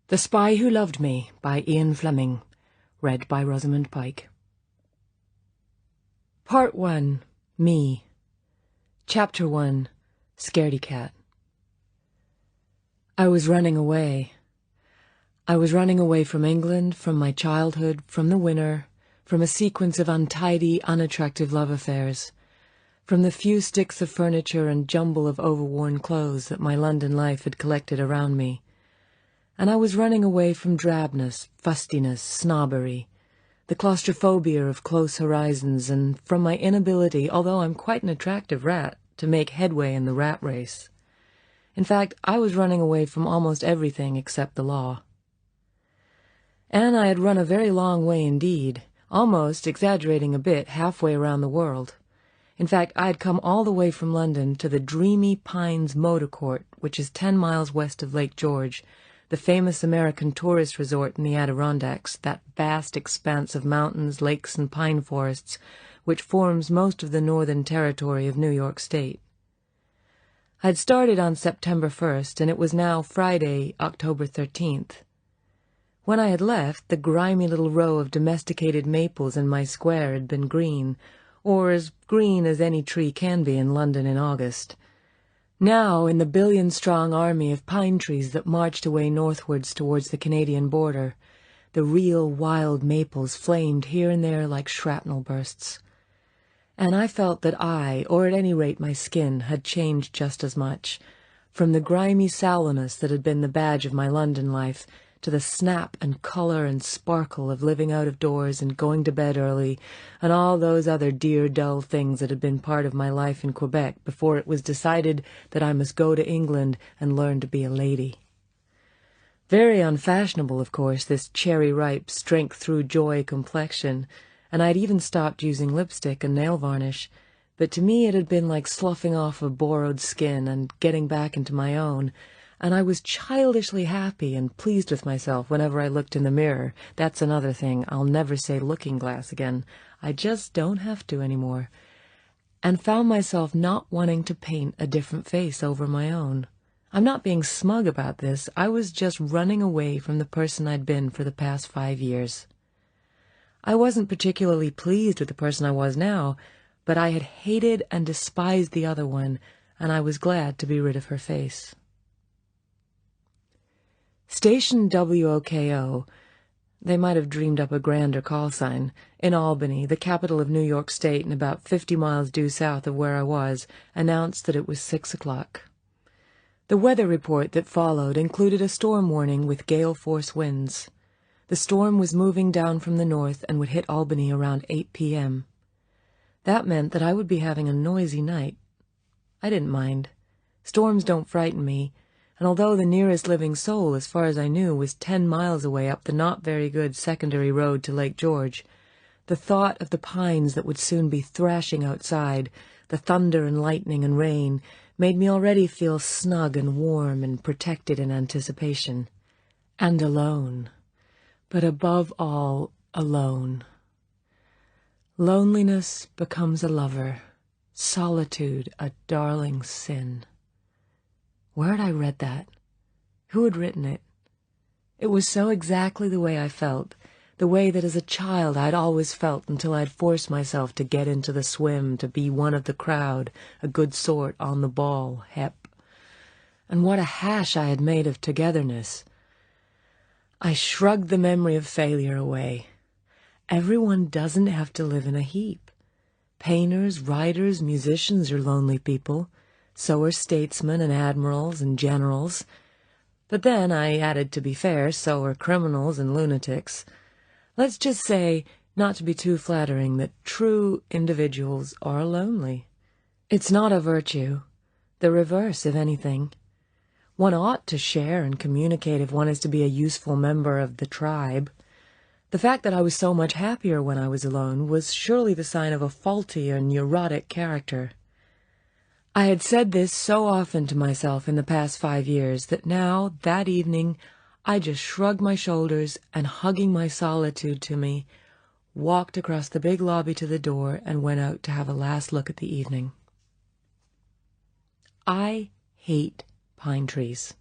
The Spy Who Loved Me by Ian Fleming, read by Rosamund Pike. Part 1. Me. Chapter 1. Scaredy Cat. I was running away. I was running away from England, from my childhood, from the winter, from a sequence of untidy, unattractive love affairs, from the few sticks of furniture and jumble of overworn clothes that my London life had collected around me. And I was running away from drabness, fustiness, snobbery, the claustrophobia of close horizons, and from my inability, although I'm quite an attractive rat, to make headway in the rat race. In fact, I was running away from almost everything except the law. And I had run a very long way indeed, almost, exaggerating a bit, halfway around the world. In fact, I had come all the way from London to the dreamy Pines Motor Court, which is 10 miles west of Lake George, the famous American tourist resort in the Adirondacks, that vast expanse of mountains, lakes, and pine forests which forms most of the northern territory of New York State. I'd started on September 1st, and it was now Friday, October 13th. When I had left, the grimy little row of domesticated maples in my square had been green, or as green as any tree can be in London in August. Now, in the billion-strong army of pine trees that marched away northwards towards the Canadian border, the real wild maples flamed here and there like shrapnel bursts. And I felt that I, or at any rate my skin, had changed just as much, from the grimy sallowness that had been the badge of my London life, to the snap and colour and sparkle of living out of doors and going to bed early, and all those other dear dull things that had been part of my life in Quebec before it was decided that I must go to England and learn to be a lady. Very unfashionable, of course, this cherry-ripe, strength-through-joy complexion, and I'd even stopped using lipstick and nail varnish, but to me it had been like sloughing off a borrowed skin and getting back into my own, and I was childishly happy and pleased with myself whenever I looked in the mirror. That's another thing. I'll never say looking glass again. I just don't have to anymore. And found myself not wanting to paint a different face over my own. I'm not being smug about this. I was just running away from the person I'd been for the past 5 years. I wasn't particularly pleased with the person I was now, but I had hated and despised the other one, and I was glad to be rid of her face. Station WOKO, they might have dreamed up a grander call sign, in Albany, the capital of New York State and about 50 miles due south of where I was, announced that it was 6 o'clock. The weather report that followed included a storm warning with gale-force winds. The storm was moving down from the north and would hit Albany around 8 p.m. That meant that I would be having a noisy night. I didn't mind. Storms don't frighten me, and although the nearest living soul, as far as I knew, was 10 miles away up the not-very-good secondary road to Lake George, the thought of the pines that would soon be thrashing outside, the thunder and lightning and rain, made me already feel snug and warm and protected in anticipation. And alone. But above all, alone. Loneliness becomes a lover, solitude a darling sin. Where had I read that? Who had written it? It was so exactly the way I felt, the way that as a child I'd always felt until I'd forced myself to get into the swim, to be one of the crowd, a good sort, on the ball, hep. And what a hash I had made of togetherness. I shrugged the memory of failure away. Everyone doesn't have to live in a heap. Painters, writers, musicians are lonely people. So are statesmen and admirals and generals. But then, I added to be fair, so are criminals and lunatics. Let's just say, not to be too flattering, that true individuals are lonely. It's not a virtue. The reverse, if anything. One ought to share and communicate if one is to be a useful member of the tribe. The fact that I was so much happier when I was alone was surely the sign of a faulty or neurotic character. I had said this so often to myself in the past 5 years that now, that evening, I just shrugged my shoulders and, hugging my solitude to me, walked across the big lobby to the door and went out to have a last look at the evening. I hate pine trees.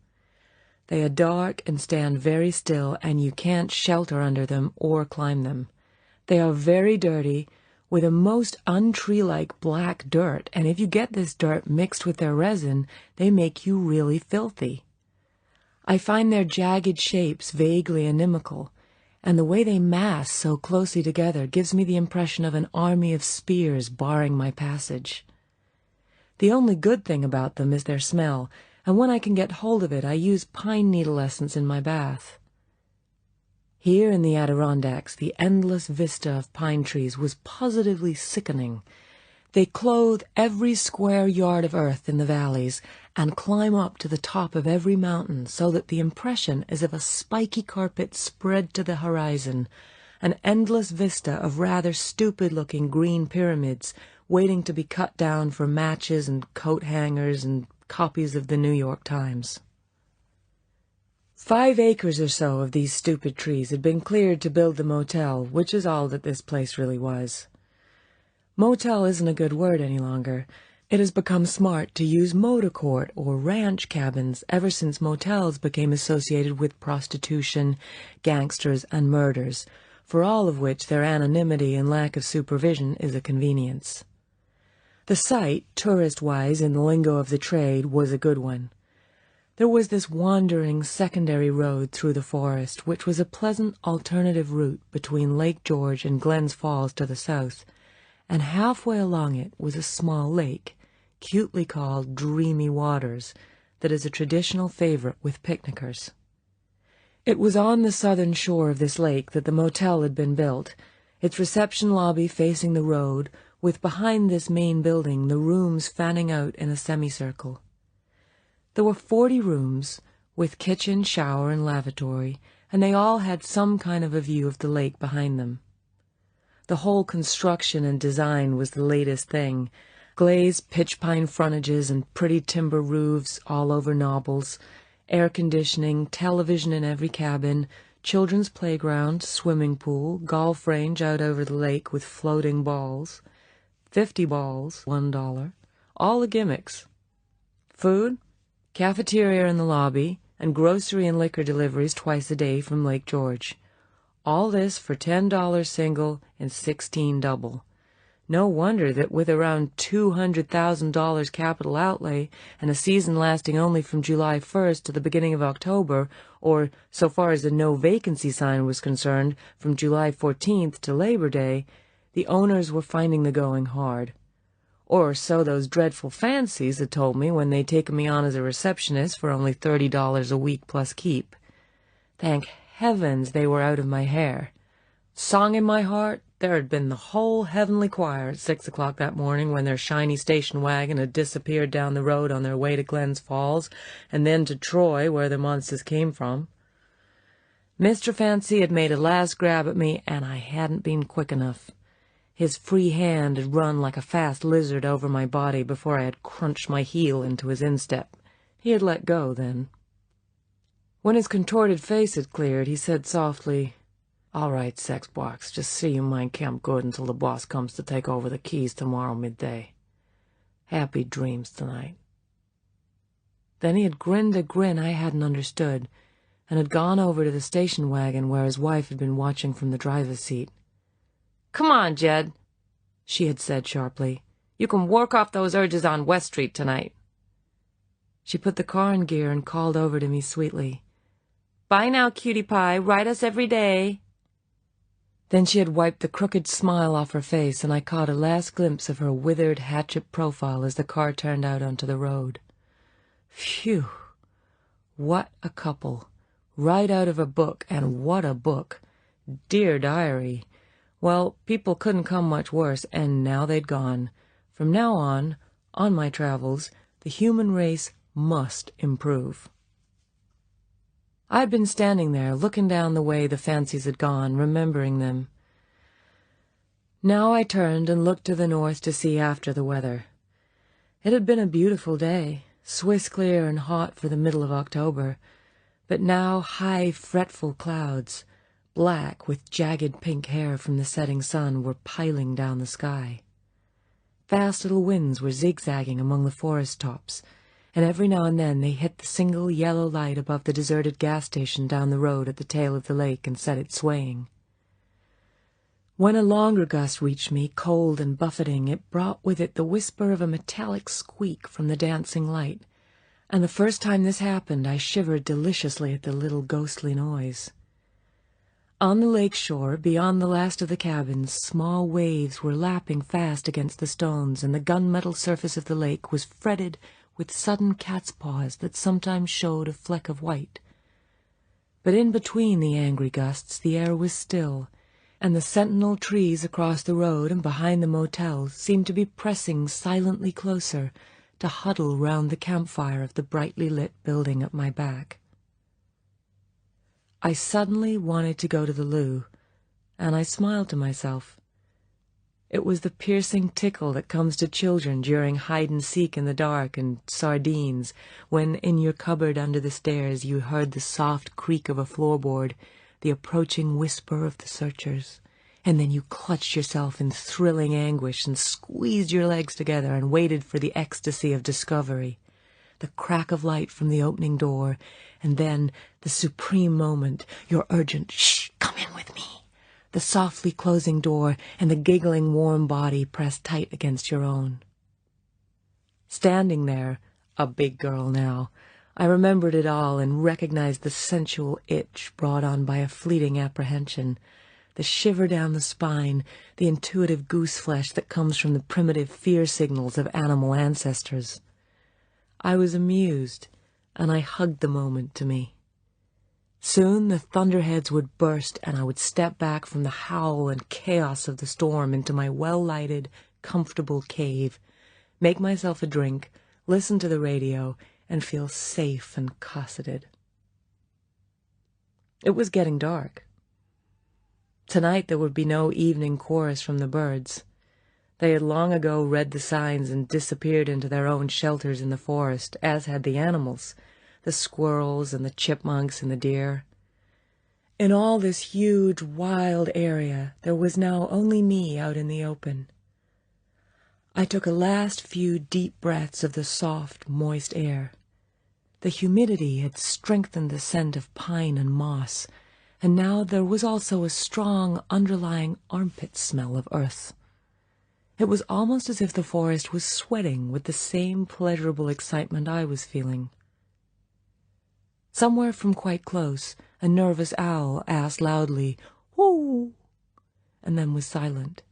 They are dark and stand very still, and you can't shelter under them or climb them. They are very dirty, with a most untree-like black dirt, and if you get this dirt mixed with their resin, they make you really filthy. I find their jagged shapes vaguely inimical, and the way they mass so closely together gives me the impression of an army of spears barring my passage. The only good thing about them is their smell, and when I can get hold of it, I use pine needle essence in my bath. Here in the Adirondacks, the endless vista of pine trees was positively sickening. They clothe every square yard of earth in the valleys and climb up to the top of every mountain so that the impression is of a spiky carpet spread to the horizon, an endless vista of rather stupid-looking green pyramids waiting to be cut down for matches and coat hangers and copies of the New York Times. 5 acres or so of these stupid trees had been cleared to build the motel, which is all that this place really was. Motel isn't a good word any longer. It has become smart to use motor court or ranch cabins ever since motels became associated with prostitution, gangsters, and murders, for all of which their anonymity and lack of supervision is a convenience. The site, tourist-wise in the lingo of the trade, was a good one. There was this wandering secondary road through the forest, which was a pleasant alternative route between Lake George and Glens Falls to the south, and halfway along it was a small lake, cutely called Dreamy Waters, that is a traditional favorite with picnickers. It was on the southern shore of this lake that the motel had been built, its reception lobby facing the road, with behind this main building the rooms fanning out in a semicircle. There were 40 rooms, with kitchen, shower, and lavatory, and they all had some kind of a view of the lake behind them. The whole construction and design was the latest thing, glazed pitch pine frontages and pretty timber roofs all over knobbles, air conditioning, television in every cabin, children's playground, swimming pool, golf range out over the lake with floating balls, 50 balls, $1, all the gimmicks. Food, cafeteria in the lobby, and grocery and liquor deliveries twice a day from Lake George. All this for $10 single and $16 double. No wonder that with around $200,000 capital outlay and a season lasting only from July 1st to the beginning of October, or, so far as the no vacancy sign was concerned, from July 14th to Labor Day, the owners were finding the going hard. Or so those dreadful fancies had told me when they'd taken me on as a receptionist for only $30 a week plus keep. Thank heavens they were out of my hair. Song in my heart, there had been the whole heavenly choir at 6 o'clock that morning when their shiny station wagon had disappeared down the road on their way to Glens Falls, and then to Troy, where the monsters came from. Mr. Fancy had made a last grab at me, and I hadn't been quick enough. His free hand had run like a fast lizard over my body before I had crunched my heel into his instep. He had let go then. When his contorted face had cleared, he said softly, "All right, sex box, just see you mind camp good until the boss comes to take over the keys tomorrow midday. Happy dreams tonight." Then he had grinned a grin I hadn't understood, and had gone over to the station wagon where his wife had been watching from the driver's seat. "Come on, Jed," she had said sharply. "You can work off those urges on West Street tonight." She put the car in gear and called over to me sweetly. "Bye now, cutie pie. Write us every day." Then she had wiped the crooked smile off her face, and I caught a last glimpse of her withered hatchet profile as the car turned out onto the road. Phew! What a couple! Right out of a book, and what a book! Dear diary! Well, people couldn't come much worse, and now they'd gone. From now on my travels, the human race must improve. I'd been standing there, looking down the way the fancies had gone, remembering them. Now I turned and looked to the north to see after the weather. It had been a beautiful day, Swiss clear and hot for the middle of October, but now high, fretful clouds, black with jagged pink hair from the setting sun, were piling down the sky. Fast little winds were zigzagging among the forest tops, and every now and then they hit the single yellow light above the deserted gas station down the road at the tail of the lake and set it swaying. When a longer gust reached me, cold and buffeting, it brought with it the whisper of a metallic squeak from the dancing light, and the first time this happened I shivered deliciously at the little ghostly noise. On the lake shore, beyond the last of the cabins, small waves were lapping fast against the stones, and the gunmetal surface of the lake was fretted with sudden cat's paws that sometimes showed a fleck of white. But in between the angry gusts the air was still, and the sentinel trees across the road and behind the motel seemed to be pressing silently closer to huddle round the campfire of the brightly lit building at my back. I suddenly wanted to go to the loo, and I smiled to myself. It was the piercing tickle that comes to children during hide-and-seek in the dark and sardines, when in your cupboard under the stairs you heard the soft creak of a floorboard, the approaching whisper of the searchers, and then you clutched yourself in thrilling anguish and squeezed your legs together and waited for the ecstasy of discovery, the crack of light from the opening door, and then the supreme moment, your urgent, "Shh, come in with me," the softly closing door, and the giggling warm body pressed tight against your own. Standing there, a big girl now, I remembered it all and recognized the sensual itch brought on by a fleeting apprehension, the shiver down the spine, the intuitive goose-flesh that comes from the primitive fear signals of animal ancestors. I was amused, and I hugged the moment to me. Soon the thunderheads would burst, and I would step back from the howl and chaos of the storm into my well-lighted, comfortable cave, make myself a drink, listen to the radio, and feel safe and cosseted. It was getting dark. Tonight there would be no evening chorus from the birds. They had long ago read the signs and disappeared into their own shelters in the forest, as had the animals, the squirrels and the chipmunks and the deer. In all this huge, wild area, there was now only me out in the open. I took a last few deep breaths of the soft, moist air. The humidity had strengthened the scent of pine and moss, and now there was also a strong, underlying armpit smell of earth. It was almost as if the forest was sweating with the same pleasurable excitement I was feeling. Somewhere from quite close, a nervous owl asked loudly, "Whoo!" and then was silent.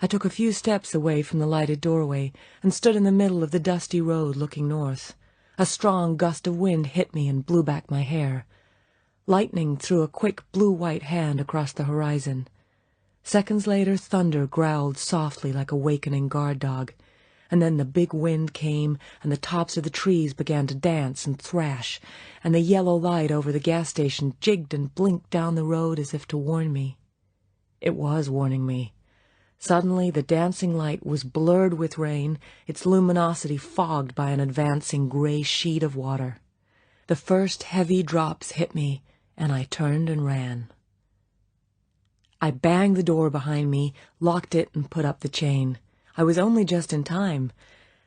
I took a few steps away from the lighted doorway and stood in the middle of the dusty road looking north. A strong gust of wind hit me and blew back my hair. Lightning threw a quick blue-white hand across the horizon. Seconds later, thunder growled softly like a wakening guard dog, and then the big wind came, and the tops of the trees began to dance and thrash, and the yellow light over the gas station jigged and blinked down the road as if to warn me. It was warning me. Suddenly the dancing light was blurred with rain, its luminosity fogged by an advancing gray sheet of water. The first heavy drops hit me, and I turned and ran. I banged the door behind me, locked it, and put up the chain. I was only just in time.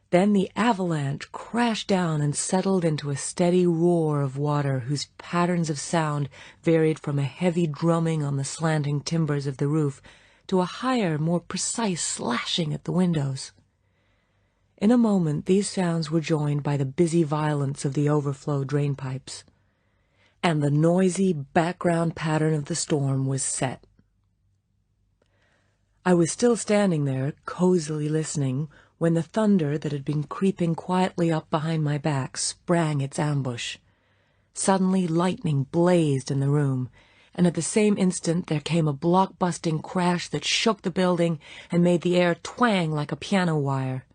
Then the avalanche crashed down and settled into a steady roar of water whose patterns of sound varied from a heavy drumming on the slanting timbers of the roof to a higher, more precise slashing at the windows. In a moment these sounds were joined by the busy violence of the overflow drainpipes, and the noisy background pattern of the storm was set. I was still standing there, cozily listening, when the thunder that had been creeping quietly up behind my back sprang its ambush. Suddenly lightning blazed in the room, and at the same instant there came a block-busting crash that shook the building and made the air twang like a piano wire.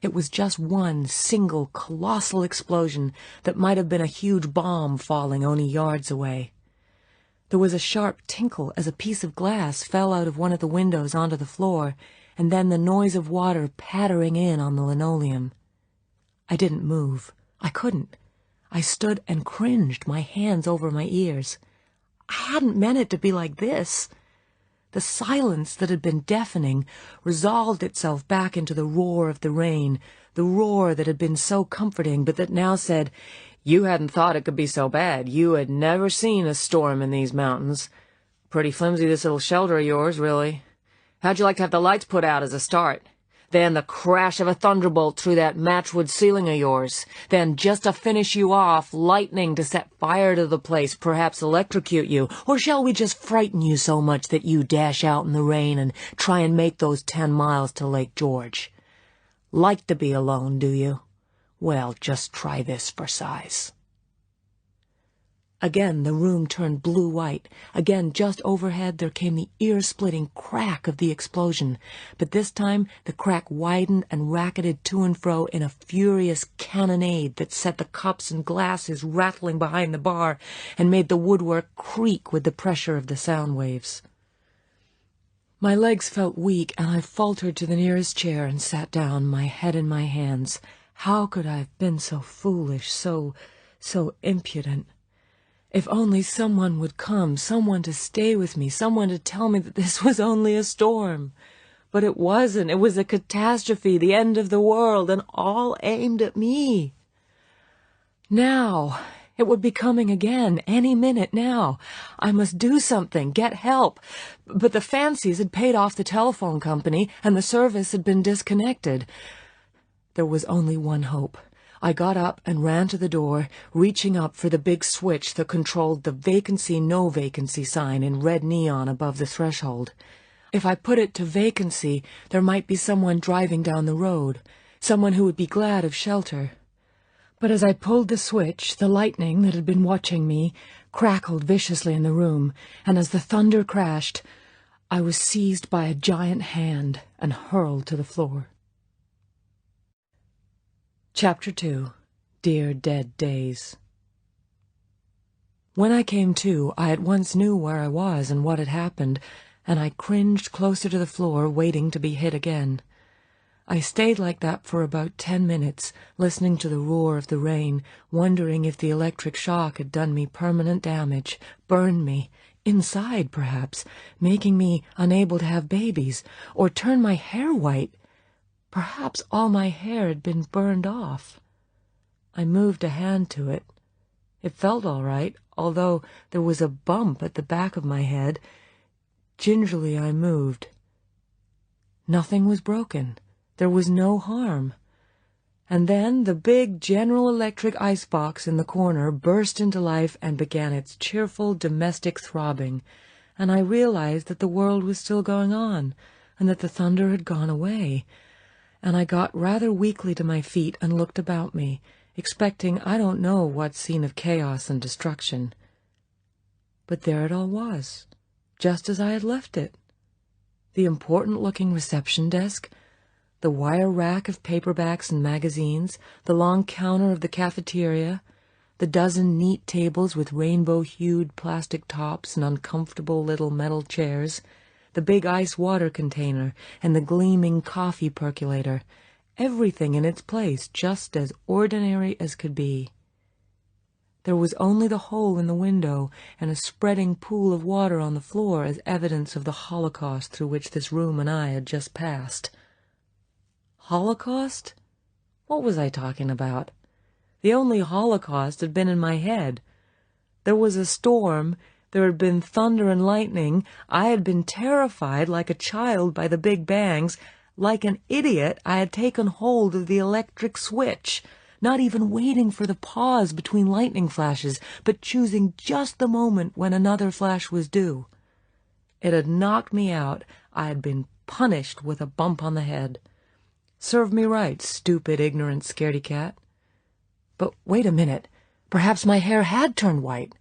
It was just one single colossal explosion that might have been a huge bomb falling only yards away. There was a sharp tinkle as a piece of glass fell out of one of the windows onto the floor, and then the noise of water pattering in on the linoleum. I didn't move. I couldn't. I stood and cringed, my hands over my ears. I hadn't meant it to be like this. The silence that had been deafening resolved itself back into the roar of the rain, the roar that had been so comforting, but that now said, "You hadn't thought it could be so bad. You had never seen a storm in these mountains. Pretty flimsy, this little shelter of yours, really. How'd you like to have the lights put out as a start? Then the crash of a thunderbolt through that matchwood ceiling of yours. Then, just to finish you off, lightning to set fire to the place, perhaps electrocute you. Or shall we just frighten you so much that you dash out in the rain and try and make those 10 miles to Lake George? Like to be alone, do you? Well, just try this for size." Again the room turned blue-white. Again, just overhead, there came the ear-splitting crack of the explosion. But this time the crack widened and racketed to and fro in a furious cannonade that set the cups and glasses rattling behind the bar and made the woodwork creak with the pressure of the sound waves. My legs felt weak, and I faltered to the nearest chair and sat down, my head in my hands. How could I have been so foolish, so impudent? If only someone would come, someone to stay with me, someone to tell me that this was only a storm. But it wasn't. It was a catastrophe, the end of the world, and all aimed at me. Now, it would be coming again, any minute now. I must do something, get help. But the fancies had paid off the telephone company, and the service had been disconnected. There was only one hope. I got up and ran to the door, reaching up for the big switch that controlled the vacancy-no vacancy sign in red neon above the threshold. If I put it to vacancy, there might be someone driving down the road, someone who would be glad of shelter. But as I pulled the switch, the lightning that had been watching me crackled viciously in the room, and as the thunder crashed, I was seized by a giant hand and hurled to the floor. Chapter 2. Dear Dead Days. When I came to, I at once knew where I was and what had happened, and I cringed closer to the floor, waiting to be hit again. I stayed like that for about 10 minutes, listening to the roar of the rain, wondering if the electric shock had done me permanent damage, burned me, inside perhaps, making me unable to have babies, or turn my hair white. Perhaps all my hair had been burned off. I moved a hand to it. It felt all right, although there was a bump at the back of my head. Gingerly I moved. Nothing was broken. There was no harm. And then the big General Electric icebox in the corner burst into life and began its cheerful domestic throbbing, and I realized that the world was still going on, and that the thunder had gone away. And I got rather weakly to my feet and looked about me, expecting I don't know what scene of chaos and destruction. But there it all was, just as I had left it. The important-looking reception desk, the wire rack of paperbacks and magazines, the long counter of the cafeteria, the dozen neat tables with rainbow-hued plastic tops and uncomfortable little metal chairs, the big ice water container, and the gleaming coffee percolator, everything in its place, just as ordinary as could be. There was only the hole in the window and a spreading pool of water on the floor as evidence of the Holocaust through which this room and I had just passed. Holocaust? What was I talking about? The only Holocaust had been in my head. There was a storm. There had been thunder and lightning. I had been terrified like a child by the big bangs. Like an idiot, I had taken hold of the electric switch, not even waiting for the pause between lightning flashes, but choosing just the moment when another flash was due. It had knocked me out. I had been punished with a bump on the head. Serve me right, stupid, ignorant scaredy-cat. But wait a minute. Perhaps my hair had turned white.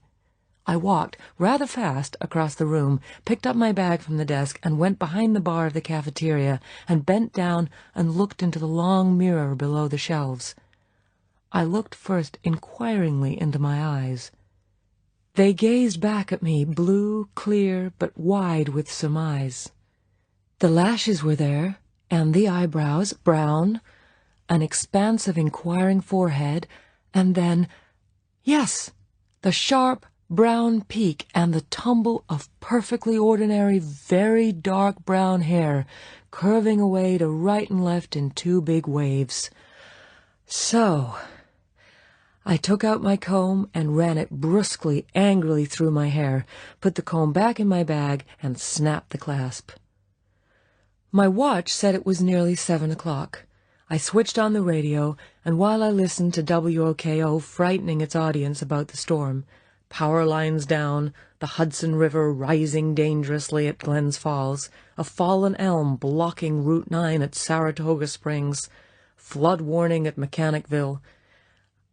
I walked rather fast across the room, picked up my bag from the desk, and went behind the bar of the cafeteria and bent down and looked into the long mirror below the shelves. I looked first inquiringly into my eyes. They gazed back at me, blue, clear, but wide with surmise. The lashes were there, and the eyebrows, brown, an expanse of inquiring forehead, and then, yes, the sharp, brown peak, and the tumble of perfectly ordinary, very dark brown hair curving away to right and left in two big waves. So I took out my comb and ran it brusquely, angrily through my hair, put the comb back in my bag, and snapped the clasp. My watch said it was nearly 7 o'clock. I switched on the radio, and while I listened to WOKO frightening its audience about the storm, power lines down, the Hudson River rising dangerously at Glens Falls, a fallen elm blocking Route 9 at Saratoga Springs, flood warning at Mechanicville,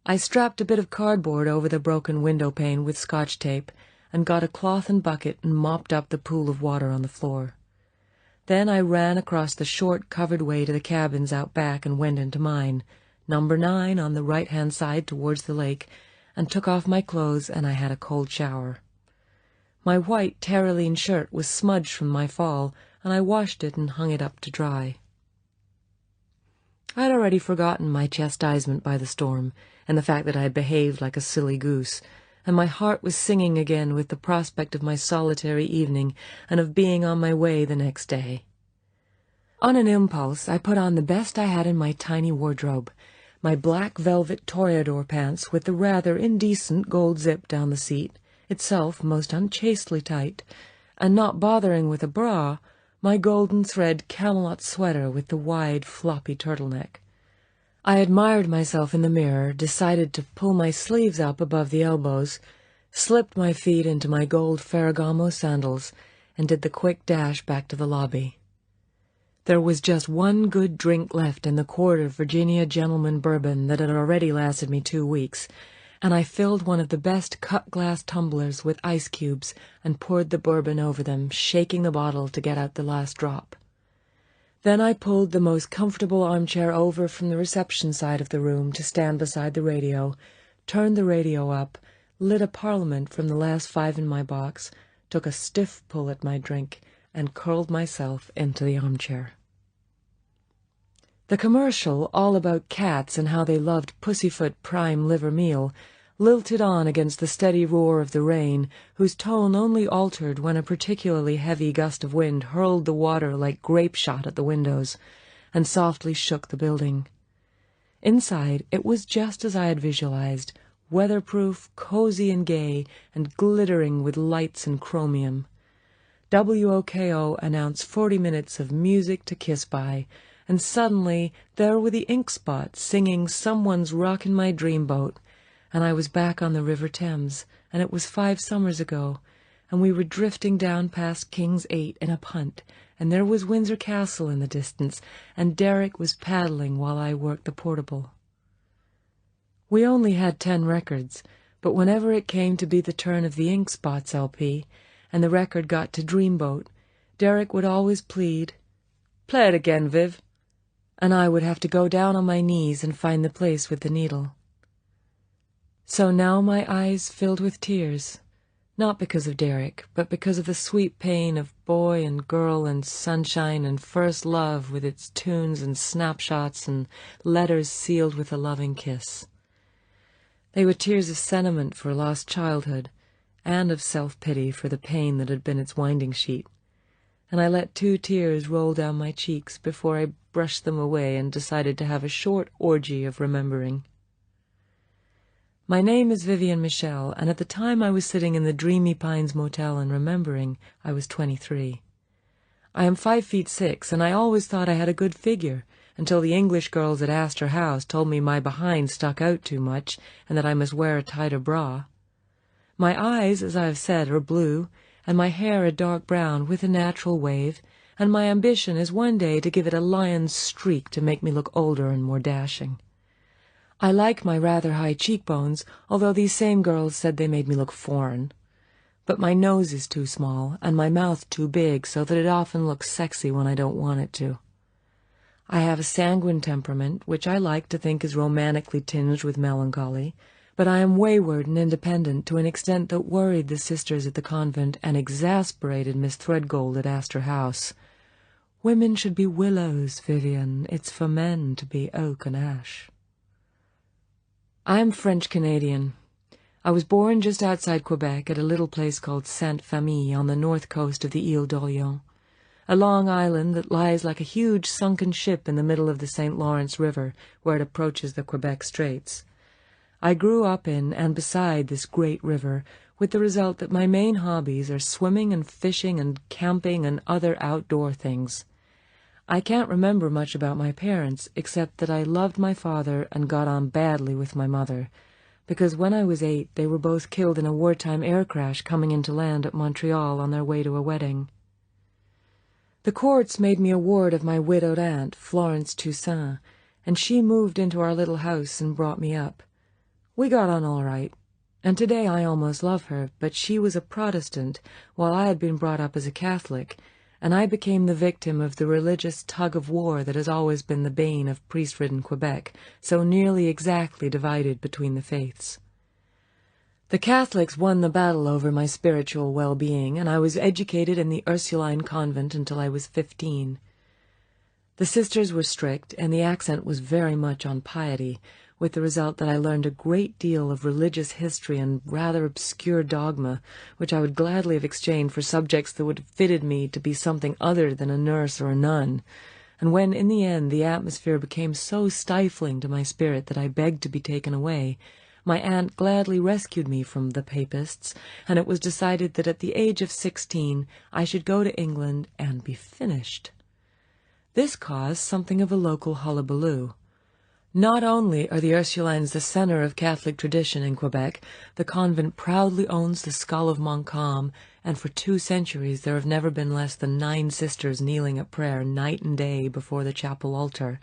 I strapped a bit of cardboard over the broken window pane with Scotch tape and got a cloth and bucket and mopped up the pool of water on the floor. Then I ran across the short covered way to the cabins out back and went into mine, number 9 on the right-hand side towards the lake, and took off my clothes, and I had a cold shower. My white terraline shirt was smudged from my fall, and I washed it and hung it up to dry. I had already forgotten my chastisement by the storm, and the fact that I had behaved like a silly goose, and my heart was singing again with the prospect of my solitary evening and of being on my way the next day. On an impulse, I put on the best I had in my tiny wardrobe, my black velvet toreador pants with the rather indecent gold zip down the seat, itself most unchastely tight, and not bothering with a bra, my golden thread Camelot sweater with the wide, floppy turtleneck. I admired myself in the mirror, decided to pull my sleeves up above the elbows, slipped my feet into my gold Ferragamo sandals, and did the quick dash back to the lobby. There was just one good drink left in the quart of Virginia Gentleman bourbon that had already lasted me 2 weeks, and I filled one of the best cut-glass tumblers with ice cubes and poured the bourbon over them, shaking the bottle to get out the last drop. Then I pulled the most comfortable armchair over from the reception side of the room to stand beside the radio, turned the radio up, lit a Parliament from the last 5 in my box, took a stiff pull at my drink, and curled myself into the armchair. The commercial, all about cats and how they loved Pussyfoot prime liver meal, lilted on against the steady roar of the rain, whose tone only altered when a particularly heavy gust of wind hurled the water like grape shot at the windows, and softly shook the building. Inside, it was just as I had visualized, weatherproof, cozy and gay, and glittering with lights and chromium. WOKO announced 40 minutes of music to kiss by, and suddenly there were the ink spots singing Someone's Rockin' My Dreamboat, and I was back on the River Thames, and it was 5 summers ago, and we were drifting down past King's 8 in a punt, and there was Windsor Castle in the distance, and Derek was paddling while I worked the portable. We only had 10 records, but whenever it came to be the turn of the Ink Spots LP, and the record got to Dreamboat, Derek would always plead, "Play it again, Viv," and I would have to go down on my knees and find the place with the needle. So now my eyes filled with tears, not because of Derek, but because of the sweet pain of boy and girl and sunshine and first love with its tunes and snapshots and letters sealed with a loving kiss. They were tears of sentiment for lost childhood, and of self-pity for the pain that had been its winding sheet, and I let 2 tears roll down my cheeks before I brushed them away and decided to have a short orgy of remembering. My name is Viv Michel, and at the time I was sitting in the Dreamy Pines Motel and remembering, I was 23. I am 5'6", and I always thought I had a good figure, until the English girls at Astor House told me my behind stuck out too much, and that I must wear a tighter bra. My eyes, as I have said, are blue, and my hair a dark brown with a natural wave, and my ambition is one day to give it a lion's streak to make me look older and more dashing. I like my rather high cheekbones, although these same girls said they made me look foreign. But my nose is too small, and my mouth too big, so that it often looks sexy when I don't want it to. I have a sanguine temperament, which I like to think is romantically tinged with melancholy, but I am wayward and independent to an extent that worried the sisters at the convent and exasperated Miss Threadgold at Astor House. Women should be willows, Vivian. It's for men to be oak and ash. I am French-Canadian. I was born just outside Quebec at a little place called Sainte-Famille on the north coast of the Ile d'Orléans, a long island that lies like a huge sunken ship in the middle of the St. Lawrence River where it approaches the Quebec Straits. I grew up in and beside this great river, with the result that my main hobbies are swimming and fishing and camping and other outdoor things. I can't remember much about my parents, except that I loved my father and got on badly with my mother, because when I was 8 they were both killed in a wartime air crash coming into land at Montreal on their way to a wedding. The courts made me a ward of my widowed aunt, Florence Toussaint, and she moved into our little house and brought me up. We got on all right, and today I almost love her, but she was a Protestant, while I had been brought up as a Catholic, and I became the victim of the religious tug-of-war that has always been the bane of priest-ridden Quebec, so nearly exactly divided between the faiths. The Catholics won the battle over my spiritual well-being, and I was educated in the Ursuline convent until I was 15. The sisters were strict, and the accent was very much on piety, with the result that I learned a great deal of religious history and rather obscure dogma, which I would gladly have exchanged for subjects that would have fitted me to be something other than a nurse or a nun. And when, in the end, the atmosphere became so stifling to my spirit that I begged to be taken away, my aunt gladly rescued me from the Papists, and it was decided that at the age of 16 I should go to England and be finished. This caused something of a local hullabaloo. Not only are the Ursulines the center of Catholic tradition in Quebec, the convent proudly owns the skull of Montcalm, and for 2 centuries there have never been less than 9 sisters kneeling at prayer night and day before the chapel altar,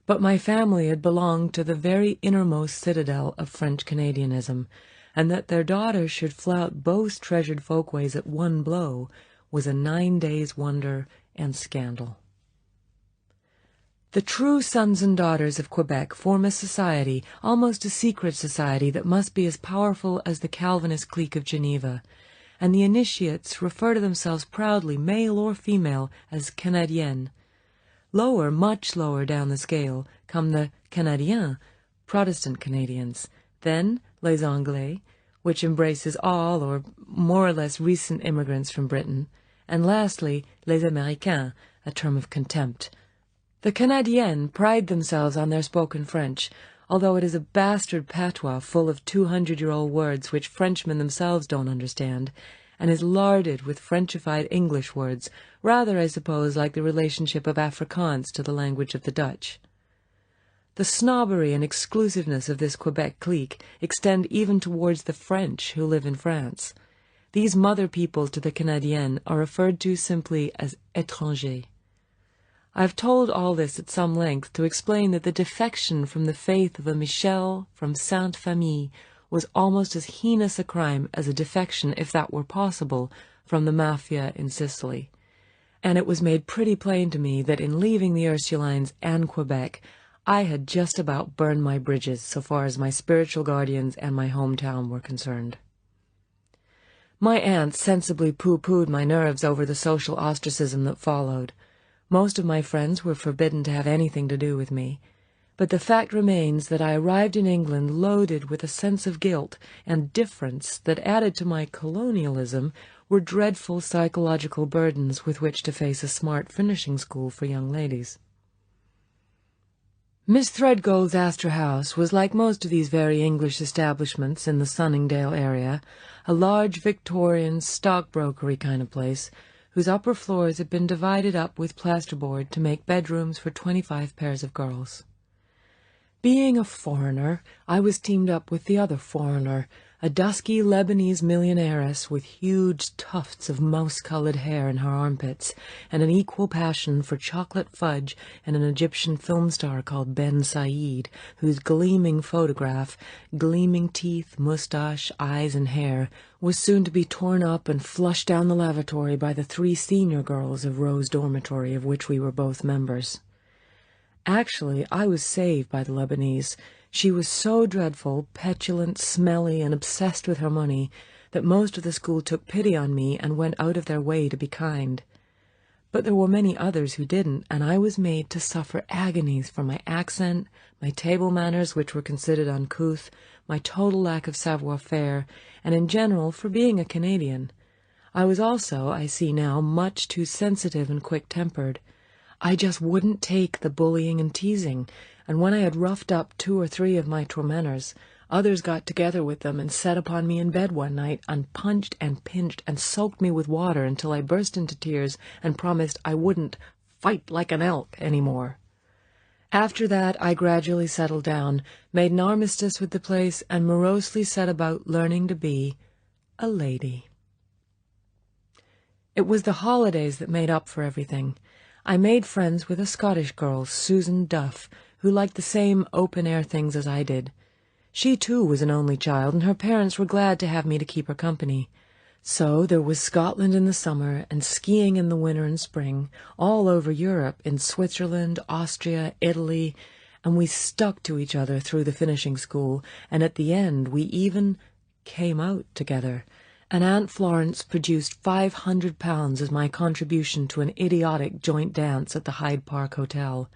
but my family had belonged to the very innermost citadel of French Canadianism, and that their daughters should flout both treasured folkways at one blow was a 9 days' wonder and scandal. The true sons and daughters of Quebec form a society, almost a secret society, that must be as powerful as the Calvinist clique of Geneva, and the initiates refer to themselves proudly, male or female, as Canadiennes. Lower, much lower down the scale, come the Canadiens, Protestant Canadians, then les Anglais, which embraces all or more or less recent immigrants from Britain, and lastly les Américains, a term of contempt. The Canadiennes pride themselves on their spoken French, although it is a bastard patois full of 200-year-old words which Frenchmen themselves don't understand, and is larded with Frenchified English words, rather, I suppose, like the relationship of Afrikaans to the language of the Dutch. The snobbery and exclusiveness of this Quebec clique extend even towards the French who live in France. These mother people to the Canadiennes are referred to simply as étrangers. I have told all this at some length to explain that the defection from the faith of a Michel from Sainte-Famille was almost as heinous a crime as a defection, if that were possible, from the mafia in Sicily. And it was made pretty plain to me that in leaving the Ursulines and Quebec, I had just about burned my bridges so far as my spiritual guardians and my hometown were concerned. My aunt sensibly pooh-poohed my nerves over the social ostracism that followed. Most of my friends were forbidden to have anything to do with me, but the fact remains that I arrived in England loaded with a sense of guilt and difference that, added to my colonialism, were dreadful psychological burdens with which to face a smart finishing school for young ladies. Miss Threadgold's Astor House was, like most of these very English establishments in the Sunningdale area, a large Victorian stockbrokery kind of place, whose upper floors had been divided up with plasterboard to make bedrooms for 25 pairs of girls. Being a foreigner, I was teamed up with the other foreigner, a dusky Lebanese millionairess with huge tufts of mouse-colored hair in her armpits, and an equal passion for chocolate fudge and an Egyptian film star called Ben Said, whose gleaming photograph, gleaming teeth, moustache, eyes, and hair, was soon to be torn up and flushed down the lavatory by the 3 senior girls of Rose Dormitory, of which we were both members. Actually, I was saved by the Lebanese. She was so dreadful, petulant, smelly, and obsessed with her money that most of the school took pity on me and went out of their way to be kind. But there were many others who didn't, and I was made to suffer agonies for my accent, my table manners, which were considered uncouth, my total lack of savoir-faire, and in general for being a Canadian. I was also, I see now, much too sensitive and quick-tempered. I just wouldn't take the bullying and teasing, and when I had roughed up 2 or 3 of my tormentors, others got together with them and set upon me in bed one night and punched and pinched and soaked me with water until I burst into tears and promised I wouldn't fight like an elk any more. After that I gradually settled down, made an armistice with the place, and morosely set about learning to be a lady. It was the holidays that made up for everything. I made friends with a Scottish girl, Susan Duff, who liked the same open-air things as I did. She, too, was an only child, and her parents were glad to have me to keep her company. So there was Scotland in the summer, and skiing in the winter and spring, all over Europe, in Switzerland, Austria, Italy, and we stuck to each other through the finishing school, and at the end we even came out together. And Aunt Florence produced £500 as my contribution to an idiotic joint dance at the Hyde Park Hotel.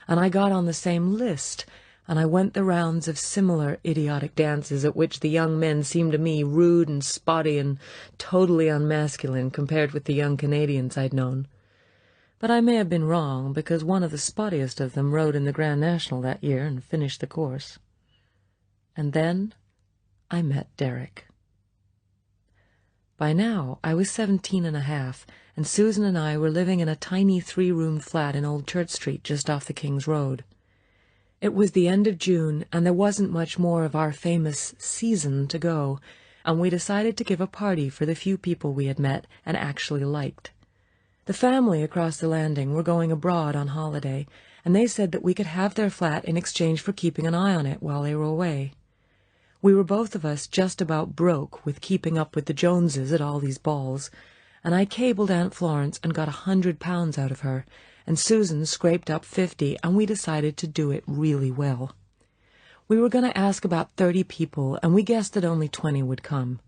And I got on the same list, and I went the rounds of similar idiotic dances at which the young men seemed to me rude and spotty and totally unmasculine compared with the young Canadians I'd known. But I may have been wrong, because one of the spottiest of them rode in the Grand National that year and finished the course. And then I met Derek. By now I was 17 and a half, and Susan and I were living in a tiny 3-roomed flat in Old Church Street just off the King's Road. It was the end of June, and there wasn't much more of our famous season to go, and we decided to give a party for the few people we had met and actually liked. The family across the landing were going abroad on holiday, and they said that we could have their flat in exchange for keeping an eye on it while they were away. We were both of us just about broke with keeping up with the Joneses at all these balls, and I cabled Aunt Florence and got £100 out of her, and Susan scraped up 50, and we decided to do it really well. We were going to ask about 30 people, and we guessed that only 20 would come.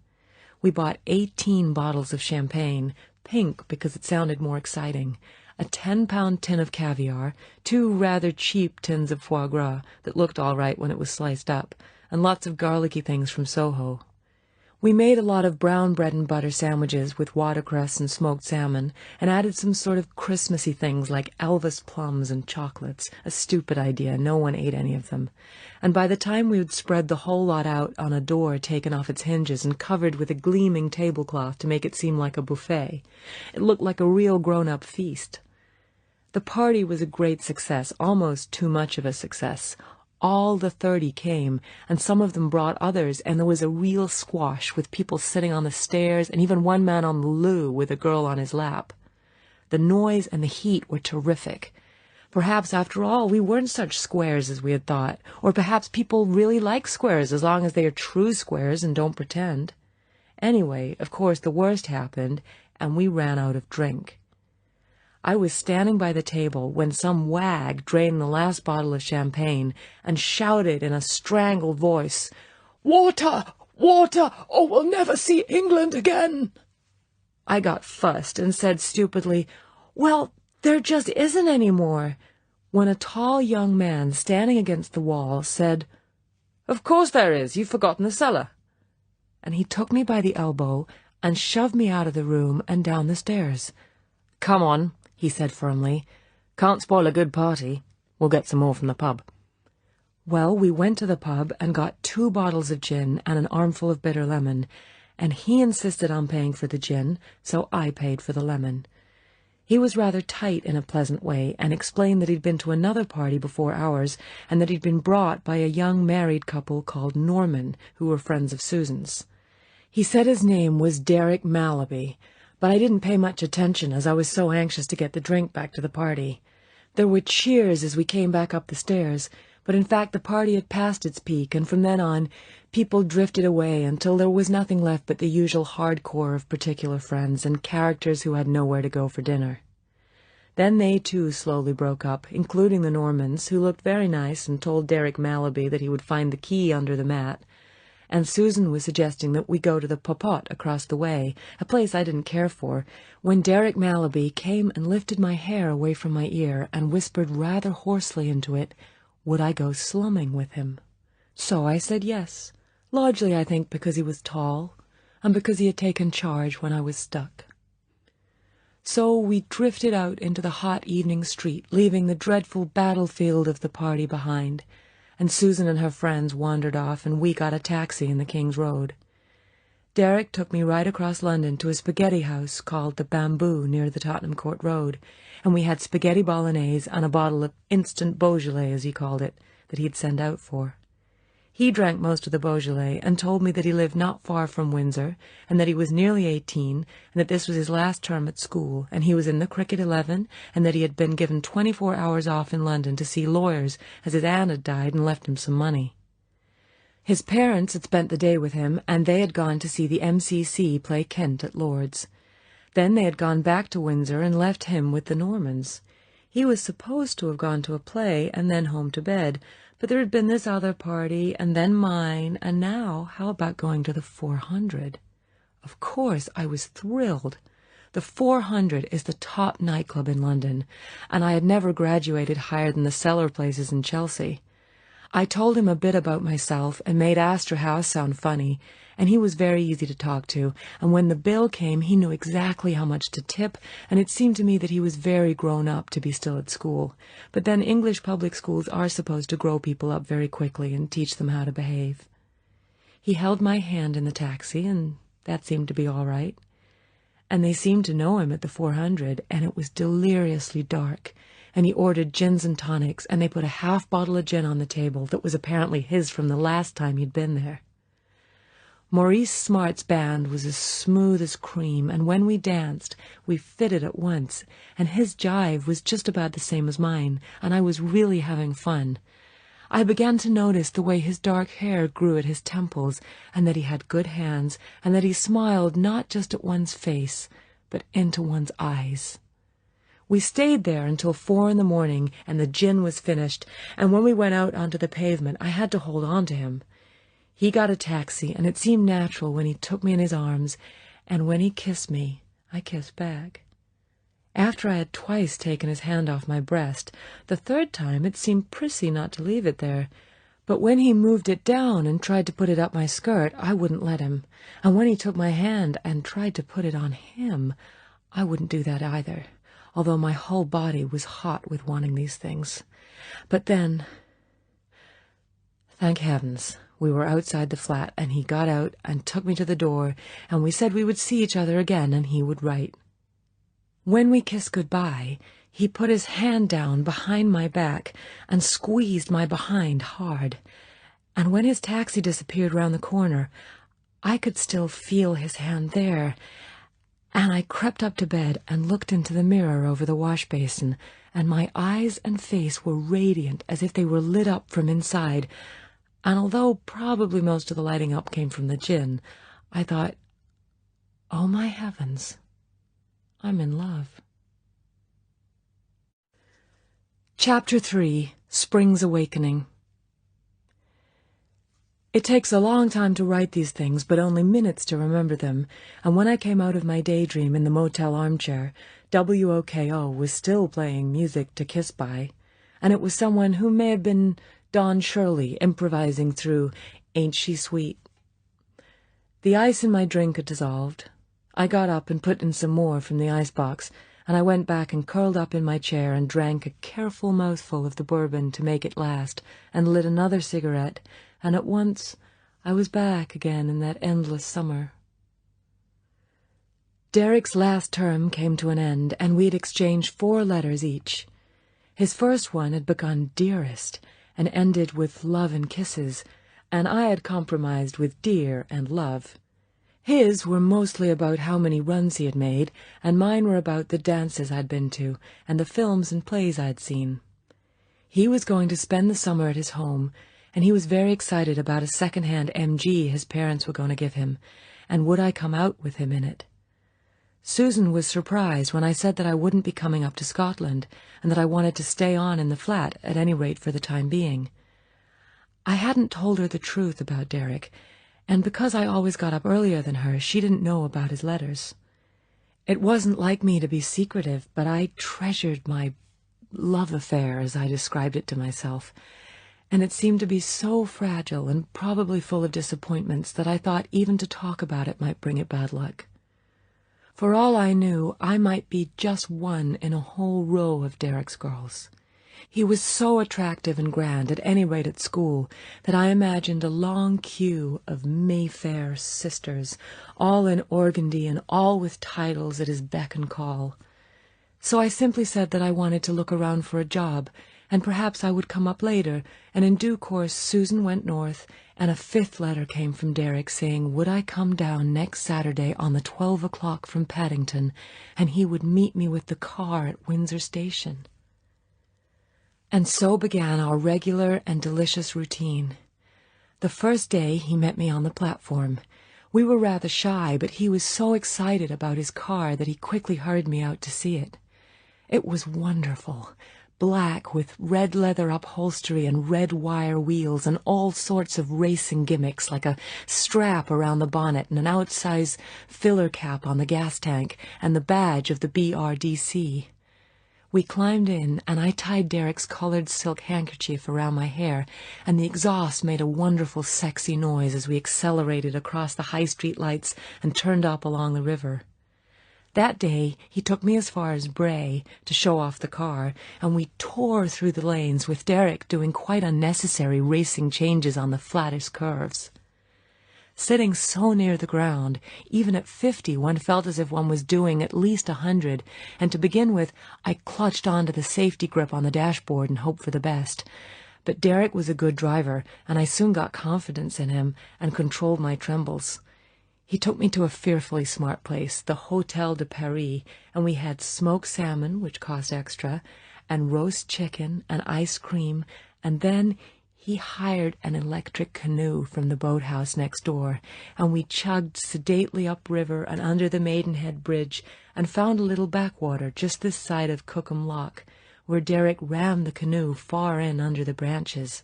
We bought 18 bottles of champagne, pink because it sounded more exciting, a 10-pound tin of caviar, 2 rather cheap tins of foie gras that looked all right when it was sliced up, and lots of garlicky things from Soho. We made a lot of brown bread and butter sandwiches with watercress and smoked salmon, and added some sort of Christmassy things like Elvis plums and chocolates, a stupid idea, no one ate any of them. And by the time we had spread the whole lot out on a door taken off its hinges and covered with a gleaming tablecloth to make it seem like a buffet, it looked like a real grown-up feast. The party was a great success, almost too much of a success. All the 30 came, and some of them brought others, and there was a real squash with people sitting on the stairs and even one man on the loo with a girl on his lap. The noise and the heat were terrific. Perhaps, after all, we weren't such squares as we had thought, or perhaps people really like squares as long as they are true squares and don't pretend. Anyway, of course, the worst happened, and we ran out of drink. I was standing by the table when some wag drained the last bottle of champagne and shouted in a strangled voice, "Water! Water! Or we'll never see England again!" I got fussed and said stupidly, "Well, there just isn't any more," when a tall young man standing against the wall said, "Of course there is. You've forgotten the cellar." And he took me by the elbow and shoved me out of the room and down the stairs. "Come on," he said firmly. "Can't spoil a good party. We'll get some more from the pub." Well, we went to the pub and got 2 bottles of gin and an armful of bitter lemon, and he insisted on paying for the gin, so I paid for the lemon. He was rather tight in a pleasant way, and explained that he'd been to another party before ours, and that he'd been brought by a young married couple called Norman, who were friends of Susan's. He said his name was Derek Malaby, but I didn't pay much attention as I was so anxious to get the drink back to the party. There were cheers as we came back up the stairs, but in fact the party had passed its peak, and from then on people drifted away until there was nothing left but the usual hardcore of particular friends and characters who had nowhere to go for dinner. Then they too slowly broke up, including the Normans, who looked very nice and told Derek Malaby that he would find the key under the mat, and Susan was suggesting that we go to the Popote across the way, a place I didn't care for, when Derek Malaby came and lifted my hair away from my ear and whispered rather hoarsely into it, would I go slumming with him? So I said yes, largely, I think, because he was tall, and because he had taken charge when I was stuck. So we drifted out into the hot evening street, leaving the dreadful battlefield of the party behind, and Susan and her friends wandered off, and we got a taxi in the King's Road. Derek took me right across London to a spaghetti house called the Bamboo near the Tottenham Court Road, and we had spaghetti bolognese and a bottle of instant Beaujolais, as he called it, that he'd sent out for. He drank most of the Beaujolais and told me that he lived not far from Windsor, and that he was nearly 18, and that this was his last term at school, and he was in the cricket 11, and that he had been given 24 hours off in London to see lawyers, as his aunt had died and left him some money. His parents had spent the day with him, and they had gone to see the MCC play Kent at Lord's. Then they had gone back to Windsor and left him with the Normans. He was supposed to have gone to a play and then home to bed, but there had been this other party, and then mine, and now how about going to the 400? Of course, I was thrilled. The 400 is the top nightclub in London, and I had never graduated higher than the cellar places in Chelsea. I told him a bit about myself and made Astor House sound funny, and he was very easy to talk to, and when the bill came he knew exactly how much to tip, and it seemed to me that he was very grown up to be still at school. But then English public schools are supposed to grow people up very quickly and teach them how to behave. He held my hand in the taxi, and that seemed to be all right. And they seemed to know him at the 400, and it was deliriously dark, and he ordered gins and tonics, and they put a half bottle of gin on the table that was apparently his from the last time he'd been there. Maurice Smart's band was as smooth as cream, and when we danced, we fitted at once, and his jive was just about the same as mine, and I was really having fun. I began to notice the way his dark hair grew at his temples, and that he had good hands, and that he smiled not just at one's face, but into one's eyes. We stayed there until 4 in the morning, and the gin was finished, and when we went out onto the pavement, I had to hold on to him. He got a taxi, and it seemed natural when he took me in his arms, and when he kissed me, I kissed back. After I had twice taken his hand off my breast, the third time it seemed prissy not to leave it there. But when he moved it down and tried to put it up my skirt, I wouldn't let him. And when he took my hand and tried to put it on him, I wouldn't do that either, although my whole body was hot with wanting these things. But then, thank heavens, we were outside the flat, and he got out and took me to the door, and we said we would see each other again, and he would write. When we kissed goodbye, he put his hand down behind my back and squeezed my behind hard, and when his taxi disappeared round the corner, I could still feel his hand there, and I crept up to bed and looked into the mirror over the wash basin, and my eyes and face were radiant as if they were lit up from inside, and although probably most of the lighting up came from the gin, I thought, oh my heavens, I'm in love. Chapter 3, Spring's Awakening. It takes a long time to write these things, but only minutes to remember them, and when I came out of my daydream in the motel armchair, WOKO was still playing music to kiss by, and it was someone who may have been Don Shirley improvising through Ain't She Sweet. The ice in my drink had dissolved. I got up and put in some more from the icebox, and I went back and curled up in my chair and drank a careful mouthful of the bourbon to make it last, and lit another cigarette, and at once I was back again in that endless summer. Derek's last term came to an end, and we'd exchanged 4 letters each. His first one had begun Dearest, and ended with love and kisses, and I had compromised with dear and love. His were mostly about how many runs he had made, and mine were about the dances I'd been to, and the films and plays I'd seen. He was going to spend the summer at his home, and he was very excited about a second-hand MG his parents were going to give him, and would I come out with him in it? Susan was surprised when I said that I wouldn't be coming up to Scotland, and that I wanted to stay on in the flat, at any rate for the time being. I hadn't told her the truth about Derek, and because I always got up earlier than her, she didn't know about his letters. It wasn't like me to be secretive, but I treasured my love affair, as I described it to myself, and it seemed to be so fragile and probably full of disappointments that I thought even to talk about it might bring it bad luck. For all I knew, I might be just one in a whole row of Derek's girls. He was so attractive and grand, at any rate at school, that I imagined a long queue of Mayfair sisters, all in organdy and all with titles at his beck and call. So I simply said that I wanted to look around for a job, and perhaps I would come up later, and in due course Susan went north, and a 5th letter came from Derek saying would I come down next Saturday on the 12 o'clock from Paddington, and he would meet me with the car at Windsor Station. And so began our regular and delicious routine. The first day he met me on the platform. We were rather shy, but he was so excited about his car that he quickly hurried me out to see it. It was wonderful, black with red leather upholstery and red wire wheels and all sorts of racing gimmicks like a strap around the bonnet and an outsize filler cap on the gas tank and the badge of the BRDC. We climbed in, and I tied Derek's colored silk handkerchief around my hair, and the exhaust made a wonderful sexy noise as we accelerated across the high street lights and turned up along the river. That day he took me as far as Bray to show off the car, and we tore through the lanes with Derek doing quite unnecessary racing changes on the flattest curves. Sitting so near the ground, even at 50 one felt as if one was doing at least 100, and to begin with I clutched onto the safety grip on the dashboard and hoped for the best. But Derek was a good driver, and I soon got confidence in him and controlled my trembles. He took me to a fearfully smart place, the Hotel de Paris, and we had smoked salmon, which cost extra, and roast chicken and ice cream, and then he hired an electric canoe from the boathouse next door, and we chugged sedately upriver and under the Maidenhead Bridge and found a little backwater just this side of Cookham Lock, where Derek rammed the canoe far in under the branches.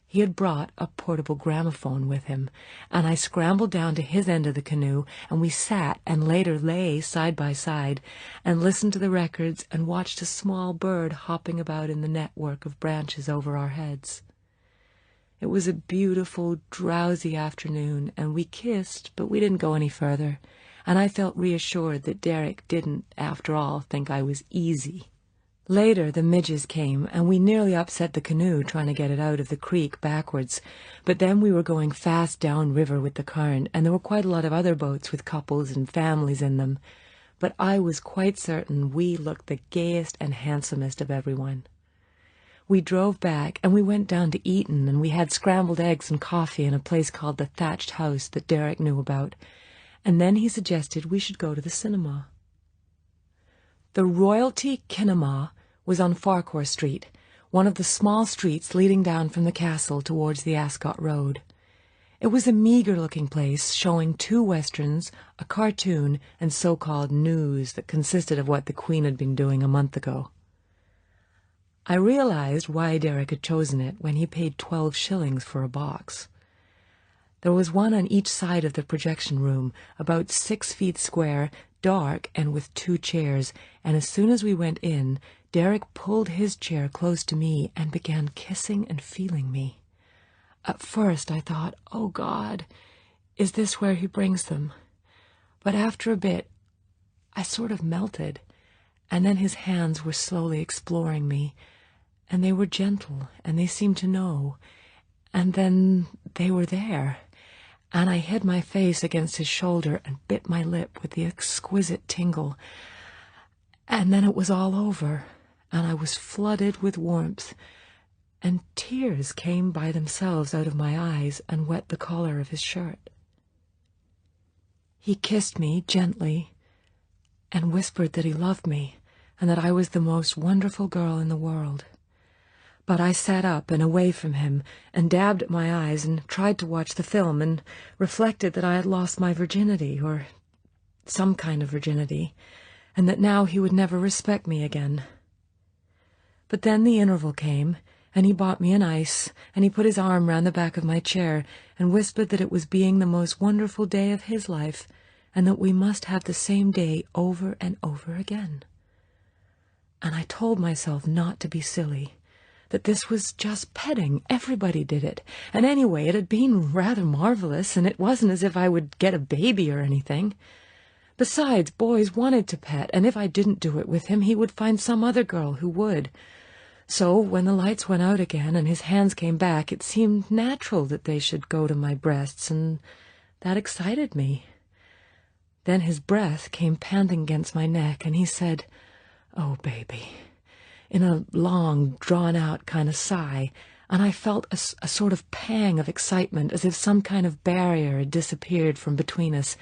He had brought a portable gramophone with him, and I scrambled down to his end of the canoe, and we sat and later lay side by side and listened to the records and watched a small bird hopping about in the network of branches over our heads. It was a beautiful, drowsy afternoon, and we kissed, but we didn't go any further, and I felt reassured that Derek didn't, after all, think I was easy. Later the midges came, and we nearly upset the canoe trying to get it out of the creek backwards, but then we were going fast down river with the current, and there were quite a lot of other boats with couples and families in them, but I was quite certain we looked the gayest and handsomest of everyone. We drove back, and we went down to Eton, and we had scrambled eggs and coffee in a place called the Thatched House that Derek knew about, and then he suggested we should go to the cinema. The Royalty Kinema was on Farquhar Street, one of the small streets leading down from the castle towards the Ascot Road. It was a meagre-looking place, showing 2 westerns, a cartoon, and so-called news that consisted of what the Queen had been doing a month ago. I realized why Derek had chosen it when he paid 12 shillings for a box. There was one on each side of the projection room, about 6 feet square, dark, and with 2 chairs, and as soon as we went in, Derek pulled his chair close to me and began kissing and feeling me. At first I thought, oh God, is this where he brings them? But after a bit, I sort of melted, and then his hands were slowly exploring me, and they were gentle, and they seemed to know, and then they were there, and I hid my face against his shoulder and bit my lip with the exquisite tingle, and then it was all over, and I was flooded with warmth, and tears came by themselves out of my eyes and wet the collar of his shirt. He kissed me gently and whispered that he loved me and that I was the most wonderful girl in the world. But I sat up and away from him and dabbed at my eyes and tried to watch the film and reflected that I had lost my virginity, or some kind of virginity, and that now he would never respect me again. But then the interval came, and he bought me an ice, and he put his arm round the back of my chair and whispered that it was being the most wonderful day of his life, and that we must have the same day over and over again. And I told myself not to be silly, that this was just petting. Everybody did it, and anyway it had been rather marvelous, and it wasn't as if I would get a baby or anything. Besides, boys wanted to pet, and if I didn't do it with him, he would find some other girl who would. So when the lights went out again and his hands came back, it seemed natural that they should go to my breasts, and that excited me. Then his breath came panting against my neck, and he said, "Oh, baby," in a long, drawn-out kind of sigh, and I felt a sort of pang of excitement, as if some kind of barrier had disappeared from between us,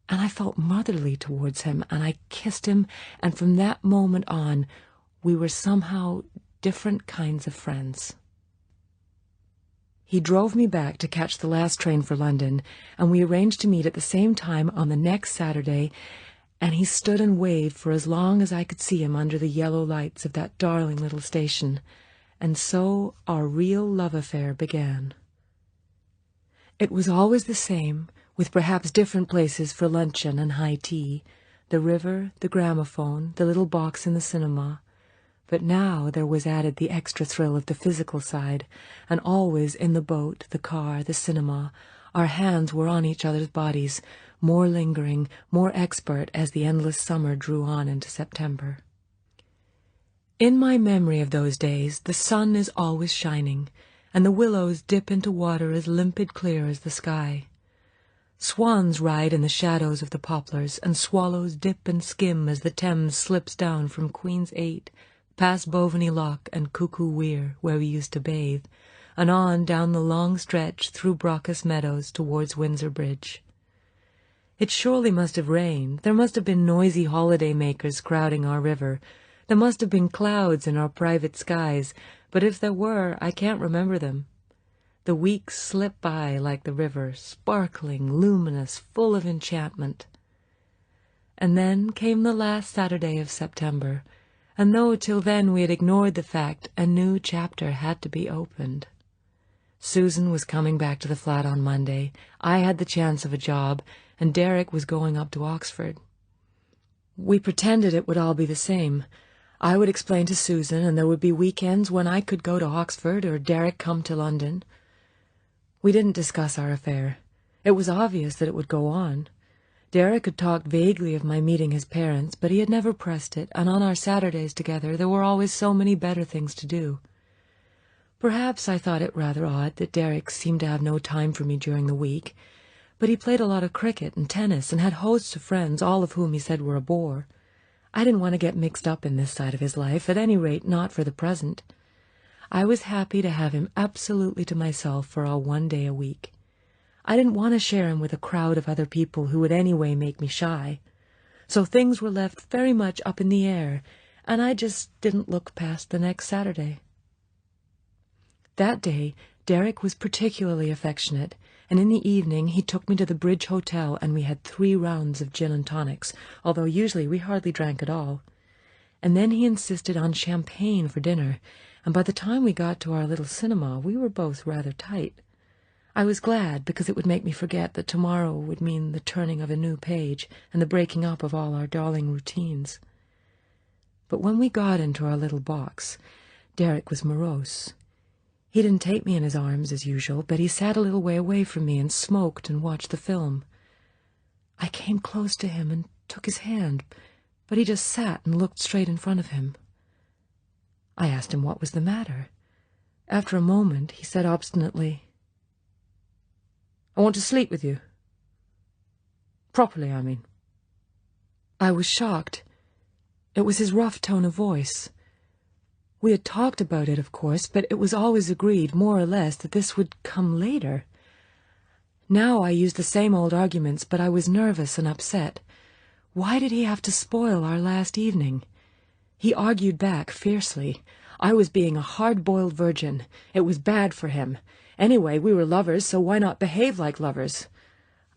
and I felt motherly towards him, and I kissed him, and from that moment on, we were somehow different kinds of friends. He drove me back to catch the last train for London, and we arranged to meet at the same time on the next Saturday, and he stood and waved for as long as I could see him under the yellow lights of that darling little station, and so our real love affair began. It was always the same, with perhaps different places for luncheon and high tea, the river, the gramophone, the little box in the cinema. But now there was added the extra thrill of the physical side, and always in the boat, the car, the cinema, our hands were on each other's bodies, more lingering, more expert as the endless summer drew on into September. In my memory of those days, the sun is always shining, and the willows dip into water as limpid clear as the sky. Swans ride in the shadows of the poplars, and swallows dip and skim as the Thames slips down from Queen's 8, past Bovany Lock and Cuckoo Weir, where we used to bathe, and on down the long stretch through Brocas Meadows towards Windsor Bridge. It surely must have rained. There must have been noisy holiday-makers crowding our river. There must have been clouds in our private skies, but if there were, I can't remember them. The weeks slip by like the river, sparkling, luminous, full of enchantment. And then came the last Saturday of September, and though till then we had ignored the fact, a new chapter had to be opened. Susan was coming back to the flat on Monday, I had the chance of a job, and Derek was going up to Oxford. We pretended it would all be the same. I would explain to Susan, and there would be weekends when I could go to Oxford or Derek come to London. We didn't discuss our affair. It was obvious that it would go on. Derek had talked vaguely of my meeting his parents, but he had never pressed it, and on our Saturdays together there were always so many better things to do. Perhaps I thought it rather odd that Derek seemed to have no time for me during the week, but he played a lot of cricket and tennis and had hosts of friends, all of whom he said were a bore. I didn't want to get mixed up in this side of his life, at any rate not for the present. I was happy to have him absolutely to myself for all 1 day a week. I didn't want to share him with a crowd of other people who would anyway make me shy. So things were left very much up in the air, and I just didn't look past the next Saturday. That day, Derek was particularly affectionate, and in the evening he took me to the Bridge Hotel, and we had 3 rounds of gin and tonics, although usually we hardly drank at all. And then he insisted on champagne for dinner, and by the time we got to our little cinema, we were both rather tight. I was glad, because it would make me forget that tomorrow would mean the turning of a new page and the breaking up of all our darling routines. But when we got into our little box, Derek was morose. He didn't take me in his arms as usual, but he sat a little way away from me and smoked and watched the film. I came close to him and took his hand, but he just sat and looked straight in front of him. I asked him what was the matter. After a moment, he said obstinately, "I want to sleep with you. Properly, I mean." I was shocked. It was his rough tone of voice. We had talked about it, of course, but it was always agreed, more or less, that this would come later. Now I used the same old arguments, but I was nervous and upset. Why did he have to spoil our last evening? He argued back fiercely. I was being a hard-boiled virgin. It was bad for him. Anyway, we were lovers, so why not behave like lovers?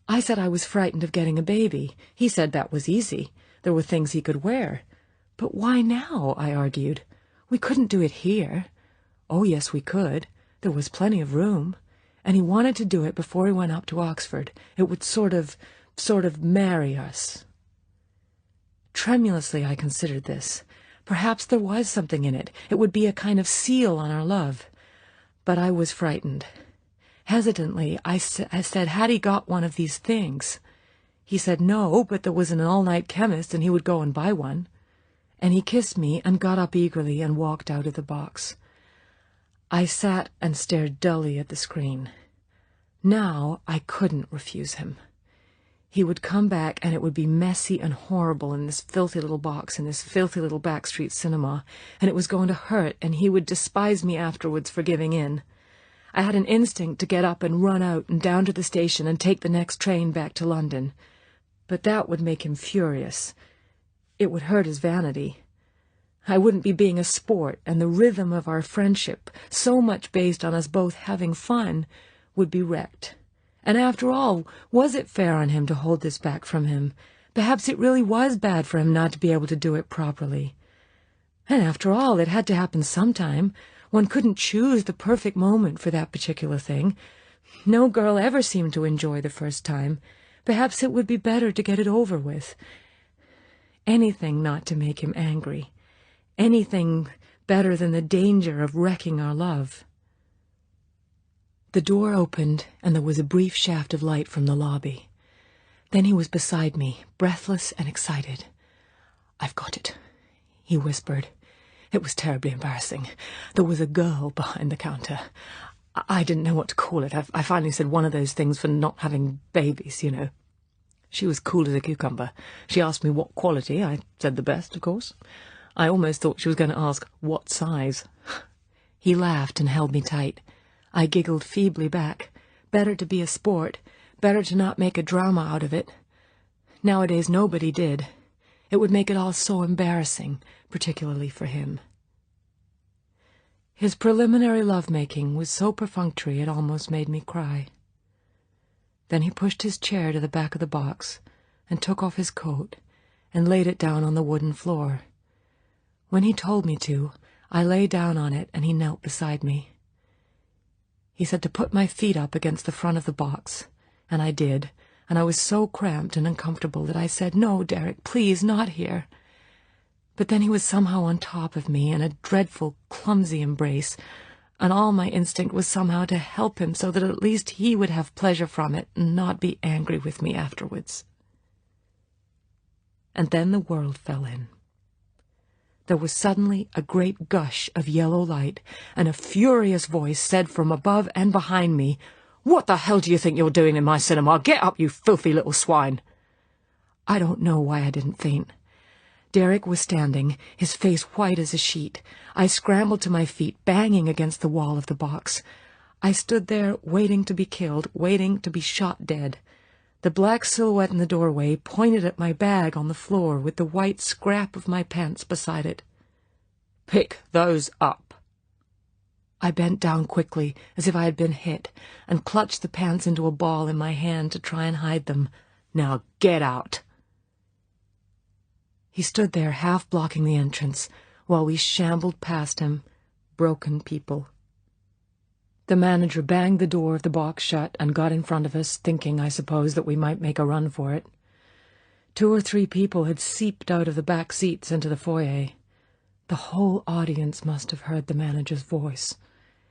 I said I was frightened of getting a baby. He said that was easy. There were things he could wear. But why now? I argued. We couldn't do it here. Oh, yes, we could. There was plenty of room. And he wanted to do it before he went up to Oxford. It would sort of marry us. Tremulously I considered this. Perhaps there was something in it. It would be a kind of seal on our love. But I was frightened. Hesitantly, I said, had he got one of these things? He said no, but there was an all-night chemist and he would go and buy one. And he kissed me and got up eagerly and walked out of the box. I sat and stared dully at the screen. Now I couldn't refuse him. He would come back and it would be messy and horrible in this filthy little box in this filthy little backstreet cinema, and it was going to hurt, and he would despise me afterwards for giving in. I had an instinct to get up and run out and down to the station and take the next train back to London. But that would make him furious. It would hurt his vanity. I wouldn't be being a sport, and the rhythm of our friendship, so much based on us both having fun, would be wrecked. And after all, was it fair on him to hold this back from him? Perhaps it really was bad for him not to be able to do it properly. And after all, it had to happen sometime. One couldn't choose the perfect moment for that particular thing. No girl ever seemed to enjoy the first time. Perhaps it would be better to get it over with. Anything not to make him angry. Anything better than the danger of wrecking our love. The door opened, and there was a brief shaft of light from the lobby. Then he was beside me, breathless and excited. "I've got it," he whispered. It was terribly embarrassing. There was a girl behind the counter. I didn't know what to call it. I finally said one of those things for not having babies, you know. She was cool as a cucumber. She asked me what quality. I said the best, of course. I almost thought she was going to ask what size. He laughed and held me tight. I giggled feebly back. Better to be a sport. Better to not make a drama out of it. Nowadays nobody did. It would make it all so embarrassing, particularly for him. His preliminary love-making was so perfunctory it almost made me cry. Then he pushed his chair to the back of the box and took off his coat and laid it down on the wooden floor. When he told me to, I lay down on it and he knelt beside me. He said to put my feet up against the front of the box, and I did, and I was so cramped and uncomfortable that I said, "No, Derek, please, not here." But then he was somehow on top of me in a dreadful, clumsy embrace, and all my instinct was somehow to help him so that at least he would have pleasure from it and not be angry with me afterwards. And then the world fell in. There was suddenly a great gush of yellow light, and a furious voice said from above and behind me, "What the hell do you think you're doing in my cinema? Get up, you filthy little swine!" I don't know why I didn't faint. Derek was standing, his face white as a sheet. I scrambled to my feet, banging against the wall of the box. I stood there, waiting to be killed, waiting to be shot dead. The black silhouette in the doorway pointed at my bag on the floor with the white scrap of my pants beside it. "Pick those up." I bent down quickly, as if I had been hit, and clutched the pants into a ball in my hand to try and hide them. "Now get out." He stood there, half blocking the entrance, while we shambled past him, broken people. The manager banged the door of the box shut and got in front of us, thinking, I suppose, that we might make a run for it. 2 or 3 people had seeped out of the back seats into the foyer. The whole audience must have heard the manager's voice.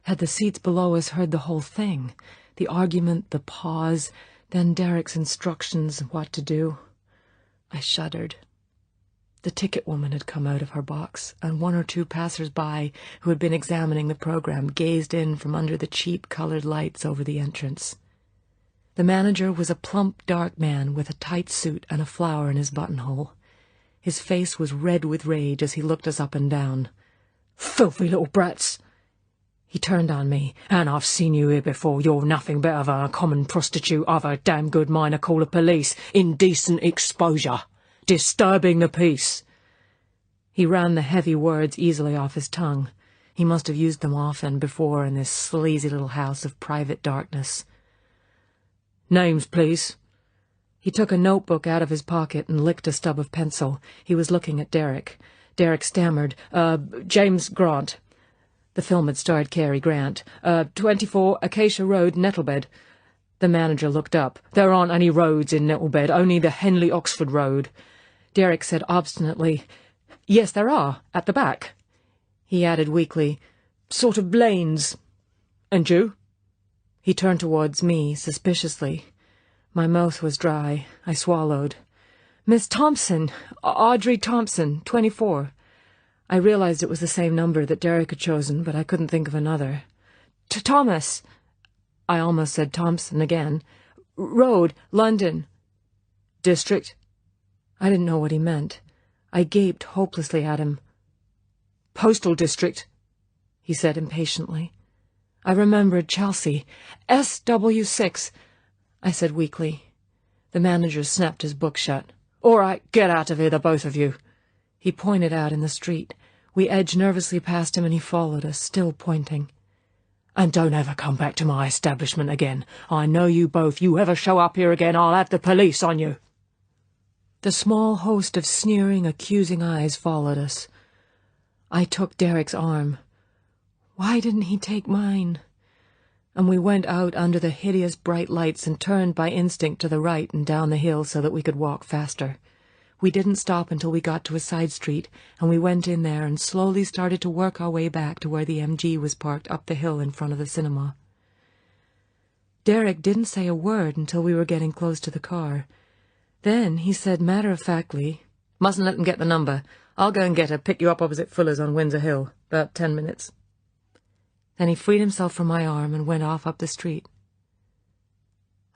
Had the seats below us heard the whole thing? The argument, the pause, then Derek's instructions what to do? I shuddered. The ticket woman had come out of her box, and 1 or 2 passers-by who had been examining the program gazed in from under the cheap-colored lights over the entrance. The manager was a plump, dark man with a tight suit and a flower in his buttonhole. His face was red with rage as he looked us up and down. "Filthy little brats!" He turned on me. "And I've seen you here before. You're nothing better than a common prostitute. I've a damn good mind to call the police. Indecent exposure. Disturbing the peace." He ran the heavy words easily off his tongue. He must have used them often before in this sleazy little house of private darkness. "Names, please." He took a notebook out of his pocket and licked a stub of pencil. He was looking at Derek. Derek stammered, James Grant." The film had starred Cary Grant. 24 Acacia Road, Nettlebed. The manager looked up. There aren't any roads in Nettlebed, only the Henley-Oxford Road. Derek said obstinately, Yes, there are, at the back. He added weakly, Sort of lanes. And you? He turned towards me, suspiciously. My mouth was dry. I swallowed. Miss Thompson, Audrey Thompson, 24. I realized it was the same number that Derek had chosen, but I couldn't think of another. Thomas. I almost said Thompson again. Road, London. District. I didn't know what he meant. I gaped hopelessly at him. Postal district, he said impatiently. I remembered Chelsea. SW6, I said weakly. The manager snapped his book shut. All right, get out of here, the both of you. He pointed out in the street. We edged nervously past him and he followed us, still pointing. And don't ever come back to my establishment again. I know you both. You ever show up here again, I'll have the police on you. The small host of sneering, accusing eyes followed us. I took Derek's arm. Why didn't he take mine? And we went out under the hideous bright lights and turned by instinct to the right and down the hill so that we could walk faster. We didn't stop until we got to a side street, and we went in there and slowly started to work our way back to where the MG was parked up the hill in front of the cinema. Derek didn't say a word until we were getting close to the car. Then he said matter-of-factly, Mustn't let them get the number. I'll go and get her, pick you up opposite Fuller's on Windsor Hill. About 10 minutes. Then he freed himself from my arm and went off up the street.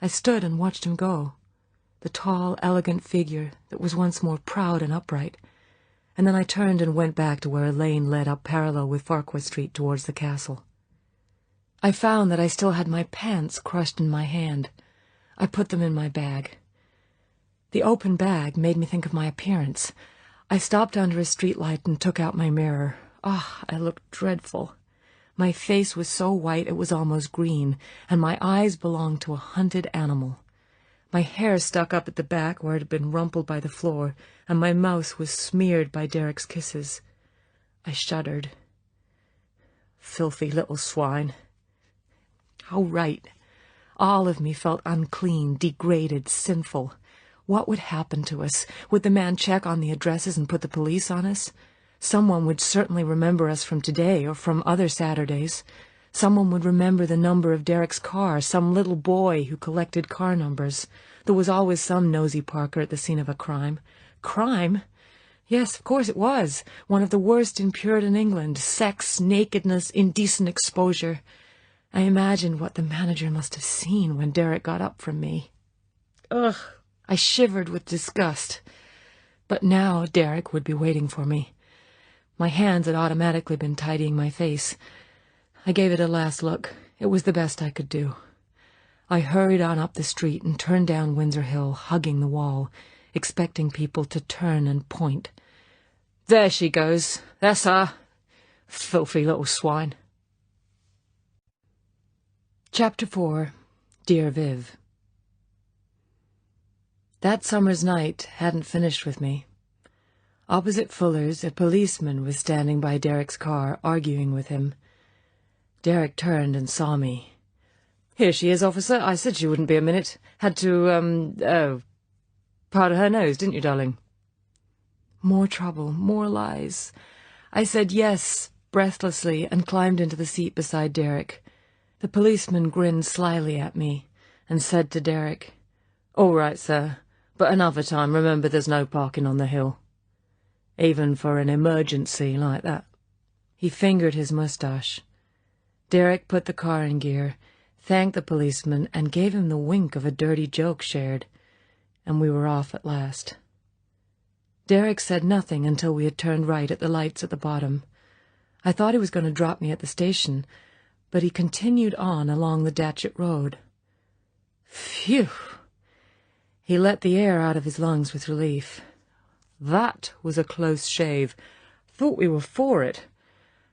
I stood and watched him go, the tall, elegant figure that was once more proud and upright, and then I turned and went back to where a lane led up parallel with Farquhar Street towards the castle. I found that I still had my pants crushed in my hand. I put them in my bag. The open bag made me think of my appearance. I stopped under a streetlight and took out my mirror. I looked dreadful. My face was so white it was almost green, and my eyes belonged to a hunted animal. My hair stuck up at the back where it had been rumpled by the floor, and my mouth was smeared by Derek's kisses. I shuddered. Filthy little swine. How right. All of me felt unclean, degraded, sinful. What would happen to us? Would the man check on the addresses and put the police on us? Someone would certainly remember us from today or from other Saturdays. Someone would remember the number of Derek's car, some little boy who collected car numbers. There was always some nosy Parker at the scene of a crime. Crime? Yes, of course it was. One of the worst in Puritan England. Sex, nakedness, indecent exposure. I imagined what the manager must have seen when Derek got up from me. Ugh! I shivered with disgust. But now Derek would be waiting for me. My hands had automatically been tidying my face. I gave it a last look. It was the best I could do. I hurried on up the street and turned down Windsor Hill, hugging the wall, expecting people to turn and point. There she goes. That's her. Filthy little swine. Chapter 4. Dear Viv. That summer's night hadn't finished with me. Opposite Fuller's, a policeman was standing by Derek's car, arguing with him. Derek turned and saw me. Here she is, officer. I said she wouldn't be a minute. Had to, powder her nose, didn't you, darling? More trouble, more lies. I said yes, breathlessly, and climbed into the seat beside Derek. The policeman grinned slyly at me and said to Derek, All right, sir, but another time remember there's no parking on the hill. Even for an emergency like that. He fingered his moustache. Derek put the car in gear, thanked the policeman, and gave him the wink of a dirty joke shared, and we were off at last. Derek said nothing until we had turned right at the lights at the bottom. I thought he was going to drop me at the station, but he continued on along the Datchet Road. Phew! He let the air out of his lungs with relief. That was a close shave. Thought we were for it.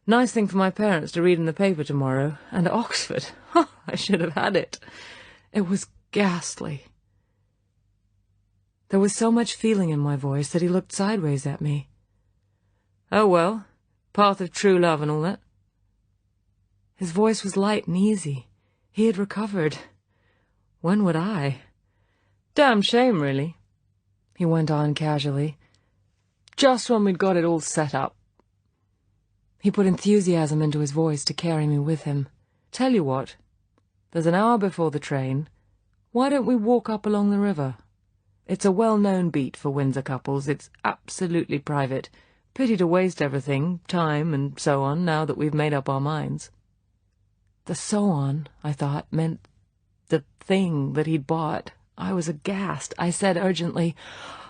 Nice thing for my parents to read in the paper tomorrow. And Oxford. I should have had it. It was ghastly. There was so much feeling in my voice that he looked sideways at me. Oh, well, path of true love and all that. His voice was light and easy. He had recovered. When would I? Damn shame, really, he went on casually. Just when we'd got it all set up. He put enthusiasm into his voice to carry me with him. Tell you what, there's an hour before the train. Why don't we walk up along the river? It's a well-known beat for Windsor couples. It's absolutely private. Pity to waste everything, time and so on, now that we've made up our minds. The so on, I thought, meant the thing that he'd bought. I was aghast. I said urgently,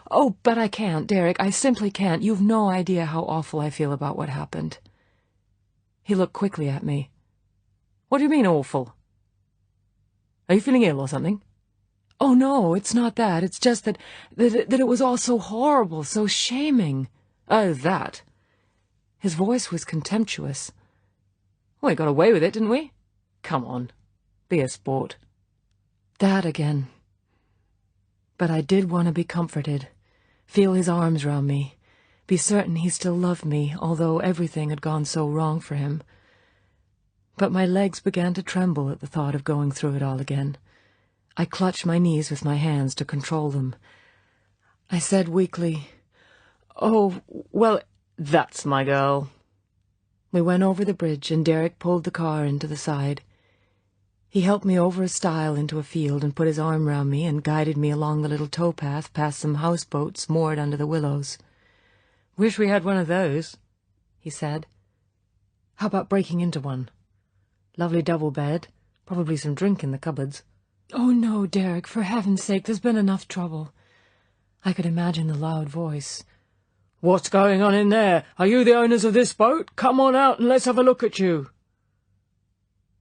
"Oh, but I can't, Derek. I simply can't. You've no idea how awful I feel about what happened." He looked quickly at me. What do you mean, awful? Are you feeling ill or something? Oh, no, it's not that. It's just that it was all so horrible, so shaming. Oh, that. His voice was contemptuous. We got away with it, didn't we? Come on, be a sport. That again. But I did want to be comforted, feel his arms round me, be certain he still loved me, although everything had gone so wrong for him. But my legs began to tremble at the thought of going through it all again. I clutched my knees with my hands to control them. I said weakly, "Oh, well, that's my girl." We went over the bridge, and Derek pulled the car into the side. He helped me over a stile into a field and put his arm round me and guided me along the little towpath past some houseboats moored under the willows. "Wish we had one of those," he said. "How about breaking into one? Lovely double bed, probably some drink in the cupboards." "Oh, no, Derek, for heaven's sake, there's been enough trouble." I could imagine the loud voice. "What's going on in there? Are you the owners of this boat? Come on out and let's have a look at you."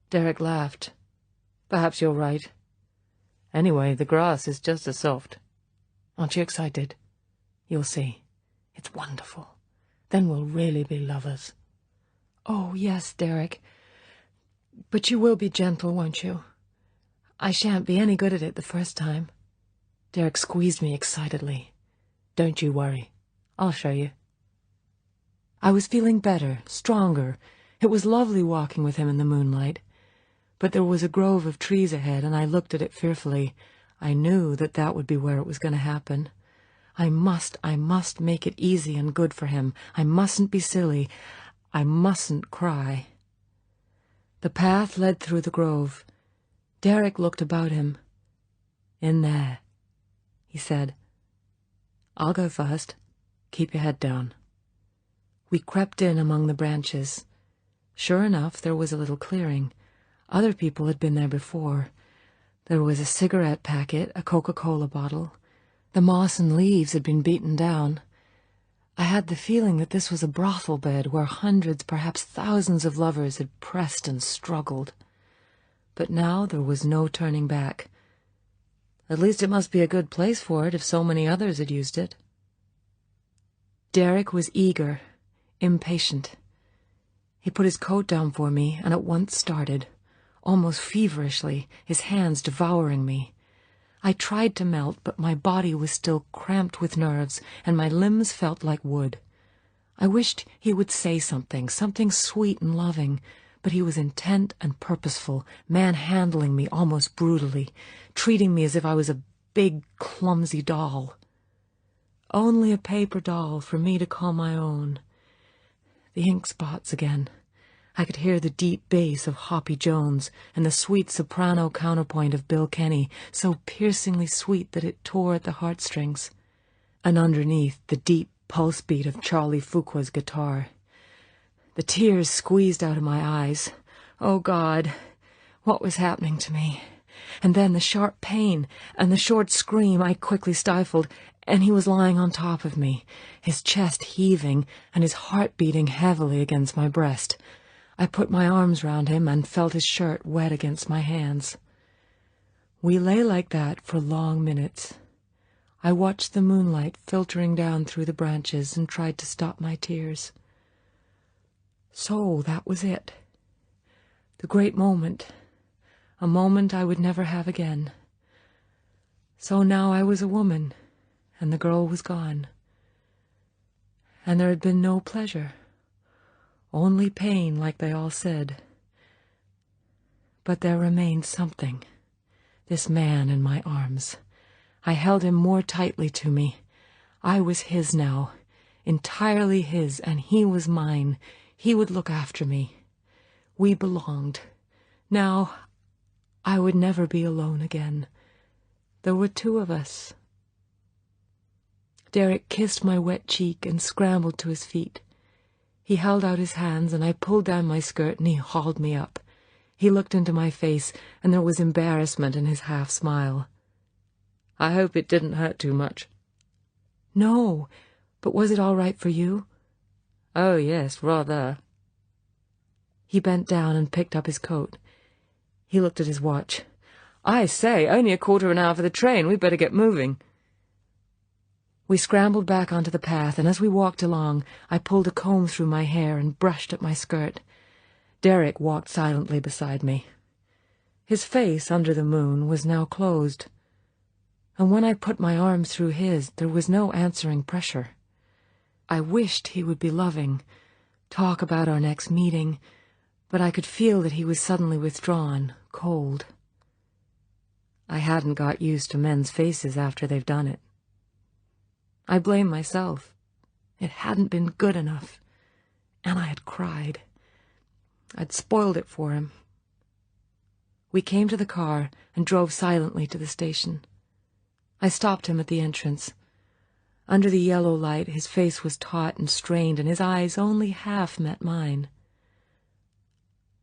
Derek laughed. "Perhaps you're right. Anyway, the grass is just as soft. Aren't you excited? You'll see. It's wonderful. Then we'll really be lovers." "Oh, yes, Derek. But you will be gentle, won't you? I shan't be any good at it the first time." Derek squeezed me excitedly. "Don't you worry. I'll show you." I was feeling better, stronger. It was lovely walking with him in the moonlight. But there was a grove of trees ahead, and I looked at it fearfully. I knew that that would be where it was going to happen. I must make it easy and good for him. I mustn't be silly. I mustn't cry. The path led through the grove. Derek looked about him. "In there," he said. "I'll go first. Keep your head down." We crept in among the branches. Sure enough, there was a little clearing. Other people had been there before. There was a cigarette packet, a Coca-Cola bottle. The moss and leaves had been beaten down. I had the feeling that this was a brothel bed where hundreds, perhaps thousands of lovers had pressed and struggled. But now there was no turning back. At least it must be a good place for it if so many others had used it. Derek was eager, impatient. He put his coat down for me and at once started, almost feverishly, his hands devouring me. I tried to melt, but my body was still cramped with nerves, and my limbs felt like wood. I wished he would say something sweet and loving, but he was intent and purposeful, manhandling me almost brutally, treating me as if I was a big, clumsy doll. Only a paper doll for me to call my own. The ink spots again. I could hear the deep bass of Hoppy Jones and the sweet soprano counterpoint of Bill Kenny, so piercingly sweet that it tore at the heartstrings. And underneath, the deep pulse beat of Charlie Fuqua's guitar. The tears squeezed out of my eyes. Oh, God, what was happening to me? And then the sharp pain and the short scream I quickly stifled, and he was lying on top of me, his chest heaving and his heart beating heavily against my breast. I put my arms round him and felt his shirt wet against my hands. We lay like that for long minutes. I watched the moonlight filtering down through the branches and tried to stop my tears. So that was it. The great moment. A moment I would never have again. So now I was a woman, and the girl was gone. And there had been no pleasure. Only pain, like they all said. But there remained something. This man in my arms. I held him more tightly to me. I was his now, entirely his, and he was mine. He would look after me. We belonged. Now, I would never be alone again. There were two of us. Derek kissed my wet cheek and scrambled to his feet. He held out his hands, and I pulled down my skirt, and he hauled me up. He looked into my face, and there was embarrassment in his half-smile. "I hope it didn't hurt too much." "No, but was it all right for you?" "Oh, yes, rather." He bent down and picked up his coat. He looked at his watch. "I say, only a quarter of an hour for the train. We'd better get moving." We scrambled back onto the path, and as we walked along, I pulled a comb through my hair and brushed at my skirt. Derek walked silently beside me. His face, under the moon, was now closed, and when I put my arm through his, there was no answering pressure. I wished he would be loving, talk about our next meeting, but I could feel that he was suddenly withdrawn, cold. I hadn't got used to men's faces after they've done it. I blamed myself. It hadn't been good enough, and I had cried. I'd spoiled it for him. We came to the car and drove silently to the station. I stopped him at the entrance. Under the yellow light, his face was taut and strained, and his eyes only half met mine.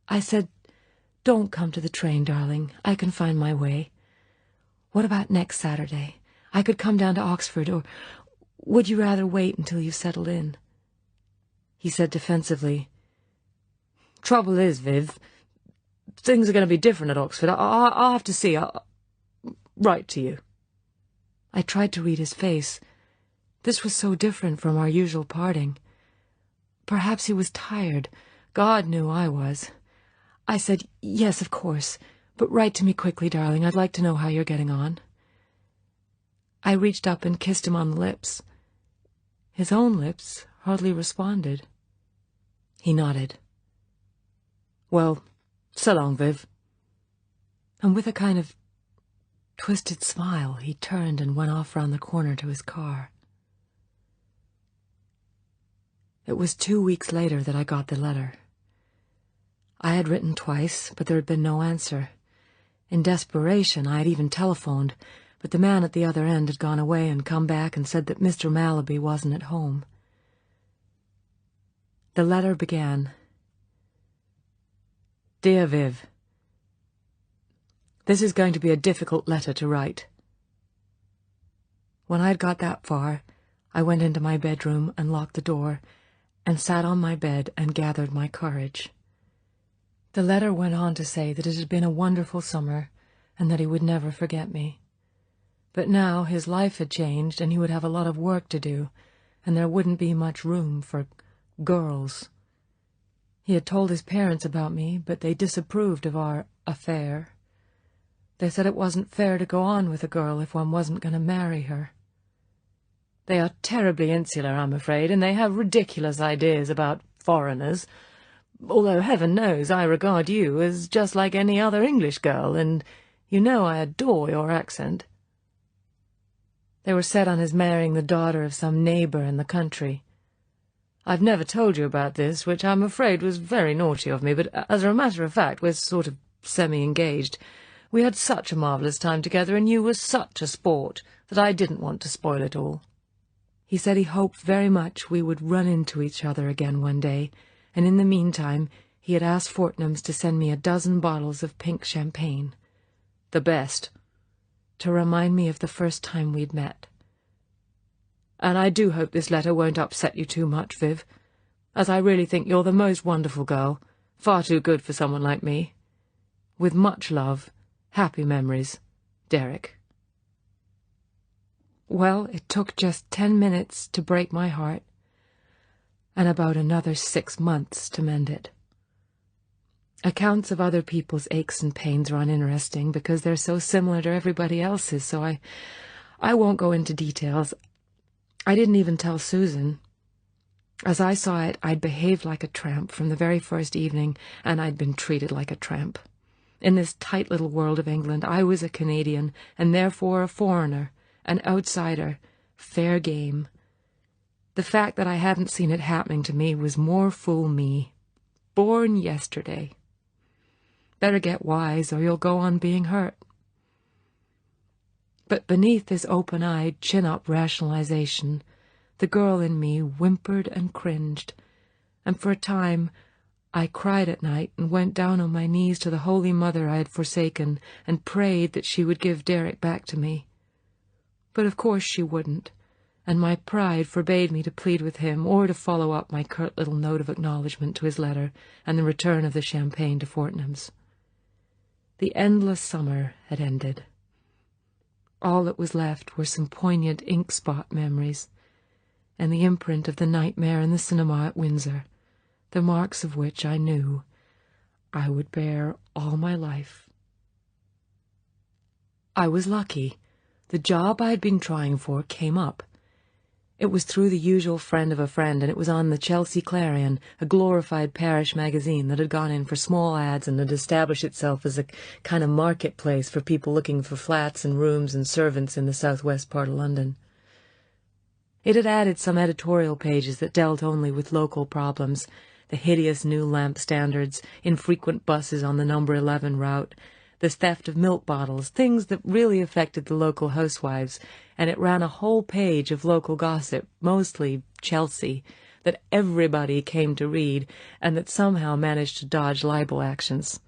I said, "Don't come to the train, darling. I can find my way. What about next Saturday? I could come down to Oxford, or would you rather wait until you've settled in?" He said defensively, "Trouble is, Viv, things are going to be different at Oxford. I'll have to see. I'll write to you." I tried to read his face. This was so different from our usual parting. Perhaps he was tired. God knew I was. I said, "Yes, of course, but write to me quickly, darling. I'd like to know how you're getting on." I reached up and kissed him on the lips. His own lips hardly responded. He nodded. "Well, so long, Viv." And with a kind of twisted smile, he turned and went off round the corner to his car. It was 2 weeks later that I got the letter. I had written twice, but there had been no answer. In desperation, I had even telephoned, but the man at the other end had gone away and come back and said that Mr. Mallaby wasn't at home. The letter began, "Dear Viv, this is going to be a difficult letter to write." When I'd got that far, I went into my bedroom and locked the door, and sat on my bed and gathered my courage. The letter went on to say that it had been a wonderful summer, and that he would never forget me. But now his life had changed, and he would have a lot of work to do, and there wouldn't be much room for girls. He had told his parents about me, but they disapproved of our affair. They said it wasn't fair to go on with a girl if one wasn't going to marry her. They are terribly insular, I'm afraid, and they have ridiculous ideas about foreigners, although heaven knows I regard you as just like any other English girl, and you know I adore your accent. They were set on his marrying the daughter of some neighbour in the country. I've never told you about this, which I'm afraid was very naughty of me, but as a matter of fact, we're sort of semi-engaged. We had such a marvellous time together, and you were such a sport, that I didn't want to spoil it all. He said he hoped very much we would run into each other again one day, and in the meantime he had asked Fortnum's to send me 12 bottles of pink champagne, the best, to remind me of the first time we'd met. And I do hope this letter won't upset you too much, Viv, as I really think you're the most wonderful girl, far too good for someone like me. With much love, happy memories, Derek. Well, it took just 10 minutes to break my heart, and about another 6 months to mend it. Accounts of other people's aches and pains are uninteresting because they're so similar to everybody else's, so I won't go into details. I didn't even tell Susan. As I saw it, I'd behaved like a tramp from the very first evening, and I'd been treated like a tramp. In this tight little world of England, I was a Canadian, and therefore a foreigner, an outsider, fair game. The fact that I hadn't seen it happening to me was more fool me. Born yesterday. Better get wise, or you'll go on being hurt. But beneath this open-eyed, chin-up rationalization, the girl in me whimpered and cringed, and for a time I cried at night and went down on my knees to the Holy Mother I had forsaken and prayed that she would give Derek back to me. But of course she wouldn't, and my pride forbade me to plead with him or to follow up my curt little note of acknowledgment to his letter and the return of the champagne to Fortnum's. The endless summer had ended. All that was left were some poignant ink-spot memories, and the imprint of the nightmare in the cinema at Windsor, the marks of which I knew I would bear all my life. I was lucky. The job I had been trying for came up. It was through the usual friend of a friend, and it was on the Chelsea Clarion, a glorified parish magazine that had gone in for small ads and had established itself as a kind of marketplace for people looking for flats and rooms and servants in the southwest part of London. It had added some editorial pages that dealt only with local problems, the hideous new lamp standards, infrequent buses on the number 11 route, the theft of milk bottles, things that really affected the local housewives, and it ran a whole page of local gossip, mostly Chelsea, that everybody came to read, and that somehow managed to dodge libel actions.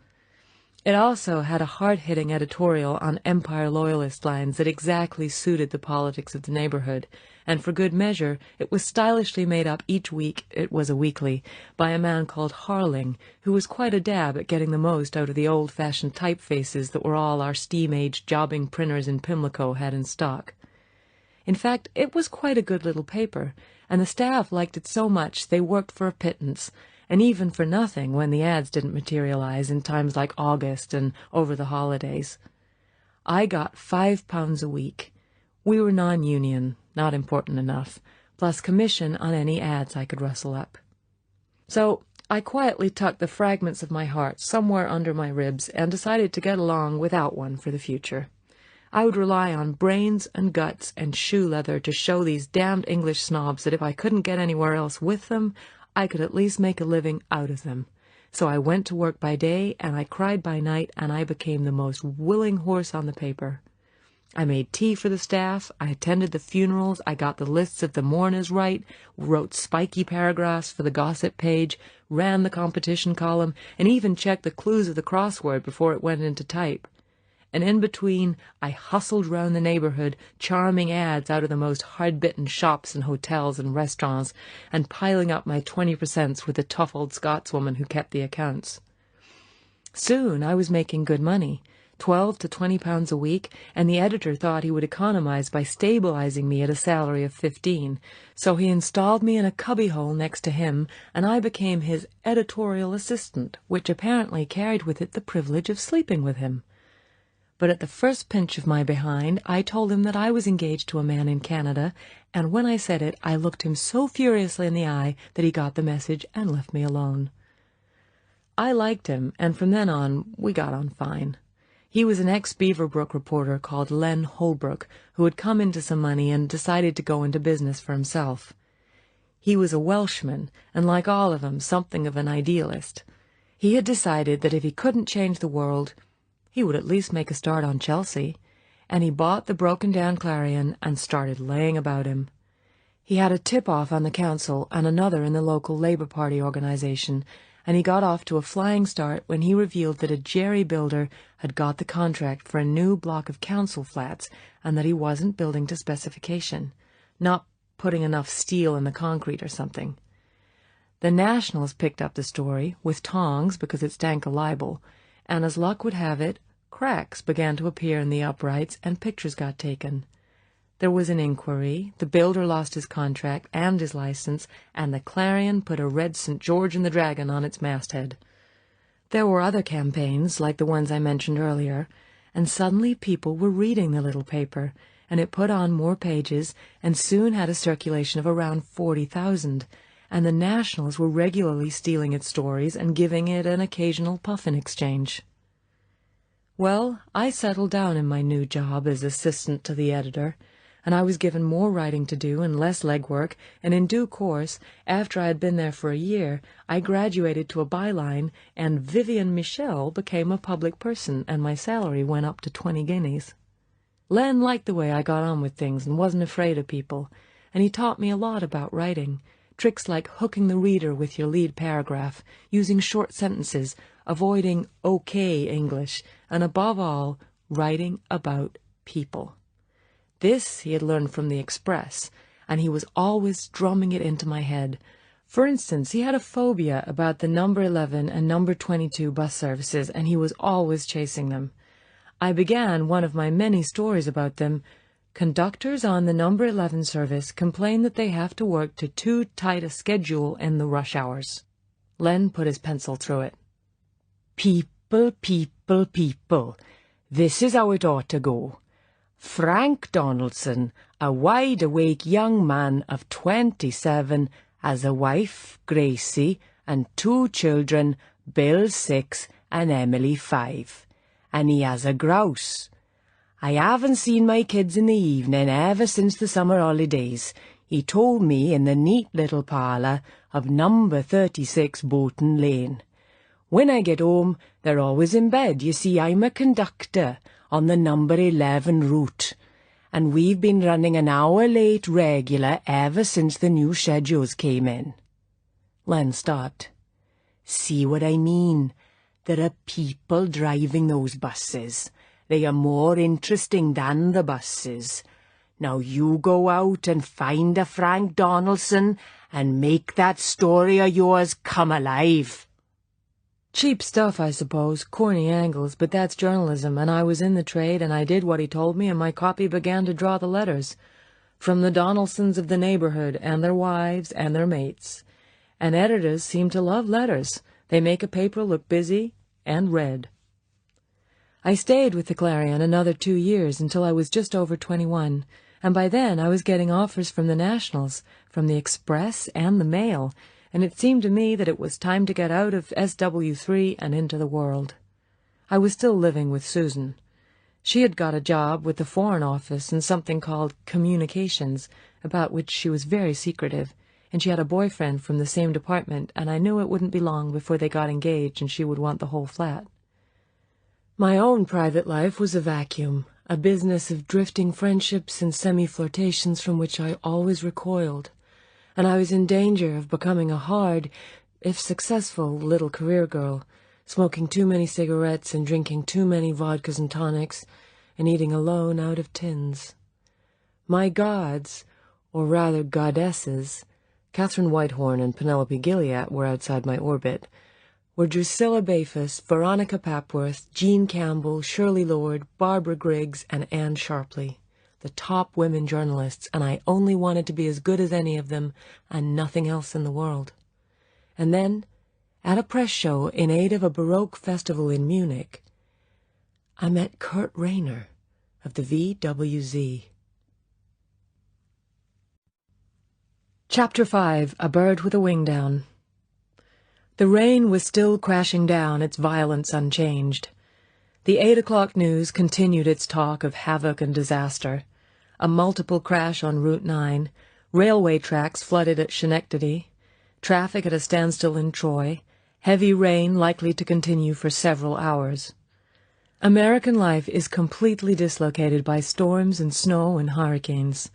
It also had a hard-hitting editorial on Empire Loyalist lines that exactly suited the politics of the neighborhood, and for good measure it was stylishly made up each week, it was a weekly, by a man called Harling, who was quite a dab at getting the most out of the old-fashioned typefaces that were all our steam-age jobbing printers in Pimlico had in stock. In fact, it was quite a good little paper, and the staff liked it so much they worked for a pittance, and even for nothing when the ads didn't materialize in times like August and over the holidays. I got £5 a week. We were non-union, not important enough, plus commission on any ads I could rustle up. So I quietly tucked the fragments of my heart somewhere under my ribs and decided to get along without one for the future. I would rely on brains and guts and shoe leather to show these damned English snobs that if I couldn't get anywhere else with them, I could at least make a living out of them. So I went to work by day, and I cried by night, and I became the most willing horse on the paper. I made tea for the staff, I attended the funerals, I got the lists of the mourners right, wrote spiky paragraphs for the gossip page, ran the competition column, and even checked the clues of the crossword before it went into type. And in between, I hustled round the neighborhood, charming ads out of the most hard-bitten shops and hotels and restaurants, and piling up my 20% with the tough old Scotswoman who kept the accounts. Soon I was making good money, £12 to £20 a week, and the editor thought he would economize by stabilizing me at a salary of 15, so he installed me in a cubbyhole next to him, and I became his editorial assistant, which apparently carried with it the privilege of sleeping with him. But at the first pinch of my behind, I told him that I was engaged to a man in Canada, and when I said it, I looked him so furiously in the eye that he got the message and left me alone. I liked him, and from then on, we got on fine. He was an ex-Beaverbrook reporter called Len Holbrook, who had come into some money and decided to go into business for himself. He was a Welshman, and like all of them, something of an idealist. He had decided that if he couldn't change the world, he would at least make a start on Chelsea, and he bought the broken-down Clarion and started laying about him. He had a tip-off on the council and another in the local Labour Party organisation, and he got off to a flying start when he revealed that a jerry builder had got the contract for a new block of council flats and that he wasn't building to specification, not putting enough steel in the concrete or something. The Nationals picked up the story, with tongs because it stank of libel, and as luck would have it, cracks began to appear in the uprights and pictures got taken. There was an inquiry, the builder lost his contract and his license, and the Clarion put a red St. George and the Dragon on its masthead. There were other campaigns, like the ones I mentioned earlier, and suddenly people were reading the little paper, and it put on more pages and soon had a circulation of around 40,000, and the Nationals were regularly stealing its stories and giving it an occasional puff in exchange. Well, I settled down in my new job as assistant to the editor, and I was given more writing to do and less legwork, and in due course, after I had been there for a year, I graduated to a byline, and Viv Michel became a public person, and my salary went up to 20 guineas. Len liked the way I got on with things and wasn't afraid of people, and he taught me a lot about writing, tricks like hooking the reader with your lead paragraph, using short sentences, avoiding okay English, and above all, writing about people. This he had learned from the Express, and he was always drumming it into my head. For instance, he had a phobia about the number 11 and number 22 bus services, and he was always chasing them. I began one of my many stories about them. Conductors on the number 11 service complain that they have to work to too tight a schedule in the rush hours. Len put his pencil through it. People, people, people. This is how it ought to go. Frank Donaldson, a wide-awake young man of 27, has a wife, Gracie, and 2 children, Bill 6 and Emily 5. And he has a grouse. I haven't seen my kids in the evening ever since the summer holidays. He told me in the neat little parlour of number 36 Bolton Lane. When I get home, they're always in bed. You see, I'm a conductor on the number 11 route, and we've been running an hour late regular ever since the new schedules came in. Len stopped. See what I mean? There are people driving those buses. They are more interesting than the buses. Now you go out and find a Frank Donaldson and make that story of yours come alive. Cheap stuff, I suppose, corny angles, but that's journalism, and I was in the trade, and I did what he told me, and my copy began to draw the letters. From the Donaldsons of the neighborhood, and their wives, and their mates. And editors seem to love letters. They make a paper look busy and read. I stayed with the Clarion another 2 years until I was just over 21, and by then I was getting offers from the Nationals, from the Express and the Mail, and it seemed to me that it was time to get out of SW3 and into the world. I was still living with Susan. She had got a job with the Foreign Office in something called Communications, about which she was very secretive, and she had a boyfriend from the same department, and I knew it wouldn't be long before they got engaged and she would want the whole flat. My own private life was a vacuum, a business of drifting friendships and semi-flirtations from which I always recoiled, and I was in danger of becoming a hard, if successful, little career girl, smoking too many cigarettes and drinking too many vodkas and tonics, and eating alone out of tins. My gods, or rather goddesses, Catherine Whitehorn and Penelope Gilliatt were outside my orbit, were Drusilla Bayfus, Veronica Papworth, Jean Campbell, Shirley Lord, Barbara Griggs, and Anne Sharpley, the top women journalists, and I only wanted to be as good as any of them, and nothing else in the world. And then, at a press show in aid of a Baroque festival in Munich, I met Kurt Rayner of the VWZ. Chapter 5. A Bird with a Wing Down. The rain was still crashing down, its violence unchanged. The 8 o'clock news continued its talk of havoc and disaster. A multiple crash on Route 9, railway tracks flooded at Schenectady, traffic at a standstill in Troy, heavy rain likely to continue for several hours. American life is completely dislocated by storms and snow and hurricanes.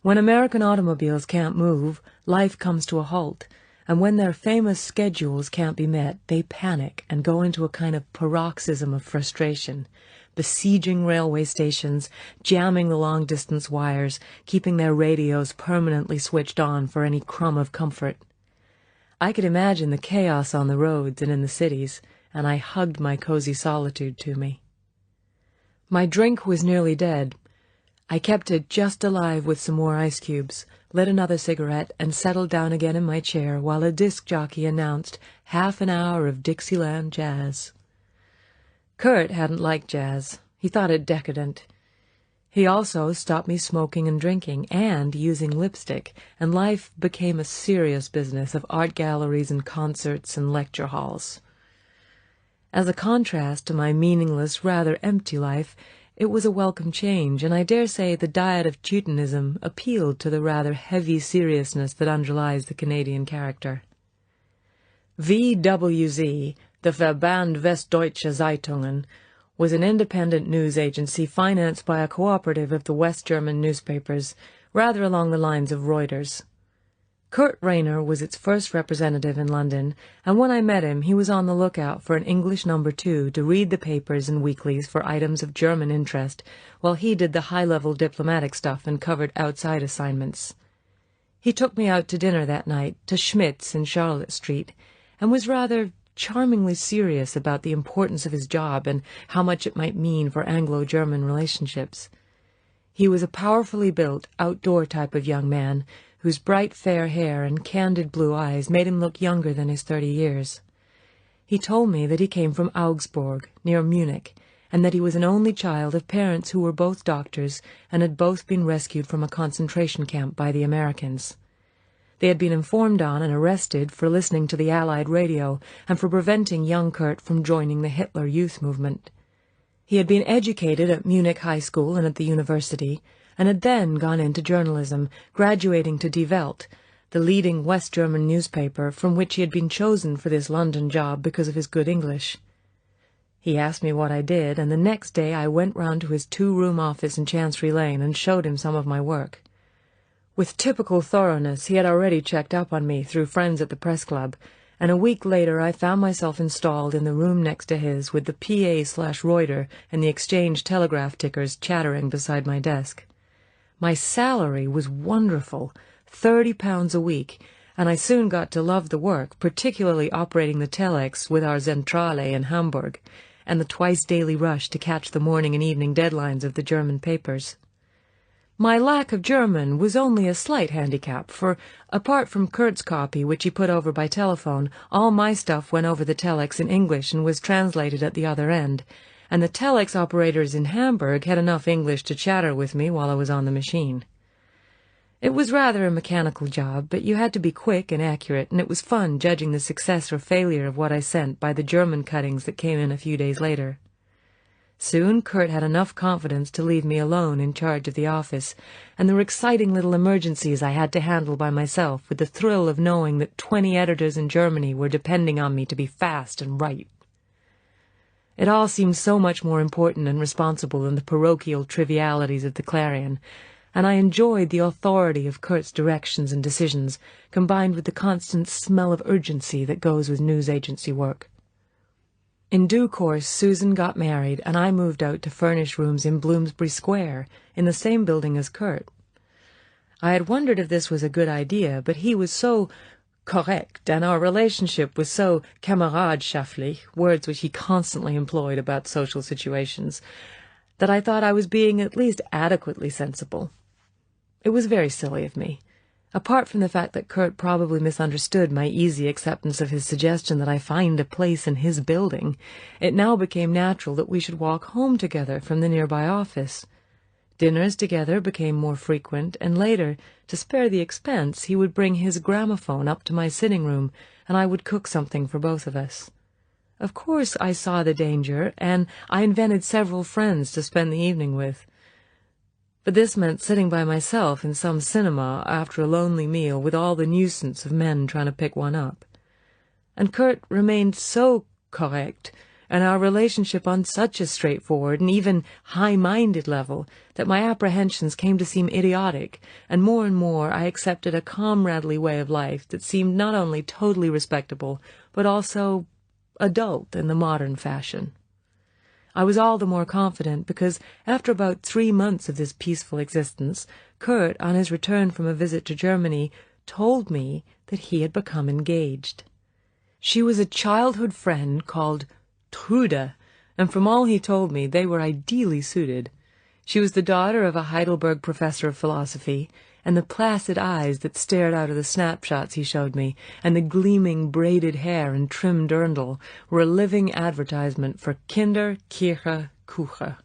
When American automobiles can't move, life comes to a halt, and when their famous schedules can't be met, they panic and go into a kind of paroxysm of frustration, besieging railway stations, jamming the long-distance wires, keeping their radios permanently switched on for any crumb of comfort. I could imagine the chaos on the roads and in the cities, and I hugged my cozy solitude to me. My drink was nearly dead. I kept it just alive with some more ice cubes, lit another cigarette, and settled down again in my chair while a disc jockey announced half an hour of Dixieland jazz. Kurt hadn't liked jazz. He thought it decadent. He also stopped me smoking and drinking and using lipstick, and life became a serious business of art galleries and concerts and lecture halls. As a contrast to my meaningless, rather empty life, it was a welcome change, and I dare say the diet of Teutonism appealed to the rather heavy seriousness that underlies the Canadian character. VWZ, the Verband Westdeutsche Zeitungen, was an independent news agency financed by a cooperative of the West German newspapers, rather along the lines of Reuters. Kurt Rayner was its first representative in London, and when I met him he was on the lookout for an English number 2 to read the papers and weeklies for items of German interest, while he did the high-level diplomatic stuff and covered outside assignments. He took me out to dinner that night, to Schmidt's in Charlotte Street, and was rather charmingly serious about the importance of his job and how much it might mean for Anglo-German relationships. He was a powerfully built, outdoor type of young man, whose bright fair hair and candid blue eyes made him look younger than his 30 years. He told me that he came from Augsburg, near Munich, and that he was an only child of parents who were both doctors and had both been rescued from a concentration camp by the Americans. They had been informed on and arrested for listening to the Allied radio and for preventing young Kurt from joining the Hitler Youth movement. He had been educated at Munich High School and at the university, and had then gone into journalism, graduating to Die Welt, the leading West German newspaper from which he had been chosen for this London job because of his good English. He asked me what I did, and the next day I went round to his 2-room office in Chancery Lane and showed him some of my work. With typical thoroughness, he had already checked up on me through friends at the press club, and a week later I found myself installed in the room next to his with the PA/Reuter and the Exchange telegraph tickers chattering beside my desk. My salary was wonderful, £30 a week, and I soon got to love the work, particularly operating the telex with our Zentrale in Hamburg, and the twice-daily rush to catch the morning and evening deadlines of the German papers. My lack of German was only a slight handicap, for, apart from Kurt's copy, which he put over by telephone, all my stuff went over the telex in English and was translated at the other end, and the telex operators in Hamburg had enough English to chatter with me while I was on the machine. It was rather a mechanical job, but you had to be quick and accurate, and it was fun judging the success or failure of what I sent by the German cuttings that came in a few days later. Soon Kurt had enough confidence to leave me alone in charge of the office, and there were exciting little emergencies I had to handle by myself, with the thrill of knowing that 20 editors in Germany were depending on me to be fast and right. It all seemed so much more important and responsible than the parochial trivialities of the Clarion, and I enjoyed the authority of Kurt's directions and decisions, combined with the constant smell of urgency that goes with news agency work. In due course, Susan got married, and I moved out to furnish rooms in Bloomsbury Square, in the same building as Kurt. I had wondered if this was a good idea, but he was so correct, and our relationship was so kameradschaftlich, words which he constantly employed about social situations, that I thought I was being at least adequately sensible. It was very silly of me. Apart from the fact that Kurt probably misunderstood my easy acceptance of his suggestion that I find a place in his building, it now became natural that we should walk home together from the nearby office. Dinners together became more frequent, and later, to spare the expense, he would bring his gramophone up to my sitting room, and I would cook something for both of us. Of course I saw the danger, and I invented several friends to spend the evening with. But this meant sitting by myself in some cinema after a lonely meal with all the nuisance of men trying to pick one up. And Kurt remained so correct, and our relationship on such a straightforward and even high-minded level, that my apprehensions came to seem idiotic, and more I accepted a comradely way of life that seemed not only totally respectable, but also adult in the modern fashion. I was all the more confident because, after about 3 months of this peaceful existence, Kurt, on his return from a visit to Germany, told me that he had become engaged. She was a childhood friend called Trude, and from all he told me, they were ideally suited. She was the daughter of a Heidelberg professor of philosophy, and the placid eyes that stared out of the snapshots he showed me, and the gleaming braided hair and trim dirndl, were a living advertisement for Kinder, Kirche, Kuche.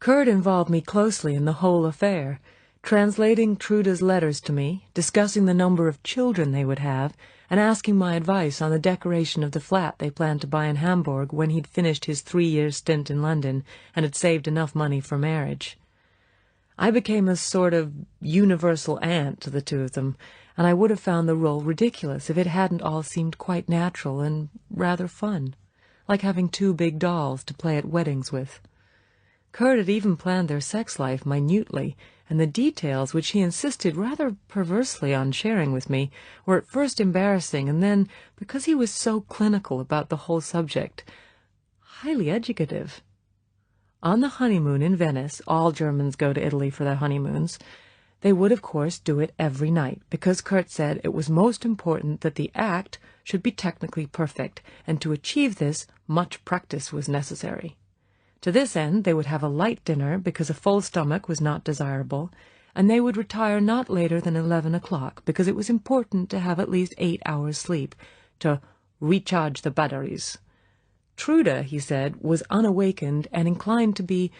Kurt involved me closely in the whole affair, translating Trude's letters to me, discussing the number of children they would have, and asking my advice on the decoration of the flat they planned to buy in Hamburg when he'd finished his 3-year stint in London and had saved enough money for marriage. I became a sort of universal aunt to the two of them, and I would have found the role ridiculous if it hadn't all seemed quite natural and rather fun, like having 2 big dolls to play at weddings with. Kurt had even planned their sex life minutely, and the details, which he insisted rather perversely on sharing with me, were at first embarrassing, and then, because he was so clinical about the whole subject, highly educative. On the honeymoon in Venice, all Germans go to Italy for their honeymoons, they would of course do it every night, because Kurt said it was most important that the act should be technically perfect, and to achieve this much practice was necessary. To this end they would have a light dinner, because a full stomach was not desirable, and they would retire not later than 11 o'clock, because it was important to have at least 8 hours' sleep, to recharge the batteries. Trude, he said, was unawakened and inclined to be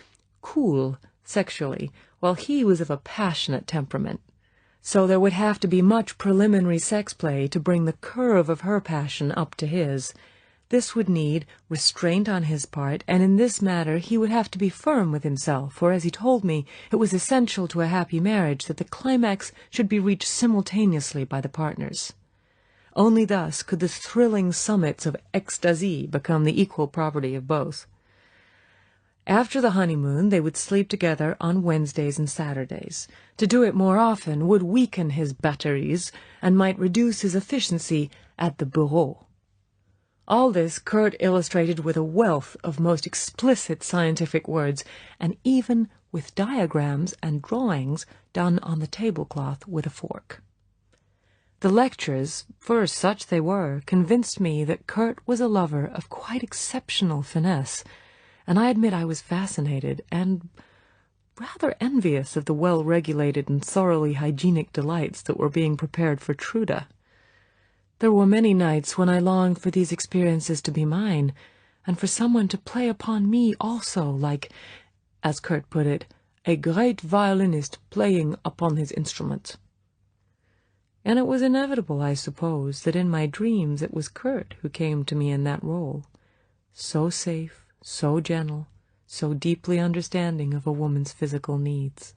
cool sexually, while he was of a passionate temperament. So there would have to be much preliminary sex play to bring the curve of her passion up to his. This would need restraint on his part, and in this matter he would have to be firm with himself, for, as he told me, it was essential to a happy marriage that the climax should be reached simultaneously by the partners. Only thus could the thrilling summits of ecstasy become the equal property of both. After the honeymoon they would sleep together on Wednesdays and Saturdays. To do it more often would weaken his batteries and might reduce his efficiency at the bureau. All this Kurt illustrated with a wealth of most explicit scientific words, and even with diagrams and drawings done on the tablecloth with a fork. The lectures, for such they were, convinced me that Kurt was a lover of quite exceptional finesse, and I admit I was fascinated and rather envious of the well-regulated and thoroughly hygienic delights that were being prepared for Trude. There were many nights when I longed for these experiences to be mine, and for someone to play upon me also, like, as Kurt put it, a great violinist playing upon his instrument. And it was inevitable, I suppose, that in my dreams it was Kurt who came to me in that role, so safe, so gentle, so deeply understanding of a woman's physical needs.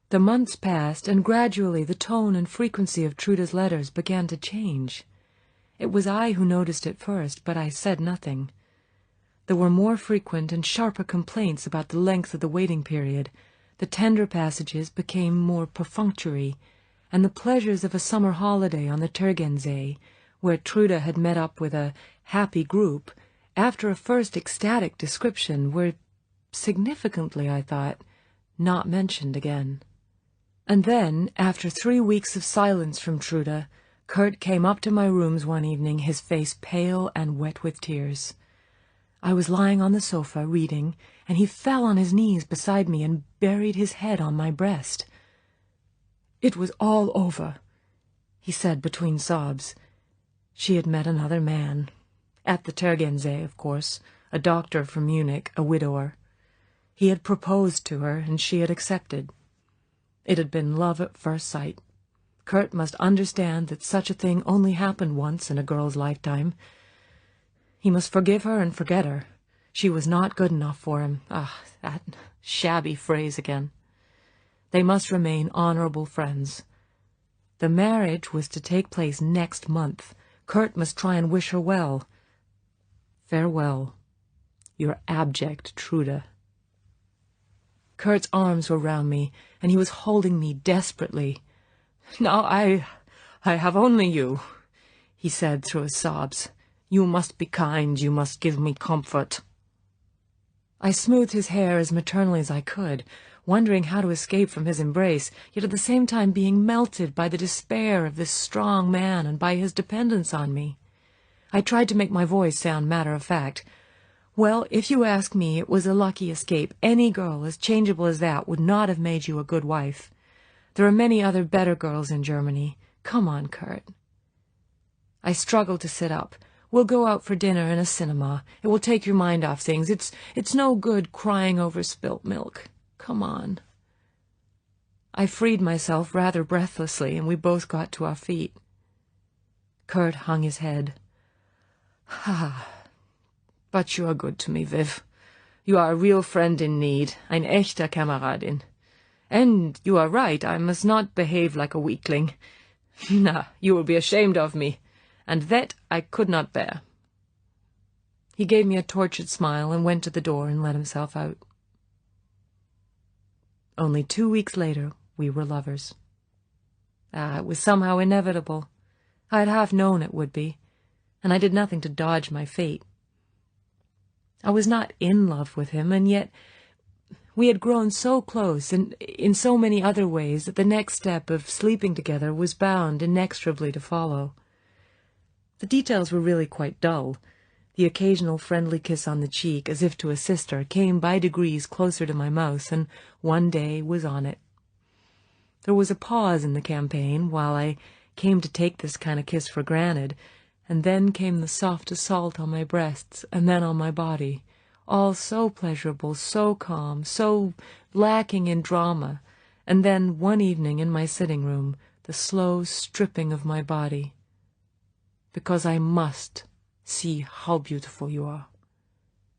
The months passed, and gradually the tone and frequency of Trude's letters began to change. It was I who noticed it first, but I said nothing. There were more frequent and sharper complaints about the length of the waiting period. The tender passages became more perfunctory, and the pleasures of a summer holiday on the Tegernsee, where Trude had met up with a happy group, after a first ecstatic description, were significantly, I thought, not mentioned again. And then, after 3 weeks of silence from Trude, Kurt came up to my rooms one evening, his face pale and wet with tears. I was lying on the sofa, reading, and he fell on his knees beside me and buried his head on my breast. "It was all over," he said between sobs. She had met another man. At the Tegernsee, of course, a doctor from Munich, a widower. He had proposed to her, and she had accepted. It had been love at first sight. Kurt must understand that such a thing only happened once in a girl's lifetime. He must forgive her and forget her. She was not good enough for him. Ah, that shabby phrase again. They must remain honorable friends. The marriage was to take place next month. Kurt must try and wish her well. Farewell, your abject Trude. Kurt's arms were round me, and he was holding me desperately. "Now I have only you," he said through his sobs. "You must be kind, you must give me comfort." I smoothed his hair as maternally as I could, wondering how to escape from his embrace, yet at the same time being melted by the despair of this strong man and by his dependence on me. I tried to make my voice sound matter-of-fact. "Well, if you ask me, it was a lucky escape. Any girl as changeable as that would not have made you a good wife. There are many other better girls in Germany. Come on, Kurt." I struggled to sit up. "We'll go out for dinner in a cinema. It will take your mind off things. It's no good crying over spilt milk. Come on." I freed myself rather breathlessly, and we both got to our feet. Kurt hung his head. "Ha, but you are good to me, Viv. You are a real friend in need, ein echter Kameradin. And you are right, I must not behave like a weakling. Na, you will be ashamed of me, and that I could not bear." He gave me a tortured smile and went to the door and let himself out. Only 2 weeks later, we were lovers. It was somehow inevitable. I had half known it would be, and I did nothing to dodge my fate. I was not in love with him, and yet we had grown so close and in so many other ways that the next step of sleeping together was bound inexorably to follow. The details were really quite dull. The occasional friendly kiss on the cheek, as if to a sister, came by degrees closer to my mouth, and one day was on it. There was a pause in the campaign while I came to take this kind of kiss for granted, and then came the soft assault on my breasts and then on my body, all so pleasurable, so calm, so lacking in drama, and then one evening in my sitting room, the slow stripping of my body. Because I must see how beautiful you are.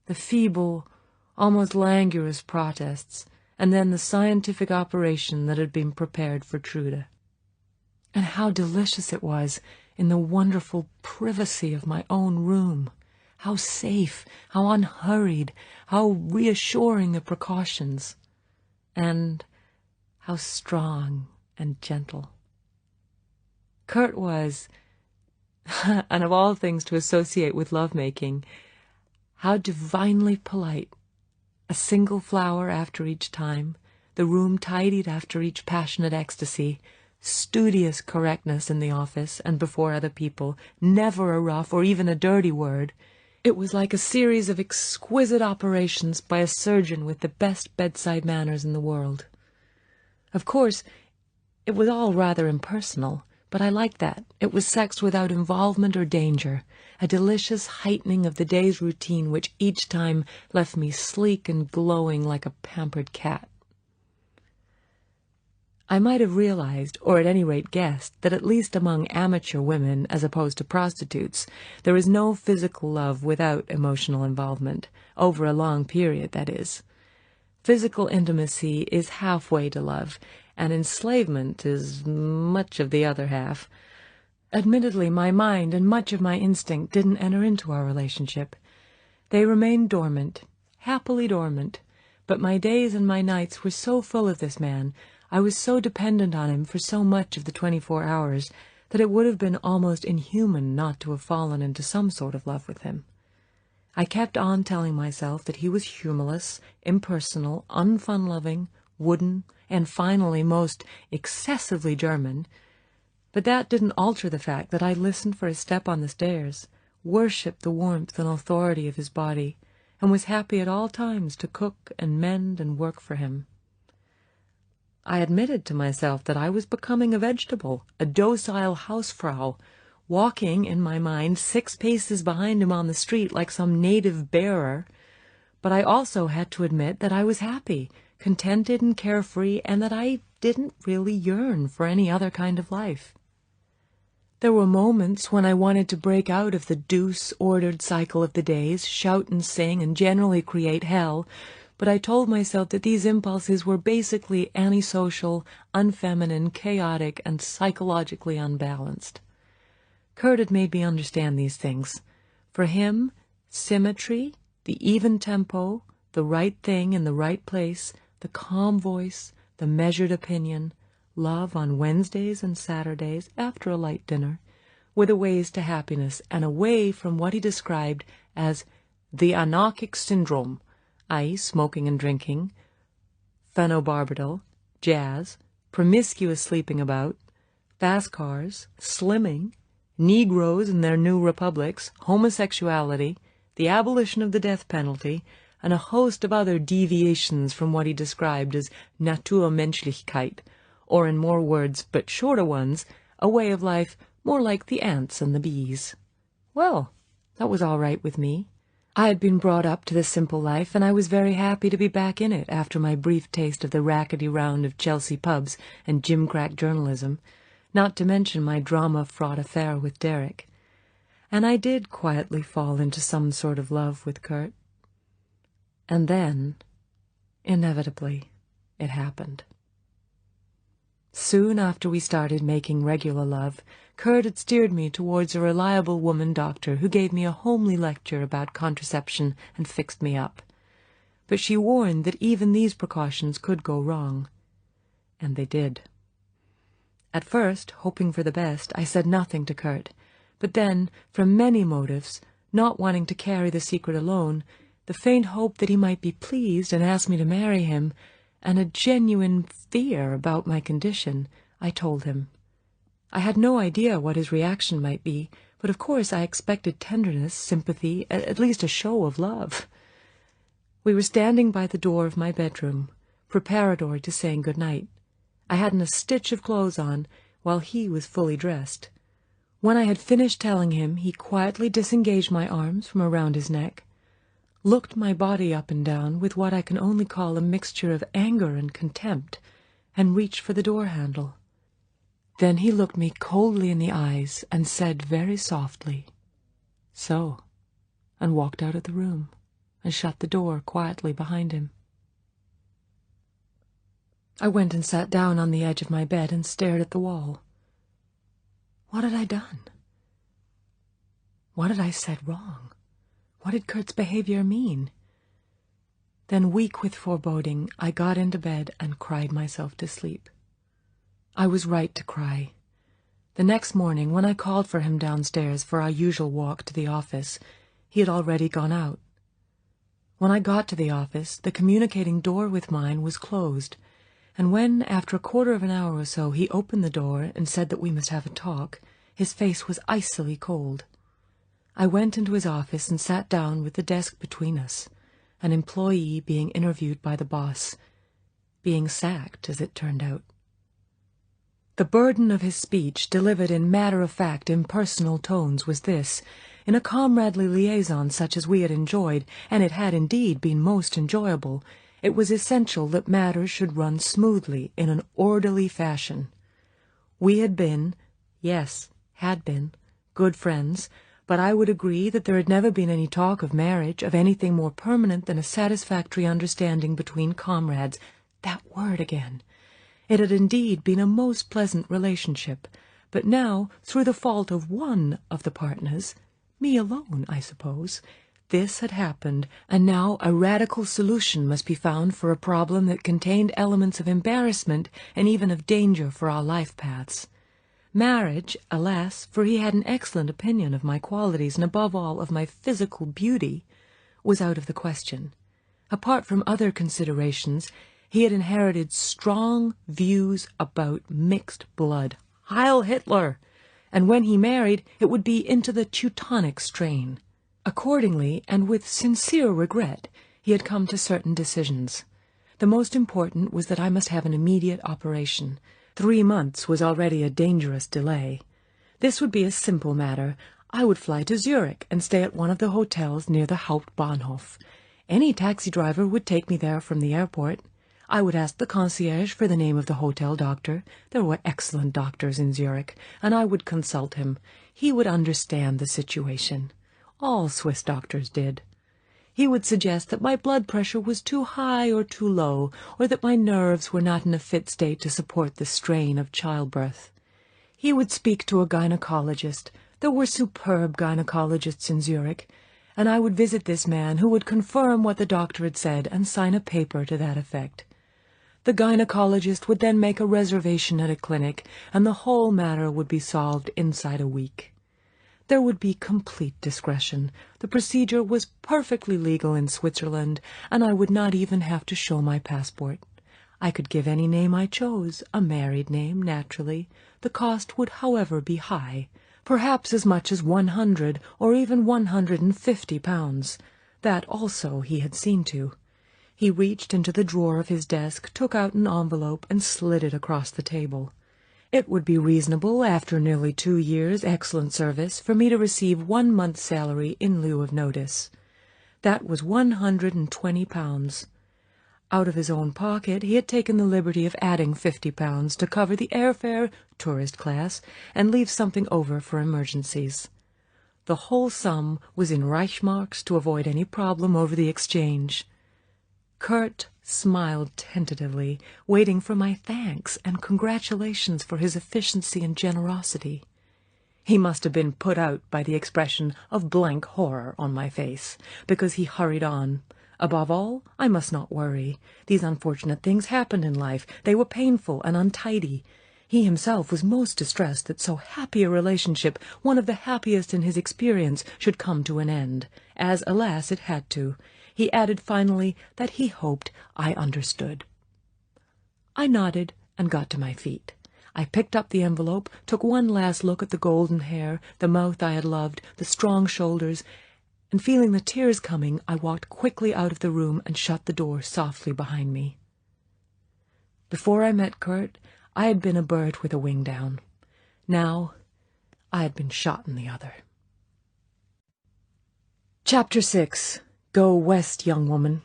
The feeble, almost languorous protests, and then the scientific operation that had been prepared for Trude. And how delicious it was in the wonderful privacy of my own room. How safe, how unhurried, how reassuring the precautions, and how strong and gentle. Kurt was, and of all things to associate with lovemaking, how divinely polite. A single flower after each time, the room tidied after each passionate ecstasy, studious correctness in the office and before other people, never a rough or even a dirty word. It was like a series of exquisite operations by a surgeon with the best bedside manners in the world. Of course, it was all rather impersonal, but I liked that. It was sex without involvement or danger, a delicious heightening of the day's routine which each time left me sleek and glowing like a pampered cat. I might have realized, or at any rate guessed, that at least among amateur women, as opposed to prostitutes, there is no physical love without emotional involvement, over a long period, that is. Physical intimacy is halfway to love, and enslavement is much of the other half. Admittedly, my mind and much of my instinct didn't enter into our relationship. They remained dormant, happily dormant, but my days and my nights were so full of this man, I was so dependent on him for so much of the 24 hours, that it would have been almost inhuman not to have fallen into some sort of love with him. I kept on telling myself that he was humorless, impersonal, unfun-loving, wooden, and finally most excessively German, but that didn't alter the fact that I listened for his step on the stairs, worshipped the warmth and authority of his body, and was happy at all times to cook and mend and work for him. I admitted to myself that I was becoming a vegetable, a docile housefrau, walking, in my mind, 6 paces behind him on the street like some native bearer, but I also had to admit that I was happy, contented and carefree, and that I didn't really yearn for any other kind of life. There were moments when I wanted to break out of the deuce-ordered cycle of the days, shout and sing, and generally create hell, but I told myself that these impulses were basically antisocial, unfeminine, chaotic, and psychologically unbalanced. Kurt had made me understand these things. For him, symmetry, the even tempo, the right thing in the right place, the calm voice, the measured opinion, love on Wednesdays and Saturdays after a light dinner, were the ways to happiness and away from what he described as the anarchic syndrome, i.e. smoking and drinking, phenobarbital, jazz, promiscuous sleeping about, fast cars, slimming, Negroes and their new republics, homosexuality, the abolition of the death penalty, and a host of other deviations from what he described as Naturmenschlichkeit, or in more words but shorter ones, a way of life more like the ants and the bees. Well, that was all right with me. I had been brought up to the simple life, and I was very happy to be back in it after my brief taste of the rackety round of Chelsea pubs and gimcrack journalism. not to mention my drama-fraught affair with Derek. And I did quietly fall into some sort of love with Kurt. And then, inevitably, it happened. Soon after we started making regular love, Kurt had steered me towards a reliable woman doctor who gave me a homely lecture about contraception and fixed me up. But she warned that even these precautions could go wrong. And they did. At first, hoping for the best, I said nothing to Kurt. But then, from many motives, not wanting to carry the secret alone, the faint hope that he might be pleased and ask me to marry him, and a genuine fear about my condition, I told him. I had no idea what his reaction might be, but of course I expected tenderness, sympathy, at least a show of love. We were standing by the door of my bedroom, preparatory to saying good night. I hadn't a stitch of clothes on, while he was fully dressed. When I had finished telling him, he quietly disengaged my arms from around his neck, looked my body up and down with what I can only call a mixture of anger and contempt, and reached for the door handle. Then he looked me coldly in the eyes and said very softly, "So," and walked out of the room and shut the door quietly behind him. I went and sat down on the edge of my bed and stared at the wall. What had I done? What had I said wrong? What did Kurt's behavior mean? Then, weak with foreboding, I got into bed and cried myself to sleep. I was right to cry. The next morning, when I called for him downstairs for our usual walk to the office, he had already gone out. When I got to the office, the communicating door with mine was closed, and when, after a quarter of an hour or so, he opened the door and said that we must have a talk, his face was icily cold. I went into his office and sat down with the desk between us, an employee being interviewed by the boss, being sacked, as it turned out. The burden of his speech, delivered in matter-of-fact, impersonal tones, was this: in a comradely liaison such as we had enjoyed, and it had indeed been most enjoyable, it was essential that matters should run smoothly in an orderly fashion. We had been, yes, had been, good friends, but I would agree that there had never been any talk of marriage, of anything more permanent than a satisfactory understanding between comrades. That word again! It had indeed been a most pleasant relationship, but now, through the fault of one of the partners, me alone, I suppose, this had happened, and now a radical solution must be found for a problem that contained elements of embarrassment and even of danger for our life paths. Marriage, alas, for he had an excellent opinion of my qualities and above all of my physical beauty, was out of the question. Apart from other considerations, he had inherited strong views about mixed blood. Heil Hitler! And when he married, it would be into the Teutonic strain. Accordingly, and with sincere regret, he had come to certain decisions. The most important was that I must have an immediate operation. 3 months was already a dangerous delay. This would be a simple matter. I would fly to Zurich and stay at one of the hotels near the Hauptbahnhof. Any taxi driver would take me there from the airport. I would ask the concierge for the name of the hotel doctor. There were excellent doctors in Zurich, and I would consult him. He would understand the situation. All Swiss doctors did. He would suggest that my blood pressure was too high or too low, or that my nerves were not in a fit state to support the strain of childbirth. He would speak to a gynecologist. There were superb gynecologists in Zurich, and I would visit this man, who would confirm what the doctor had said and sign a paper to that effect. The gynecologist would then make a reservation at a clinic, and the whole matter would be solved inside a week. There would be complete discretion. The procedure was perfectly legal in Switzerland, and I would not even have to show my passport. I could give any name I chose, a married name, naturally. The cost would, however, be high, perhaps as much as 100 or even 150 pounds. That also he had seen to. He reached into the drawer of his desk, took out an envelope, and slid it across the table. It would be reasonable, after nearly 2 years' excellent service, for me to receive 1 month's salary in lieu of notice. That was 120 pounds. Out of his own pocket he had taken the liberty of adding £50 to cover the airfare, tourist class, and leave something over for emergencies. The whole sum was in Reichsmarks to avoid any problem over the exchange. Kurt smiled tentatively, waiting for my thanks and congratulations for his efficiency and generosity. He must have been put out by the expression of blank horror on my face, because he hurried on. Above all, I must not worry. These unfortunate things happened in life. They were painful and untidy. He himself was most distressed that so happy a relationship, one of the happiest in his experience, should come to an end, as, alas, it had to. He added finally that he hoped I understood. I nodded and got to my feet. I picked up the envelope, took one last look at the golden hair, the mouth I had loved, the strong shoulders, and feeling the tears coming, I walked quickly out of the room and shut the door softly behind me. Before I met Kurt, I had been a bird with a wing down. Now, I had been shot in the other. Chapter 6. Go West, Young Woman.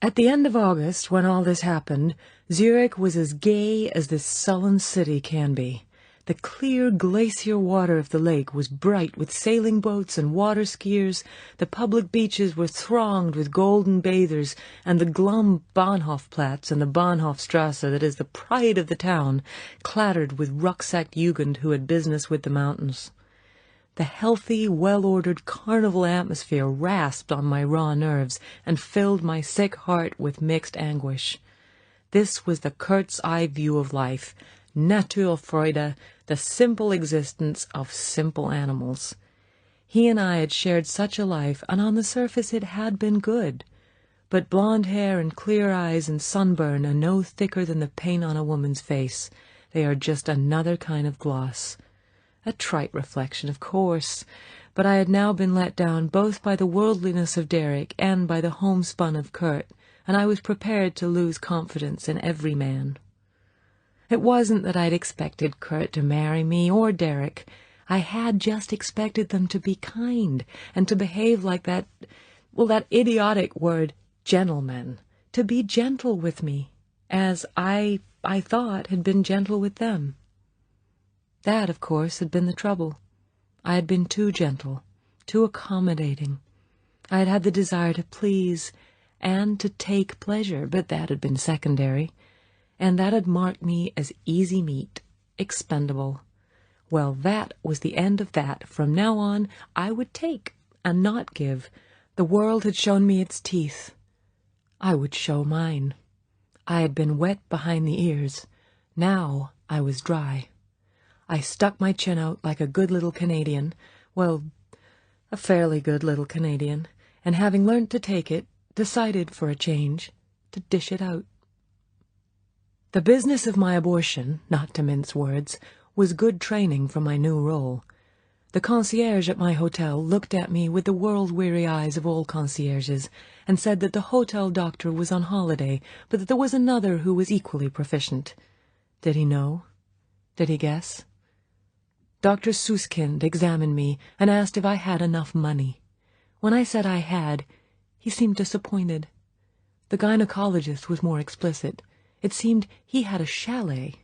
At the end of August, when all this happened, Zurich was as gay as this sullen city can be. The clear glacier water of the lake was bright with sailing boats and water skiers, the public beaches were thronged with golden bathers, and the glum Bahnhofplatz and the Bahnhofstrasse, that is the pride of the town, clattered with rucksacked Jugend who had business with the mountains. The healthy, well-ordered carnival atmosphere rasped on my raw nerves and filled my sick heart with mixed anguish. This was the Kurt's eye view of life, Naturfreude, the simple existence of simple animals. He and I had shared such a life, and on the surface it had been good. But blonde hair and clear eyes and sunburn are no thicker than the paint on a woman's face. They are just another kind of gloss. A trite reflection, of course, but I had now been let down both by the worldliness of Derek and by the homespun of Kurt, and I was prepared to lose confidence in every man. It wasn't that I'd expected Kurt to marry me or Derek. I had just expected them to be kind and to behave like that idiotic word, gentleman, to be gentle with me, as I thought had been gentle with them. That, of course, had been the trouble. I had been too gentle, too accommodating. I had had the desire to please and to take pleasure, but that had been secondary, and that had marked me as easy meat, expendable. Well, that was the end of that. From now on, I would take and not give. The world had shown me its teeth. I would show mine. I had been wet behind the ears. Now I was dry. I stuck my chin out like a good little Canadian, well, a fairly good little Canadian, and having learnt to take it, decided, for a change, to dish it out. The business of my abortion, not to mince words, was good training for my new role. The concierge at my hotel looked at me with the world-weary eyes of all concierges, and said that the hotel doctor was on holiday, but that there was another who was equally proficient. Did he know? Did he guess? Dr. Suskind examined me and asked if I had enough money. When I said I had, he seemed disappointed. The gynecologist was more explicit. It seemed he had a chalet.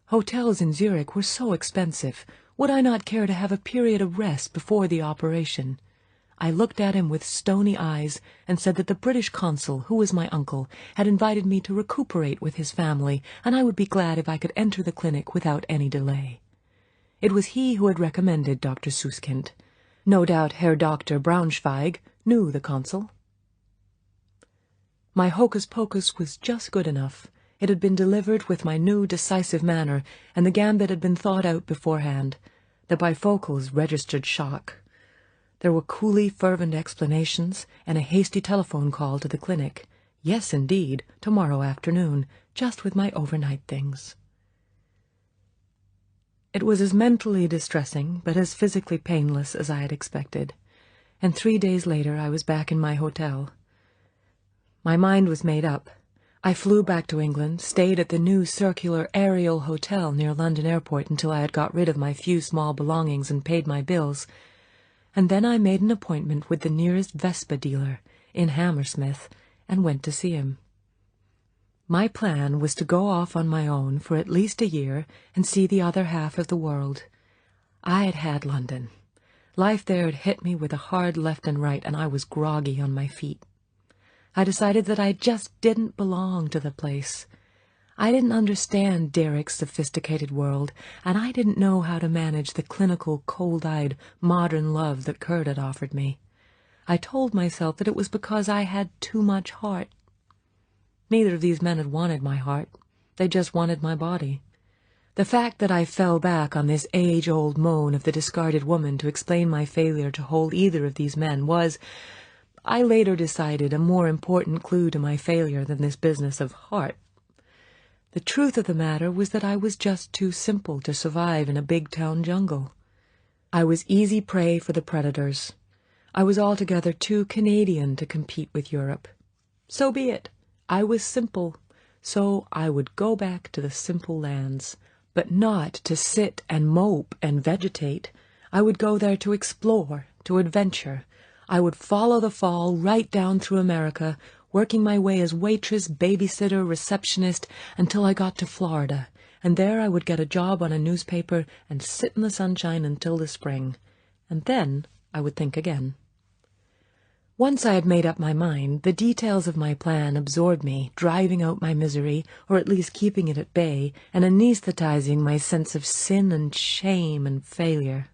Hotels in Zurich were so expensive. Would I not care to have a period of rest before the operation? I looked at him with stony eyes and said that the British consul, who was my uncle, had invited me to recuperate with his family, and I would be glad if I could enter the clinic without any delay. It was he who had recommended Dr. Suskind. No doubt Herr Dr. Braunschweig knew the consul. My hocus-pocus was just good enough. It had been delivered with my new decisive manner, and the gambit had been thought out beforehand. The bifocals registered shock. There were coolly fervent explanations, and a hasty telephone call to the clinic. Yes, indeed, tomorrow afternoon, just with my overnight things. It was as mentally distressing, but as physically painless as I had expected, and 3 days later I was back in my hotel. My mind was made up. I flew back to England, stayed at the new circular aerial hotel near London Airport until I had got rid of my few small belongings and paid my bills, and then I made an appointment with the nearest Vespa dealer in Hammersmith and went to see him. My plan was to go off on my own for at least a year and see the other half of the world. I had had London. Life there had hit me with a hard left and right, and I was groggy on my feet. I decided that I just didn't belong to the place. I didn't understand Derek's sophisticated world, and I didn't know how to manage the clinical, cold-eyed, modern love that Kurt had offered me. I told myself that it was because I had too much heart. Neither of these men had wanted my heart. They just wanted my body. The fact that I fell back on this age-old moan of the discarded woman to explain my failure to hold either of these men was, I later decided, a more important clue to my failure than this business of heart. The truth of the matter was that I was just too simple to survive in a big-town jungle. I was easy prey for the predators. I was altogether too Canadian to compete with Europe. So be it. I was simple, so I would go back to the simple lands. But not to sit and mope and vegetate. I would go there to explore, to adventure. I would follow the fall right down through America, working my way as waitress, babysitter, receptionist, until I got to Florida, and there I would get a job on a newspaper and sit in the sunshine until the spring. And then I would think again. Once I had made up my mind, the details of my plan absorbed me, driving out my misery, or at least keeping it at bay, and anesthetizing my sense of sin and shame and failure.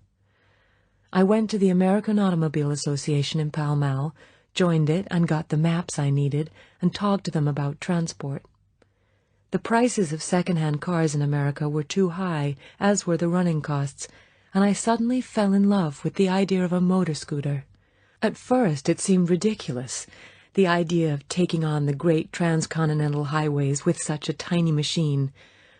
I went to the American Automobile Association in Pall Mall, joined it, and got the maps I needed, and talked to them about transport. The prices of second-hand cars in America were too high, as were the running costs, and I suddenly fell in love with the idea of a motor scooter. At first it seemed ridiculous, the idea of taking on the great transcontinental highways with such a tiny machine,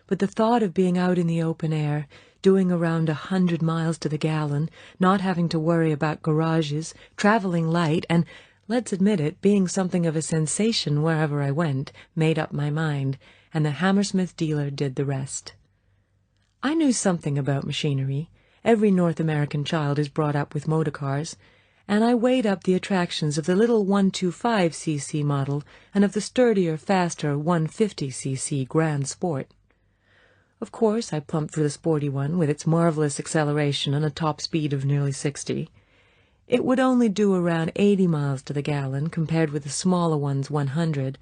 but the thought of being out in the open air, doing around 100 miles to the gallon, not having to worry about garages, traveling light, and, let's admit it, being something of a sensation wherever I went, made up my mind, and the Hammersmith dealer did the rest. I knew something about machinery. Every North American child is brought up with motor cars, and I weighed up the attractions of the little 125cc model and of the sturdier, faster 150cc Grand Sport. Of course, I plumped for the sporty one, with its marvelous acceleration and a top speed of nearly 60. It would only do around 80 miles to the gallon, compared with the smaller one's 100,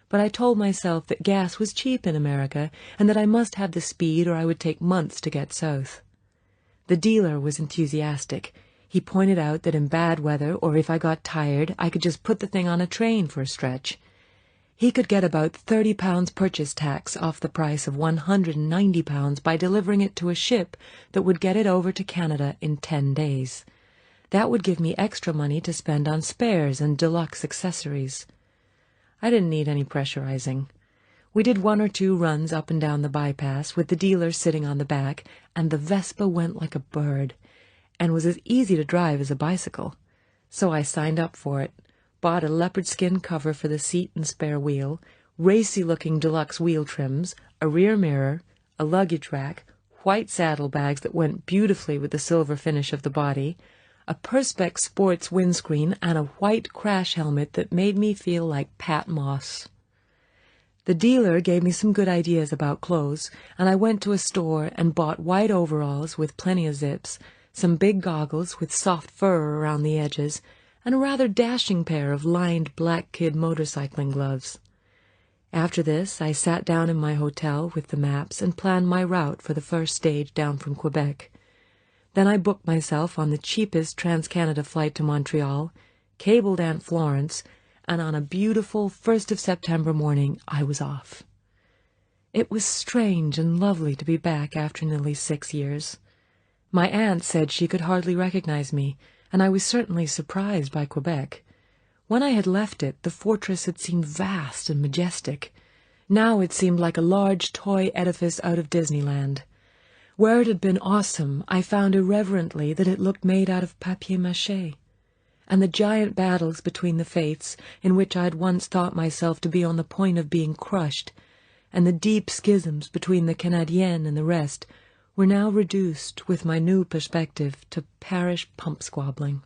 but I told myself that gas was cheap in America, and that I must have the speed or I would take months to get south. The dealer was enthusiastic. He pointed out that in bad weather, or if I got tired, I could just put the thing on a train for a stretch. He could get about £30 purchase tax off the price of £190 by delivering it to a ship that would get it over to Canada in 10 days. That would give me extra money to spend on spares and deluxe accessories. I didn't need any pressurizing. We did 1 or 2 runs up and down the bypass, with the dealer sitting on the back, and the Vespa went like a bird, and was as easy to drive as a bicycle. So I signed up for it, bought a leopard skin cover for the seat and spare wheel, racy-looking deluxe wheel trims, a rear mirror, a luggage rack, white saddlebags that went beautifully with the silver finish of the body, a Perspex sports windscreen, and a white crash helmet that made me feel like Pat Moss. The dealer gave me some good ideas about clothes, and I went to a store and bought white overalls with plenty of zips, some big goggles with soft fur around the edges, and a rather dashing pair of lined black kid motorcycling gloves. After this, I sat down in my hotel with the maps and planned my route for the first stage down from Quebec. Then I booked myself on the cheapest Trans-Canada flight to Montreal, cabled Aunt Florence, and on a beautiful 1st of September morning I was off. It was strange and lovely to be back after nearly 6 years. My aunt said she could hardly recognize me, and I was certainly surprised by Quebec. When I had left it, the fortress had seemed vast and majestic. Now it seemed like a large toy edifice out of Disneyland. Where it had been awesome, I found irreverently that it looked made out of papier-mâché. And the giant battles between the faiths, in which I had once thought myself to be on the point of being crushed, and the deep schisms between the Canadiens and the rest, were now reduced, with my new perspective, to parish pump-squabbling.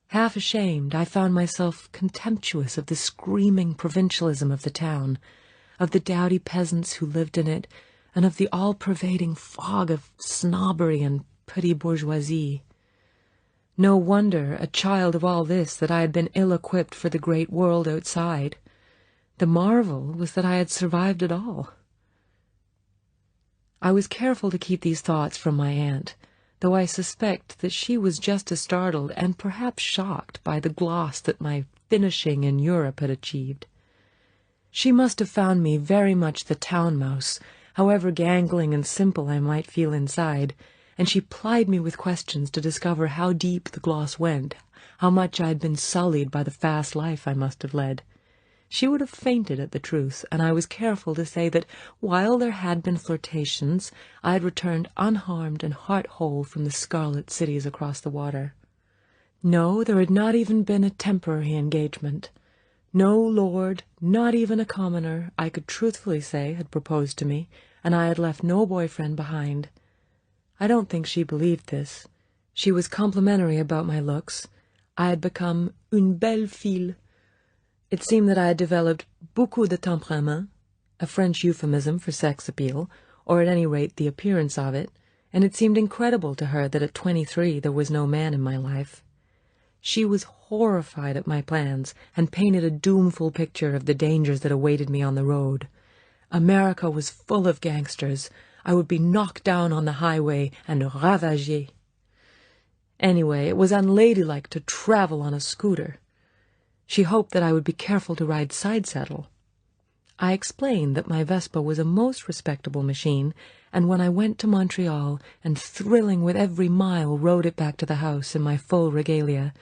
Half ashamed, I found myself contemptuous of the screaming provincialism of the town, of the dowdy peasants who lived in it, and of the all-pervading fog of snobbery and petty bourgeoisie. No wonder, a child of all this, that I had been ill-equipped for the great world outside. The marvel was that I had survived it all. I was careful to keep these thoughts from my aunt, though I suspect that she was just as startled and perhaps shocked by the gloss that my finishing in Europe had achieved. She must have found me very much the town mouse, however gangling and simple I might feel inside, and she plied me with questions to discover how deep the gloss went, how much I had been sullied by the fast life I must have led. She would have fainted at the truth, and I was careful to say that while there had been flirtations, I had returned unharmed and heart-whole from the scarlet cities across the water. No, there had not even been a temporary engagement. No lord, not even a commoner, I could truthfully say, had proposed to me, and I had left no boyfriend behind. I don't think she believed this. She was complimentary about my looks. I had become une belle fille. It seemed that I had developed beaucoup de tempérament, a French euphemism for sex appeal, or at any rate the appearance of it, and it seemed incredible to her that at 23 there was no man in my life. She was horrified at my plans, and painted a doomful picture of the dangers that awaited me on the road. America was full of gangsters. I would be knocked down on the highway and ravagée. Anyway, it was unladylike to travel on a scooter. She hoped that I would be careful to ride side-saddle. I explained that my Vespa was a most respectable machine, and when I went to Montreal and, thrilling with every mile, rode it back to the house in my full regalia,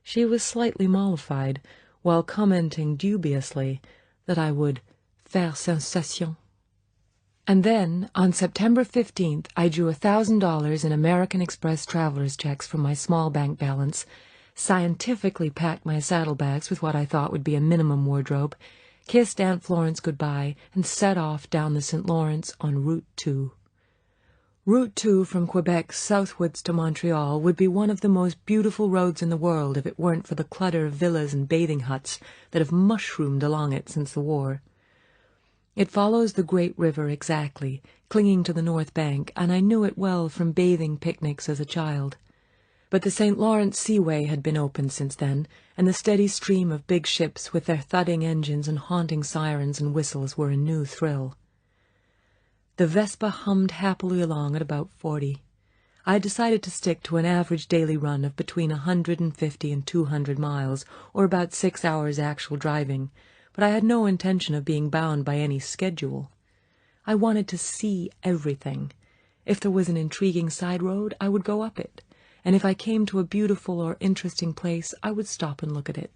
she was slightly mollified, while commenting dubiously that I would faire sensation. And then, on September 15th, I drew $1,000 in American Express traveler's checks from my small bank balance, scientifically packed my saddlebags with what I thought would be a minimum wardrobe, kissed Aunt Florence goodbye, and set off down the St. Lawrence on Route 2. Route 2 from Quebec southwards to Montreal would be one of the most beautiful roads in the world if it weren't for the clutter of villas and bathing huts that have mushroomed along it since the war. It follows the great river exactly, clinging to the north bank, and I knew it well from bathing picnics as a child. But the St. Lawrence Seaway had been opened since then, and the steady stream of big ships with their thudding engines and haunting sirens and whistles were a new thrill. The Vespa hummed happily along at about 40. I had decided to stick to an average daily run of between 150 and 200 miles, or about 6 hours actual driving, but I had no intention of being bound by any schedule. I wanted to see everything. If there was an intriguing side road, I would go up it, and if I came to a beautiful or interesting place, I would stop and look at it.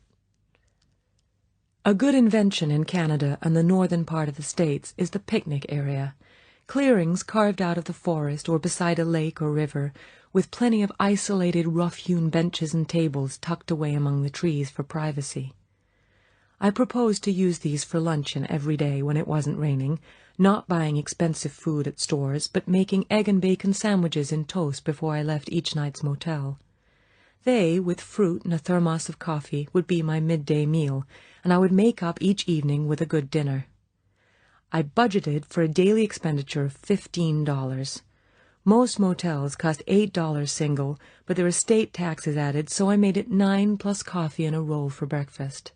A good invention in Canada and the northern part of the States is the picnic area. Clearings carved out of the forest or beside a lake or river, with plenty of isolated rough-hewn benches and tables tucked away among the trees for privacy. I proposed to use these for luncheon every day when it wasn't raining, not buying expensive food at stores, but making egg and bacon sandwiches in toast before I left each night's motel. They, with fruit and a thermos of coffee, would be my midday meal, and I would make up each evening with a good dinner. I budgeted for a daily expenditure of $15. Most motels cost $8 single, but there are state taxes added, so I made it $9 plus coffee and a roll for breakfast.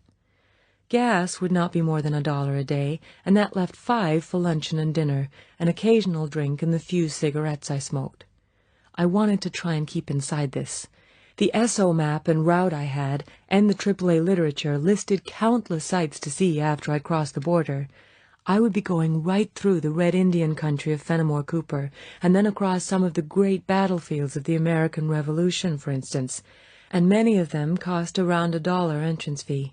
Gas would not be more than $1 a day, and that left $5 for luncheon and dinner, an occasional drink, and the few cigarettes I smoked. I wanted to try and keep inside this. The SO map and route I had, and the AAA literature, listed countless sights to see after I crossed the border. I would be going right through the Red Indian country of Fenimore Cooper, and then across some of the great battlefields of the American Revolution, for instance, and many of them cost around $1 entrance fee.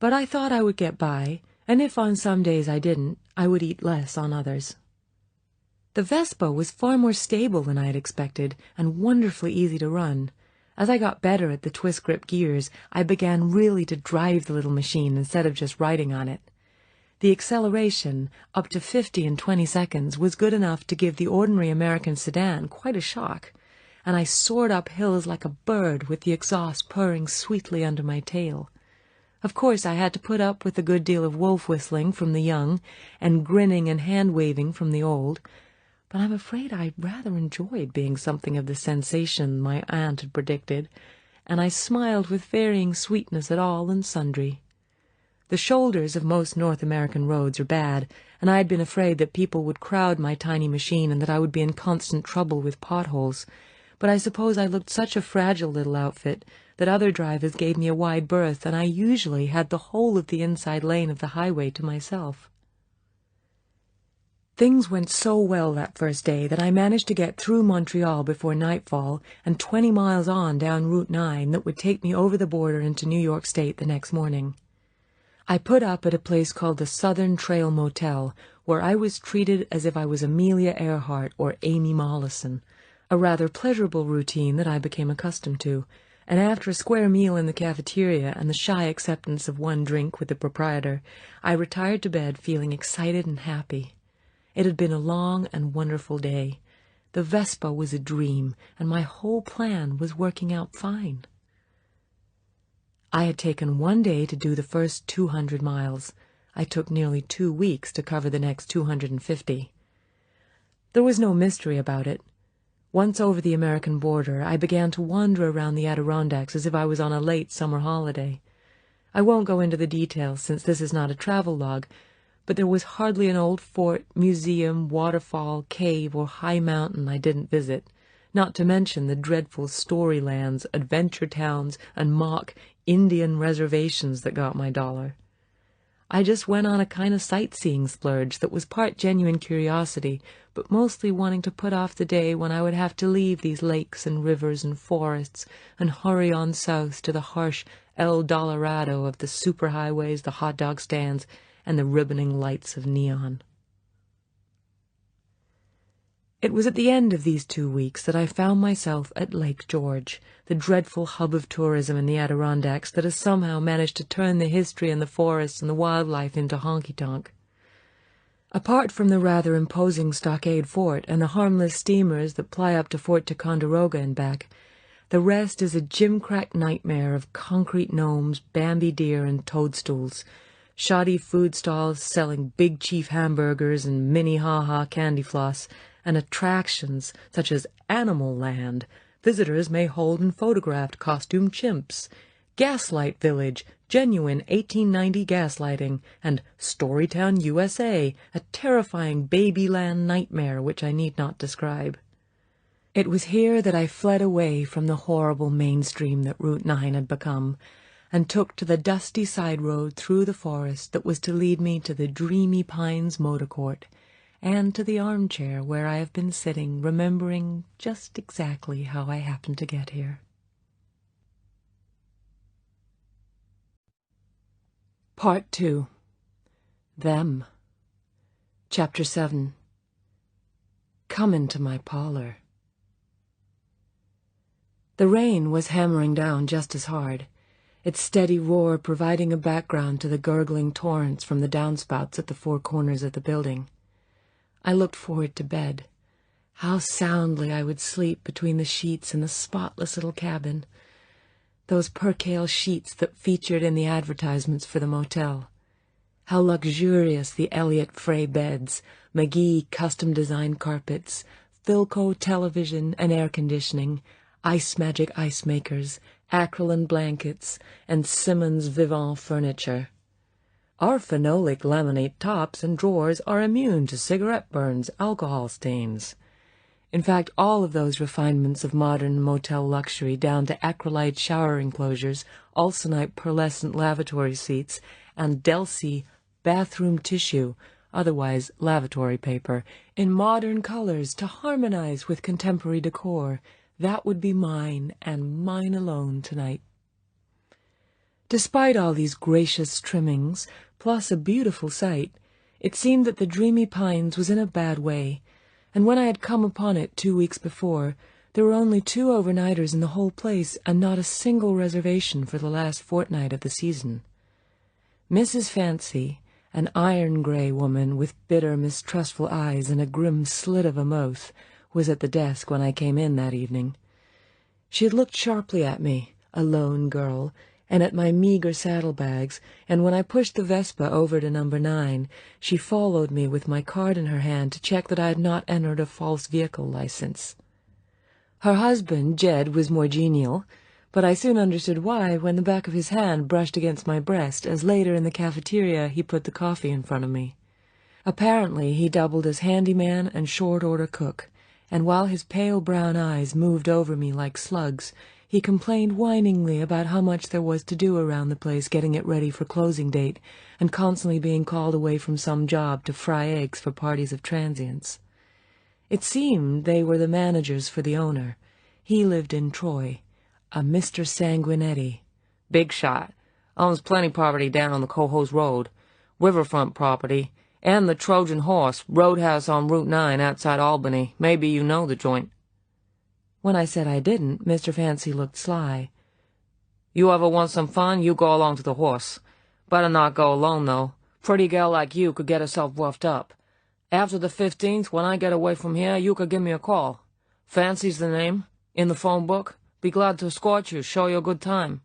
But I thought I would get by, and if on some days I didn't, I would eat less on others. The Vespa was far more stable than I had expected, and wonderfully easy to run. As I got better at the twist-grip gears, I began really to drive the little machine instead of just riding on it. The acceleration, up to 50 in 20 seconds, was good enough to give the ordinary American sedan quite a shock, and I soared up hills like a bird with the exhaust purring sweetly under my tail. Of course, I had to put up with a good deal of wolf-whistling from the young and grinning and hand-waving from the old, but I'm afraid I rather enjoyed being something of the sensation my aunt had predicted, and I smiled with varying sweetness at all and sundry. The shoulders of most North American roads are bad, and I had been afraid that people would crowd my tiny machine and that I would be in constant trouble with potholes, but I suppose I looked such a fragile little outfit that other drivers gave me a wide berth, and I usually had the whole of the inside lane of the highway to myself. Things went so well that first day that I managed to get through Montreal before nightfall and 20 miles on down Route 9 that would take me over the border into New York State the next morning. I put up at a place called the Southern Trail Motel, where I was treated as if I was Amelia Earhart or Amy Mollison, a rather pleasurable routine that I became accustomed to, and after a square meal in the cafeteria and the shy acceptance of one drink with the proprietor, I retired to bed feeling excited and happy. It had been a long and wonderful day. The Vespa was a dream, and my whole plan was working out fine. I had taken 1 day to do the first 200 miles. I took nearly 2 weeks to cover the next 250. There was no mystery about it. Once over the American border, I began to wander around the Adirondacks as if I was on a late summer holiday. I won't go into the details, since this is not a travel log, but there was hardly an old fort, museum, waterfall, cave, or high mountain I didn't visit, not to mention the dreadful story lands, adventure towns, and mock Indian reservations that got my dollar. I just went on a kind of sightseeing splurge that was part genuine curiosity, but mostly wanting to put off the day when I would have to leave these lakes and rivers and forests and hurry on south to the harsh El Dorado of the superhighways, the hot dog stands, and the ribboning lights of neon. It was at the end of these 2 weeks that I found myself at Lake George, the dreadful hub of tourism in the Adirondacks that has somehow managed to turn the history and the forests and the wildlife into honky-tonk. Apart from the rather imposing stockade fort and the harmless steamers that ply up to Fort Ticonderoga and back, the rest is a gimcrack nightmare of concrete gnomes, Bambi deer, and toadstools, shoddy food stalls selling Big Chief hamburgers and Minnehaha candy floss, and attractions such as Animal Land, visitors may hold and photographed costume chimps, Gaslight Village, genuine 1890 gaslighting, and Storytown, USA, a terrifying babyland nightmare which I need not describe. It was here that I fled away from the horrible mainstream that Route 9 had become, and took to the dusty side road through the forest that was to lead me to the Dreamy Pines motor court, and to the armchair where I have been sitting, remembering just exactly how I happened to get here. Part 2. Them. Chapter 7. Come into my parlor. The rain was hammering down just as hard, its steady roar providing a background to the gurgling torrents from the downspouts at the four corners of the building. I looked forward to bed. How soundly I would sleep between the sheets in the spotless little cabin, those percale sheets that featured in the advertisements for the motel. How luxurious the Elliott Frey beds, McGee custom-designed carpets, Philco television and air conditioning, Ice Magic ice makers, acrylic blankets, and Simmons Vivant furniture. Our phenolic laminate tops and drawers are immune to cigarette burns, alcohol stains. In fact, all of those refinements of modern motel luxury, down to acrylite shower enclosures, Alsonite pearlescent lavatory seats, and Delsey bathroom tissue, otherwise lavatory paper, in modern colors to harmonize with contemporary decor, that would be mine, and mine alone, tonight. Despite all these gracious trimmings, plus a beautiful sight, it seemed that the Dreamy Pines was in a bad way, and when I had come upon it 2 weeks before, there were only 2 overnighters in the whole place, and not a single reservation for the last fortnight of the season. Mrs. Fancy, an iron-gray woman with bitter, mistrustful eyes and a grim slit of a mouth, was at the desk when I came in that evening. She had looked sharply at me, a lone girl, and at my meager saddlebags, and when I pushed the Vespa over to number 9, she followed me with my card in her hand to check that I had not entered a false vehicle license. Her husband, Jed, was more genial, but I soon understood why when the back of his hand brushed against my breast as later in the cafeteria he put the coffee in front of me. Apparently he doubled as handyman and short-order cook, and while his pale brown eyes moved over me like slugs, he complained whiningly about how much there was to do around the place getting it ready for closing date, and constantly being called away from some job to fry eggs for parties of transients. It seemed they were the managers for the owner. He lived in Troy, a Mr. Sanguinetti. Big shot. Owns plenty property down on the Cohoes Road, riverfront property, and the Trojan Horse, roadhouse on Route 9 outside Albany. Maybe you know the joint. When I said I didn't, Mr. Fancy looked sly. You ever want some fun, you go along to the horse. Better not go alone, though. Pretty girl like you could get herself roughed up. After the 15th, when I get away from here, you could give me a call. Fancy's the name. In the phone book. Be glad to escort you, show you a good time.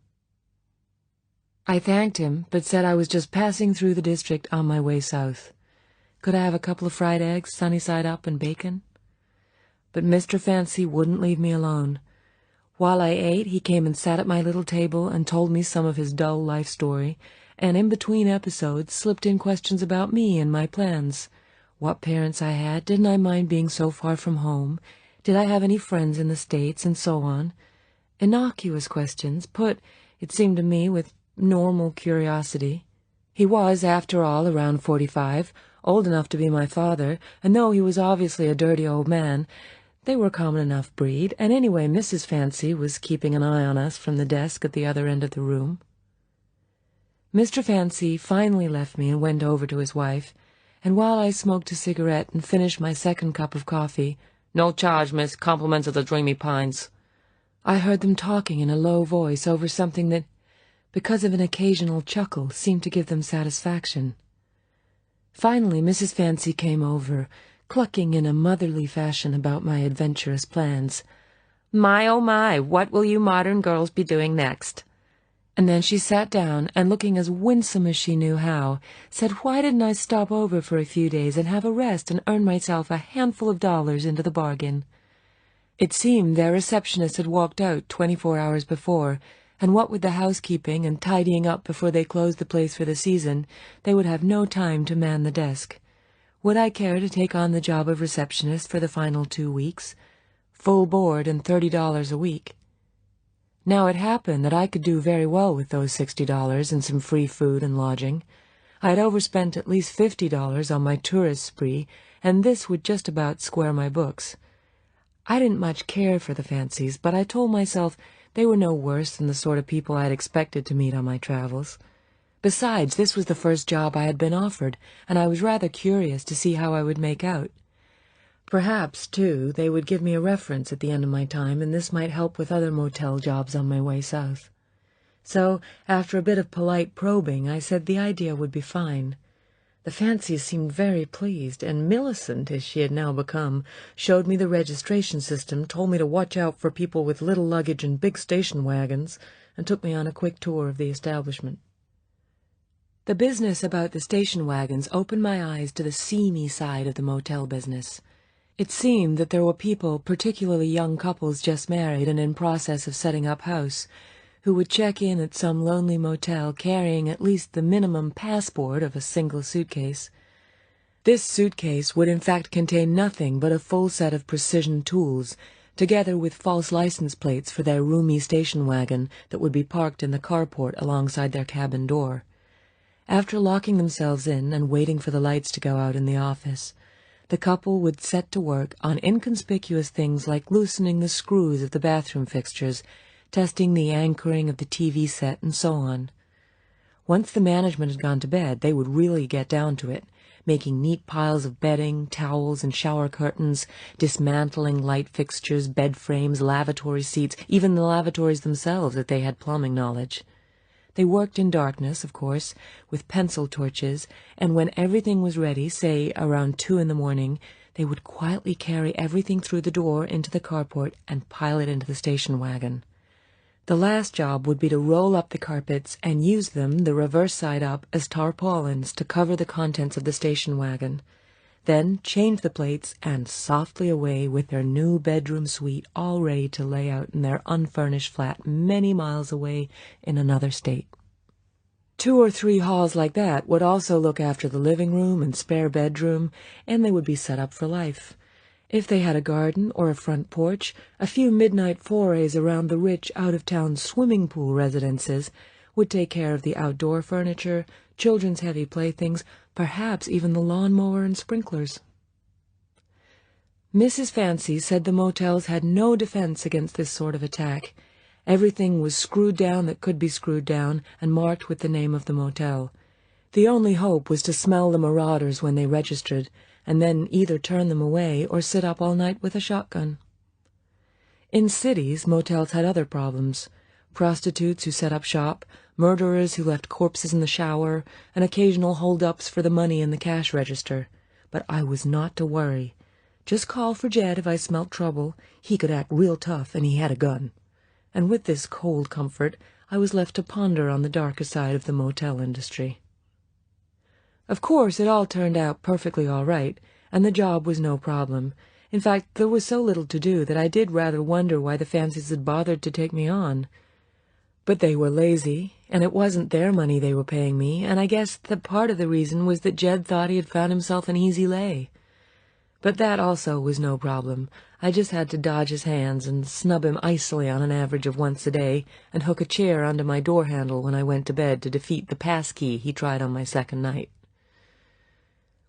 I thanked him, but said I was just passing through the district on my way south. Could I have a couple of fried eggs, sunny side up, and bacon? But Mr. Fancy wouldn't leave me alone. While I ate, he came and sat at my little table and told me some of his dull life story, and in between episodes slipped in questions about me and my plans. What parents I had, didn't I mind being so far from home, did I have any friends in the States, and so on. Innocuous questions, put, it seemed to me, with normal curiosity. He was, after all, around 45, old enough to be my father, and though he was obviously a dirty old man, they were a common enough breed, and anyway Mrs. Fancy was keeping an eye on us from the desk at the other end of the room. Mr. Fancy finally left me and went over to his wife, and while I smoked a cigarette and finished my second cup of coffee— "No charge, miss. Compliments of the Dreamy Pines." I heard them talking in a low voice over something that, because of an occasional chuckle, seemed to give them satisfaction. Finally Mrs. Fancy came over, clucking in a motherly fashion about my adventurous plans. "My, oh my, what will you modern girls be doing next?" And then she sat down, and looking as winsome as she knew how, said why didn't I stop over for a few days and have a rest and earn myself a handful of dollars into the bargain. It seemed their receptionist had walked out 24 hours before, and what with the housekeeping and tidying up before they closed the place for the season, they would have no time to man the desk. Would I care to take on the job of receptionist for the final 2 weeks? Full board and $30 a week. Now it happened that I could do very well with those $60 and some free food and lodging. I had overspent at least $50 on my tourist spree, and this would just about square my books. I didn't much care for the Fancies, but I told myself they were no worse than the sort of people I had expected to meet on my travels. Besides, this was the first job I had been offered, and I was rather curious to see how I would make out. Perhaps, too, they would give me a reference at the end of my time, and this might help with other motel jobs on my way south. So, after a bit of polite probing, I said the idea would be fine. The Fancies seemed very pleased, and Millicent, as she had now become, showed me the registration system, told me to watch out for people with little luggage and big station wagons, and took me on a quick tour of the establishment. The business about the station wagons opened my eyes to the seamy side of the motel business. It seemed that there were people, particularly young couples just married and in process of setting up house, who would check in at some lonely motel carrying at least the minimum passport of a single suitcase. This suitcase would in fact contain nothing but a full set of precision tools, together with false license plates for their roomy station wagon that would be parked in the carport alongside their cabin door. After locking themselves in and waiting for the lights to go out in the office, the couple would set to work on inconspicuous things like loosening the screws of the bathroom fixtures, testing the anchoring of the TV set, and so on. Once the management had gone to bed, they would really get down to it, making neat piles of bedding, towels, and shower curtains, dismantling light fixtures, bed frames, lavatory seats, even the lavatories themselves if they had plumbing knowledge. They worked in darkness, of course, with pencil torches, and when everything was ready, say around 2 in the morning, they would quietly carry everything through the door into the carport and pile it into the station wagon. The last job would be to roll up the carpets and use them, the reverse side up, as tarpaulins to cover the contents of the station wagon. Then change the plates and softly away with their new bedroom suite all ready to lay out in their unfurnished flat many miles away in another state. 2 or 3 halls like that would also look after the living room and spare bedroom, and they would be set up for life. If they had a garden or a front porch, a few midnight forays around the rich out-of-town swimming pool residences would take care of the outdoor furniture, children's heavy playthings, perhaps even the lawnmower and sprinklers. Mrs. Fancy said the motels had no defense against this sort of attack. Everything was screwed down that could be screwed down and marked with the name of the motel. The only hope was to smell the marauders when they registered, and then either turn them away or sit up all night with a shotgun. In cities, motels had other problems: prostitutes who set up shop, murderers who left corpses in the shower, and occasional hold-ups for the money in the cash register. But I was not to worry. Just call for Jed if I smelt trouble. He could act real tough, and he had a gun. And with this cold comfort, I was left to ponder on the darker side of the motel industry. Of course, it all turned out perfectly all right, and the job was no problem. In fact, there was so little to do that I did rather wonder why the Fancies had bothered to take me on. But they were lazy, and it wasn't their money they were paying me, and I guess that part of the reason was that Jed thought he had found himself an easy lay. But that also was no problem. I just had to dodge his hands and snub him icily on an average of once a day, and hook a chair under my door handle when I went to bed to defeat the pass-key he tried on my second night.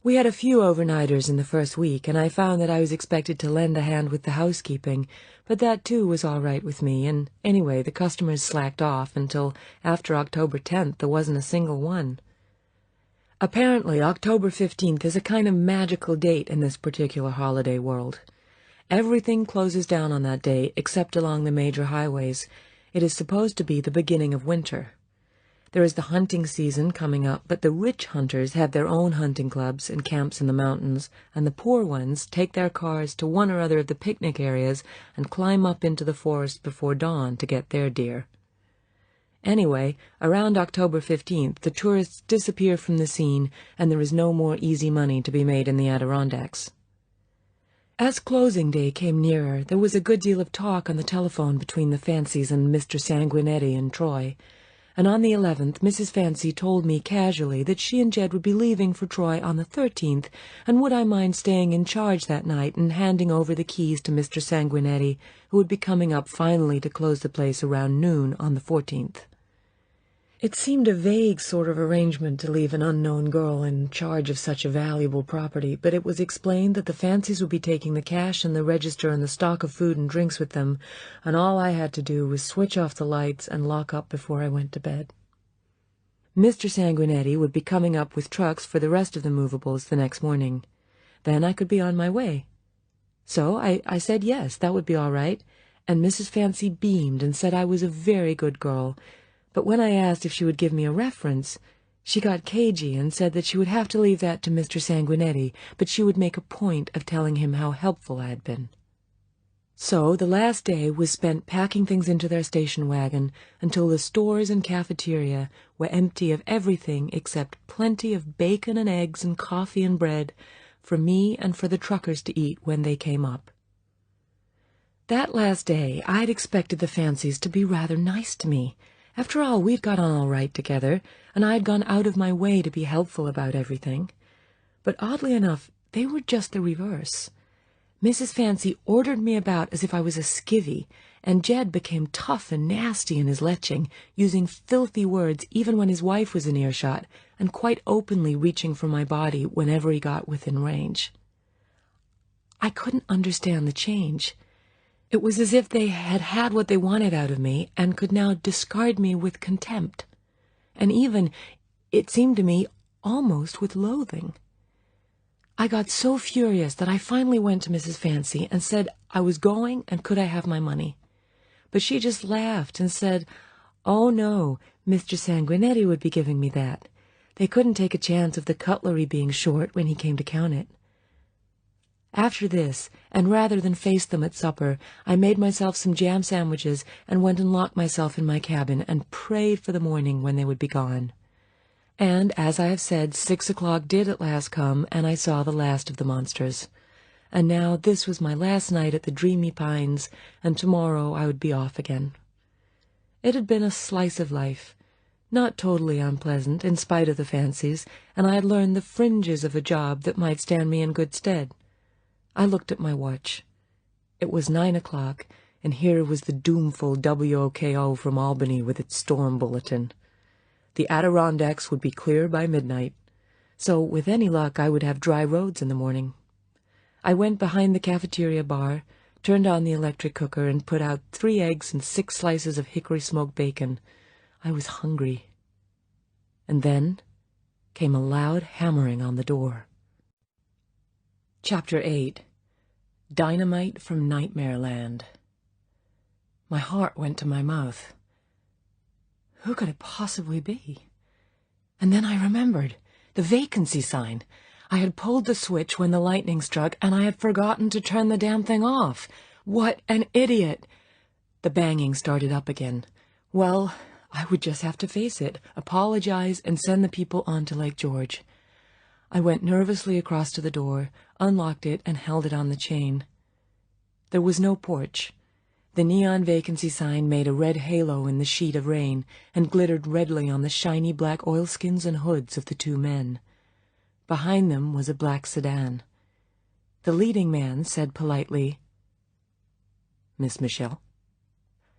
We had a few overnighters in the first week, and I found that I was expected to lend a hand with the housekeeping, but that too was all right with me, and anyway, the customers slacked off until after October 10th there wasn't a single one. Apparently, October 15th is a kind of magical date in this particular holiday world. Everything closes down on that day except along the major highways. It is supposed to be the beginning of winter. There is the hunting season coming up, but the rich hunters have their own hunting clubs and camps in the mountains, and the poor ones take their cars to one or other of the picnic areas and climb up into the forest before dawn to get their deer. Anyway, around October 15th, the tourists disappear from the scene, and there is no more easy money to be made in the Adirondacks. As closing day came nearer, there was a good deal of talk on the telephone between the Fancies and Mr. Sanguinetti in Troy, and on the 11th Mrs. Fancy told me casually that she and Jed would be leaving for Troy on the 13th, and would I mind staying in charge that night and handing over the keys to Mr. Sanguinetti, who would be coming up finally to close the place around noon on the 14th. It seemed a vague sort of arrangement to leave an unknown girl in charge of such a valuable property, but it was explained that the Fancies would be taking the cash and the register and the stock of food and drinks with them, and all I had to do was switch off the lights and lock up before I went to bed. Mr. Sanguinetti would be coming up with trucks for the rest of the movables the next morning. Then I could be on my way. So I said yes, that would be all right, and Mrs. Fancy beamed and said I was a very good girl. But when I asked if she would give me a reference, she got cagey and said that she would have to leave that to Mr. Sanguinetti, but she would make a point of telling him how helpful I had been. So the last day was spent packing things into their station wagon until the stores and cafeteria were empty of everything except plenty of bacon and eggs and coffee and bread for me and for the truckers to eat when they came up. That last day I'd expected the Fancies to be rather nice to me. After all, we'd got on all right together, and I had gone out of my way to be helpful about everything. But oddly enough, they were just the reverse. Mrs. Fancy ordered me about as if I was a skivvy, and Jed became tough and nasty in his leching, using filthy words even when his wife was in earshot, and quite openly reaching for my body whenever he got within range. I couldn't understand the change. It was as if they had had what they wanted out of me and could now discard me with contempt, and even, it seemed to me, almost with loathing. I got so furious that I finally went to Mrs. Fancy and said I was going and could I have my money. But she just laughed and said, "Oh no, Mr. Sanguinetti would be giving me that. They couldn't take a chance of the cutlery being short when he came to count it." After this, and rather than face them at supper, I made myself some jam sandwiches and went and locked myself in my cabin and prayed for the morning when they would be gone. And, as I have said, 6 o'clock did at last come, and I saw the last of the monsters. And now this was my last night at the Dreamy Pines, and tomorrow I would be off again. It had been a slice of life, not totally unpleasant, in spite of the fancies, and I had learned the fringes of a job that might stand me in good stead. I looked at my watch. It was 9 o'clock, and here was the doomful WOKO from Albany with its storm bulletin. The Adirondacks would be clear by midnight, so with any luck I would have dry roads in the morning. I went behind the cafeteria bar, turned on the electric cooker, and put out 3 eggs and 6 slices of hickory-smoked bacon. I was hungry. And then came a loud hammering on the door. Chapter 8. Dynamite from Nightmare Land. My heart went to my mouth. Who could it possibly be? And then I remembered. The vacancy sign. I had pulled the switch when the lightning struck, and I had forgotten to turn the damn thing off. What an idiot! The banging started up again. Well, I would just have to face it, apologize, and send the people on to Lake George. I went nervously across to the door, unlocked it, and held it on the chain. There was no porch. The neon vacancy sign made a red halo in the sheet of rain and glittered redly on the shiny black oilskins and hoods of the 2 men. Behind them was a black sedan. The leading man said politely, "Miss Michel?"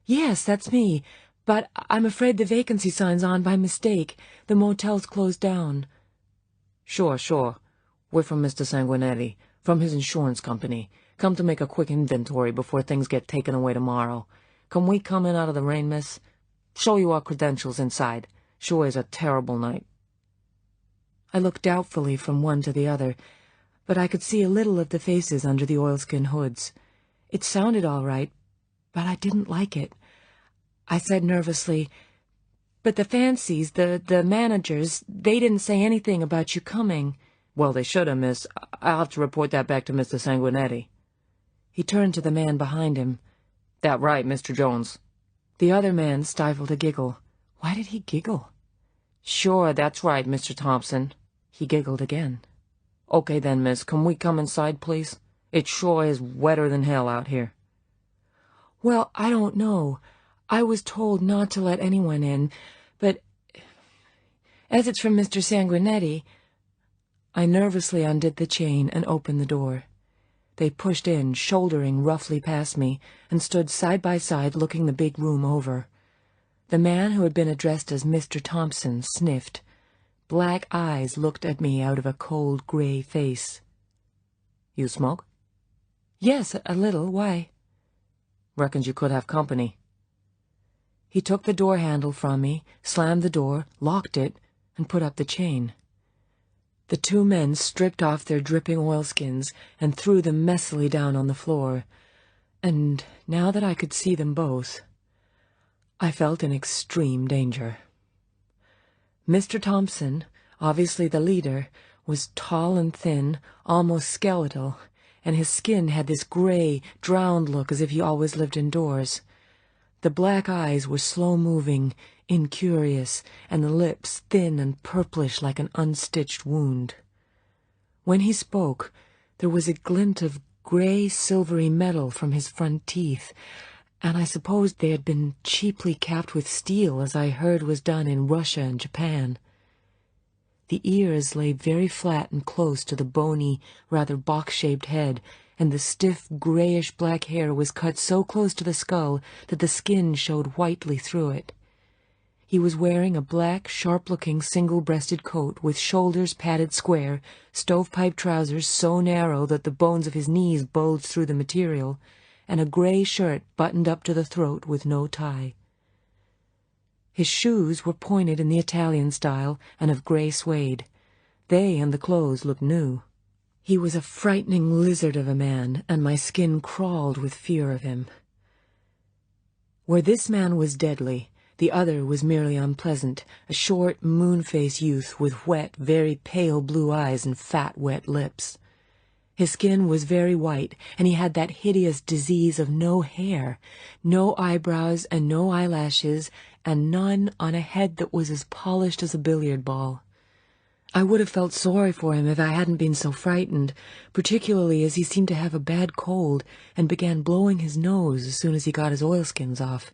"Yes, that's me, but I'm afraid the vacancy sign's on by mistake. The motel's closed down." Sure. We're from Mr. Sanguinetti, from his insurance company. Come to make a quick inventory before things get taken away tomorrow. Can we come in out of the rain, miss? Show you our credentials inside. Sure is a terrible night." I looked doubtfully from one to the other, but I could see a little of the faces under the oilskin hoods. It sounded all right, but I didn't like it. I said nervously, "But the fancies, the managers, they didn't say anything about you coming." "Well, they should have, miss. I'll have to report that back to Mr. Sanguinetti." He turned to the man behind him. "That right, Mr. Jones?" The other man stifled a giggle. Why did he giggle? "Sure, that's right, Mr. Thompson." He giggled again. "Okay then, miss. Can we come inside, please? It sure is wetter than hell out here." "Well, I don't know. I was told not to let anyone in, but as it's from Mr. Sanguinetti—" I nervously undid the chain and opened the door. They pushed in, shouldering roughly past me, and stood side by side looking the big room over. The man who had been addressed as Mr. Thompson sniffed. Black eyes looked at me out of a cold gray face. "You smoke?" "Yes, a little. Why?" "Reckons you could have company." He took the door handle from me, slammed the door, locked it, and put up the chain. The 2 men stripped off their dripping oilskins and threw them messily down on the floor, and now that I could see them both, I felt in extreme danger. Mr. Thompson, obviously the leader, was tall and thin, almost skeletal, and his skin had this gray, drowned look as if he always lived indoors. The black eyes were slow-moving, incurious, and the lips thin and purplish like an unstitched wound. When he spoke, there was a glint of gray, silvery metal from his front teeth, and I supposed they had been cheaply capped with steel, as I heard was done in Russia and Japan. The ears lay very flat and close to the bony, rather box-shaped head, and the stiff, grayish-black hair was cut so close to the skull that the skin showed whitely through it. He was wearing a black, sharp-looking, single-breasted coat with shoulders padded square, stovepipe trousers so narrow that the bones of his knees bulged through the material, and a gray shirt buttoned up to the throat with no tie. His shoes were pointed in the Italian style and of gray suede. They and the clothes looked new. He was a frightening lizard of a man, and my skin crawled with fear of him. Where this man was deadly, the other was merely unpleasant, a short, moon-faced youth with wet, very pale blue eyes and fat, wet lips. His skin was very white, and he had that hideous disease of no hair, no eyebrows and no eyelashes, and none on a head that was as polished as a billiard ball. I would have felt sorry for him if I hadn't been so frightened, particularly as he seemed to have a bad cold and began blowing his nose as soon as he got his oilskins off.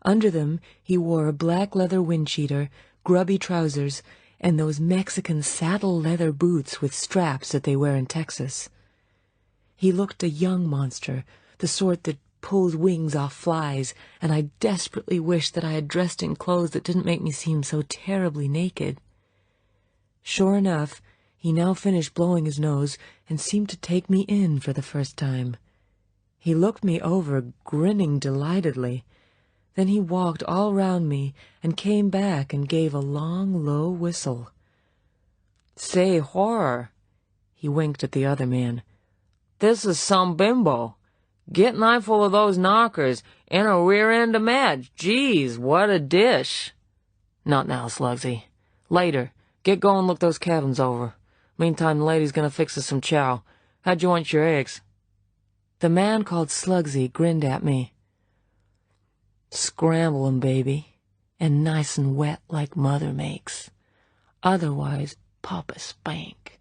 Under them he wore a black leather wind-cheater, grubby trousers, and those Mexican saddle-leather boots with straps that they wear in Texas. He looked a young monster, the sort that pulls wings off flies, and I desperately wished that I had dressed in clothes that didn't make me seem so terribly naked. Sure enough, he now finished blowing his nose and seemed to take me in for the first time. He looked me over, grinning delightedly. Then he walked all round me and came back and gave a long, low whistle. "Say, Horror," he winked at the other man, "this is some bimbo. Get nightful of those knockers and a rear end of Madge. Geez, what a dish." "Not now, Slugsy. Later. Get going, look those cabins over. Meantime, the lady's gonna fix us some chow. How'd you want your eggs?" The man called Slugsy grinned at me. "Scramble 'em, baby, and nice and wet like Mother makes. Otherwise, Papa spank.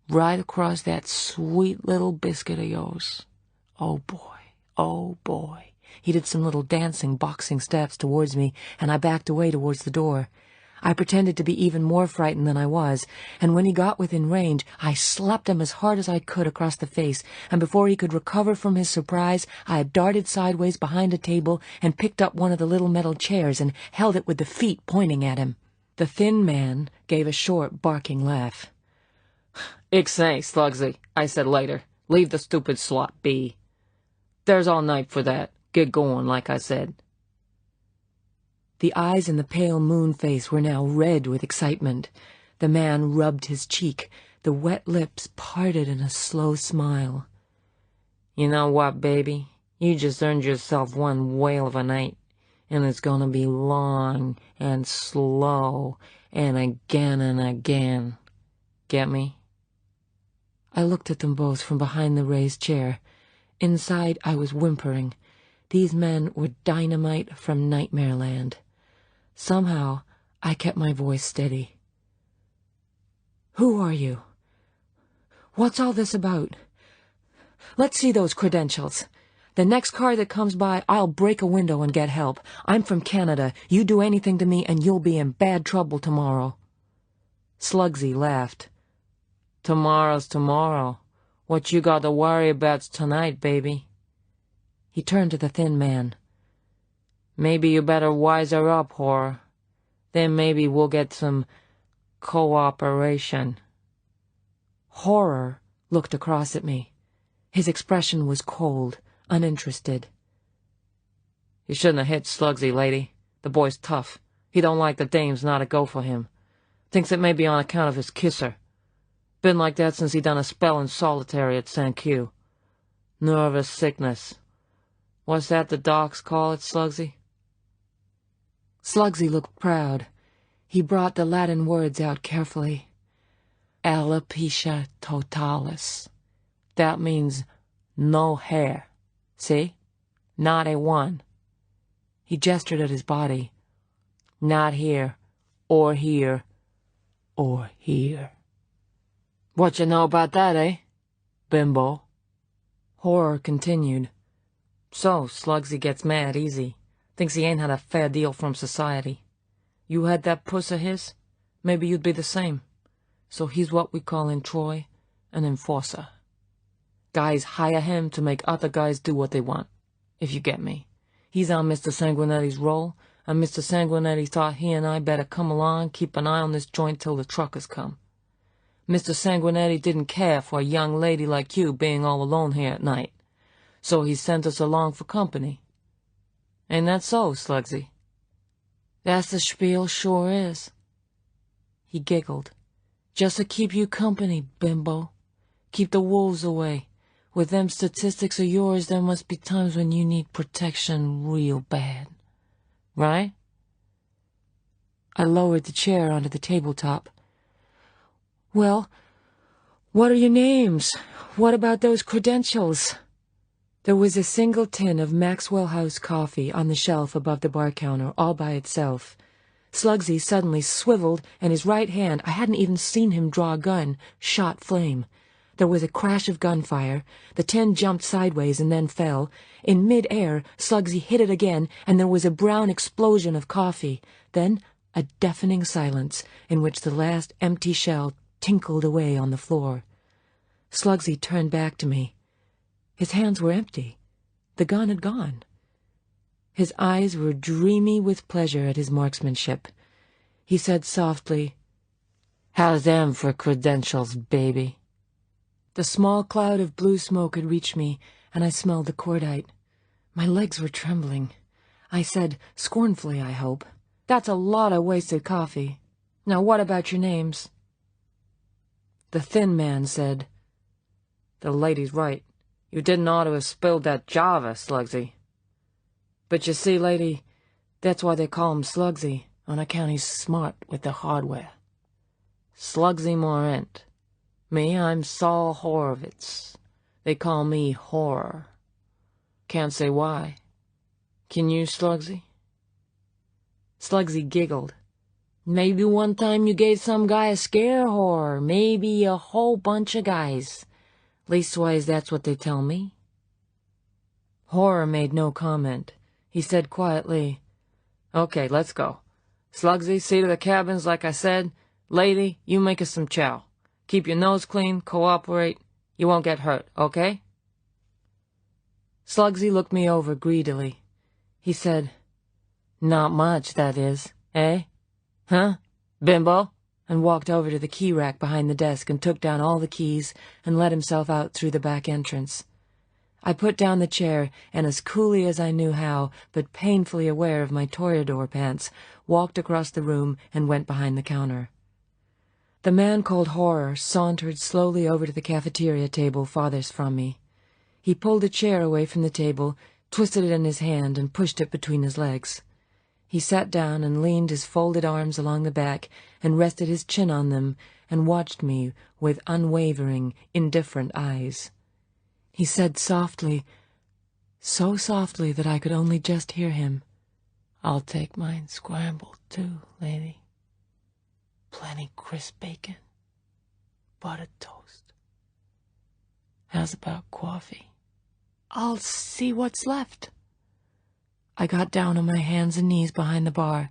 Right across that sweet little biscuit of yours. Oh, boy, oh, boy." He did some little dancing, boxing steps towards me, and I backed away towards the door. I pretended to be even more frightened than I was, and when he got within range, I slapped him as hard as I could across the face, and before he could recover from his surprise, I had darted sideways behind a table and picked up one of the little metal chairs and held it with the feet pointing at him. The thin man gave a short, barking laugh. "Ixnay, Slugsy," I said later. "Leave the stupid slot be. There's all night for that. Get going, like I said." The eyes in the pale moon face were now red with excitement. The man rubbed his cheek. The wet lips parted in a slow smile. "You know what, baby? You just earned yourself one whale of a night, and it's gonna be long and slow and again. Get me?" I looked at them both from behind the raised chair. Inside, I was whimpering. These men were dynamite from Nightmare Land. Somehow, I kept my voice steady. "Who are you? What's all this about? Let's see those credentials. The next car that comes by, I'll break a window and get help. I'm from Canada. You do anything to me and you'll be in bad trouble tomorrow." Slugsy laughed. "Tomorrow's tomorrow. What you got to worry about's tonight, baby." He turned to the thin man. "Maybe you better wise her up, Horror. Then maybe we'll get some cooperation." Horror looked across at me. His expression was cold, uninterested. "You shouldn't have hit Slugsy, lady. The boy's tough. He don't like the dames not to go for him. Thinks it may be on account of his kisser. Been like that since he done a spell in solitary at St. Q. Nervous sickness. What's that the docs call it, Slugsy?" Slugsy looked proud. He brought the Latin words out carefully. "Alopecia totalis. That means no hair. See? Not a one." He gestured at his body. "Not here, or here, or here." "What you know about that, eh, bimbo?" Horror continued. "So, Slugsy gets mad easy. Thinks he ain't had a fair deal from society. You had that puss of his? Maybe you'd be the same. So he's what we call in Troy an enforcer. Guys hire him to make other guys do what they want, if you get me. He's on Mr. Sanguinetti's roll, and Mr. Sanguinetti thought he and I better come along, keep an eye on this joint till the truckers come. Mr. Sanguinetti didn't care for a young lady like you being all alone here at night, so he sent us along for company. Ain't that so, Slugsy?" "That's the spiel, sure is." He giggled. "Just to keep you company, bimbo. Keep the wolves away. With them statistics of yours, there must be times when you need protection real bad. Right?" I lowered the chair onto the tabletop. "Well, "What are your names? What about those credentials?" There was a single tin of Maxwell House coffee on the shelf above the bar counter, all by itself. Slugsy suddenly swiveled, and his right hand, I hadn't even seen him draw a gun, shot flame. There was a crash of gunfire. The tin jumped sideways and then fell. In mid-air, Slugsy hit it again, and there was a brown explosion of coffee. Then a deafening silence, in which the last empty shell tinkled away on the floor. Slugsy turned back to me. His hands were empty. The gun had gone. His eyes were dreamy with pleasure at his marksmanship. He said softly, "How's them for credentials, baby?" The small cloud of blue smoke had reached me, and I smelled the cordite. My legs were trembling. I said, scornfully, I hope, "That's a lot of wasted coffee. Now what about your names?" The thin man said, "The lady's right. You didn't ought to have spilled that Java, Slugsy. But you see, lady, that's why they call him Slugsy, on account he's smart with the hardware. Slugsy Morant. Me, I'm Saul Horowitz. They call me Horror. Can't say why. Can you, Slugsy?" Slugsy giggled. "Maybe one time you gave some guy a scare, Horror. Maybe a whole bunch of guys. Leastwise, that's what they tell me." Horror made no comment. He said quietly, "Okay, let's go. Slugsy, see to the cabins like I said. Lady, you make us some chow. Keep your nose clean, cooperate. You won't get hurt, okay?" Slugsy looked me over greedily. He said, "Not much, that is, eh? Huh, bimbo?" and walked over to the key rack behind the desk and took down all the keys and let himself out through the back entrance. I put down the chair and, as coolly as I knew how, but painfully aware of my toreador pants, walked across the room and went behind the counter. The man called Horror sauntered slowly over to the cafeteria table farthest from me. He pulled a chair away from the table, twisted it in his hand, and pushed it between his legs. He sat down and leaned his folded arms along the back and rested his chin on them and watched me with unwavering, indifferent eyes. He said softly, so softly that I could only just hear him, "I'll take mine scrambled, too, lady. Plenty crisp bacon, buttered toast. How's about coffee?" "I'll see what's left." I got down on my hands and knees behind the bar.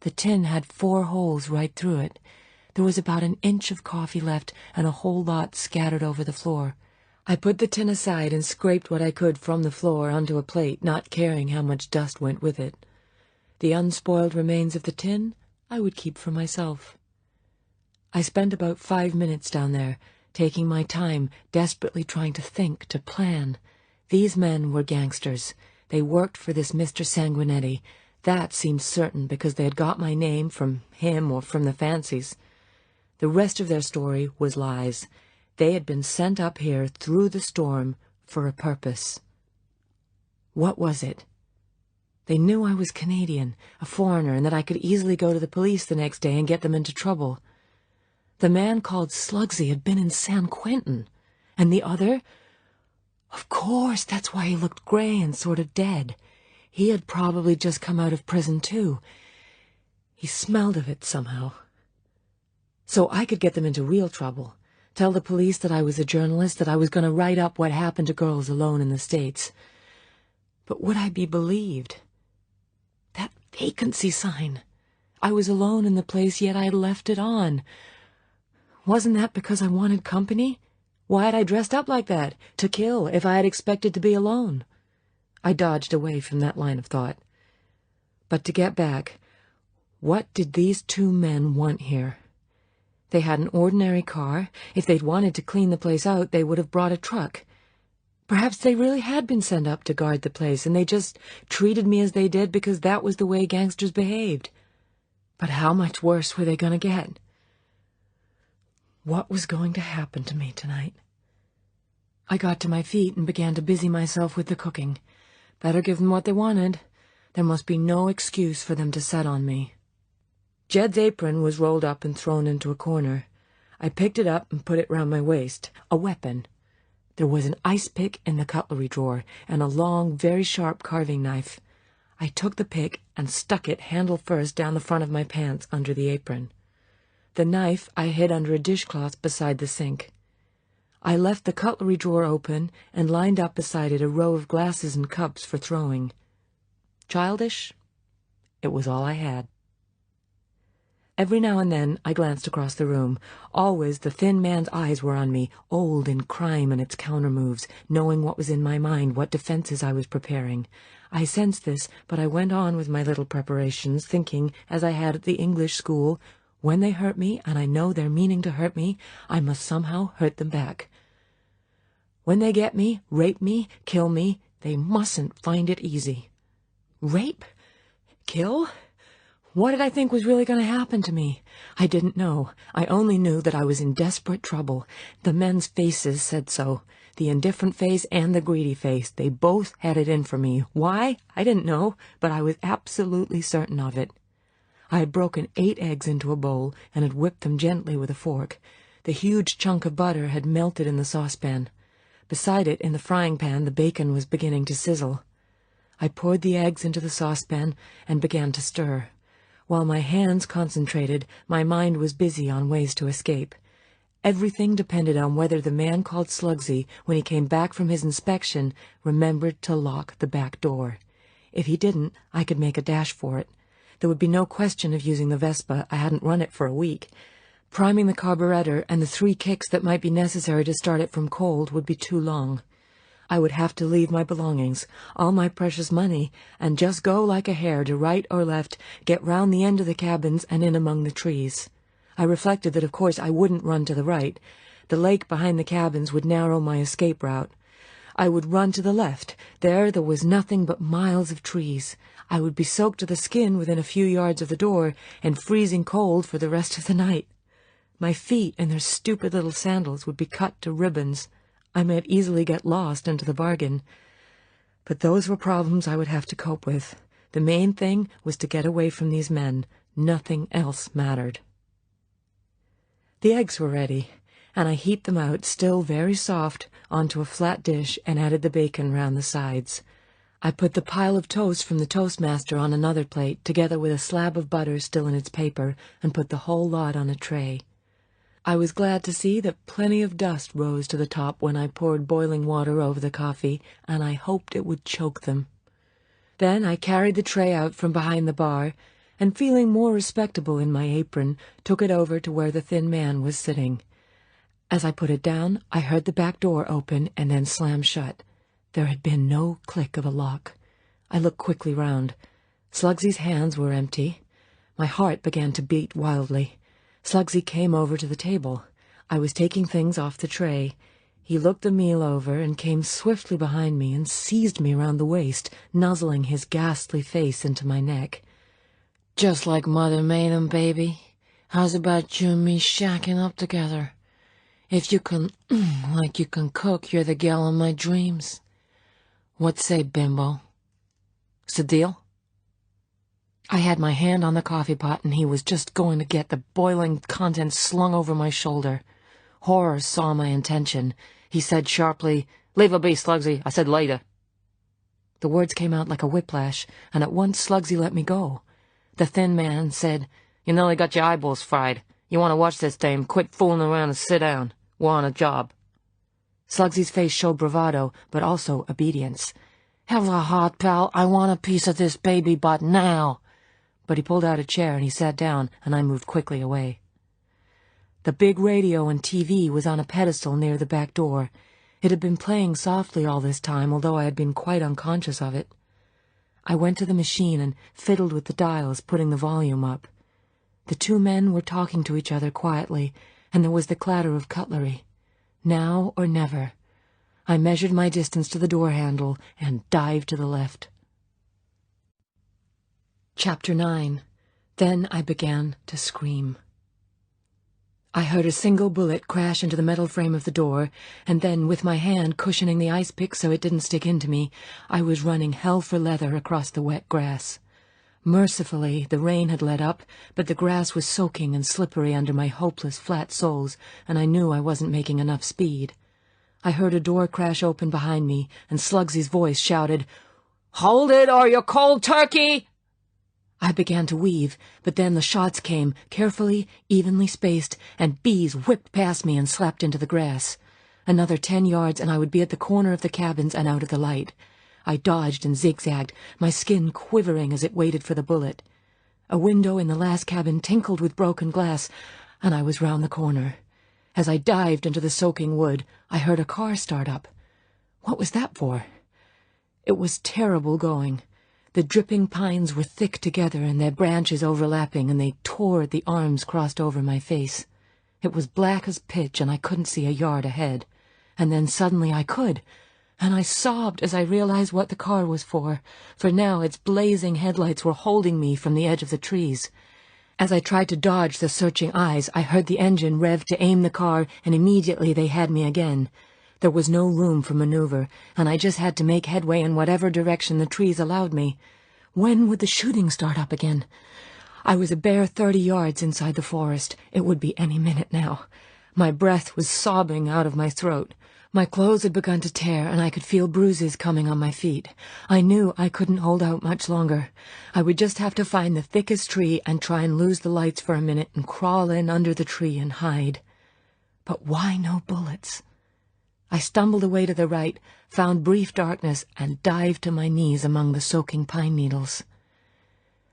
The tin had 4 holes right through it. There was about an inch of coffee left and a whole lot scattered over the floor. I put the tin aside and scraped what I could from the floor onto a plate, not caring how much dust went with it. The unspoiled remains of the tin I would keep for myself. I spent about 5 minutes down there, taking my time, desperately trying to think, to plan. These men were gangsters. They worked for this Mr. Sanguinetti. That seemed certain because they had got my name from him or from the fancies. The rest of their story was lies. They had been sent up here through the storm for a purpose. What was it? They knew I was Canadian, a foreigner, and that I could easily go to the police the next day and get them into trouble. The man called Slugsy had been in San Quentin. And the other? Of course, that's why he looked gray and sort of dead. He had probably just come out of prison, too. He smelled of it somehow. So I could get them into real trouble. Tell the police that I was a journalist, that I was going to write up what happened to girls alone in the States. But would I be believed? That vacancy sign. I was alone in the place, yet I had left it on. Wasn't that because I wanted company? Why had I dressed up like that? To kill, if I had expected to be alone. I dodged away from that line of thought. But to get back, what did these 2 men want here? They had an ordinary car. If they'd wanted to clean the place out, they would have brought a truck. Perhaps they really had been sent up to guard the place, and they just treated me as they did because that was the way gangsters behaved. But how much worse were they going to get? What was going to happen to me tonight? I got to my feet and began to busy myself with the cooking. Better give them what they wanted. There must be no excuse for them to set on me. Jed's apron was rolled up and thrown into a corner. I picked it up and put it round my waist. A weapon. There was an ice pick in the cutlery drawer, and a long, very sharp carving knife. I took the pick and stuck it, handle first, down the front of my pants under the apron. The knife I hid under a dishcloth beside the sink. I left the cutlery drawer open and lined up beside it a row of glasses and cups for throwing. Childish? It was all I had. Every now and then I glanced across the room. Always the thin man's eyes were on me, old in crime and its counter-moves, knowing what was in my mind, what defenses I was preparing. I sensed this, but I went on with my little preparations, thinking, as I had at the English school, when they hurt me, and I know they're meaning to hurt me, I must somehow hurt them back. When they get me, rape me, kill me, they mustn't find it easy. Rape? Kill? What did I think was really going to happen to me? I didn't know. I only knew that I was in desperate trouble. The men's faces said so. The indifferent face and the greedy face. They both had it in for me. Why? I didn't know, but I was absolutely certain of it. I had broken 8 eggs into a bowl and had whipped them gently with a fork. The huge chunk of butter had melted in the saucepan. Beside it, in the frying pan, the bacon was beginning to sizzle. I poured the eggs into the saucepan and began to stir. While my hands concentrated, my mind was busy on ways to escape. Everything depended on whether the man called Slugsy, when he came back from his inspection, remembered to lock the back door. If he didn't, I could make a dash for it. There would be no question of using the Vespa. I hadn't run it for a week. Priming the carburetor and the 3 kicks that might be necessary to start it from cold would be too long. I would have to leave my belongings, all my precious money, and just go like a hare to right or left, get round the end of the cabins and in among the trees. I reflected that of course I wouldn't run to the right. The lake behind the cabins would narrow my escape route. I would run to the left. There was nothing but miles of trees. I would be soaked to the skin within a few yards of the door, and freezing cold for the rest of the night. My feet in their stupid little sandals would be cut to ribbons. I might easily get lost into the bargain. But those were problems I would have to cope with. The main thing was to get away from these men. Nothing else mattered. The eggs were ready, and I heaped them out, still very soft, onto a flat dish and added the bacon round the sides. I put the pile of toast from the toastmaster on another plate, together with a slab of butter still in its paper, and put the whole lot on a tray. I was glad to see that plenty of dust rose to the top when I poured boiling water over the coffee, and I hoped it would choke them. Then I carried the tray out from behind the bar, and feeling more respectable in my apron, took it over to where the thin man was sitting. As I put it down, I heard the back door open and then slam shut. There had been no click of a lock. I looked quickly round. Slugsy's hands were empty. My heart began to beat wildly. Slugsy came over to the table. I was taking things off the tray. He looked the meal over and came swiftly behind me and seized me round the waist, nuzzling his ghastly face into my neck. Just like Mother made 'em, baby. How's about you and me shacking up together? If you can, like you can cook, you're the gal of my dreams. What say, bimbo? 'S a deal? I had my hand on the coffee pot, and he was just going to get the boiling contents slung over my shoulder. Horror saw my intention. He said sharply, "Leave her be, Slugsy. I said later." The words came out like a whiplash, and at once Slugsy let me go. The thin man said, "You nearly got your eyeballs fried. You want to watch this, dame? Quit fooling around and sit down. We're on a job." Slugsy's face showed bravado, but also obedience. "Have a heart, pal. I want a piece of this baby butt now." But he pulled out a chair and he sat down, and I moved quickly away. The big radio and TV was on a pedestal near the back door. It had been playing softly all this time, although I had been quite unconscious of it. I went to the machine and fiddled with the dials, putting the volume up. The 2 men were talking to each other quietly, and there was the clatter of cutlery. Now or never. I measured my distance to the door handle and dived to the left. Chapter 9. Then I began to scream. I heard a single bullet crash into the metal frame of the door, and then, with my hand cushioning the ice pick so it didn't stick into me, I was running hell for leather across the wet grass. Mercifully, the rain had let up, but the grass was soaking and slippery under my hopeless flat soles, and I knew I wasn't making enough speed. I heard a door crash open behind me, and Slugsy's voice shouted, "Hold it, or you're cold turkey!" I began to weave, but then the shots came, carefully, evenly spaced, and bees whipped past me and slapped into the grass. Another 10 yards, and I would be at the corner of the cabins and out of the light. I dodged and zigzagged, my skin quivering as it waited for the bullet. A window in the last cabin tinkled with broken glass, and I was round the corner. As I dived into the soaking wood, I heard a car start up. What was that for? It was terrible going. The dripping pines were thick together and their branches overlapping, and they tore at the arms crossed over my face. It was black as pitch, and I couldn't see a yard ahead. And then suddenly I could, and I sobbed as I realized what the car was for now its blazing headlights were holding me from the edge of the trees. As I tried to dodge the searching eyes, I heard the engine rev to aim the car, and immediately they had me again. There was no room for maneuver, and I just had to make headway in whatever direction the trees allowed me. When would the shooting start up again? I was a bare 30 yards inside the forest. It would be any minute now. My breath was sobbing out of my throat. My clothes had begun to tear, and I could feel bruises coming on my feet. I knew I couldn't hold out much longer. I would just have to find the thickest tree and try and lose the lights for a minute and crawl in under the tree and hide. But why no bullets? I stumbled away to the right, found brief darkness, and dived to my knees among the soaking pine needles.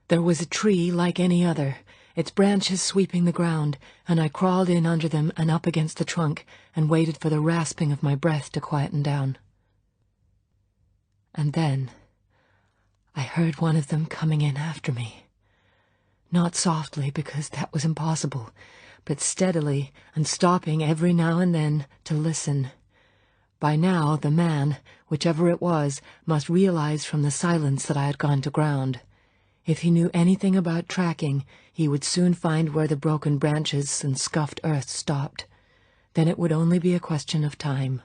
There was a tree like any other, its branches sweeping the ground, and I crawled in under them and up against the trunk and waited for the rasping of my breath to quieten down. And then I heard one of them coming in after me. Not softly, because that was impossible, but steadily and stopping every now and then to listen. By now the man, whichever it was, must realize from the silence that I had gone to ground. If he knew anything about tracking, he would soon find where the broken branches and scuffed earth stopped. Then it would only be a question of time.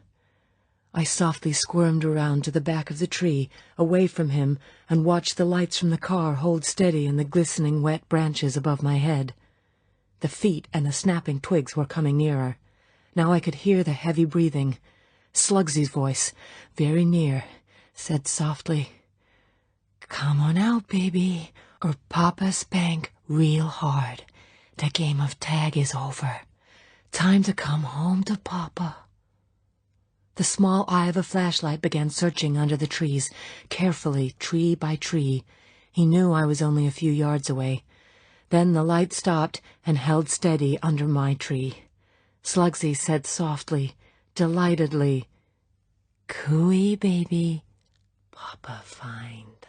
I softly squirmed around to the back of the tree, away from him, and watched the lights from the car hold steady in the glistening wet branches above my head. The feet and the snapping twigs were coming nearer. Now I could hear the heavy breathing. Slugsy's voice, very near, said softly, "Come on out, baby, or Papa spank real hard. The game of tag is over. Time to come home to Papa." The small eye of a flashlight began searching under the trees, carefully, tree by tree. He knew I was only a few yards away. Then the light stopped and held steady under my tree. Slugsy said softly, delightedly, "Cooey, baby, Papa find."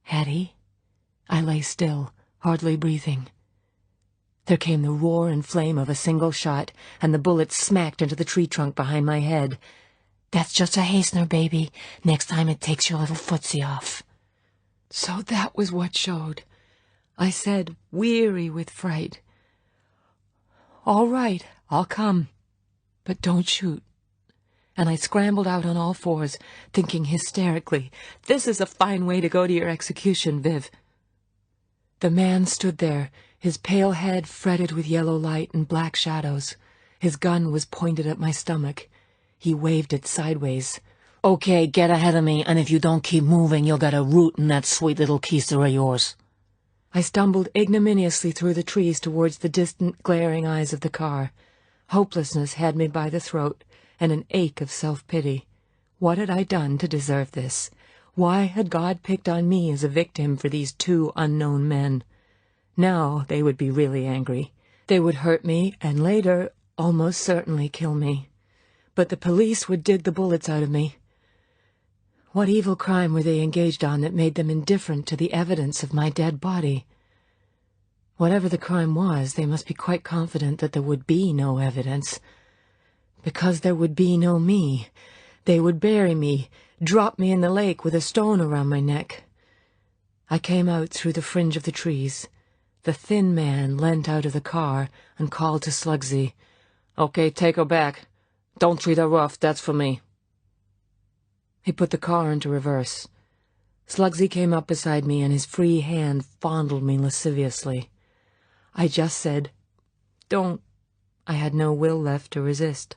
Had he? I lay still, hardly breathing. There came the roar and flame of a single shot, and the bullet smacked into the tree trunk behind my head. "That's just a hastener, baby. Next time it takes your little footsie off." So that was what showed. I said, weary with fright, "All right, I'll come, but don't shoot." And I scrambled out on all fours, thinking hysterically, "This is a fine way to go to your execution, Viv." The man stood there, his pale head fretted with yellow light and black shadows. His gun was pointed at my stomach. He waved it sideways. "Okay, get ahead of me, and if you don't keep moving, you'll get a root in that sweet little keister of yours." I stumbled ignominiously through the trees towards the distant, glaring eyes of the car. Hopelessness had me by the throat, and an ache of self-pity. What had I done to deserve this? Why had God picked on me as a victim for these two unknown men? Now they would be really angry. They would hurt me, and later, almost certainly kill me. But the police would dig the bullets out of me. What evil crime were they engaged on that made them indifferent to the evidence of my dead body? Whatever the crime was, they must be quite confident that there would be no evidence. Because there would be no me. They would bury me, drop me in the lake with a stone around my neck. I came out through the fringe of the trees. The thin man leant out of the car and called to Slugsy, "Okay, take her back. Don't treat her rough, that's for me." He put the car into reverse. Slugsy came up beside me, and his free hand fondled me lasciviously. I just said, "Don't." I had no will left to resist.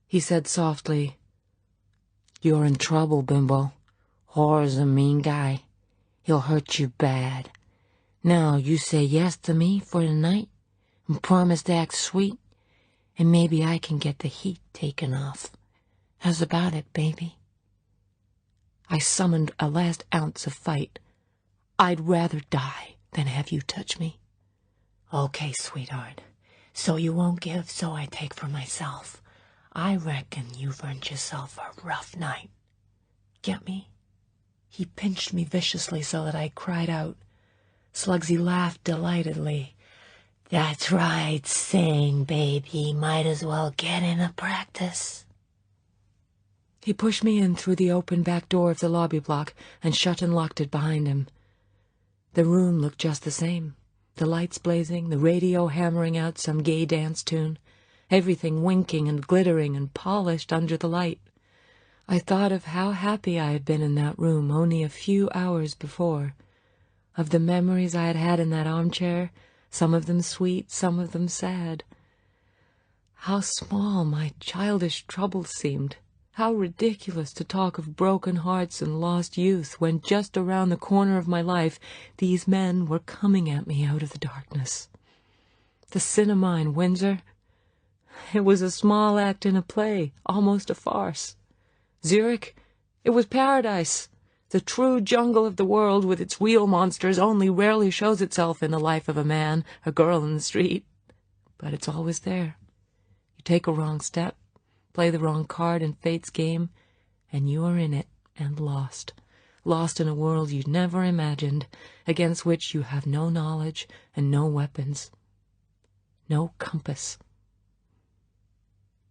He said softly, "You're in trouble, Bimbo. Hora's a mean guy. He'll hurt you bad. Now you say yes to me for the night, and promise to act sweet, and maybe I can get the heat taken off. How's about it, baby?" I summoned a last ounce of fight. "I'd rather die than have you touch me." "Okay, sweetheart. So you won't give, so I take for myself. I reckon you've earned yourself a rough night. Get me?" He pinched me viciously so that I cried out. Slugsy laughed delightedly. "That's right, sing, baby. Might as well get in a practice." He pushed me in through the open back door of the lobby block and shut and locked it behind him. The room looked just the same. The lights blazing, the radio hammering out some gay dance tune, everything winking and glittering and polished under the light. I thought of how happy I had been in that room only a few hours before, of the memories I had had in that armchair, some of them sweet, some of them sad. How small my childish troubles seemed. How ridiculous to talk of broken hearts and lost youth when just around the corner of my life these men were coming at me out of the darkness. The cinema in Windsor. It was a small act in a play, almost a farce. Zurich. It was paradise. The true jungle of the world with its real monsters only rarely shows itself in the life of a man, a girl in the street. But it's always there. You take a wrong step, play the wrong card in fate's game, and you are in it and lost. Lost in a world you never imagined, against which you have no knowledge and no weapons. No compass.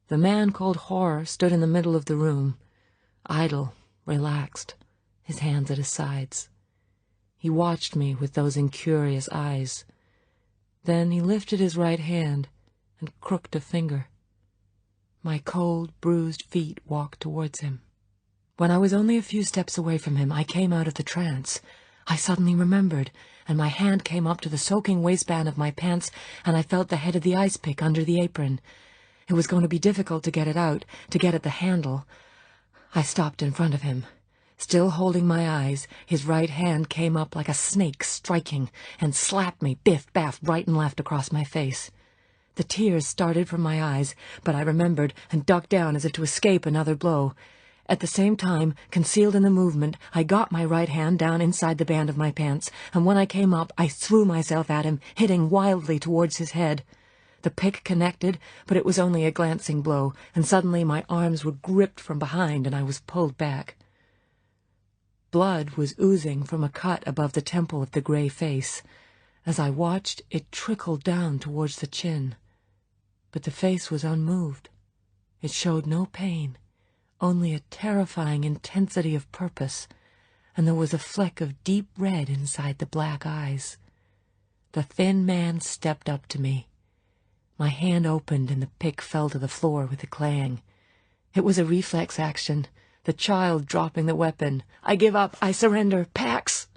The man called Horror stood in the middle of the room, idle, relaxed, his hands at his sides. He watched me with those incurious eyes. Then he lifted his right hand and crooked a finger. My cold, bruised feet walked towards him. When I was only a few steps away from him, I came out of the trance. I suddenly remembered, and my hand came up to the soaking waistband of my pants, and I felt the head of the ice pick under the apron. It was going to be difficult to get it out, to get at the handle. I stopped in front of him. Still holding my eyes, his right hand came up like a snake striking, and slapped me biff-baff right and left across my face. The tears started from my eyes, but I remembered and ducked down as if to escape another blow. At the same time, concealed in the movement, I got my right hand down inside the band of my pants, and when I came up, I threw myself at him, hitting wildly towards his head. The pick connected, but it was only a glancing blow, and suddenly my arms were gripped from behind and I was pulled back. Blood was oozing from a cut above the temple of the gray face. As I watched, it trickled down towards the chin. But the face was unmoved. It showed no pain, only a terrifying intensity of purpose, and there was a fleck of deep red inside the black eyes. The thin man stepped up to me. My hand opened and the pick fell to the floor with a clang. It was a reflex action, the child dropping the weapon. "I give up, I surrender, Pax!"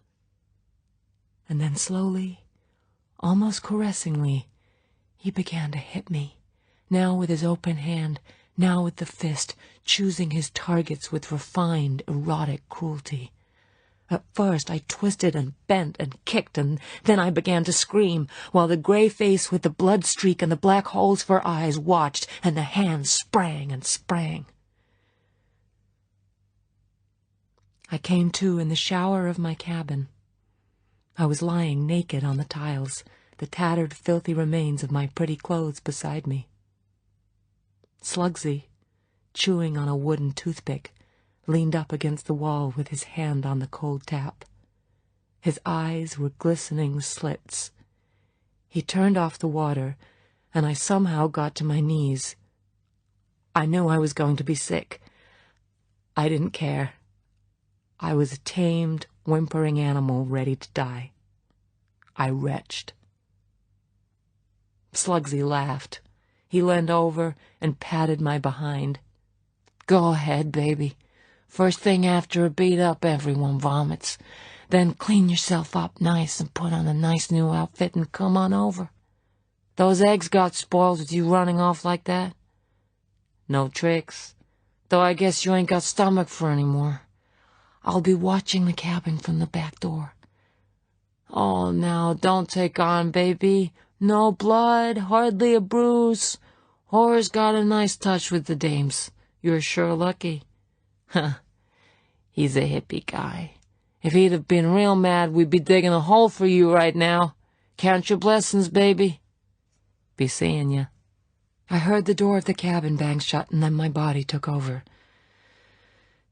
And then slowly, almost caressingly, he began to hit me, now with his open hand, now with the fist, choosing his targets with refined, erotic cruelty. At first I twisted and bent and kicked, and then I began to scream, while the gray face with the blood streak and the black holes for eyes watched, and the hands sprang and sprang. I came to in the shower of my cabin. I was lying naked on the tiles, the tattered, filthy remains of my pretty clothes beside me. Slugsy, chewing on a wooden toothpick, leaned up against the wall with his hand on the cold tap. His eyes were glistening slits. He turned off the water, and I somehow got to my knees. I knew I was going to be sick. I didn't care. I was a tamed, whimpering animal ready to die. I retched. Slugsy laughed. He leaned over and patted my behind. "Go ahead, baby. First thing after a beat-up, everyone vomits. Then clean yourself up nice and put on a nice new outfit and come on over. Those eggs got spoiled with you running off like that? No tricks. Though I guess you ain't got stomach for any more. I'll be watching the cabin from the back door. Oh, now, don't take on, baby. No blood, hardly a bruise. Horace got a nice touch with the dames. You're sure lucky. Huh. He's a hippie guy. If he'd have been real mad, we'd be digging a hole for you right now. Count your blessings, baby. Be seeing ya. I heard the door of the cabin bang shut, and then my body took over.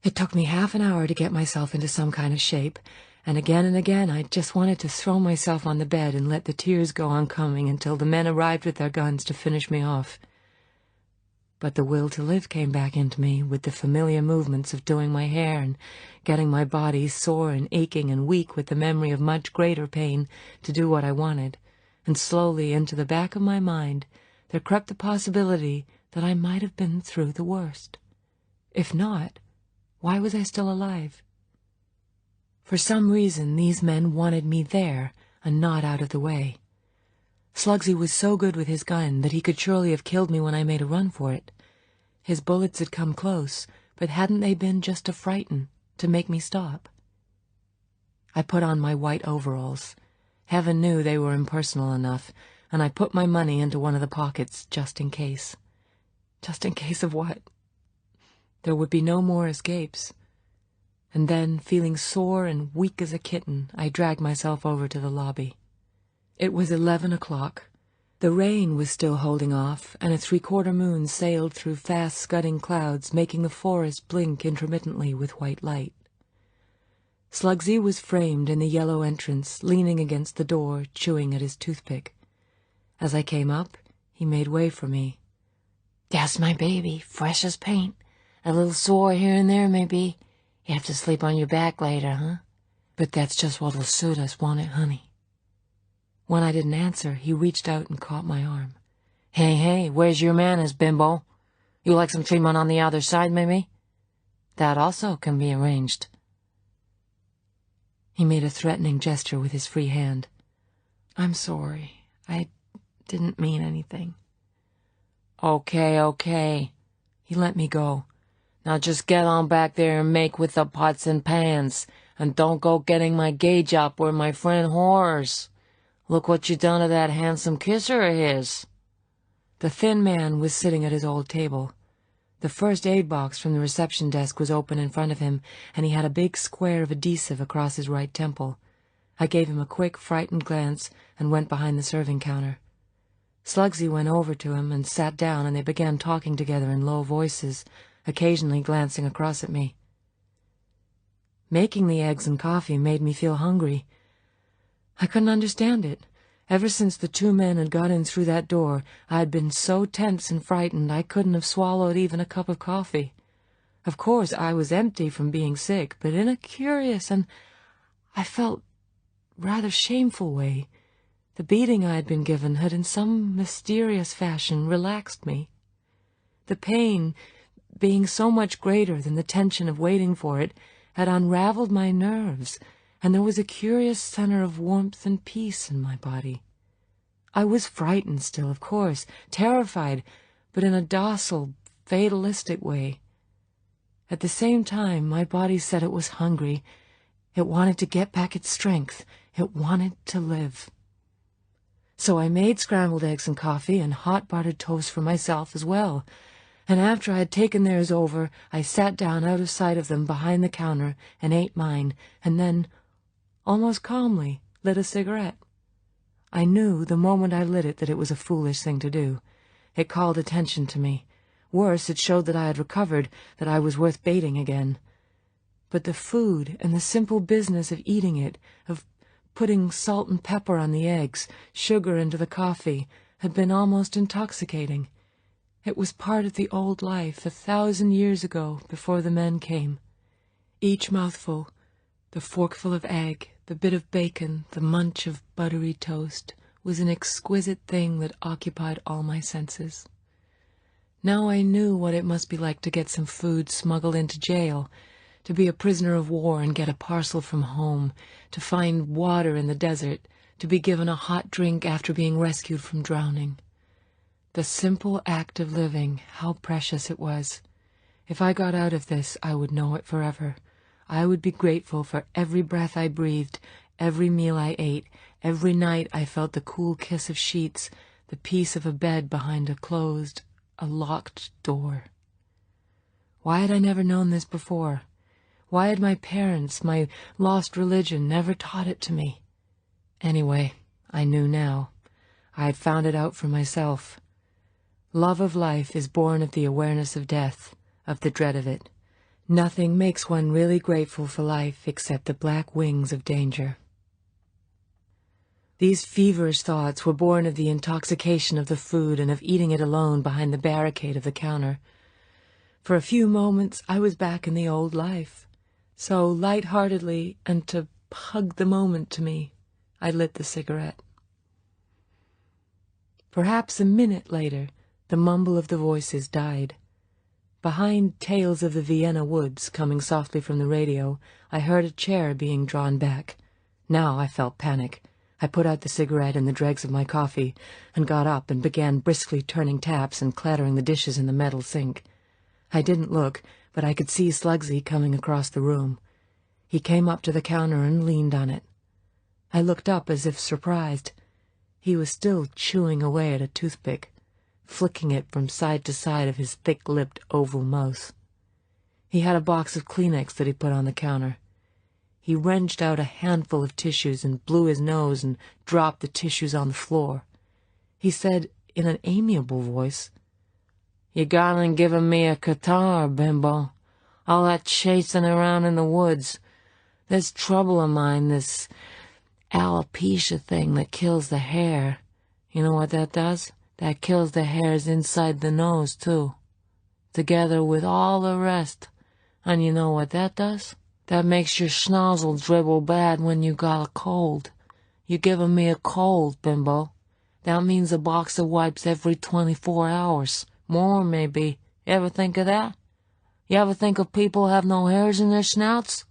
It took me half an hour to get myself into some kind of shape, and again I just wanted to throw myself on the bed and let the tears go on coming until the men arrived with their guns to finish me off. But the will to live came back into me with the familiar movements of doing my hair and getting my body sore and aching and weak with the memory of much greater pain to do what I wanted, and slowly into the back of my mind there crept the possibility that I might have been through the worst. If not, why was I still alive? For some reason, these men wanted me there and not out of the way. Slugsy was so good with his gun that he could surely have killed me when I made a run for it. His bullets had come close, but hadn't they been just to frighten, to make me stop? I put on my white overalls. Heaven knew they were impersonal enough, and I put my money into one of the pockets just in case. Just in case of what? There would be no more escapes. And then, feeling sore and weak as a kitten, I dragged myself over to the lobby. It was 11 o'clock. The rain was still holding off, and a three-quarter moon sailed through fast scudding clouds, making the forest blink intermittently with white light. Slugsy was framed in the yellow entrance, leaning against the door, chewing at his toothpick. As I came up, he made way for me. "That's my baby, fresh as paint. A little sore here and there, maybe. You have to sleep on your back later, huh? But that's just what'll suit us, won't it, honey?" When I didn't answer, he reached out and caught my arm. Hey, where's your manners, bimbo? You like some treatment on the other side, maybe? That also can be arranged." He made a threatening gesture with his free hand. "I'm sorry. I didn't mean anything." Okay. He let me go. "Now just get on back there and make with the pots and pans, and don't go getting my gauge up where my friend Horace. Look what you done to that handsome kisser of his." The thin man was sitting at his old table. The first aid box from the reception desk was open in front of him, and he had a big square of adhesive across his right temple. I gave him a quick, frightened glance and went behind the serving counter. Slugsy went over to him and sat down, and they began talking together in low voices, occasionally glancing across at me. Making the eggs and coffee made me feel hungry. I couldn't understand it. Ever since the two men had got in through that door, I had been so tense and frightened I couldn't have swallowed even a cup of coffee. Of course, I was empty from being sick, but in a curious and, I felt, rather shameful way, the beating I had been given had in some mysterious fashion relaxed me. The pain, being so much greater than the tension of waiting for it, had unraveled my nerves, and there was a curious center of warmth and peace in my body. I was frightened still, of course, terrified, but in a docile, fatalistic way. At the same time, my body said it was hungry. It wanted to get back its strength. It wanted to live. So I made scrambled eggs and coffee and hot buttered toast for myself as well, and after I had taken theirs over, I sat down out of sight of them behind the counter and ate mine, and then, almost calmly, lit a cigarette. I knew the moment I lit it that it was a foolish thing to do. It called attention to me. Worse, it showed that I had recovered, that I was worth baiting again. But the food and the simple business of eating it, of putting salt and pepper on the eggs, sugar into the coffee, had been almost intoxicating. It was part of the old life 1,000 years ago, before the men came. Each mouthful, the forkful of egg, the bit of bacon, the munch of buttery toast, was an exquisite thing that occupied all my senses. Now I knew what it must be like to get some food smuggled into jail, to be a prisoner of war and get a parcel from home, to find water in the desert, to be given a hot drink after being rescued from drowning. The simple act of living, how precious it was. If I got out of this, I would know it forever. I would be grateful for every breath I breathed, every meal I ate, every night I felt the cool kiss of sheets, the peace of a bed behind a locked door. Why had I never known this before? Why had my parents, my lost religion, never taught it to me? Anyway, I knew now. I had found it out for myself. Love of life is born of the awareness of death, of the dread of it. Nothing makes one really grateful for life except the black wings of danger. These feverish thoughts were born of the intoxication of the food and of eating it alone behind the barricade of the counter. For a few moments I was back in the old life. So light-heartedly, and to hug the moment to me, I lit the cigarette. Perhaps a minute later, the mumble of the voices died. Behind Tales of the Vienna Woods, coming softly from the radio, I heard a chair being drawn back. Now I felt panic. I put out the cigarette and the dregs of my coffee, and got up and began briskly turning taps and clattering the dishes in the metal sink. I didn't look, but I could see Slugsy coming across the room. He came up to the counter and leaned on it. I looked up as if surprised. He was still chewing away at a toothpick, flicking it from side to side of his thick-lipped oval mouth. He had a box of Kleenex that he put on the counter. He wrenched out a handful of tissues and blew his nose and dropped the tissues on the floor. He said in an amiable voice, "You gone giving me a catarrh, Bimbo. All that chasing around in the woods. This trouble of mine, this alopecia thing that kills the hair. You know what that does? That kills the hairs inside the nose, too. Together with all the rest. And you know what that does? That makes your schnozzle dribble bad when you got a cold. You giving me a cold, Bimbo. That means a box of wipes every 24 hours. More, maybe. You ever think of that? You ever think of people who have no hairs in their snouts?"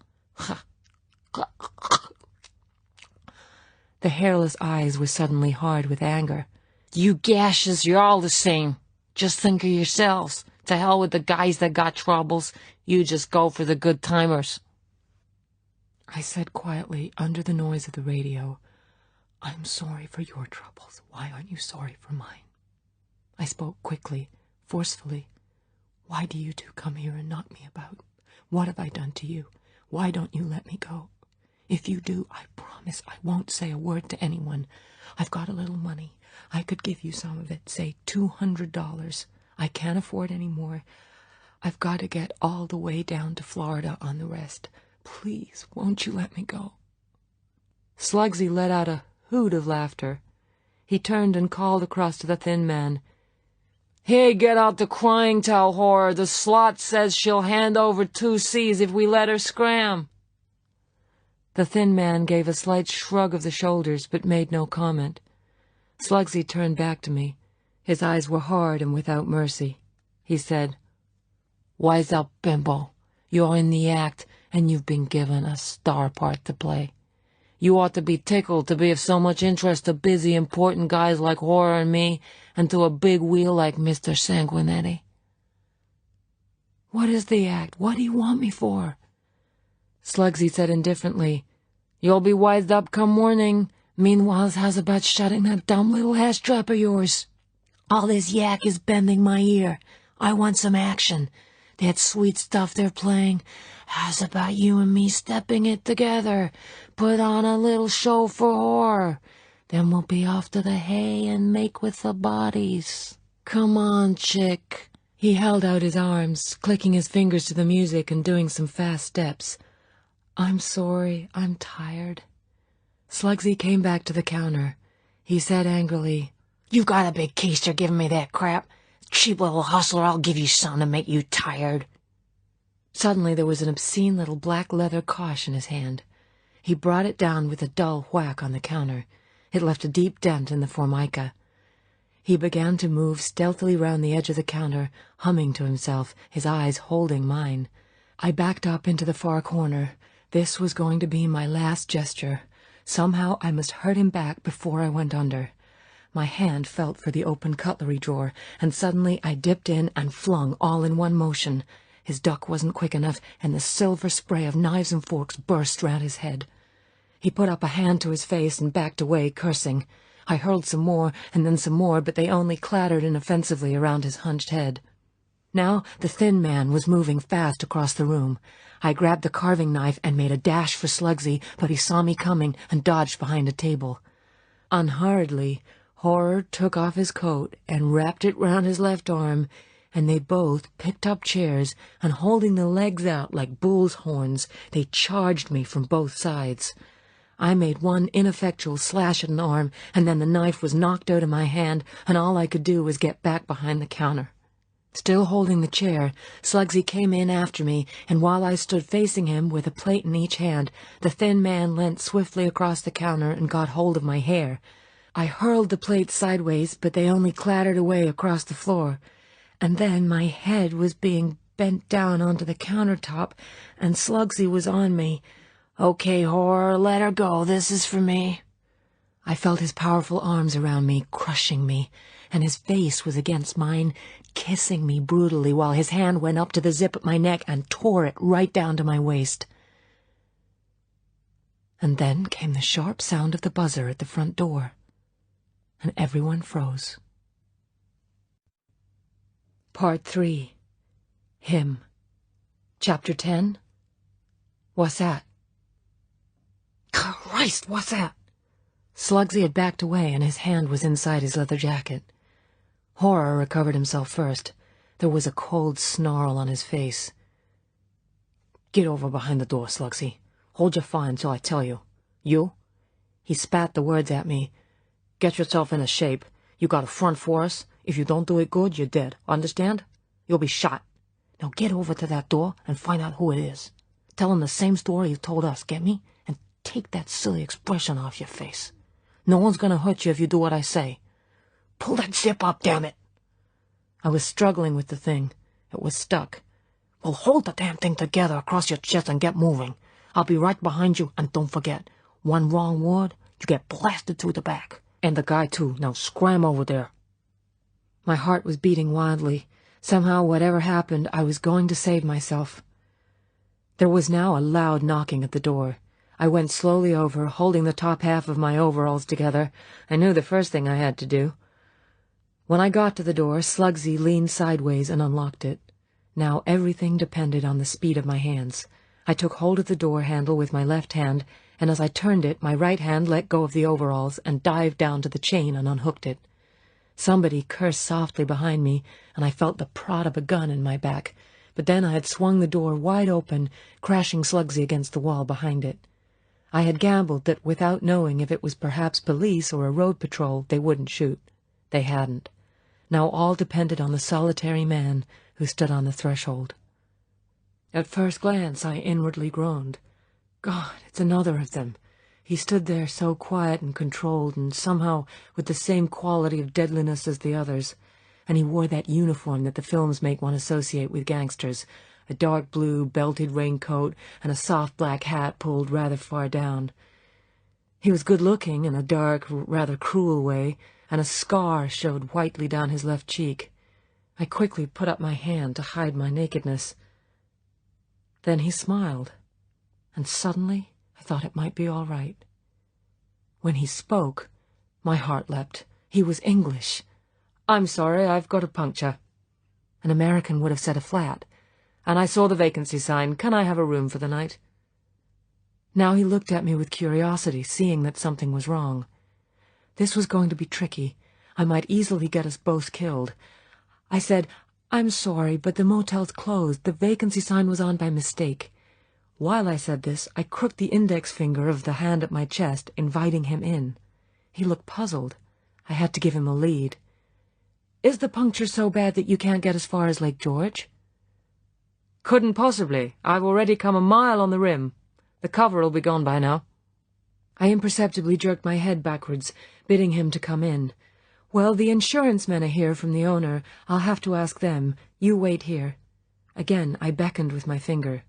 The hairless eyes were suddenly hard with anger. "You gashes, you're all the same. Just think of yourselves. To hell with the guys that got troubles. You just go for the good timers." I said quietly, under the noise of the radio, "I'm sorry for your troubles. Why aren't you sorry for mine?" I spoke quickly, forcefully. "Why do you two come here and knock me about? What have I done to you? Why don't you let me go? If you do, I promise I won't say a word to anyone. I've got a little money. I could give you some of it, say $200. I can't afford any more. I've got to get all the way down to Florida on the rest. Please, won't you let me go?" Slugsy let out a hoot of laughter. He turned and called across to the thin man, "Here, get out the crying towel, whore. The slut says she'll hand over 2 C's if we let her scram." The thin man gave a slight shrug of the shoulders, but made no comment. Slugsy turned back to me. His eyes were hard and without mercy. He said, "Wise up, Bimbo. You're in the act, and you've been given a star part to play. You ought to be tickled to be of so much interest to busy, important guys like Horror and me, and to a big wheel like Mr. Sanguinetti." "What is the act? What do you want me for?" Slugsy said indifferently, "You'll be wised up come morning. Meanwhile, how's about shutting that dumb little ass trap of yours? All this yak is bending my ear. I want some action. That sweet stuff they're playing. How's about you and me stepping it together? Put on a little show for Horror. Then we'll be off to the hay and make with the bodies. Come on, chick." He held out his arms, clicking his fingers to the music and doing some fast steps. "I'm sorry. I'm tired." Slugsy came back to the counter. He said angrily, "You've got a big keister giving me that crap. Cheap little hustler, I'll give you something to make you tired." Suddenly there was an obscene little black leather cosh in his hand. He brought it down with a dull whack on the counter. It left a deep dent in the formica. He began to move stealthily round the edge of the counter, humming to himself, his eyes holding mine. I backed up into the far corner. This was going to be my last gesture. Somehow I must hurt him back before I went under. My hand felt for the open cutlery drawer, and suddenly I dipped in and flung all in one motion. His duck wasn't quick enough, and the silver spray of knives and forks burst round his head. He put up a hand to his face and backed away, cursing. I hurled some more, and then some more, but they only clattered inoffensively around his hunched head. Now the thin man was moving fast across the room. I grabbed the carving knife and made a dash for Slugsy, but he saw me coming and dodged behind a table. Unhurriedly, Horror took off his coat and wrapped it round his left arm, and they both picked up chairs, and holding the legs out like bull's horns, they charged me from both sides. I made one ineffectual slash at an arm, and then the knife was knocked out of my hand, and all I could do was get back behind the counter. Still holding the chair, Slugsy came in after me, and while I stood facing him with a plate in each hand, the thin man leant swiftly across the counter and got hold of my hair. I hurled the plates sideways, but they only clattered away across the floor. And then my head was being bent down onto the countertop, and Slugsy was on me. "Okay, Horror, let her go. This is for me." I felt his powerful arms around me, crushing me, and his face was against mine, kissing me brutally while his hand went up to the zip at my neck and tore it right down to my waist. And then came the sharp sound of the buzzer at the front door, and everyone froze. Part 3. Him. Chapter 10. What's that? Christ, what's that? Slugsy had backed away, and his hand was inside his leather jacket. Horror recovered himself first. There was a cold snarl on his face. "Get over behind the door, Slugsy. Hold your fire until I tell you. You?" He spat the words at me. "Get yourself in a shape. You got a front for us. If you don't do it good, you're dead. Understand? You'll be shot. Now get over to that door and find out who it is. Tell him the same story you told us, get me? And take that silly expression off your face. No one's gonna hurt you if you do what I say. Pull that zip up, damn it!" I was struggling with the thing. It was stuck. "Well, hold the damn thing together across your chest and get moving. I'll be right behind you, and don't forget, one wrong word, you get blasted through the back. And the guy, too. Now scram over there." My heart was beating wildly. Somehow, whatever happened, I was going to save myself. There was now a loud knocking at the door. I went slowly over, holding the top half of my overalls together. I knew the first thing I had to do. When I got to the door, Slugsy leaned sideways and unlocked it. Now everything depended on the speed of my hands. I took hold of the door handle with my left hand, and as I turned it, my right hand let go of the overalls and dived down to the chain and unhooked it. Somebody cursed softly behind me, and I felt the prod of a gun in my back, but then I had swung the door wide open, crashing Slugsy against the wall behind it. I had gambled that without knowing if it was perhaps police or a road patrol, they wouldn't shoot. They hadn't. Now all depended on the solitary man who stood on the threshold. At first glance, I inwardly groaned. God, it's another of them. He stood there so quiet and controlled, and somehow with the same quality of deadliness as the others. And he wore that uniform that the films make one associate with gangsters, a dark blue belted raincoat and a soft black hat pulled rather far down. He was good-looking in a dark, rather cruel way, and a scar showed whitely down his left cheek. I quickly put up my hand to hide my nakedness. Then he smiled, and suddenly I thought it might be all right. When he spoke, my heart leapt. He was English. "I'm sorry, I've got a puncture." An American would have said a flat. "And I saw the vacancy sign. Can I have a room for the night?" Now he looked at me with curiosity, seeing that something was wrong. This was going to be tricky. I might easily get us both killed. I said, "I'm sorry, but the motel's closed. The vacancy sign was on by mistake." While I said this, I crooked the index finger of the hand at my chest, inviting him in. He looked puzzled. I had to give him a lead. "Is the puncture so bad that you can't get as far as Lake George?" "Couldn't possibly. I've already come a mile on the rim. The cover'll be gone by now." I imperceptibly jerked my head backwards, bidding him to come in. "Well, the insurance men are here from the owner. I'll have to ask them. You wait here." Again I beckoned with my finger.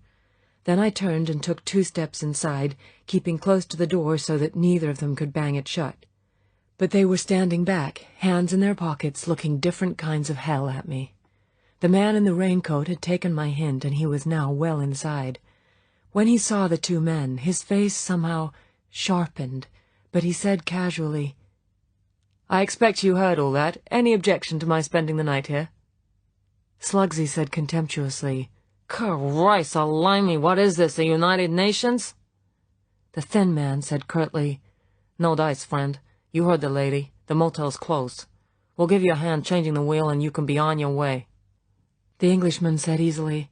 Then I turned and took 2 steps inside, keeping close to the door so that neither of them could bang it shut. But they were standing back, hands in their pockets, looking different kinds of hell at me. The man in the raincoat had taken my hint, and he was now well inside. When he saw the 2 men, his face somehow sharpened, but he said casually, "I expect you heard all that. Any objection to my spending the night here?" Slugsy said contemptuously, "Christ alimey, what is this, the United Nations?" The thin man said curtly, "No dice, friend. You heard the lady. The motel's closed. We'll give you a hand changing the wheel and you can be on your way." The Englishman said easily,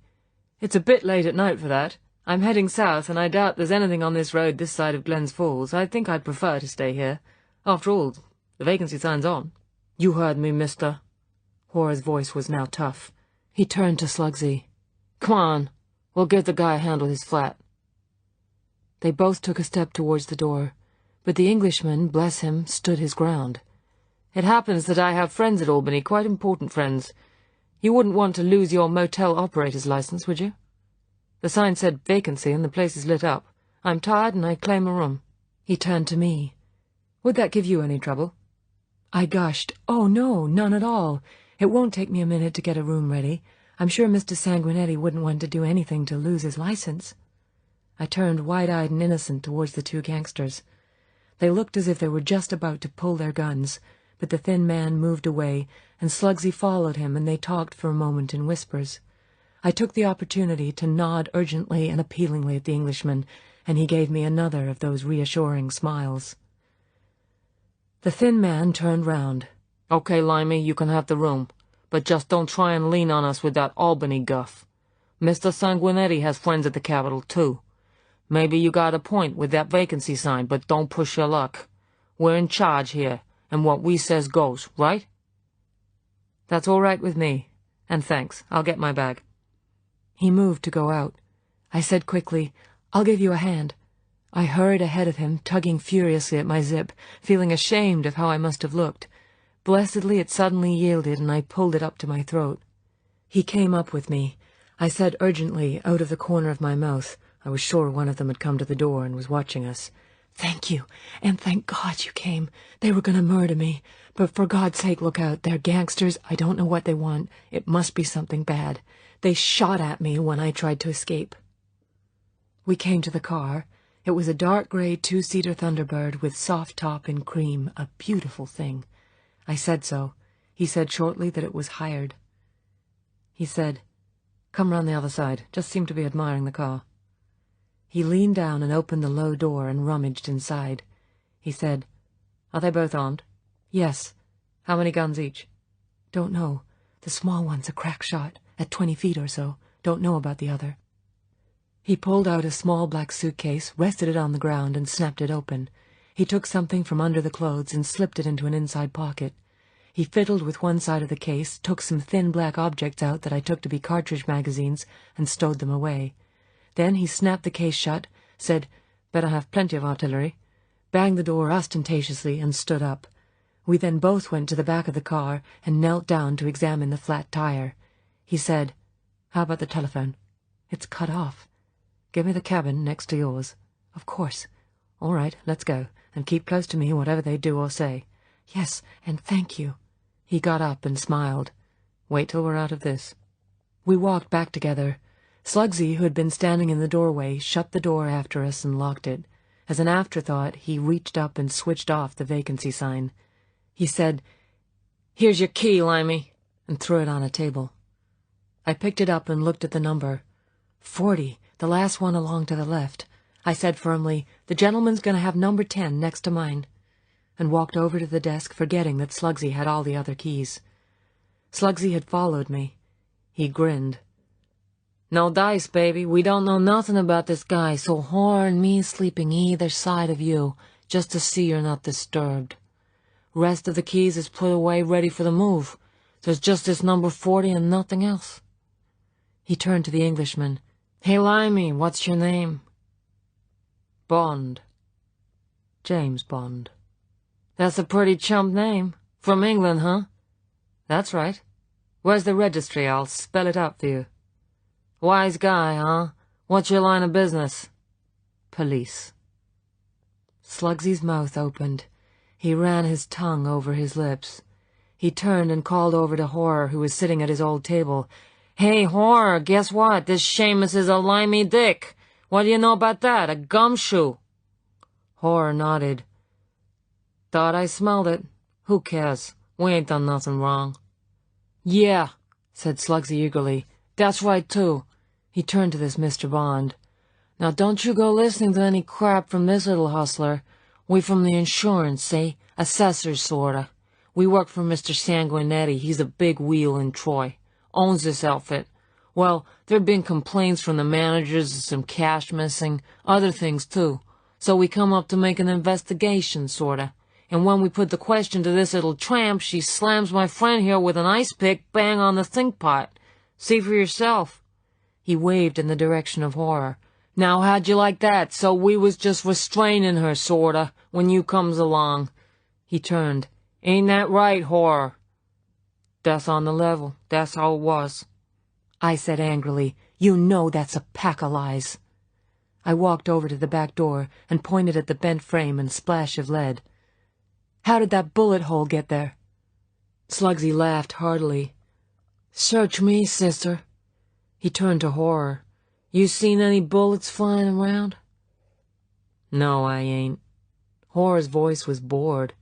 "It's a bit late at night for that. I'm heading south, and I doubt there's anything on this road this side of Glens Falls. I think I'd prefer to stay here. After all, the vacancy sign's on." "You heard me, mister." Horace's voice was now tough. He turned to Slugsy. "Come on. We'll give the guy a hand with his flat." They both took a step towards the door, but the Englishman, bless him, stood his ground. "It happens that I have friends at Albany, quite important friends. You wouldn't want to lose your motel operator's license, would you? The sign said vacancy and the place is lit up. I'm tired and I claim a room." He turned to me. "Would that give you any trouble?" I gushed, "Oh, no, none at all. It won't take me a minute to get a room ready. I'm sure Mr. Sanguinetti wouldn't want to do anything to lose his license." I turned wide-eyed and innocent towards the 2 gangsters. They looked as if they were just about to pull their guns, but the thin man moved away, and Slugsy followed him, and they talked for a moment in whispers. I took the opportunity to nod urgently and appealingly at the Englishman, and he gave me another of those reassuring smiles. The thin man turned round. "Okay, Limey, you can have the room, but just don't try and lean on us with that Albany guff. Mr. Sanguinetti has friends at the Capitol, too. Maybe you got a point with that vacancy sign, but don't push your luck. We're in charge here, and what we says goes, right?" "That's all right with me, and thanks. I'll get my bag." He moved to go out. I said quickly, "I'll give you a hand." I hurried ahead of him, tugging furiously at my zip, feeling ashamed of how I must have looked. Blessedly it suddenly yielded, and I pulled it up to my throat. He came up with me. I said urgently, out of the corner of my mouth, I was sure one of them had come to the door and was watching us, "Thank you, and thank God you came. They were going to murder me. But for God's sake, look out. They're gangsters. I don't know what they want. It must be something bad. They shot at me when I tried to escape." We came to the car. It was a dark gray 2-seater Thunderbird with soft top in cream, a beautiful thing. I said so. He said shortly that it was hired. He said, "Come round the other side. Just seem to be admiring the car." He leaned down and opened the low door and rummaged inside. He said, "Are they both armed?" "Yes." "How many guns each?" "Don't know. The small one's a crack shot, at 20 feet or so. Don't know about the other." He pulled out a small black suitcase, rested it on the ground, and snapped it open. He took something from under the clothes and slipped it into an inside pocket. He fiddled with one side of the case, took some thin black objects out that I took to be cartridge magazines, and stowed them away. Then he snapped the case shut, said, "Better have plenty of artillery," banged the door ostentatiously, and stood up. We then both went to the back of the car and knelt down to examine the flat tire. He said, "How about the telephone?" "It's cut off." "Give me the cabin next to yours." "Of course." "All right, let's go, and keep close to me whatever they do or say." "Yes, and thank you." He got up and smiled. "Wait till we're out of this." We walked back together. Slugsy, who had been standing in the doorway, shut the door after us and locked it. As an afterthought, he reached up and switched off the vacancy sign. He said, "Here's your key, Limey," and threw it on a table. I picked it up and looked at the number. 40, the last one along to the left. I said firmly, "The gentleman's going to have number 10 next to mine," and walked over to the desk, forgetting that Slugsy had all the other keys. Slugsy had followed me. He grinned. "No dice, baby. We don't know nothing about this guy, so Hor and me sleeping either side of you, just to see you're not disturbed. Rest of the keys is put away ready for the move. There's just this number 40 and nothing else." He turned to the Englishman. "Hey, Limey, what's your name?" "Bond. James Bond." "That's a pretty chump name. From England, huh?" "That's right. Where's the registry? I'll spell it out for you." Wise guy, huh? What's your line of business? Police. Slugsy's mouth opened. He ran his tongue over his lips. He turned and called over to Horror, who was sitting at his old table. Hey, Horror, guess what? This Seamus is a limey dick. What do you know about that? A gumshoe. Horror nodded. Thought I smelled it. Who cares? We ain't done nothing wrong. Yeah, said Slugsy eagerly. That's right, too. He turned to this Mr. Bond. Now don't you go listening to any crap from this little hustler. We from the insurance, see? Assessors, sorta. We work for Mr. Sanguinetti. He's a big wheel in Troy. Owns this outfit. Well, there've been complaints from the managers of some cash missing, other things, too. So we come up to make an investigation, sorta. And when we put the question to this little tramp, she slams my friend here with an ice pick bang on the think pot. See for yourself. He waved in the direction of Horror. Now how'd you like that? So we was just restraining her, sorta, when you comes along. He turned. Ain't that right, Horror? That's on the level. That's how it was. I said angrily, You know that's a pack of lies. I walked over to the back door and pointed at the bent frame and splash of lead. How did that bullet hole get there? Slugsy laughed heartily. Search me, sister. He turned to Horror. You seen any bullets flying around? No, I ain't. Horror's voice was bored.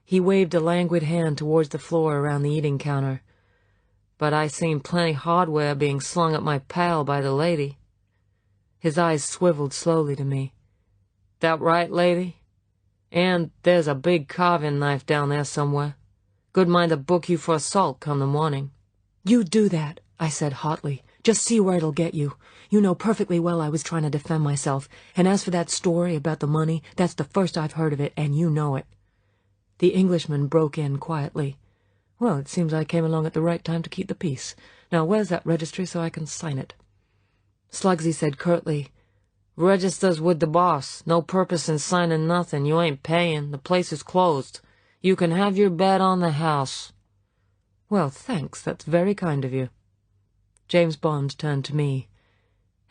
He waved a languid hand towards the floor around the eating counter. But I seen plenty hardware being slung at my pal by the lady. His eyes swiveled slowly to me. That right, lady? And there's a big carving knife down there somewhere. Good mind to book you for assault come the morning. You do that, I said hotly. Just see where it'll get you. You know perfectly well I was trying to defend myself. And as for that story about the money, that's the first I've heard of it, and you know it. The Englishman broke in quietly. Well, it seems I came along at the right time to keep the peace. Now, where's that registry so I can sign it? Slugsy said curtly, Register's with the boss. No purpose in signing nothing. You ain't paying. The place is closed. You can have your bed on the house. Well, thanks. That's very kind of you. James Bond turned to me.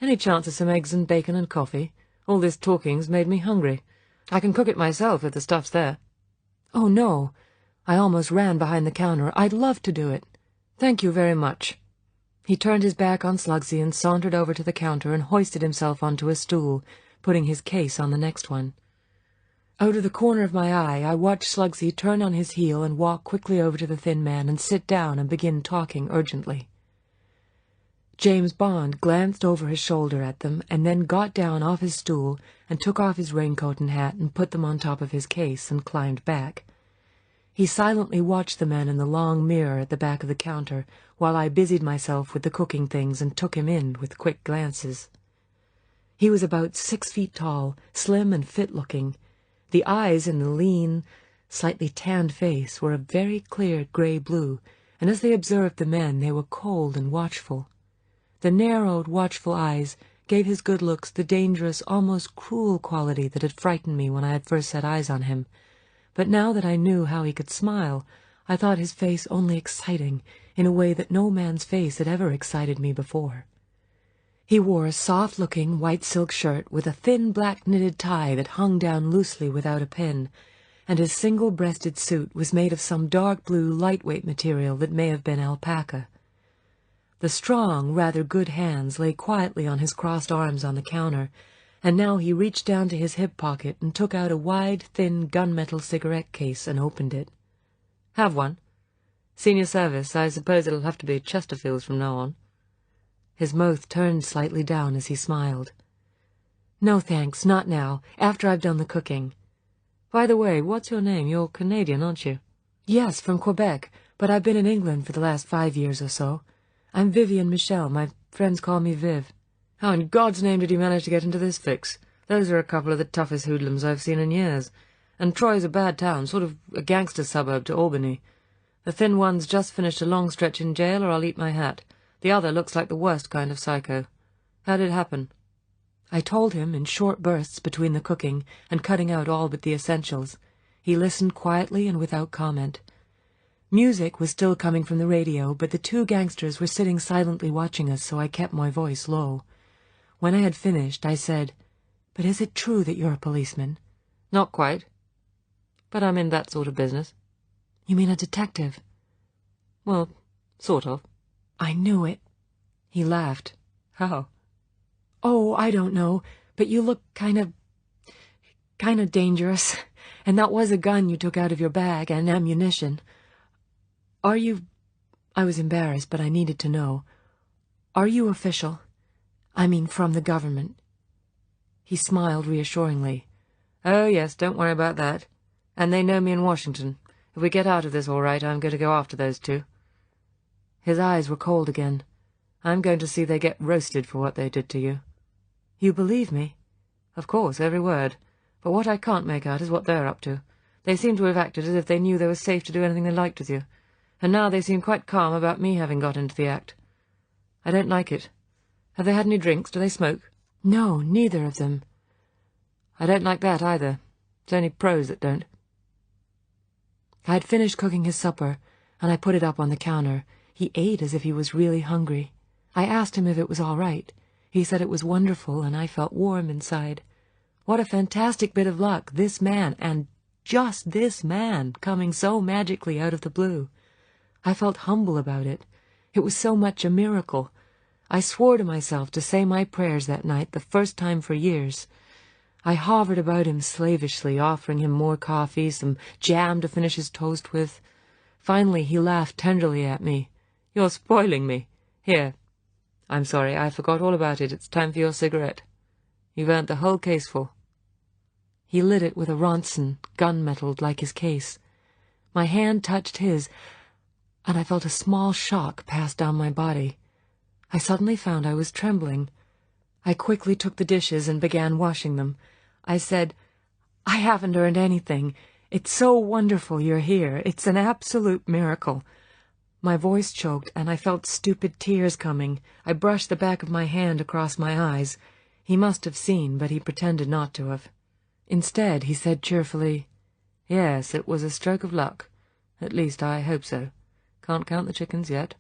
Any chance of some eggs and bacon and coffee? All this talking's made me hungry. I can cook it myself if the stuff's there. Oh, no. I almost ran behind the counter. I'd love to do it. Thank you very much. He turned his back on Slugsy and sauntered over to the counter and hoisted himself onto a stool, putting his case on the next one. Out of the corner of my eye, I watched Slugsy turn on his heel and walk quickly over to the thin man and sit down and begin talking urgently. James Bond glanced over his shoulder at them and then got down off his stool and took off his raincoat and hat and put them on top of his case and climbed back. He silently watched the man in the long mirror at the back of the counter while I busied myself with the cooking things and took him in with quick glances. He was about 6 feet tall, slim and fit-looking. The eyes in the lean, slightly tanned face were a very clear grey-blue, and as they observed the men they were cold and watchful. The narrowed, watchful eyes gave his good looks the dangerous, almost cruel quality that had frightened me when I had first set eyes on him. But now that I knew how he could smile, I thought his face only exciting in a way that no man's face had ever excited me before. He wore a soft-looking white silk shirt with a thin black knitted tie that hung down loosely without a pin, and his single-breasted suit was made of some dark blue lightweight material that may have been alpaca. The strong, rather good hands lay quietly on his crossed arms on the counter, and now he reached down to his hip pocket and took out a wide, thin gunmetal cigarette case and opened it. Have one. Senior service. I suppose it'll have to be Chesterfields from now on. His mouth turned slightly down as he smiled. No, thanks, not now, after I've done the cooking. By the way, what's your name? You're Canadian, aren't you? Yes, from Quebec, but I've been in England for the last 5 years or so. I'm Vivian Michel. My friends call me Viv. How in God's name did you manage to get into this fix? Those are a couple of the toughest hoodlums I've seen in years. And Troy's a bad town, sort of a gangster suburb to Albany. The thin one's just finished a long stretch in jail, or I'll eat my hat. The other looks like the worst kind of psycho. How did it happen? I told him in short bursts between the cooking and cutting out all but the essentials. He listened quietly and without comment. Music was still coming from the radio, but the two gangsters were sitting silently watching us, so I kept my voice low. When I had finished, I said, "But is it true that you're a policeman?" Not quite. But I'm in that sort of business. You mean a detective? Well, sort of. I knew it. He laughed. How? Oh, I don't know, but you look kind of dangerous. And that was a gun you took out of your bag, and ammunition. Are you... I was embarrassed, but I needed to know. Are you official? I mean, from the government. He smiled reassuringly. Oh, yes, don't worry about that. And they know me in Washington. If we get out of this all right, I'm going to go after those two. His eyes were cold again. I'm going to see they get roasted for what they did to you. You believe me? Of course, every word. But what I can't make out is what they're up to. They seem to have acted as if they knew they were safe to do anything they liked with you. And now they seem quite calm about me having got into the act. I don't like it. Have they had any drinks? Do they smoke? No, neither of them. I don't like that either. It's only pros that don't. I had finished cooking his supper, and I put it up on the counter. He ate as if he was really hungry. I asked him if it was all right. He said it was wonderful, and I felt warm inside. What a fantastic bit of luck, this man, and just this man, coming so magically out of the blue. I felt humble about it. It was so much a miracle. I swore to myself to say my prayers that night, the first time for years. I hovered about him slavishly, offering him more coffee, some jam to finish his toast with. Finally he laughed tenderly at me. "You're spoiling me. Here. I'm sorry, I forgot all about it. It's time for your cigarette. You've earned the whole caseful." He lit it with a Ronson, gun-metalled like his case. My hand touched his, and I felt a small shock pass down my body. I suddenly found I was trembling. I quickly took the dishes and began washing them. I said, "I haven't earned anything. It's so wonderful you're here. It's an absolute miracle." My voice choked, and I felt stupid tears coming. I brushed the back of my hand across my eyes. He must have seen, but he pretended not to have. Instead, he said cheerfully, "Yes, it was a stroke of luck. At least, I hope so. Can't count the chickens yet.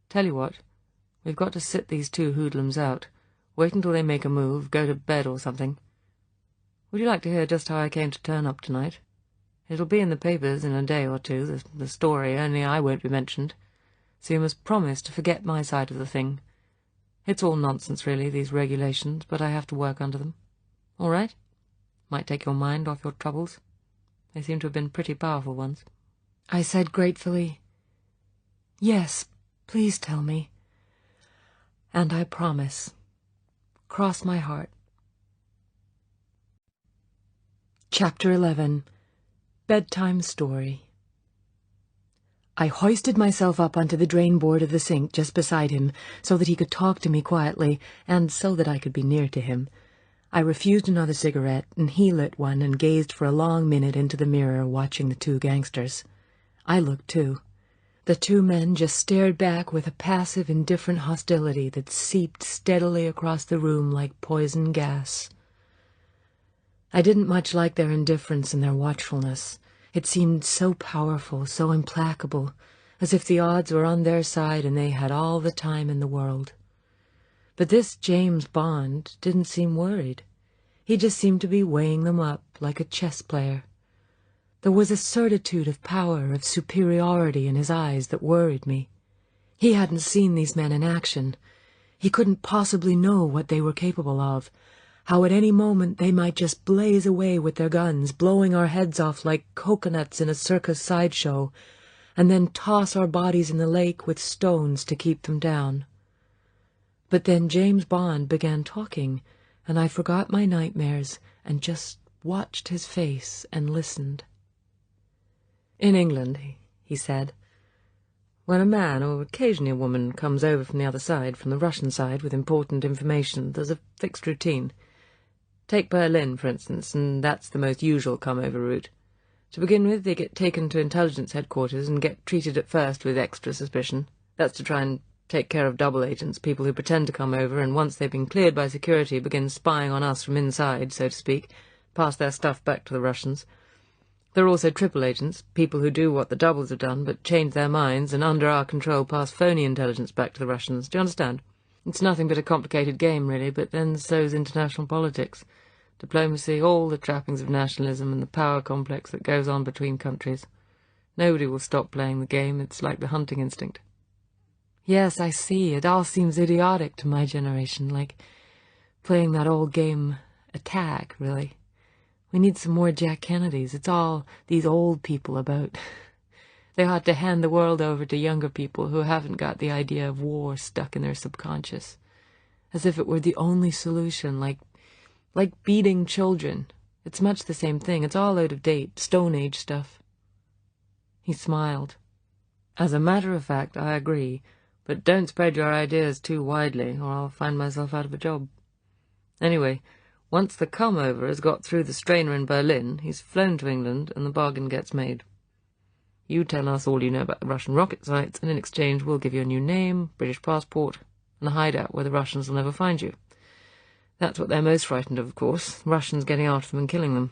Tell you what, we've got to sit these two hoodlums out. Wait until they make a move, go to bed or something. Would you like to hear just how I came to turn up tonight? It'll be in the papers in a day or two, the story, only I won't be mentioned. So you must promise to forget my side of the thing. It's all nonsense, really, these regulations, but I have to work under them. All right? Might take your mind off your troubles. They seem to have been pretty powerful ones." I said gratefully, "Yes, please tell me." And I promise. Cross my heart. Chapter 11. Bedtime Story. I hoisted myself up onto the drain board of the sink just beside him, so that he could talk to me quietly, and so that I could be near to him. I refused another cigarette, and he lit one and gazed for a long minute into the mirror, watching the two gangsters. I looked too. The two men just stared back with a passive, indifferent hostility that seeped steadily across the room like poison gas. I didn't much like their indifference and their watchfulness. It seemed so powerful, so implacable, as if the odds were on their side and they had all the time in the world. But this James Bond didn't seem worried. He just seemed to be weighing them up like a chess player. There was a certitude of power, of superiority in his eyes that worried me. He hadn't seen these men in action. He couldn't possibly know what they were capable of, how at any moment they might just blaze away with their guns, blowing our heads off like coconuts in a circus sideshow, and then toss our bodies in the lake with stones to keep them down. But then James Bond began talking, and I forgot my nightmares and just watched his face and listened. "In England," he said, "when a man, or occasionally a woman, comes over from the other side, from the Russian side, with important information, there's a fixed routine. Take Berlin, for instance, and that's the most usual come-over route. To begin with, they get taken to intelligence headquarters and get treated at first with extra suspicion. That's to try and take care of double agents, people who pretend to come over, and once they've been cleared by security, begin spying on us from inside, so to speak, pass their stuff back to the Russians. There are also triple agents, people who do what the doubles have done, but change their minds and under our control pass phony intelligence back to the Russians. Do you understand? It's nothing but a complicated game, really, but then so's international politics. Diplomacy, all the trappings of nationalism and the power complex that goes on between countries. Nobody will stop playing the game. It's like the hunting instinct. Yes, I see. It all seems idiotic to my generation, like playing that old game, Attack, really. We need some more Jack Kennedys. It's all these old people about. They ought to hand the world over to younger people who haven't got the idea of war stuck in their subconscious. As if it were the only solution, like beating children. It's much the same thing. It's all out of date, Stone Age stuff. He smiled. As a matter of fact, I agree, but don't spread your ideas too widely, or I'll find myself out of a job. Anyway, once the come-over has got through the strainer in Berlin, he's flown to England, and the bargain gets made. You tell us all you know about the Russian rocket sites, and in exchange we'll give you a new name, British passport, and a hideout where the Russians will never find you. That's what they're most frightened of course, the Russians getting after them and killing them.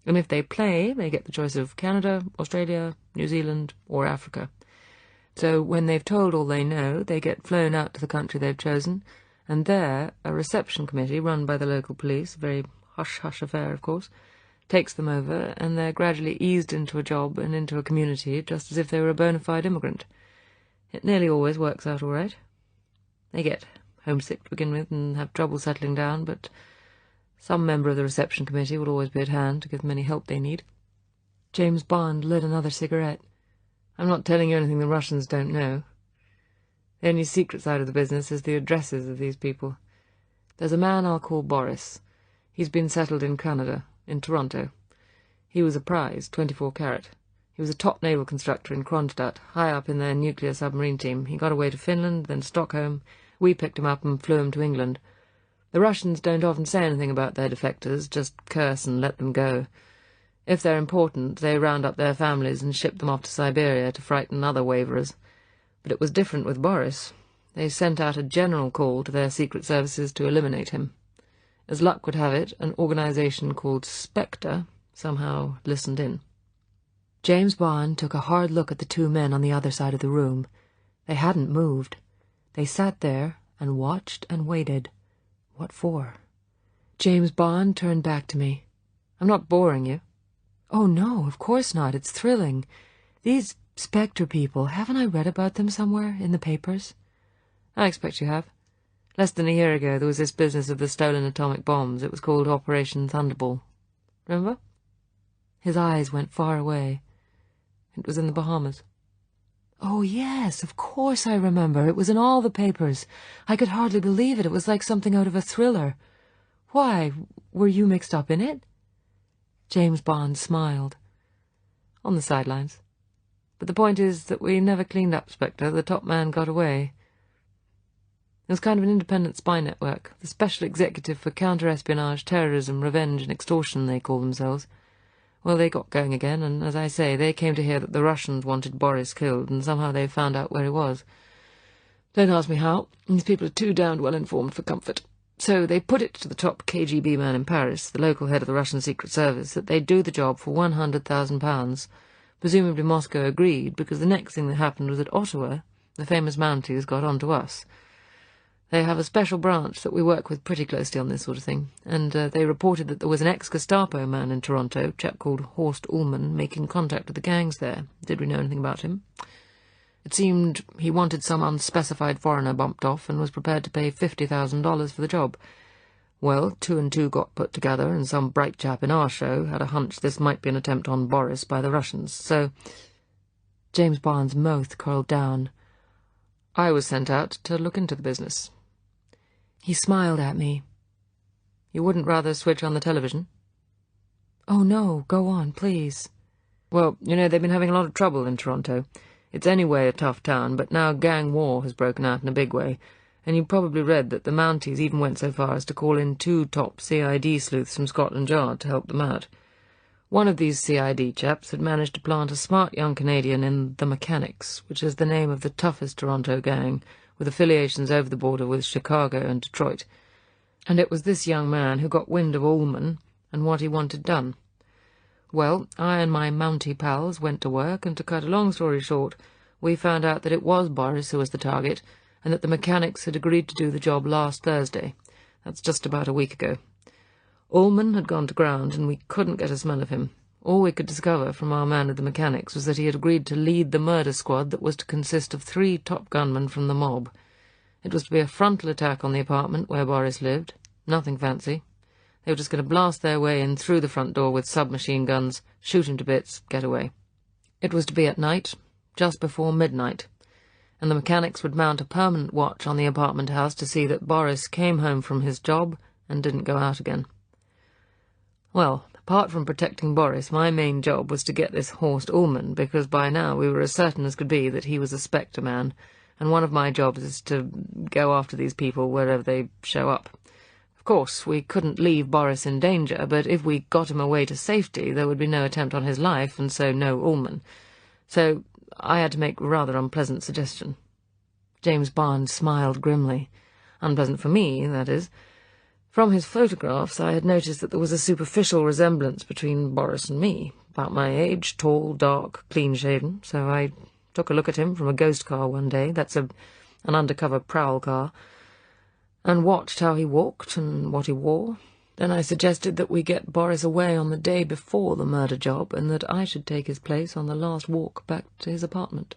And if they play, they get the choice of Canada, Australia, New Zealand, or Africa. So when they've told all they know, they get flown out to the country they've chosen, and there a reception committee run by the local police, a very hush-hush affair, of course, takes them over, and they're gradually eased into a job and into a community, just as if they were a bona fide immigrant. It nearly always works out all right. They get homesick to begin with and have trouble settling down, but some member of the reception committee will always be at hand to give them any help they need. James Bond lit another cigarette. I'm not telling you anything the Russians don't know. The only secret side of the business is the addresses of these people. There's a man I'll call Boris. He's been settled in Canada, in Toronto. He was a prize, 24 carat. He was a top naval constructor in Kronstadt, high up in their nuclear submarine team. He got away to Finland, then Stockholm. We picked him up and flew him to England. The Russians don't often say anything about their defectors, just curse and let them go. If they're important, they round up their families and ship them off to Siberia to frighten other waverers. But it was different with Boris. They sent out a general call to their secret services to eliminate him. As luck would have it, an organization called Spectre somehow listened in. James Bond took a hard look at the two men on the other side of the room. They hadn't moved. They sat there and watched and waited. What for? James Bond turned back to me. I'm not boring you. Oh, no, of course not. It's thrilling. These Spectre people, haven't I read about them somewhere in the papers? I expect you have. Less than a year ago there was this business of the stolen atomic bombs. It was called Operation Thunderball. Remember? His eyes went far away. It was in the Bahamas. Oh, yes, of course I remember. It was in all the papers. I could hardly believe it. It was like something out of a thriller. Why, were you mixed up in it? James Bond smiled. On the sidelines. But the point is that we never cleaned up Spectre. The top man got away. It was kind of an independent spy network, the Special Executive for Counter-Espionage, Terrorism, Revenge and Extortion, they call themselves. Well, they got going again, and as I say, they came to hear that the Russians wanted Boris killed, and somehow they found out where he was. Don't ask me how. These people are too damned well informed for comfort. So they put it to the top KGB man in Paris, the local head of the Russian Secret Service, that they'd do the job for £100,000. Presumably Moscow agreed, because the next thing that happened was that Ottawa, the famous Mounties, got on to us. They have a special branch that we work with pretty closely on this sort of thing, and they reported that there was an ex-Gestapo man in Toronto, a chap called Horst Ullmann, making contact with the gangs there. Did we know anything about him? It seemed he wanted some unspecified foreigner bumped off and was prepared to pay $50,000 for the job. Well, 2 and 2 got put together, and some bright chap in our show had a hunch this might be an attempt on Boris by the Russians, so... James Bond's mouth curled down. I was sent out to look into the business. He smiled at me. You wouldn't rather switch on the television? Oh, no, go on, please. Well, you know, they've been having a lot of trouble in Toronto. It's anyway a tough town, but now gang war has broken out in a big way, and you probably read that the Mounties even went so far as to call in 2 top CID sleuths from Scotland Yard to help them out. One of these CID chaps had managed to plant a smart young Canadian in the Mechanics, which is the name of the toughest Toronto gang, with affiliations over the border with Chicago and Detroit. And it was this young man who got wind of Ullman and what he wanted done. Well, I and my Mountie pals went to work, and to cut a long story short, we found out that it was Boris who was the target, and that the mechanics had agreed to do the job last Thursday. That's just about a week ago. Ullman had gone to ground, and we couldn't get a smell of him. All we could discover from our man of the mechanics was that he had agreed to lead the murder squad that was to consist of 3 top gunmen from the mob. It was to be a frontal attack on the apartment where Boris lived. Nothing fancy. They were just going to blast their way in through the front door with submachine guns, shoot him to bits, get away. It was to be at night, just before midnight, and the mechanics would mount a permanent watch on the apartment house to see that Boris came home from his job and didn't go out again. Well, apart from protecting Boris, my main job was to get this Horst Ullman, because by now we were as certain as could be that he was a Spectre man, and one of my jobs is to go after these people wherever they show up. Of course, we couldn't leave Boris in danger, but if we got him away to safety, there would be no attempt on his life, and so no Ullman. So I had to make a rather unpleasant suggestion. James Bond smiled grimly. Unpleasant for me, that is. From his photographs, I had noticed that there was a superficial resemblance between Boris and me. About my age, tall, dark, clean-shaven, so I took a look at him from a ghost car one day, that's an undercover prowl car, and watched how he walked and what he wore. Then I suggested that we get Boris away on the day before the murder job, and that I should take his place on the last walk back to his apartment.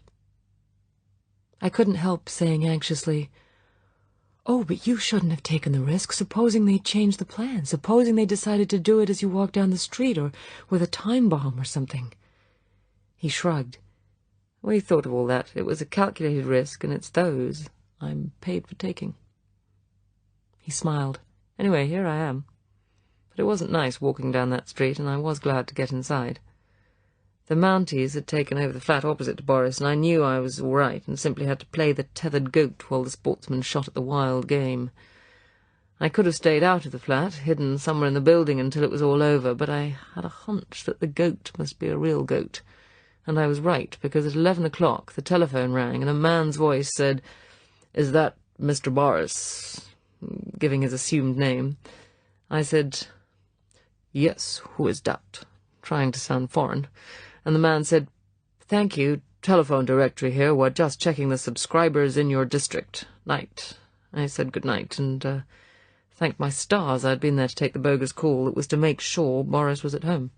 I couldn't help saying anxiously, "Oh, but you shouldn't have taken the risk. Supposing they changed the plan, supposing they decided to do it as you walked down the street, or with a time bomb or something." He shrugged. "We thought of all that. It was a calculated risk, and it's those I'm paid for taking." He smiled. "Anyway, here I am." But it wasn't nice walking down that street, and I was glad to get inside. The Mounties had taken over the flat opposite to Boris, and I knew I was all right, and simply had to play the tethered goat while the sportsman shot at the wild game. I could have stayed out of the flat, hidden somewhere in the building until it was all over, but I had a hunch that the goat must be a real goat. And I was right, because at 11 o'clock the telephone rang, and a man's voice said, "Is that Mr. Boris?" giving his assumed name. I said, "Yes, who is that?" trying to sound foreign. And the man said, "Thank you, telephone directory here. We're just checking the subscribers in your district. Night." I said good night, and thanked my stars I'd been there to take the bogus call. It was to make sure Boris was at home.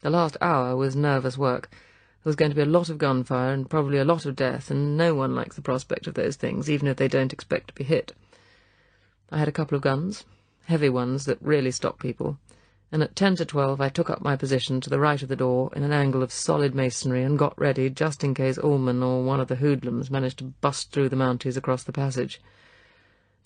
The last hour was nervous work. There was going to be a lot of gunfire and probably a lot of death, and no one likes the prospect of those things, even if they don't expect to be hit. I had a couple of guns, heavy ones that really stop people, and at 10 to 12 I took up my position to the right of the door in an angle of solid masonry and got ready just in case Ullman or one of the hoodlums managed to bust through the Mounties across the passage.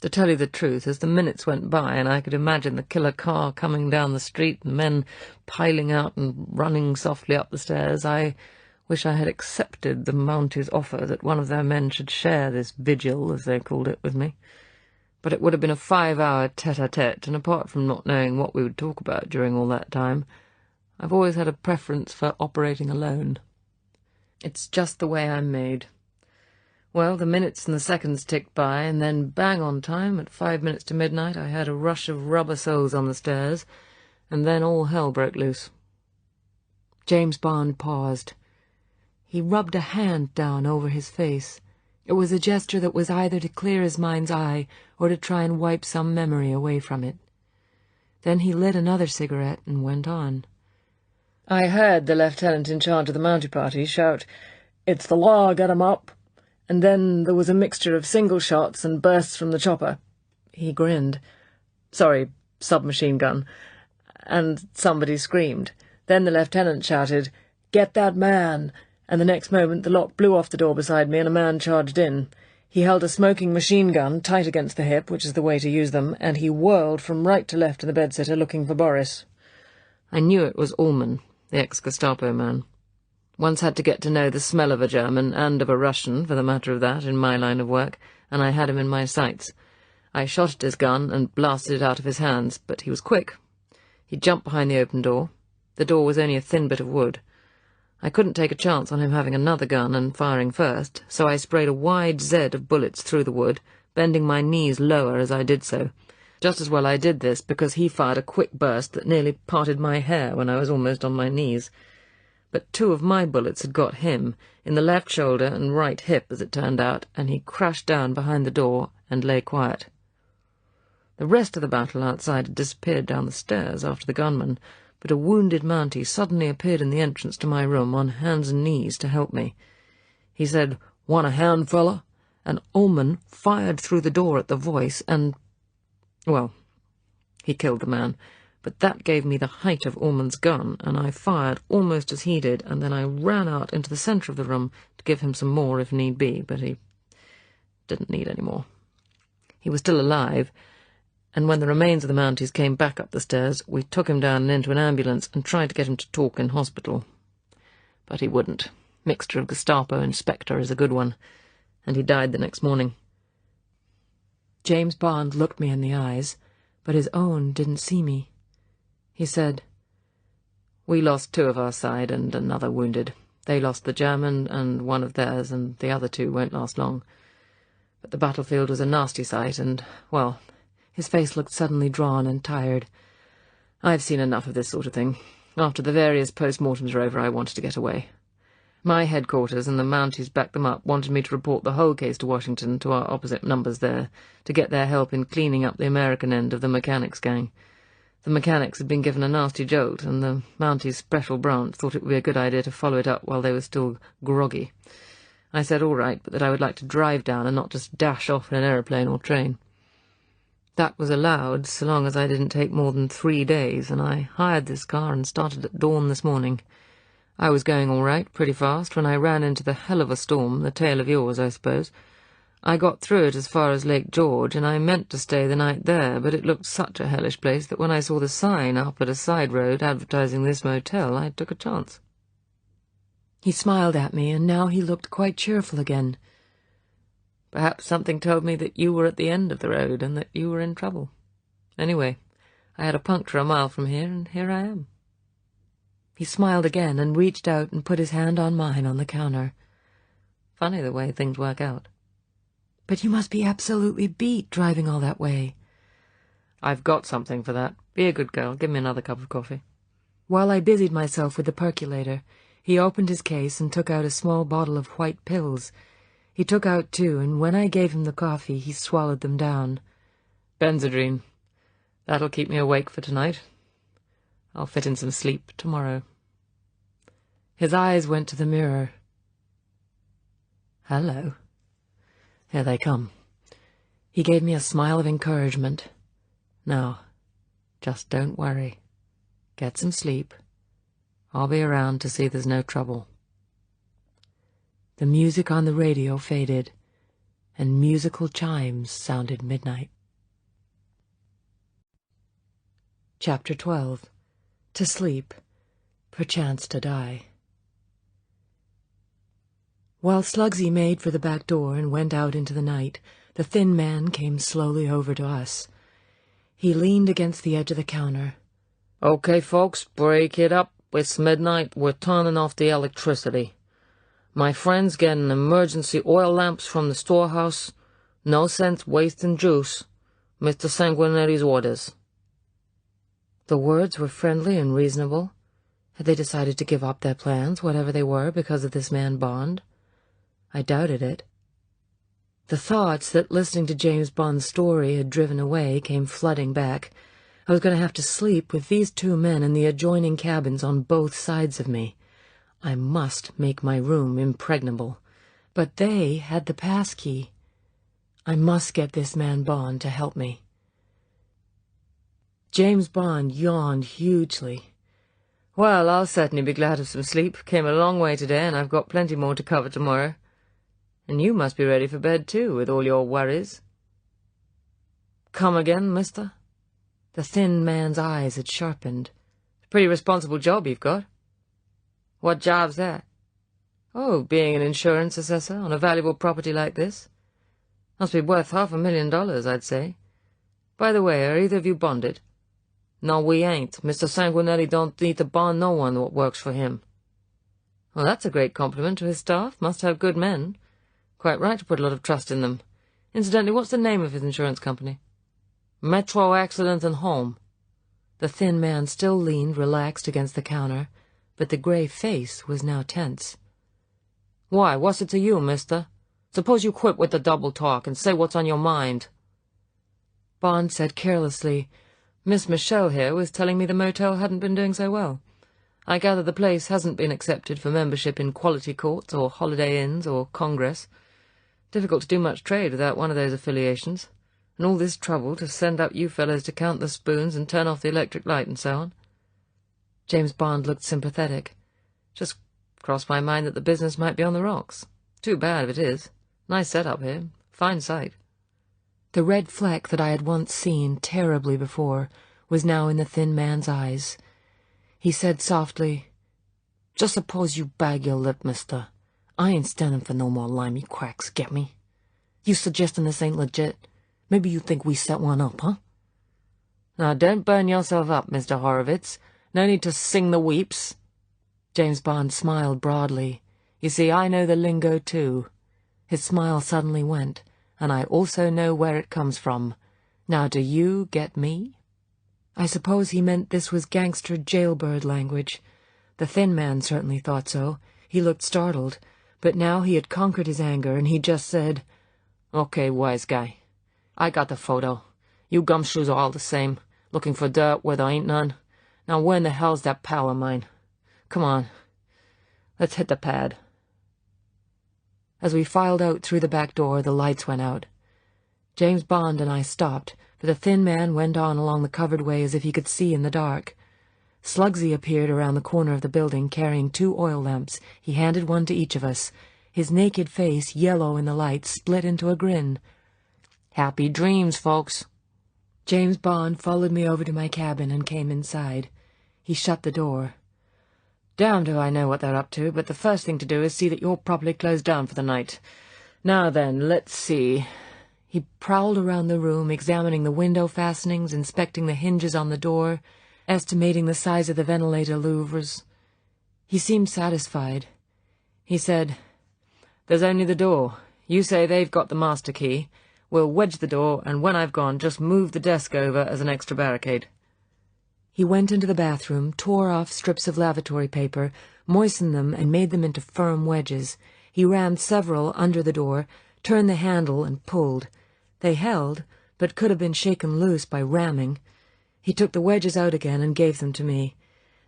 To tell you the truth, as the minutes went by and I could imagine the killer car coming down the street and men piling out and running softly up the stairs, I wish I had accepted the Mounties' offer that one of their men should share this vigil, as they called it, with me. But it would have been a 5-hour tete-a-tete, and apart from not knowing what we would talk about during all that time, I've always had a preference for operating alone. It's just the way I'm made. Well, the minutes and the seconds ticked by, and then bang on time, at 5 minutes to midnight, I heard a rush of rubber soles on the stairs, and then all hell broke loose. James Bond paused. He rubbed a hand down over his face. It was a gesture that was either to clear his mind's eye or to try and wipe some memory away from it. Then he lit another cigarette and went on. "I heard the lieutenant in charge of the Mountie party shout, 'It's the law, get 'em up!' And then there was a mixture of single shots and bursts from the chopper." He grinned. "Sorry, submachine gun. And somebody screamed. Then the lieutenant shouted, 'Get that man!' And the next moment the lock blew off the door beside me and a man charged in. He held a smoking machine gun tight against the hip, which is the way to use them, and he whirled from right to left in the bedsitter looking for Boris." I knew it was Ullman, the ex-Gestapo man. Once had to get to know the smell of a German, and of a Russian, for the matter of that, in my line of work, and I had him in my sights. I shot at his gun and blasted it out of his hands, but he was quick. He jumped behind the open door. The door was only a thin bit of wood. I couldn't take a chance on him having another gun and firing first, so I sprayed a wide Z of bullets through the wood, bending my knees lower as I did so. Just as well I did this, because he fired a quick burst that nearly parted my hair when I was almost on my knees. But 2 of my bullets had got him, in the left shoulder and right hip, as it turned out, and he crashed down behind the door and lay quiet. The rest of the battle outside had disappeared down the stairs after the gunman, but a wounded Mountie suddenly appeared in the entrance to my room on hands and knees to help me. He said, "Want a hand, fella?" And Ullman fired through the door at the voice and... well, he killed the man, but that gave me the height of Ullman's gun, and I fired almost as he did, and then I ran out into the centre of the room to give him some more if need be, but he didn't need any more. He was still alive, and when the remains of the Mounties came back up the stairs, we took him down and into an ambulance and tried to get him to talk in hospital. But he wouldn't. Mixture of Gestapo and Spectre is a good one, and he died the next morning. James Bond looked me in the eyes, but his own didn't see me. He said, "We lost 2 of our side and another wounded. They lost the German and 1 of theirs, and the other 2 won't last long. But the battlefield was a nasty sight, and, well..." His face looked suddenly drawn and tired. "I've seen enough of this sort of thing. After the various post-mortems were over, I wanted to get away. My headquarters, and the Mounties backed them up, wanted me to report the whole case to Washington, to our opposite numbers there, to get their help in cleaning up the American end of the mechanics gang. The mechanics had been given a nasty jolt, and the Mounties' special branch thought it would be a good idea to follow it up while they were still groggy. I said all right, but that I would like to drive down and not just dash off in an aeroplane or train. That was allowed, so long as I didn't take more than 3 days, and I hired this car and started at dawn this morning. I was going all right, pretty fast, when I ran into the hell of a storm, the tale of yours, I suppose. I got through it as far as Lake George, and I meant to stay the night there, but it looked such a hellish place that when I saw the sign up at a side road advertising this motel, I took a chance." He smiled at me, and now he looked quite cheerful again. "Perhaps something told me that you were at the end of the road and that you were in trouble. Anyway, I had a puncture a mile from here, and here I am." He smiled again and reached out and put his hand on mine on the counter. "Funny the way things work out." "But you must be absolutely beat driving all that way." "I've got something for that. Be a good girl. Give me another cup of coffee." While I busied myself with the percolator, he opened his case and took out a small bottle of white pills. He took out 2, and when I gave him the coffee, he swallowed them down. "Benzedrine. That'll keep me awake for tonight. I'll fit in some sleep tomorrow." His eyes went to the mirror. "Hello. Here they come." He gave me a smile of encouragement. "Now, just don't worry. Get some sleep. I'll be around to see there's no trouble." The music on the radio faded, and musical chimes sounded midnight. Chapter 12. To sleep, perchance to die. While Slugsy made for the back door and went out into the night, the thin man came slowly over to us. He leaned against the edge of the counter. "Okay, folks, break it up. It's midnight. We're turning off the electricity. My friend's getting emergency oil lamps from the storehouse. No sense wasting juice. Mr. Sanguinetti's orders." The words were friendly and reasonable. Had they decided to give up their plans, whatever they were, because of this man Bond? I doubted it. The thoughts that listening to James Bond's story had driven away came flooding back. I was going to have to sleep with these 2 men in the adjoining cabins on both sides of me. I must make my room impregnable. But they had the passkey. I must get this man Bond to help me. James Bond yawned hugely. "Well, I'll certainly be glad of some sleep. Came a long way today, and I've got plenty more to cover tomorrow. And you must be ready for bed, too, with all your worries." "Come again, mister?" The thin man's eyes had sharpened. "Pretty responsible job you've got." "What job's that?" "Oh, being an insurance assessor on a valuable property like this. Must be worth $500,000, I'd say. By the way, are either of you bonded?" "No, we ain't. Mr. Sanguinetti don't need to bond no one what works for him." "Well, that's a great compliment to his staff. Must have good men. Quite right to put a lot of trust in them. Incidentally, what's the name of his insurance company?" Metro accident and home. The thin man still leaned relaxed against the counter, but the grey face was now tense. Why, what's it to you, mister? Suppose you quit with the double talk and say what's on your mind. Bond said carelessly, Miss Michel here was telling me the motel hadn't been doing so well. I gather the place hasn't been accepted for membership in quality courts or holiday inns or Congress. Difficult to do much trade without one of those affiliations. And all this trouble to send up you fellows to count the spoons and turn off the electric light and so on. James Bond looked sympathetic. Just crossed my mind that the business might be on the rocks. Too bad if it is. Nice setup here. Fine sight. The red fleck that I had once seen terribly before was now in the thin man's eyes. He said softly, Just suppose you bag your lip, mister. I ain't standing for no more limey quacks, get me? You suggesting this ain't legit? Maybe you think we set one up, huh? Now, don't burn yourself up, Mr. Horowitz. No need to sing the weeps. James Bond smiled broadly. You see, I know the lingo too. His smile suddenly went, and I also know where it comes from. Now, do you get me? I suppose he meant this was gangster jailbird language. The thin man certainly thought so. He looked startled, but now he had conquered his anger, and he just said, Okay, wise guy. I got the photo. You gumshoes are all the same, looking for dirt where there ain't none. Now where in the hell's that pal of mine? Come on, let's hit the pad. As we filed out through the back door, the lights went out. James Bond and I stopped, but the thin man went on along the covered way as if he could see in the dark. Slugsy appeared around the corner of the building carrying 2 oil lamps. He handed one to each of us. His naked face, yellow in the light, split into a grin. Happy dreams, folks. James Bond followed me over to my cabin and came inside. He shut the door. Damned if I know what they're up to, but the first thing to do is see that you're properly closed down for the night. Now then, let's see. He prowled around the room, examining the window fastenings, inspecting the hinges on the door, estimating the size of the ventilator louvres. He seemed satisfied. He said, There's only the door. You say they've got the master key. We'll wedge the door, and when I've gone, just move the desk over as an extra barricade. He went into the bathroom, tore off strips of lavatory paper, moistened them, and made them into firm wedges. He rammed several under the door, turned the handle, and pulled. They held, but could have been shaken loose by ramming. He took the wedges out again and gave them to me.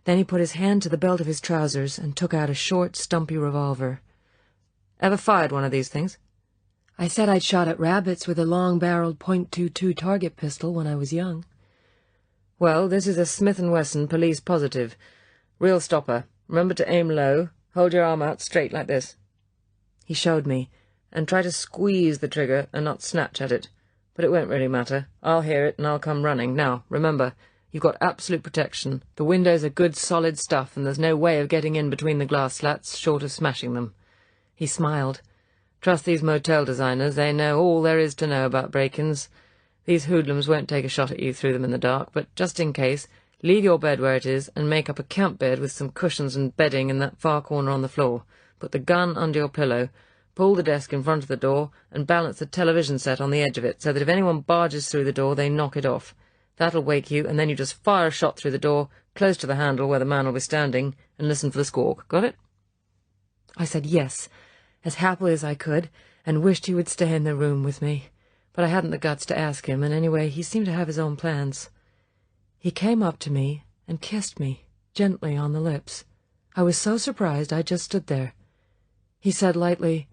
Then he put his hand to the belt of his trousers and took out a short, stumpy revolver. Ever fired one of these things? I said I'd shot at rabbits with a long-barreled .22 target pistol when I was young. Well, this is a Smith & Wesson police positive. Real stopper. Remember to aim low. Hold your arm out straight like this. He showed me. And try to squeeze the trigger and not snatch at it. But it won't really matter. I'll hear it and I'll come running. Now, remember, you've got absolute protection. The windows are good solid stuff and there's no way of getting in between the glass slats short of smashing them. He smiled. Trust these motel designers. They know all there is to know about break-ins. These hoodlums won't take a shot at you through them in the dark, but just in case, leave your bed where it is and make up a camp bed with some cushions and bedding in that far corner on the floor. Put the gun under your pillow, pull the desk in front of the door, and balance the television set on the edge of it so that if anyone barges through the door, they knock it off. That'll wake you, and then you just fire a shot through the door, close to the handle where the man will be standing, and listen for the squawk. Got it? I said yes, as happily as I could, and wished he would stay in the room with me. But I hadn't the guts to ask him, and anyway, he seemed to have his own plans. He came up to me and kissed me, gently on the lips. I was so surprised I just stood there. He said lightly,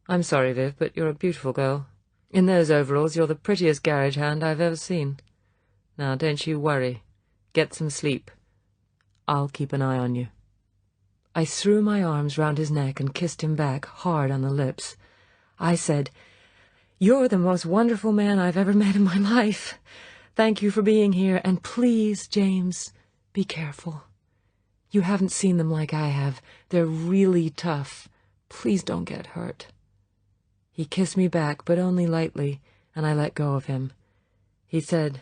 I'm sorry, Viv, but you're a beautiful girl. In those overalls, you're the prettiest garage hand I've ever seen. Now, don't you worry. Get some sleep. I'll keep an eye on you. I threw my arms round his neck and kissed him back, hard on the lips. I said, You're the most wonderful man I've ever met in my life. Thank you for being here, and please, James, be careful. You haven't seen them like I have. They're really tough. Please don't get hurt. He kissed me back, but only lightly, and I let go of him. He said,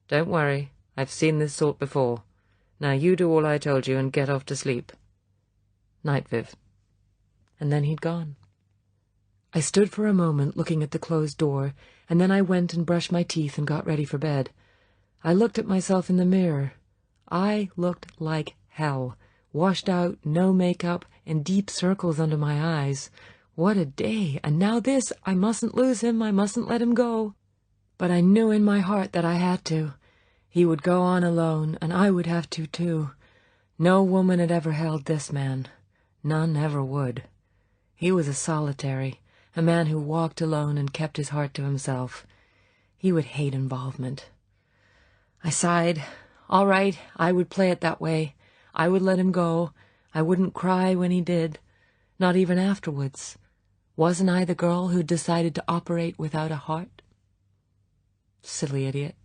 Don't worry, I've seen this sort before. Now you do all I told you and get off to sleep. Night, Viv. And then he'd gone. I stood for a moment looking at the closed door, and then I went and brushed my teeth and got ready for bed. I looked at myself in the mirror. I looked like hell, washed out, no makeup, and deep circles under my eyes. What a day! And now this! I mustn't lose him, I mustn't let him go. But I knew in my heart that I had to. He would go on alone, and I would have to too. No woman had ever held this man. None ever would. He was a solitary, a man who walked alone and kept his heart to himself. He would hate involvement. I sighed. All right, I would play it that way. I would let him go. I wouldn't cry when he did, not even afterwards. Wasn't I the girl who decided to operate without a heart? Silly idiot.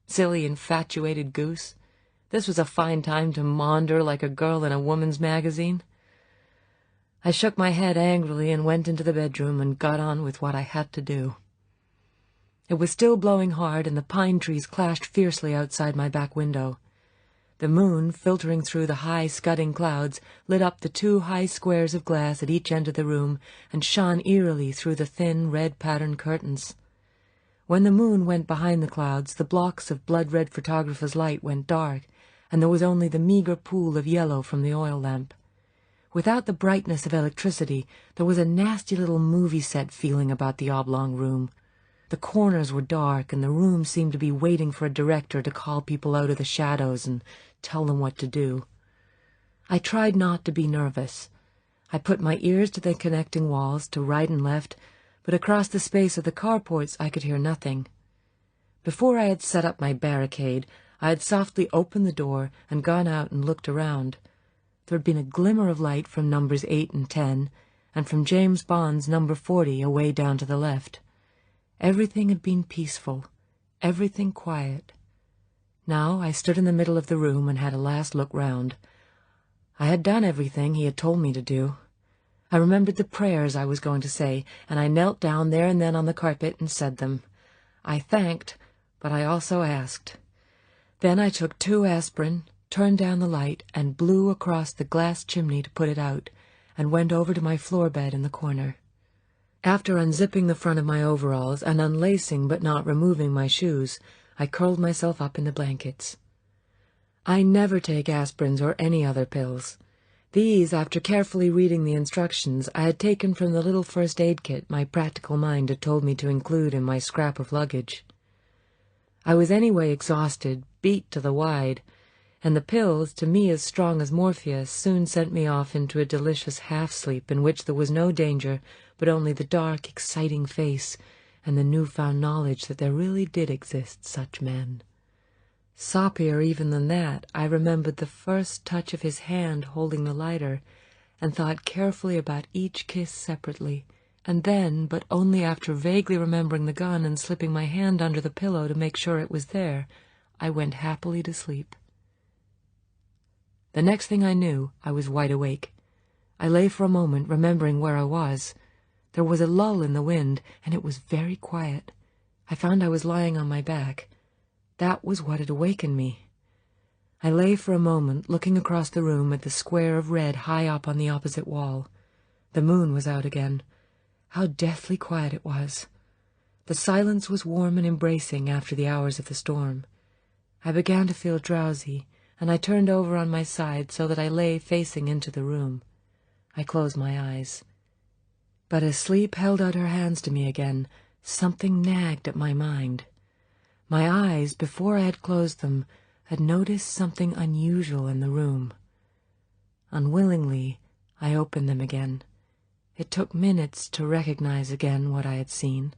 Silly, infatuated goose. This was a fine time to maunder like a girl in a woman's magazine. I shook my head angrily and went into the bedroom and got on with what I had to do. It was still blowing hard, and the pine trees clashed fiercely outside my back window. The moon, filtering through the high, scudding clouds, lit up the 2 high squares of glass at each end of the room and shone eerily through the thin, red-patterned curtains. When the moon went behind the clouds, the blocks of blood-red photographer's light went dark, and there was only the meager pool of yellow from the oil lamp. Without the brightness of electricity, there was a nasty little movie-set feeling about the oblong room. The corners were dark, and the room seemed to be waiting for a director to call people out of the shadows and tell them what to do. I tried not to be nervous. I put my ears to the connecting walls, to right and left, but across the space of the carports I could hear nothing. Before I had set up my barricade, I had softly opened the door and gone out and looked around. There had been a glimmer of light from numbers 8 and 10, and from James Bond's number 40 away down to the left. Everything had been peaceful, everything quiet. Now I stood in the middle of the room and had a last look round. I had done everything he had told me to do. I remembered the prayers I was going to say, and I knelt down there and then on the carpet and said them. I thanked, but I also asked. Then I took 2 aspirin, turned down the light, and blew across the glass chimney to put it out, and went over to my floor bed in the corner. After unzipping the front of my overalls and unlacing but not removing my shoes, I curled myself up in the blankets. I never take aspirins or any other pills. These, after carefully reading the instructions, I had taken from the little first aid kit my practical mind had told me to include in my scrap of luggage. I was anyway exhausted, beat to the wide, and the pills, to me as strong as morphia, soon sent me off into a delicious half-sleep in which there was no danger, but only the dark, exciting face, and the new-found knowledge that there really did exist such men. Soppier even than that, I remembered the first touch of his hand holding the lighter, and thought carefully about each kiss separately, and then, but only after vaguely remembering the gun and slipping my hand under the pillow to make sure it was there, I went happily to sleep. The next thing I knew, I was wide awake. I lay for a moment, remembering where I was. There was a lull in the wind, and it was very quiet. I found I was lying on my back. That was what had awakened me. I lay for a moment, looking across the room at the square of red high up on the opposite wall. The moon was out again. How deathly quiet it was. The silence was warm and embracing after the hours of the storm. I began to feel drowsy, and I turned over on my side so that I lay facing into the room. I closed my eyes. But as sleep held out her hands to me again, something nagged at my mind. My eyes, before I had closed them, had noticed something unusual in the room. Unwillingly, I opened them again. It took minutes to recognize again what I had seen.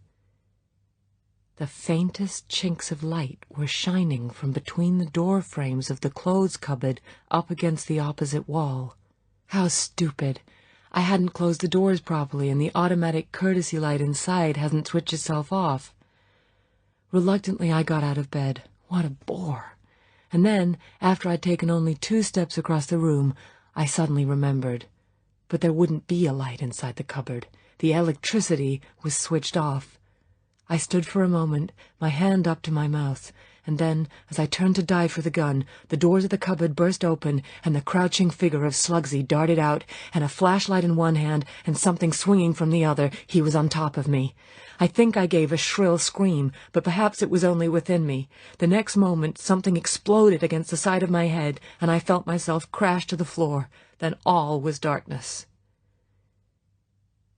The faintest chinks of light were shining from between the door frames of the clothes cupboard up against the opposite wall. How stupid! I hadn't closed the doors properly, and the automatic courtesy light inside hadn't switched itself off. Reluctantly, I got out of bed. What a bore! And then, after I'd taken only 2 steps across the room, I suddenly remembered. But there wouldn't be a light inside the cupboard. The electricity was switched off. I stood for a moment, my hand up to my mouth, and then, as I turned to dive for the gun, the doors of the cupboard burst open, and the crouching figure of Slugsy darted out, and a flashlight in one hand and something swinging from the other, he was on top of me. I think I gave a shrill scream, but perhaps it was only within me. The next moment something exploded against the side of my head, and I felt myself crash to the floor. Then all was darkness.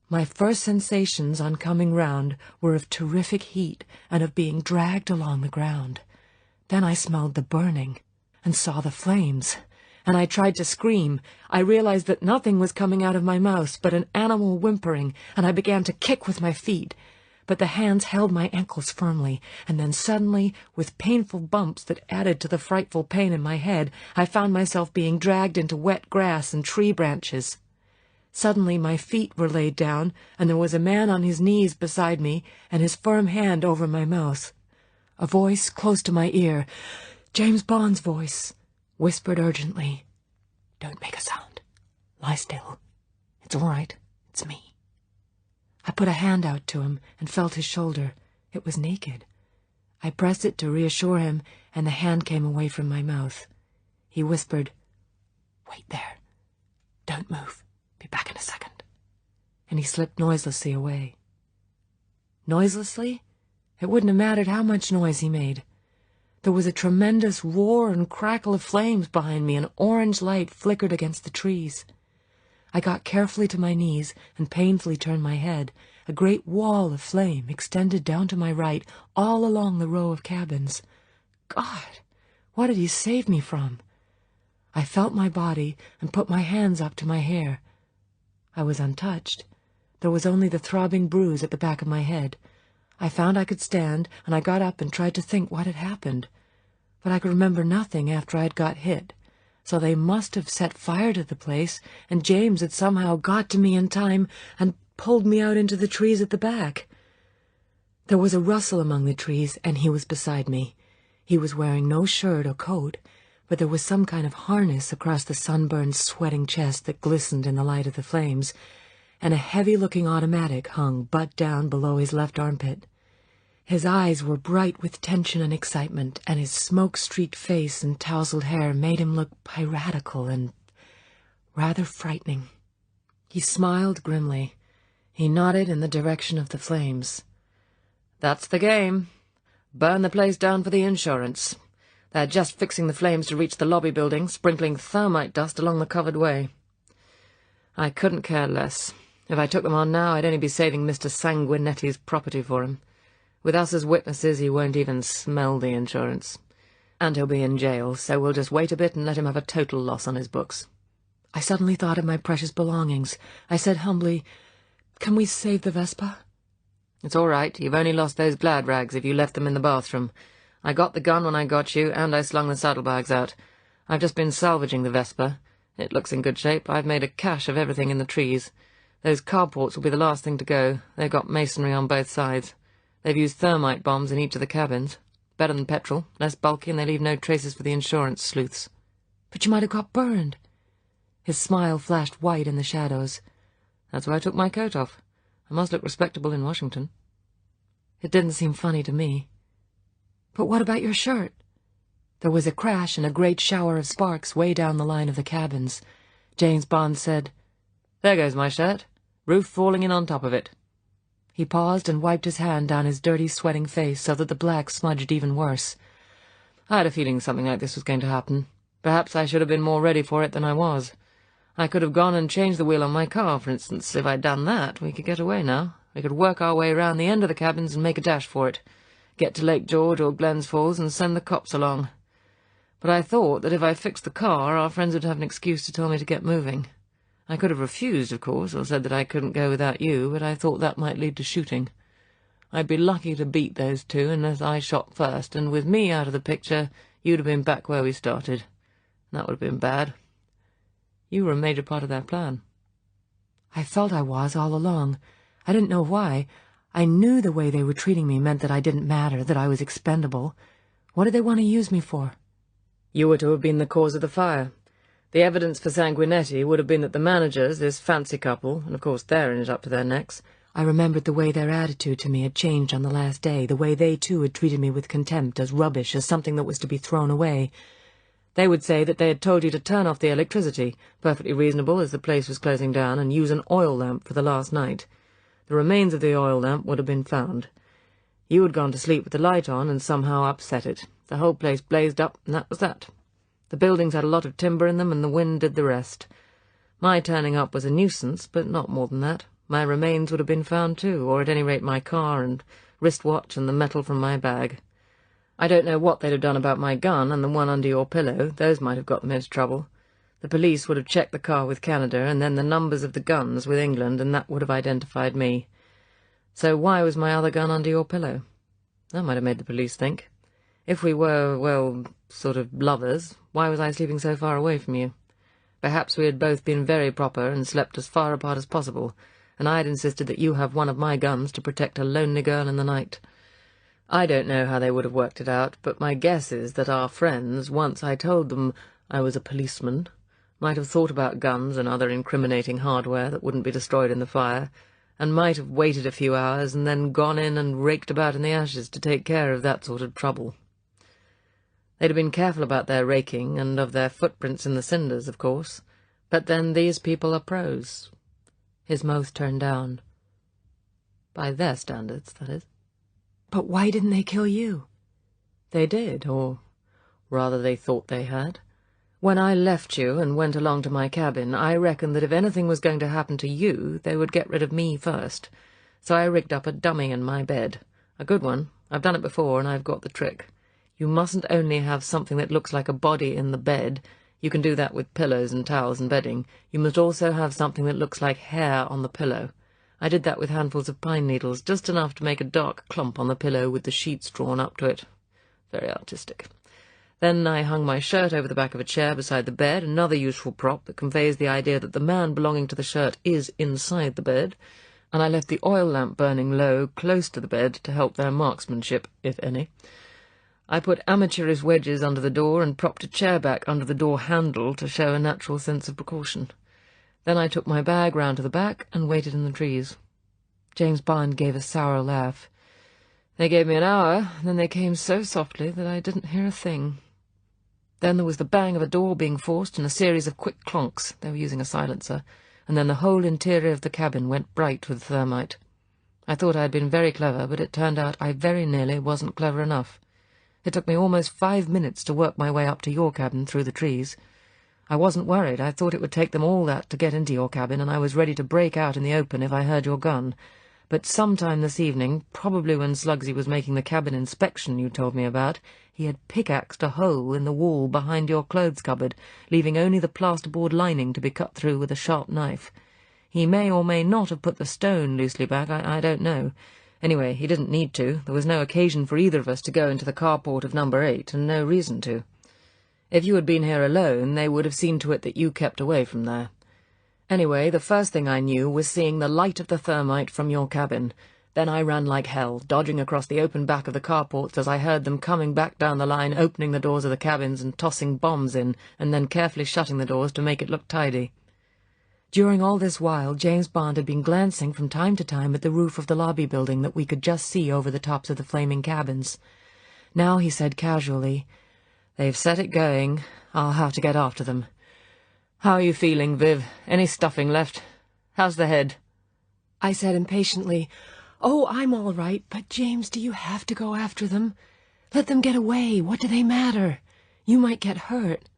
My first sensations on coming round were of terrific heat and of being dragged along the ground. Then I smelled the burning and saw the flames, and I tried to scream. I realized that nothing was coming out of my mouth but an animal whimpering, and I began to kick with my feet. But the hands held my ankles firmly, and then suddenly, with painful bumps that added to the frightful pain in my head, I found myself being dragged into wet grass and tree branches. Suddenly my feet were laid down, and there was a man on his knees beside me, and his firm hand over my mouth. A voice close to my ear, James Bond's voice, whispered urgently, "Don't make a sound. Lie still. It's all right. It's me." I put a hand out to him and felt his shoulder. It was naked. I pressed it to reassure him, and the hand came away from my mouth. He whispered, "Wait there. Don't move. Be back in a second." And he slipped noiselessly away. Noiselessly? It wouldn't have mattered how much noise he made. There was a tremendous roar and crackle of flames behind me, and orange light flickered against the trees. I got carefully to my knees and painfully turned my head. A great wall of flame extended down to my right, all along the row of cabins. God, what had he saved me from? I felt my body and put my hands up to my hair. I was untouched. There was only the throbbing bruise at the back of my head. I found I could stand, and I got up and tried to think what had happened. But I could remember nothing after I had got hit. So they must have set fire to the place, and James had somehow got to me in time and pulled me out into the trees at the back. There was a rustle among the trees, and he was beside me. He was wearing no shirt or coat, but there was some kind of harness across the sunburned, sweating chest that glistened in the light of the flames, and a heavy-looking automatic hung butt down below his left armpit. His eyes were bright with tension and excitement, and his smoke-streaked face and tousled hair made him look piratical and rather frightening. He smiled grimly. He nodded in the direction of the flames. "That's the game. Burn the place down for the insurance. They're just fixing the flames to reach the lobby building, sprinkling thermite dust along the covered way. I couldn't care less. If I took them on now, I'd only be saving Mr. Sanguinetti's property for him. With us as witnesses, he won't even smell the insurance. And he'll be in jail, so we'll just wait a bit and let him have a total loss on his books." I suddenly thought of my precious belongings. I said humbly, "Can we save the Vespa?" "It's all right. You've only lost those glad rags if you left them in the bathroom. I got the gun when I got you, and I slung the saddlebags out. I've just been salvaging the Vespa. It looks in good shape. I've made a cache of everything in the trees. Those carports will be the last thing to go. They've got masonry on both sides. They've used thermite bombs in each of the cabins. Better than petrol, less bulky, and they leave no traces for the insurance sleuths." "But you might have got burned." His smile flashed white in the shadows. "That's why I took my coat off. I must look respectable in Washington." It didn't seem funny to me. "But what about your shirt?" There was a crash and a great shower of sparks way down the line of the cabins. James Bond said, "There goes my shirt. Roof falling in on top of it." He paused and wiped his hand down his dirty, sweating face so that the black smudged even worse. "I had a feeling something like this was going to happen. Perhaps I should have been more ready for it than I was. I could have gone and changed the wheel on my car, for instance. If I'd done that, we could get away now. We could work our way round the end of the cabins and make a dash for it. Get to Lake George or Glens Falls and send the cops along. But I thought that if I fixed the car, our friends would have an excuse to tell me to get moving. I could have refused, of course, or said that I couldn't go without you, but I thought that might lead to shooting. I'd be lucky to beat those two unless I shot first, and with me out of the picture, you'd have been back where we started. That would have been bad. You were a major part of their plan." I felt I was all along. I didn't know why. I knew the way they were treating me meant that I didn't matter, that I was expendable. What did they want to use me for? "You were to have been the cause of the fire. The evidence for Sanguinetti would have been that the managers, this fancy couple, and of course they're in it up to their necks, I remembered the way their attitude to me had changed on the last day, the way they too had treated me with contempt, as rubbish, as something that was to be thrown away. They would say that they had told you to turn off the electricity, perfectly reasonable as the place was closing down, and use an oil lamp for the last night. The remains of the oil lamp would have been found. You had gone to sleep with the light on and somehow upset it. The whole place blazed up, and that was that. The buildings had a lot of timber in them, and the wind did the rest. My turning up was a nuisance, but not more than that. My remains would have been found too, or at any rate my car and wristwatch and the metal from my bag. I don't know what they'd have done about my gun and the one under your pillow. Those might have got them into trouble. The police would have checked the car with Canada, and then the numbers of the guns with England, and that would have identified me. So why was my other gun under your pillow? That might have made the police think. If we were, well, sort of lovers, why was I sleeping so far away from you? Perhaps we had both been very proper and slept as far apart as possible, and I had insisted that you have one of my guns to protect a lonely girl in the night. I don't know how they would have worked it out, but my guess is that our friends, once I told them I was a policeman, might have thought about guns and other incriminating hardware that wouldn't be destroyed in the fire, and might have waited a few hours and then gone in and raked about in the ashes to take care of that sort of trouble. They'd have been careful about their raking, and of their footprints in the cinders, of course, but then these people are pros. His mouth turned down. By their standards, that is. But why didn't they kill you? They did, or rather they thought they had. When I left you and went along to my cabin, I reckoned that if anything was going to happen to you, they would get rid of me first. So I rigged up a dummy in my bed. A good one. I've done it before, and I've got the trick. You mustn't only have something that looks like a body in the bed. You can do that with pillows and towels and bedding. You must also have something that looks like hair on the pillow. I did that with handfuls of pine needles, just enough to make a dark clump on the pillow with the sheets drawn up to it. Very artistic. Then I hung my shirt over the back of a chair beside the bed, another useful prop that conveys the idea that the man belonging to the shirt is inside the bed, and I left the oil lamp burning low, close to the bed, to help their marksmanship, if any. I put amateurish wedges under the door and propped a chair back under the door handle to show a natural sense of precaution. Then I took my bag round to the back and waited in the trees. James Bond gave a sour laugh. They gave me an hour, and then they came so softly that I didn't hear a thing. Then there was the bang of a door being forced and a series of quick clonks. They were using a silencer. And then the whole interior of the cabin went bright with thermite. I thought I had been very clever, but it turned out I very nearly wasn't clever enough. It took me almost 5 minutes to work my way up to your cabin through the trees. I wasn't worried. I thought it would take them all that to get into your cabin, and I was ready to break out in the open if I heard your gun. But sometime this evening, probably when Slugsy was making the cabin inspection you told me about, he had pickaxed a hole in the wall behind your clothes cupboard, leaving only the plasterboard lining to be cut through with a sharp knife. He may or may not have put the stone loosely back, I don't know. Anyway, he didn't need to. There was no occasion for either of us to go into the carport of number 8, and no reason to. If you had been here alone, they would have seen to it that you kept away from there. Anyway, the first thing I knew was seeing the light of the thermite from your cabin. Then I ran like hell, dodging across the open back of the carports as I heard them coming back down the line, opening the doors of the cabins and tossing bombs in, and then carefully shutting the doors to make it look tidy. During all this while, James Bond had been glancing from time to time at the roof of the lobby building that we could just see over the tops of the flaming cabins. Now he said casually, "They've set it going. I'll have to get after them. How are you feeling, Viv? Any stuffing left? How's the head?" I said impatiently, "Oh, I'm all right, but James, do you have to go after them? Let them get away. What do they matter? You might get hurt."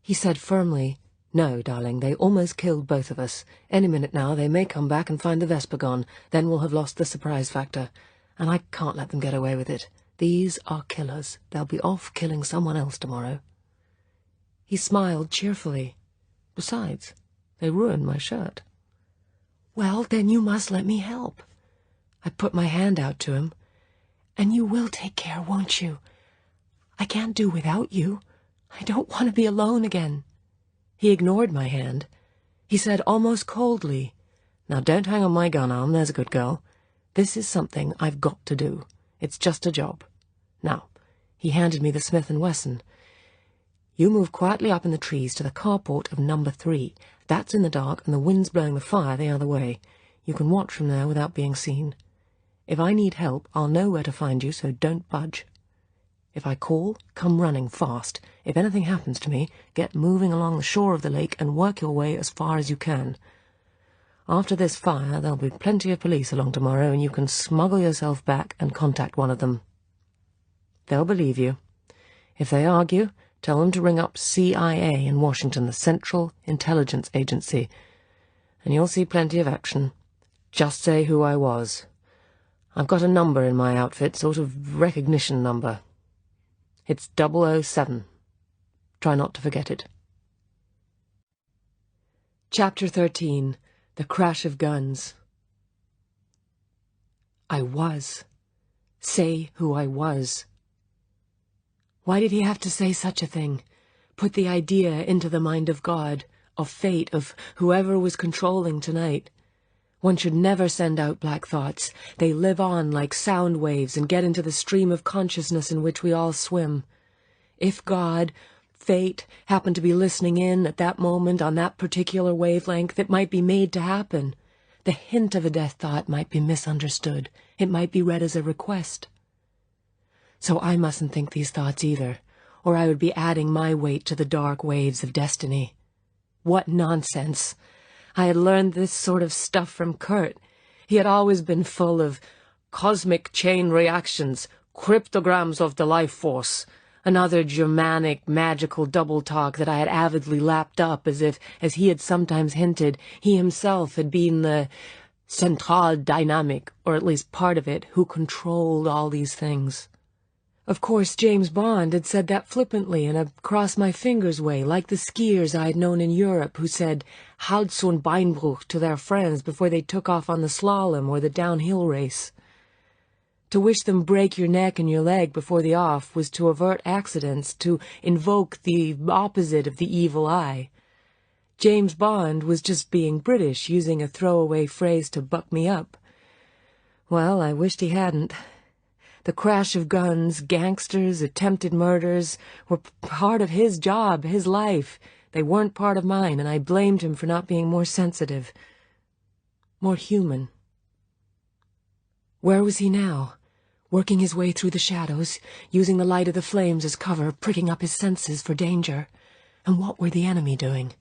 He said firmly, "No, darling, they almost killed both of us. Any minute now they may come back and find the Vesper gone. Then we'll have lost the surprise factor. And I can't let them get away with it. These are killers. They'll be off killing someone else tomorrow." He smiled cheerfully. "Besides, they ruined my shirt." "Well, then you must let me help." I put my hand out to him. "And you will take care, won't you? I can't do without you. I don't want to be alone again." He ignored my hand. He said almost coldly, "Now don't hang on my gun arm, there's a good girl. This is something I've got to do. It's just a job. Now," he handed me the Smith & Wesson. "You move quietly up in the trees to the carport of number 3. That's in the dark, and the wind's blowing the fire the other way. You can watch from there without being seen. If I need help, I'll know where to find you, so don't budge. If I call, come running fast. If anything happens to me, get moving along the shore of the lake and work your way as far as you can. After this fire, there'll be plenty of police along tomorrow, and you can smuggle yourself back and contact one of them. They'll believe you. If they argue, tell them to ring up CIA in Washington, the Central Intelligence Agency, and you'll see plenty of action. Just say who I was. I've got a number in my outfit, sort of recognition number. It's 007. Try not to forget it. Chapter 13. The Crash of Guns. I was. Say who I was. Why did he have to say such a thing? Put the idea into the mind of God, of fate, of whoever was controlling tonight. One should never send out black thoughts. They live on like sound waves and get into the stream of consciousness in which we all swim. If God, fate, happened to be listening in at that moment on that particular wavelength, it might be made to happen. The hint of a death thought might be misunderstood. It might be read as a request. So I mustn't think these thoughts either, or I would be adding my weight to the dark waves of destiny. What nonsense! I had learned this sort of stuff from Kurt. He had always been full of cosmic chain reactions, cryptograms of the life force, another Germanic, magical double talk that I had avidly lapped up as if, as he had sometimes hinted, he himself had been the central dynamic, or at least part of it, who controlled all these things. Of course, James Bond had said that flippantly in a cross-my-fingers way, like the skiers I had known in Europe who said Hals- und Beinbruch to their friends before they took off on the slalom or the downhill race. To wish them break your neck and your leg before the off was to avert accidents, to invoke the opposite of the evil eye. James Bond was just being British, using a throwaway phrase to buck me up. Well, I wished he hadn't. The crash of guns, gangsters, attempted murders were part of his job, his life. They weren't part of mine, and I blamed him for not being more sensitive, more human. Where was he now? Working his way through the shadows, using the light of the flames as cover, pricking up his senses for danger. And what were the enemy doing?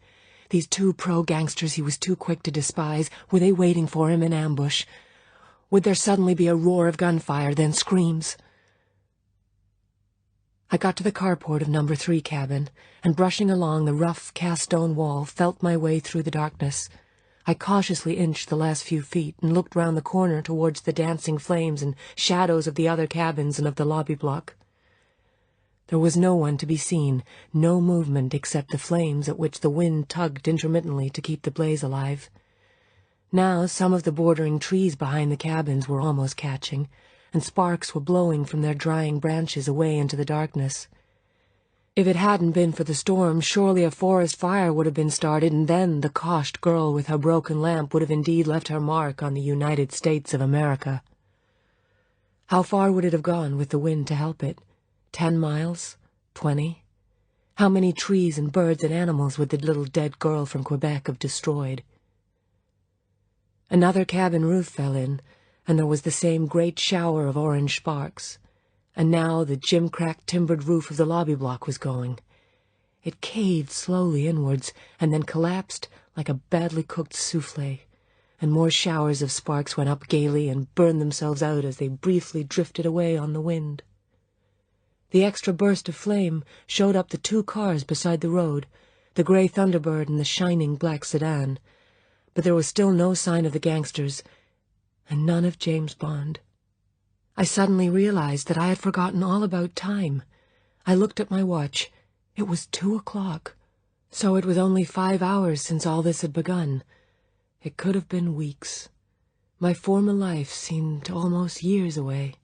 These two pro-gangsters he was too quick to despise, were they waiting for him in ambush? Would there suddenly be a roar of gunfire, then screams? I got to the carport of number 3 cabin, and brushing along the rough cast-stone wall, felt my way through the darkness. I cautiously inched the last few feet and looked round the corner towards the dancing flames and shadows of the other cabins and of the lobby block. There was no one to be seen, no movement except the flames at which the wind tugged intermittently to keep the blaze alive. Now some of the bordering trees behind the cabins were almost catching, and sparks were blowing from their drying branches away into the darkness. If it hadn't been for the storm, surely a forest fire would have been started, and then the coshed girl with her broken lamp would have indeed left her mark on the United States of America. How far would it have gone with the wind to help it? 10 miles? 20? How many trees and birds and animals would the little dead girl from Quebec have destroyed? Another cabin roof fell in, and there was the same great shower of orange sparks. And now the gimcrack timbered roof of the lobby block was going. It caved slowly inwards, and then collapsed like a badly cooked souffle, and more showers of sparks went up gaily and burned themselves out as they briefly drifted away on the wind. The extra burst of flame showed up the 2 cars beside the road, the grey Thunderbird and the shining black sedan. But there was still no sign of the gangsters, and none of James Bond. I suddenly realized that I had forgotten all about time. I looked at my watch. It was 2 o'clock, so it was only 5 hours since all this had begun. It could have been weeks. My former life seemed almost years away.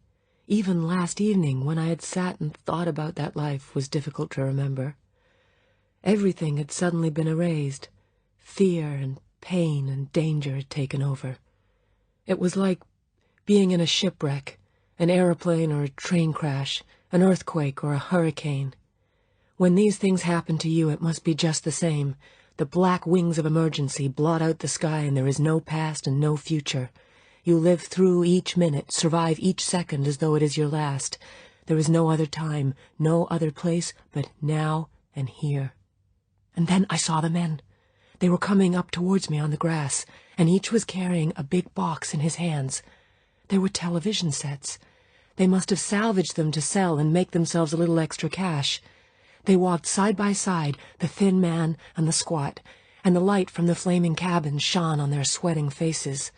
Even last evening, when I had sat and thought about that life, was difficult to remember. Everything had suddenly been erased. Fear and pain and danger had taken over. It was like being in a shipwreck, an aeroplane or a train crash, an earthquake or a hurricane. When these things happen to you, it must be just the same. The The black wings of emergency blot out the sky, and there is no past and no future. You live through each minute, survive each second as though it is your last. There is no other time, no other place but now and here. And then I saw the men. They were coming up towards me on the grass, and each was carrying a big box in his hands. They were television sets. They must have salvaged them to sell and make themselves a little extra cash. They walked side by side, the thin man and the squat, and the light from the flaming cabin shone on their sweating faces.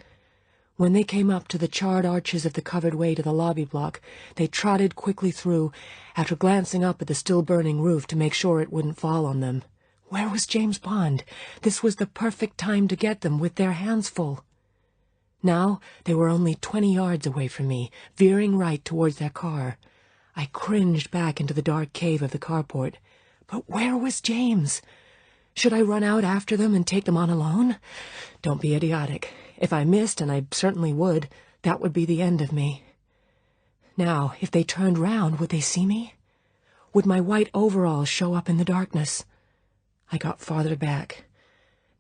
When they came up to the charred arches of the covered way to the lobby block, they trotted quickly through, after glancing up at the still-burning roof to make sure it wouldn't fall on them. Where was James Bond? This was the perfect time to get them, with their hands full. Now they were only 20 yards away from me, veering right towards their car. I cringed back into the dark cave of the carport. But where was James? Should I run out after them and take them on alone? Don't be idiotic. If I missed, and I certainly would, that would be the end of me. Now, if they turned round, would they see me? Would my white overalls show up in the darkness? I got farther back.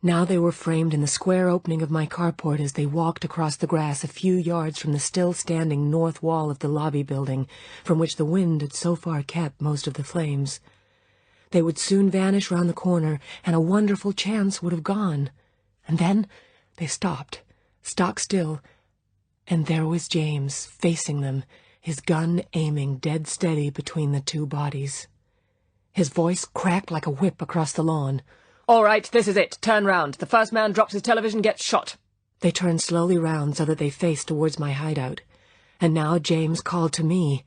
Now they were framed in the square opening of my carport as they walked across the grass a few yards from the still-standing north wall of the lobby building, from which the wind had so far kept most of the flames. They would soon vanish round the corner, and a wonderful chance would have gone. And then they stopped, stock still, and there was James, facing them, his gun aiming dead steady between the two bodies. His voice cracked like a whip across the lawn. "All right, this is it. Turn round. The first man drops his television gets shot." They turned slowly round so that they faced towards my hideout. And now James called to me.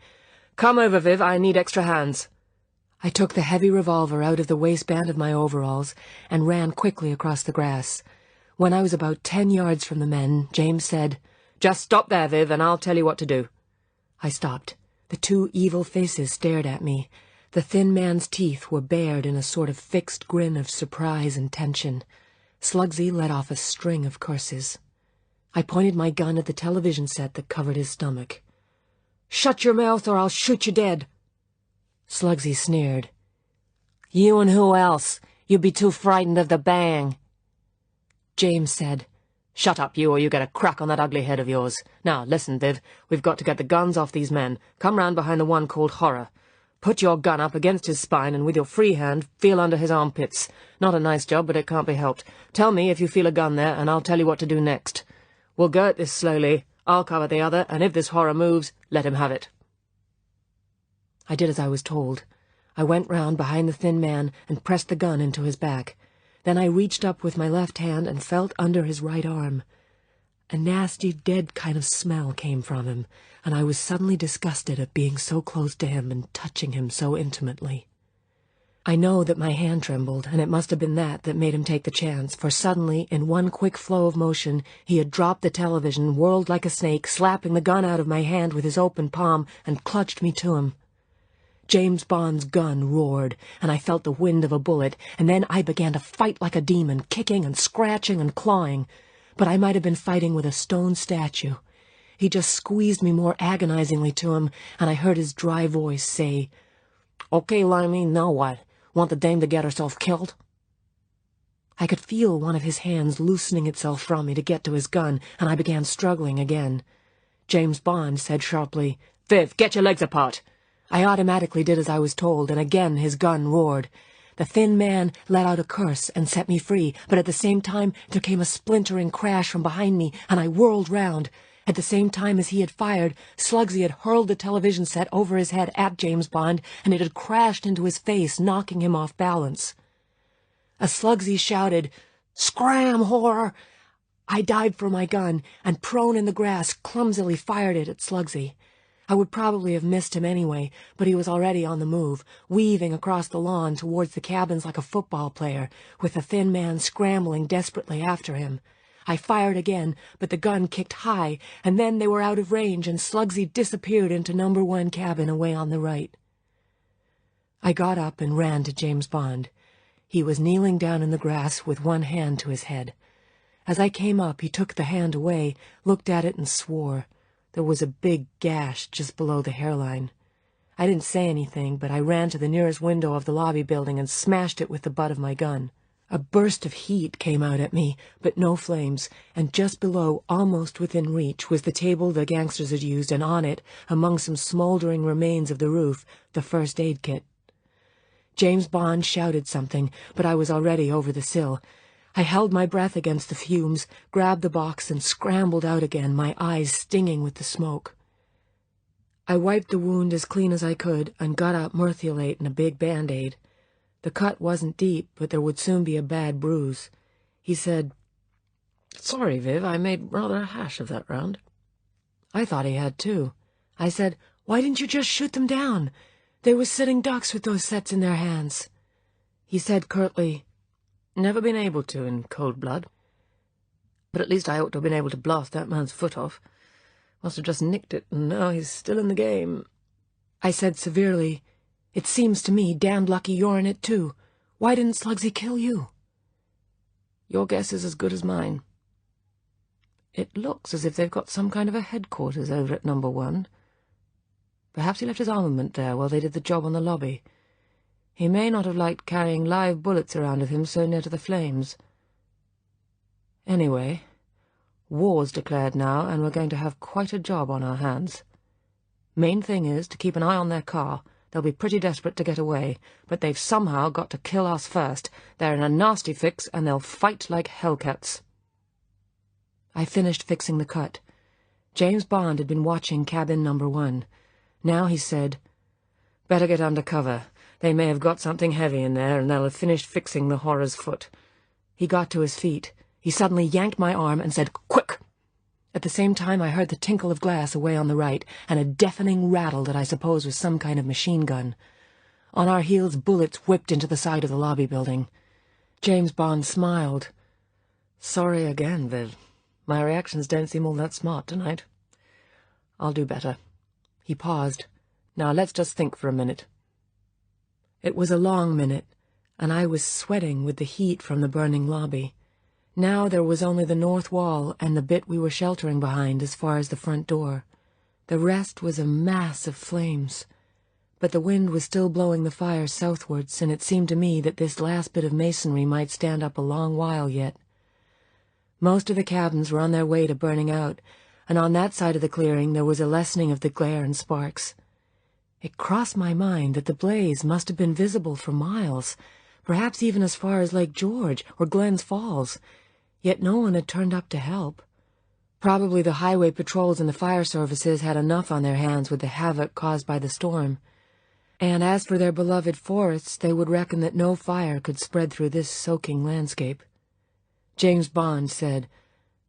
"Come over, Viv. I need extra hands." I took the heavy revolver out of the waistband of my overalls and ran quickly across the grass. When I was about 10 yards from the men, James said, "Just stop there, Viv, and I'll tell you what to do." I stopped. The two evil faces stared at me. The thin man's teeth were bared in a sort of fixed grin of surprise and tension. Slugsy let off a string of curses. I pointed my gun at the television set that covered his stomach. "Shut your mouth or I'll shoot you dead." Slugsy sneered. "You and who else? You'd be too frightened of the bang." James said, "Shut up, you, or you get a crack on that ugly head of yours. Now, listen, Viv, we've got to get the guns off these men. Come round behind the one called Horror. Put your gun up against his spine and with your free hand feel under his armpits. Not a nice job, but it can't be helped. Tell me if you feel a gun there, and I'll tell you what to do next. We'll go at this slowly. I'll cover the other, and if this Horror moves, let him have it." I did as I was told. I went round behind the thin man and pressed the gun into his back. Then I reached up with my left hand and felt under his right arm. A nasty, dead kind of smell came from him, and I was suddenly disgusted at being so close to him and touching him so intimately. I know that my hand trembled, and it must have been that made him take the chance, for suddenly, in one quick flow of motion, he had dropped the television, whirled like a snake, slapping the gun out of my hand with his open palm, and clutched me to him. James Bond's gun roared, and I felt the wind of a bullet, and then I began to fight like a demon, kicking and scratching and clawing. But I might have been fighting with a stone statue. He just squeezed me more agonizingly to him, and I heard his dry voice say, "Okay, Limey, now what? Want the dame to get herself killed?" I could feel one of his hands loosening itself from me to get to his gun, and I began struggling again. James Bond said sharply, "Viv, get your legs apart." I automatically did as I was told, and again his gun roared. The thin man let out a curse and set me free, but at the same time there came a splintering crash from behind me, and I whirled round. At the same time as he had fired, Slugsy had hurled the television set over his head at James Bond, and it had crashed into his face, knocking him off balance. As Slugsy shouted, "Scram, Horror!" I dived for my gun, and prone in the grass, clumsily fired it at Slugsy. I would probably have missed him anyway, but he was already on the move, weaving across the lawn towards the cabins like a football player, with the thin man scrambling desperately after him. I fired again, but the gun kicked high, and then they were out of range, and Slugsy disappeared into number 1 cabin away on the right. I got up and ran to James Bond. He was kneeling down in the grass with one hand to his head. As I came up, he took the hand away, looked at it, and swore. There was a big gash just below the hairline. I didn't say anything, but I ran to the nearest window of the lobby building and smashed it with the butt of my gun. A burst of heat came out at me, but no flames, and just below, almost within reach, was the table the gangsters had used, and on it, among some smoldering remains of the roof, the first aid kit. James Bond shouted something, but I was already over the sill. I held my breath against the fumes, grabbed the box, and scrambled out again, my eyes stinging with the smoke. I wiped the wound as clean as I could, and got out merthiolate and a big Band-Aid. The cut wasn't deep, but there would soon be a bad bruise. He said, "Sorry, Viv, I made rather a hash of that round." I thought he had too. I said, "Why didn't you just shoot them down? They were sitting ducks with those sets in their hands." He said curtly, "Never been able to in cold blood. But at least I ought to have been able to blast that man's foot off. Must have just nicked it, and now he's still in the game." I said severely, "It seems to me damned lucky you're in it too. Why didn't Slugsy kill you?" "Your guess is as good as mine. It looks as if they've got some kind of a headquarters over at number 1. Perhaps he left his armament there while they did the job on the lobby. He may not have liked carrying live bullets around with him so near to the flames. Anyway, war's declared now, and we're going to have quite a job on our hands. Main thing is to keep an eye on their car. They'll be pretty desperate to get away, but they've somehow got to kill us first. They're in a nasty fix, and they'll fight like hellcats." I finished fixing the cut. James Bond had been watching cabin number 1. Now he said, "Better get under cover. They may have got something heavy in there, and they'll have finished fixing the horror's foot." He got to his feet. He suddenly yanked my arm and said, "Quick!" At the same time I heard the tinkle of glass away on the right, and a deafening rattle that I suppose was some kind of machine gun. On our heels, bullets whipped into the side of the lobby building. James Bond smiled. "Sorry again, Viv. My reactions don't seem all that smart tonight. I'll do better." He paused. "Now let's just think for a minute." It was a long minute, and I was sweating with the heat from the burning lobby. Now there was only the north wall and the bit we were sheltering behind as far as the front door. The rest was a mass of flames. But the wind was still blowing the fire southwards, and it seemed to me that this last bit of masonry might stand up a long while yet. Most of the cabins were on their way to burning out, and on that side of the clearing there was a lessening of the glare and sparks. It crossed my mind that the blaze must have been visible for miles, perhaps even as far as Lake George or Glens Falls. Yet no one had turned up to help. Probably the highway patrols and the fire services had enough on their hands with the havoc caused by the storm. And as for their beloved forests, they would reckon that no fire could spread through this soaking landscape. James Bond said,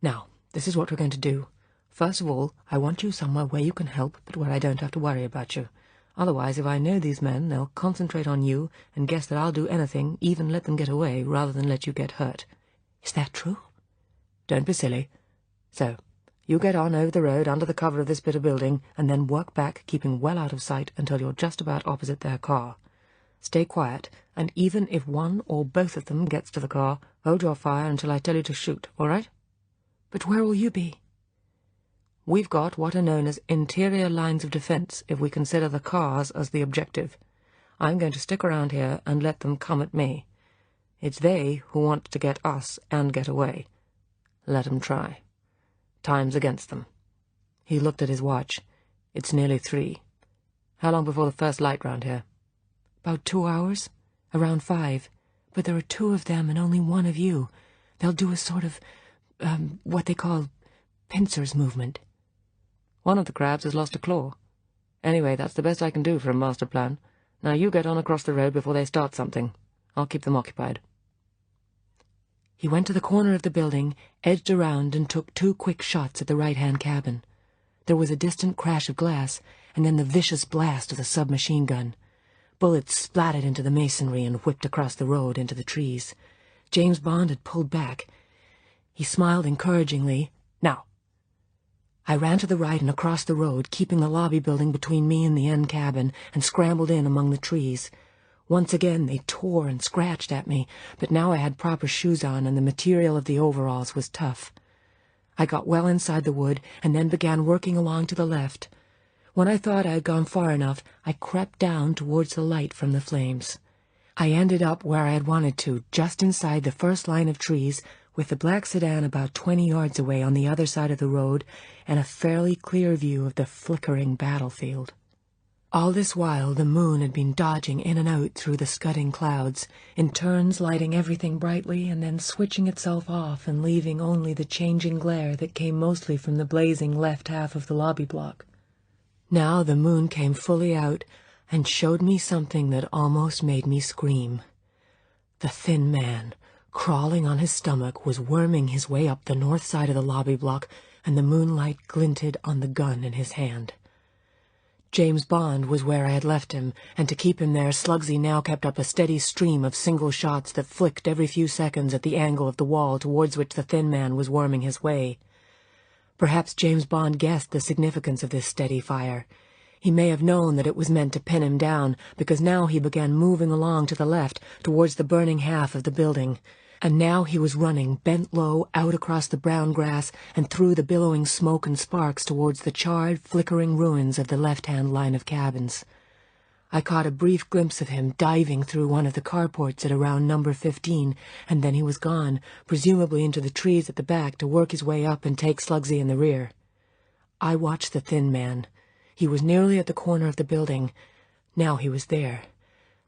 "Now, this is what we're going to do. First of all, I want you somewhere where you can help, but where I don't have to worry about you. Otherwise, if I know these men, they'll concentrate on you and guess that I'll do anything, even let them get away, rather than let you get hurt. Is that true? Don't be silly. So, you get on over the road under the cover of this bit of building, and then work back, keeping well out of sight until you're just about opposite their car. Stay quiet, and even if one or both of them gets to the car, hold your fire until I tell you to shoot, all right?" "But where will you be?" "We've got what are known as interior lines of defense, if we consider the cars as the objective. I'm going to stick around here and let them come at me. It's they who want to get us and get away. Let 'em try. Time's against them." He looked at his watch. "It's nearly 3. How long before the first light round here?" "About 2 hours. Around 5. But there are 2 of them and only 1 of you. They'll do a sort of, what they call pincers movement." "One of the crabs has lost a claw. Anyway, that's the best I can do for a master plan. Now you get on across the road before they start something. I'll keep them occupied." He went to the corner of the building, edged around, and took 2 quick shots at the right-hand cabin. There was a distant crash of glass, and then the vicious blast of the submachine gun. Bullets splattered into the masonry and whipped across the road into the trees. James Bond had pulled back. He smiled encouragingly. "Now." I ran to the right and across the road, keeping the lobby building between me and the end cabin, and scrambled in among the trees. Once again they tore and scratched at me, but now I had proper shoes on, and the material of the overalls was tough. I got well inside the wood, and then began working along to the left. When I thought I had gone far enough, I crept down towards the light from the flames. I ended up where I had wanted to, just inside the first line of trees, with the black sedan about 20 yards away on the other side of the road, and a fairly clear view of the flickering battlefield. All this while the moon had been dodging in and out through the scudding clouds, in turns lighting everything brightly and then switching itself off and leaving only the changing glare that came mostly from the blazing left half of the lobby block. Now the moon came fully out and showed me something that almost made me scream. The thin man, crawling on his stomach, was worming his way up the north side of the lobby block, and the moonlight glinted on the gun in his hand. James Bond was where I had left him, and to keep him there, Slugsy now kept up a steady stream of single shots that flicked every few seconds at the angle of the wall towards which the thin man was worming his way. Perhaps James Bond guessed the significance of this steady fire. He may have known that it was meant to pin him down, because now he began moving along to the left, towards the burning half of the building. And now he was running, bent low, out across the brown grass and through the billowing smoke and sparks towards the charred, flickering ruins of the left-hand line of cabins. I caught a brief glimpse of him diving through one of the carports at around number 15, and then he was gone, presumably into the trees at the back to work his way up and take Slugsy in the rear. I watched the thin man. He was nearly at the corner of the building. Now he was there.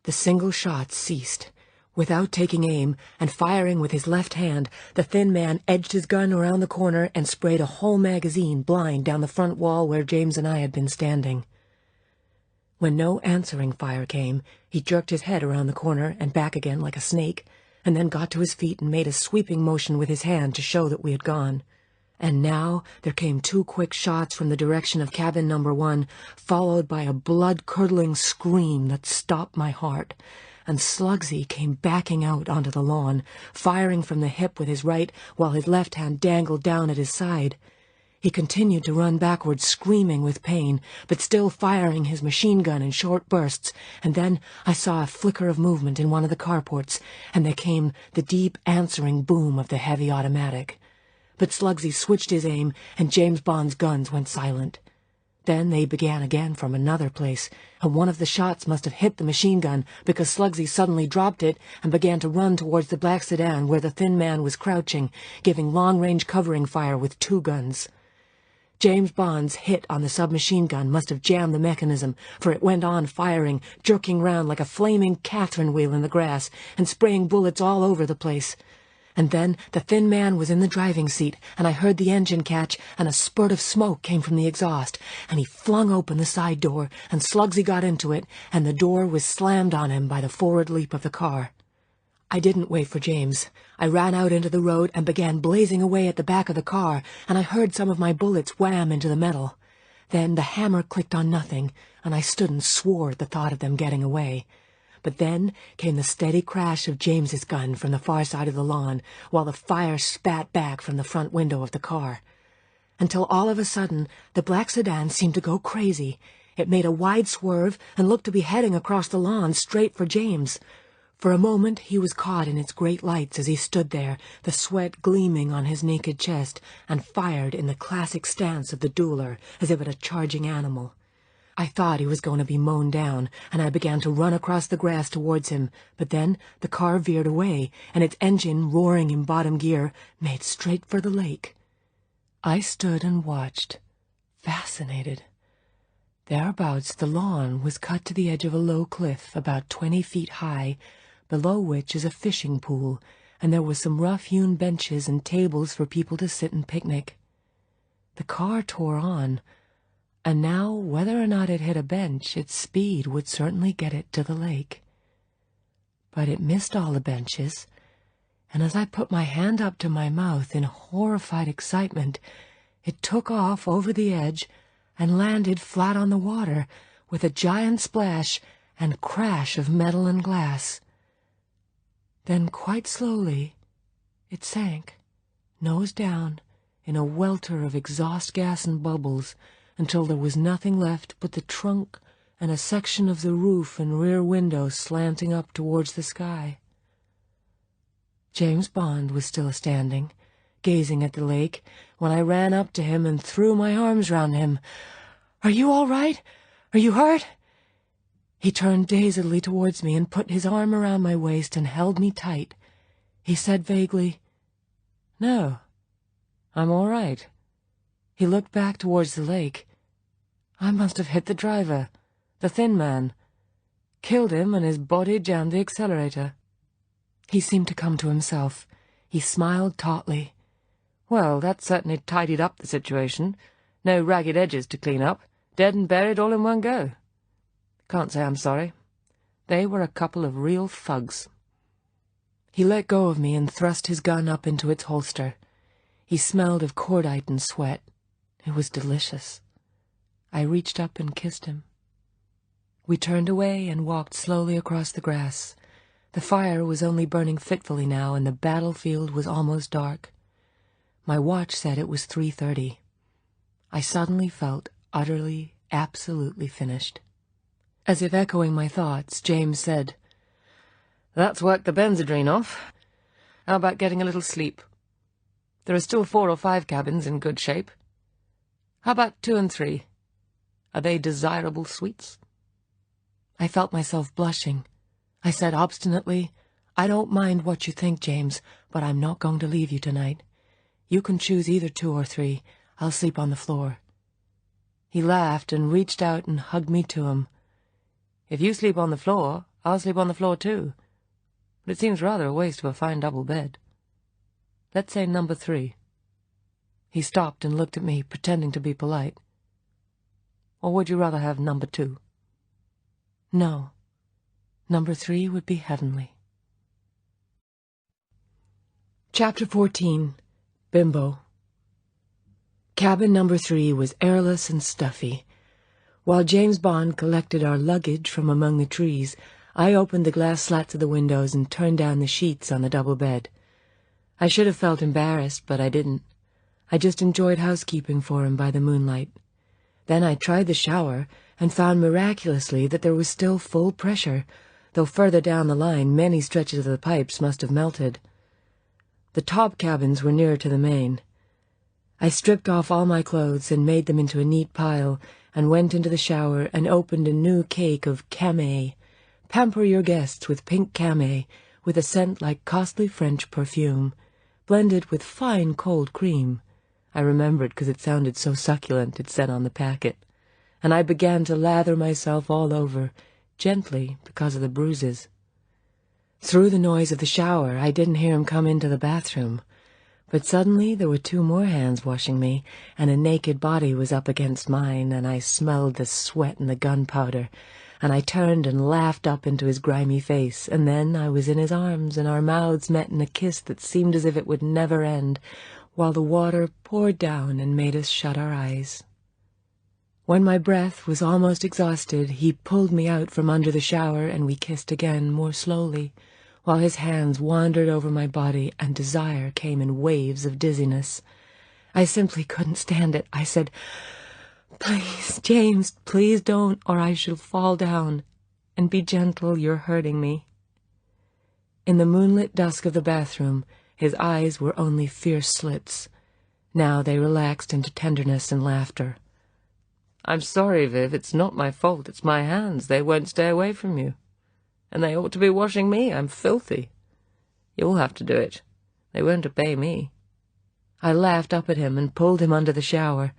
The single shots ceased. Without taking aim, and firing with his left hand, the thin man edged his gun around the corner and sprayed a whole magazine blind down the front wall where James and I had been standing. When no answering fire came, he jerked his head around the corner and back again like a snake, and then got to his feet and made a sweeping motion with his hand to show that we had gone. And now there came 2 quick shots from the direction of cabin number 1, followed by a blood-curdling scream that stopped my heart. And Slugsy came backing out onto the lawn, firing from the hip with his right, while his left hand dangled down at his side. He continued to run backwards, screaming with pain, but still firing his machine gun in short bursts, and then I saw a flicker of movement in one of the carports, and there came the deep answering boom of the heavy automatic. But Slugsy switched his aim, and James Bond's guns went silent. Then they began again from another place, and one of the shots must have hit the machine gun, because Slugsy suddenly dropped it and began to run towards the black sedan where the thin man was crouching, giving long-range covering fire with 2 guns. James Bond's hit on the submachine gun must have jammed the mechanism, for it went on firing, jerking round like a flaming Catherine wheel in the grass, and spraying bullets all over the place. And then the thin man was in the driving seat, and I heard the engine catch, and a spurt of smoke came from the exhaust, and he flung open the side door, and Slugsy got into it, and the door was slammed on him by the forward leap of the car. I didn't wait for James. I ran out into the road and began blazing away at the back of the car, and I heard some of my bullets wham into the metal. Then the hammer clicked on nothing, and I stood and swore at the thought of them getting away. But then came the steady crash of James's gun from the far side of the lawn, while the fire spat back from the front window of the car. Until all of a sudden, the black sedan seemed to go crazy. It made a wide swerve and looked to be heading across the lawn straight for James. For a moment he was caught in its great lights as he stood there, the sweat gleaming on his naked chest, and fired in the classic stance of the dueler, as if at a charging animal. I thought he was going to be mown down, and I began to run across the grass towards him, but then the car veered away, and its engine, roaring in bottom gear, made straight for the lake. I stood and watched, fascinated. Thereabouts the lawn was cut to the edge of a low cliff about 20 feet high, below which is a fishing pool, and there were some rough-hewn benches and tables for people to sit and picnic. The car tore on, and now, whether or not it hit a bench, its speed would certainly get it to the lake. But it missed all the benches, and as I put my hand up to my mouth in horrified excitement, it took off over the edge and landed flat on the water with a giant splash and crash of metal and glass. Then, quite slowly, it sank, nose down, in a welter of exhaust gas and bubbles, until there was nothing left but the trunk and a section of the roof and rear window slanting up towards the sky. James Bond was still standing, gazing at the lake, when I ran up to him and threw my arms round him. "Are you all right? Are you hurt?" He turned dazedly towards me and put his arm around my waist and held me tight. He said vaguely, "No, I'm all right." He looked back towards the lake. "I must have hit the driver, the thin man. Killed him and his body jammed the accelerator." He seemed to come to himself. He smiled tautly. "Well, that certainly tidied up the situation. No ragged edges to clean up. Dead and buried all in one go. Can't say I'm sorry. They were a couple of real thugs." He let go of me and thrust his gun up into its holster. He smelled of cordite and sweat. It was delicious. I reached up and kissed him. We turned away and walked slowly across the grass. The fire was only burning fitfully now, and the battlefield was almost dark. My watch said it was 3:30. I suddenly felt utterly, absolutely finished. As if echoing my thoughts, James said, "That's worked the Benzedrine off. How about getting a little sleep? There are still 4 or 5 cabins in good shape. How about 2 and 3? Are they desirable suites?" I felt myself blushing. I said obstinately, "I don't mind what you think, James, but I'm not going to leave you tonight. You can choose either 2 or 3. I'll sleep on the floor." He laughed and reached out and hugged me to him. "If you sleep on the floor, I'll sleep on the floor too. But it seems rather a waste of a fine double bed. Let's say number 3. He stopped and looked at me, pretending to be polite. "Or would you rather have number 2? "No. Number 3 would be heavenly." Chapter 14. Bimbo. Cabin number 3 was airless and stuffy. While James Bond collected our luggage from among the trees, I opened the glass slats of the windows and turned down the sheets on the double bed. I should have felt embarrassed, but I didn't. I just enjoyed housekeeping for him by the moonlight. Then I tried the shower and found miraculously that there was still full pressure, though further down the line many stretches of the pipes must have melted. The top cabins were nearer to the main. I stripped off all my clothes and made them into a neat pile, and went into the shower and opened a new cake of camay. Pamper your guests with pink camay, with a scent like costly French perfume, blended with fine cold cream. I remembered because it sounded so succulent, it said on the packet. And I began to lather myself all over, gently because of the bruises. Through the noise of the shower, I didn't hear him come into the bathroom. But suddenly there were 2 more hands washing me, and a naked body was up against mine, and I smelled the sweat and the gunpowder, and I turned and laughed up into his grimy face, and then I was in his arms, and our mouths met in a kiss that seemed as if it would never end, while the water poured down and made us shut our eyes. When my breath was almost exhausted, he pulled me out from under the shower, and we kissed again more slowly, while his hands wandered over my body and desire came in waves of dizziness. I simply couldn't stand it. I said, "Please, James, please don't, or I shall fall down. And be gentle, you're hurting me." In the moonlit dusk of the bathroom, his eyes were only fierce slits. Now they relaxed into tenderness and laughter. "I'm sorry, Viv, it's not my fault, it's my hands. They won't stay away from you. And they ought to be washing me. I'm filthy. You'll have to do it. They won't obey me." I laughed up at him and pulled him under the shower.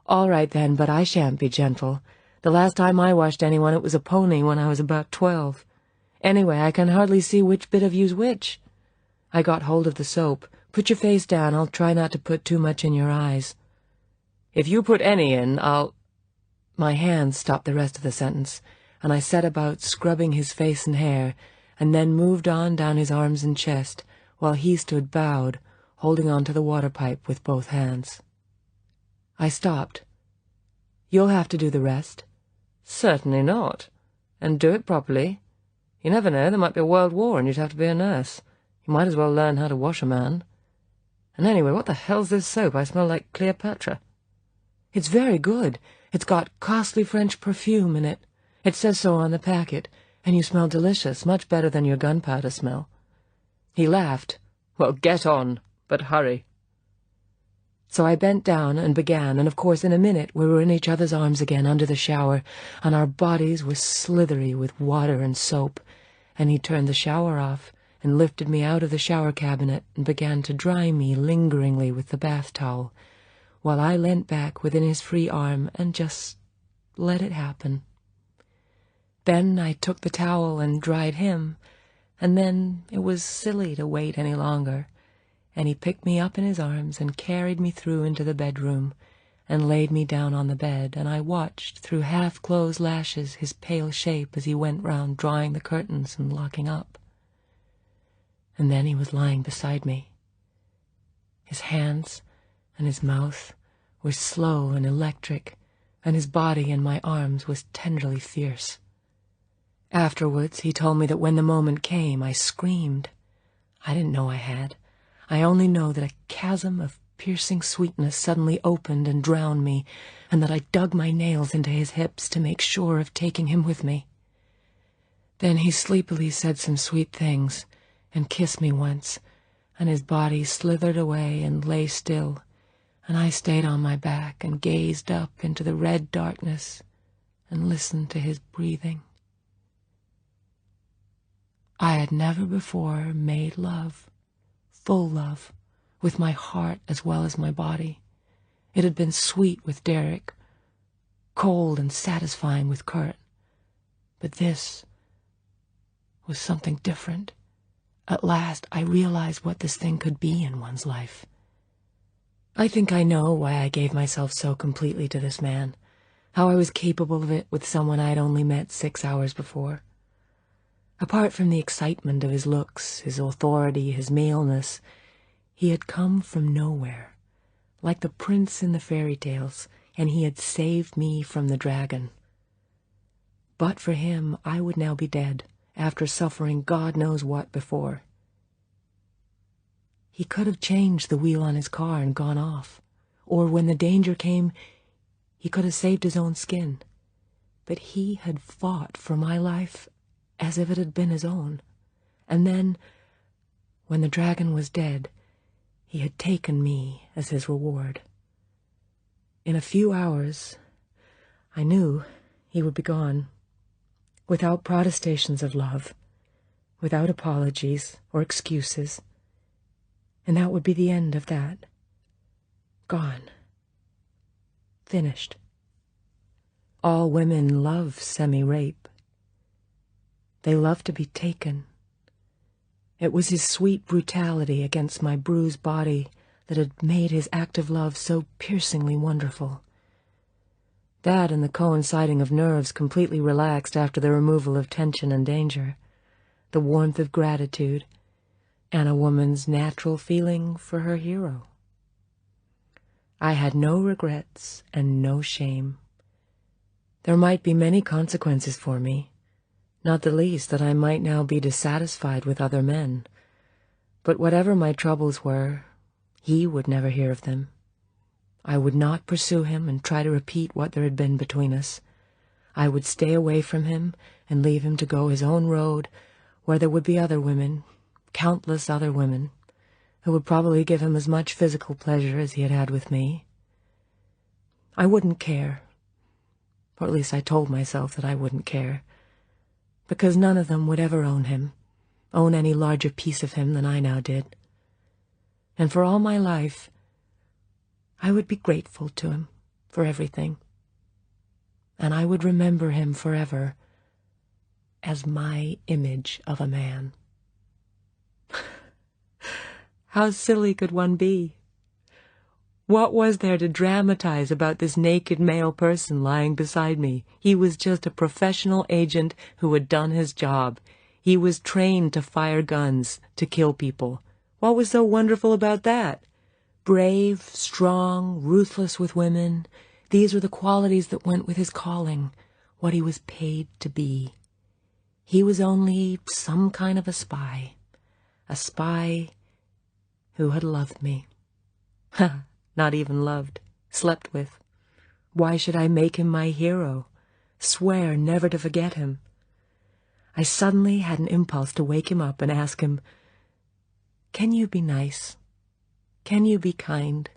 "All right then, but I shan't be gentle. The last time I washed anyone it was a pony when I was about 12. Anyway, I can hardly see which bit of you's which." I got hold of the soap. "Put your face down. I'll try not to put too much in your eyes." "If you put any in, I'll—" My hands stopped the rest of the sentence, and I set about scrubbing his face and hair, and then moved on down his arms and chest, while he stood bowed, holding on to the water pipe with both hands. I stopped. "You'll have to do the rest." "Certainly not. And do it properly. You never know, there might be a world war and you'd have to be a nurse. You might as well learn how to wash a man. And anyway, what the hell's this soap? I smell like Cleopatra." "It's very good. It's got costly French perfume in it. It says so on the packet, and you smell delicious, much better than your gunpowder smell." He laughed. "Well, get on, but hurry." So I bent down and began, and of course in a minute we were in each other's arms again under the shower, and our bodies were slithery with water and soap, and he turned the shower off and lifted me out of the shower cabinet and began to dry me lingeringly with the bath towel, while I leant back within his free arm and just let it happen. Then I took the towel and dried him, and then it was silly to wait any longer, and he picked me up in his arms and carried me through into the bedroom and laid me down on the bed, and I watched through half-closed lashes his pale shape as he went round drawing the curtains and locking up. And then he was lying beside me. His hands and his mouth were slow and electric, and his body in my arms was tenderly fierce. Afterwards he told me that when the moment came I screamed. I didn't know I had. I only know that a chasm of piercing sweetness suddenly opened and drowned me, and that I dug my nails into his hips to make sure of taking him with me. Then he sleepily said some sweet things and kissed me once, and his body slithered away and lay still, and I stayed on my back and gazed up into the red darkness and listened to his breathing. I had never before made love, full love, with my heart as well as my body. It had been sweet with Derek, cold and satisfying with Kurt, but this was something different. At last I realized what this thing could be in one's life. I think I know why I gave myself so completely to this man, how I was capable of it with someone I had only met 6 hours before. Apart from the excitement of his looks, his authority, his maleness, he had come from nowhere, like the prince in the fairy tales, and he had saved me from the dragon. But for him, I would now be dead, after suffering God knows what before. He could have changed the wheel on his car and gone off, or when the danger came, he could have saved his own skin. But he had fought for my life as if it had been his own, and then, when the dragon was dead, he had taken me as his reward. In a few hours, I knew he would be gone, without protestations of love, without apologies or excuses, and that would be the end of that. Gone. Finished. All women love semi-rape. They love to be taken. It was his sweet brutality against my bruised body that had made his act of love so piercingly wonderful. That and the coinciding of nerves completely relaxed after the removal of tension and danger, the warmth of gratitude, and a woman's natural feeling for her hero. I had no regrets and no shame. There might be many consequences for me, not the least that I might now be dissatisfied with other men. But whatever my troubles were, he would never hear of them. I would not pursue him and try to repeat what there had been between us. I would stay away from him and leave him to go his own road, where there would be other women, countless other women, who would probably give him as much physical pleasure as he had had with me. I wouldn't care, or at least I told myself that I wouldn't care, because none of them would ever own him, own any larger piece of him than I now did. And for all my life, I would be grateful to him for everything, and I would remember him forever as my image of a man. How silly could one be? What was there to dramatize about this naked male person lying beside me? He was just a professional agent who had done his job. He was trained to fire guns, to kill people. What was so wonderful about that? Brave, strong, ruthless with women, these were the qualities that went with his calling, what he was paid to be. He was only some kind of a spy who had loved me. Ha! Not even loved, slept with. Why should I make him my hero? Swear never to forget him? I suddenly had an impulse to wake him up and ask him, "Can you be nice? Can you be kind?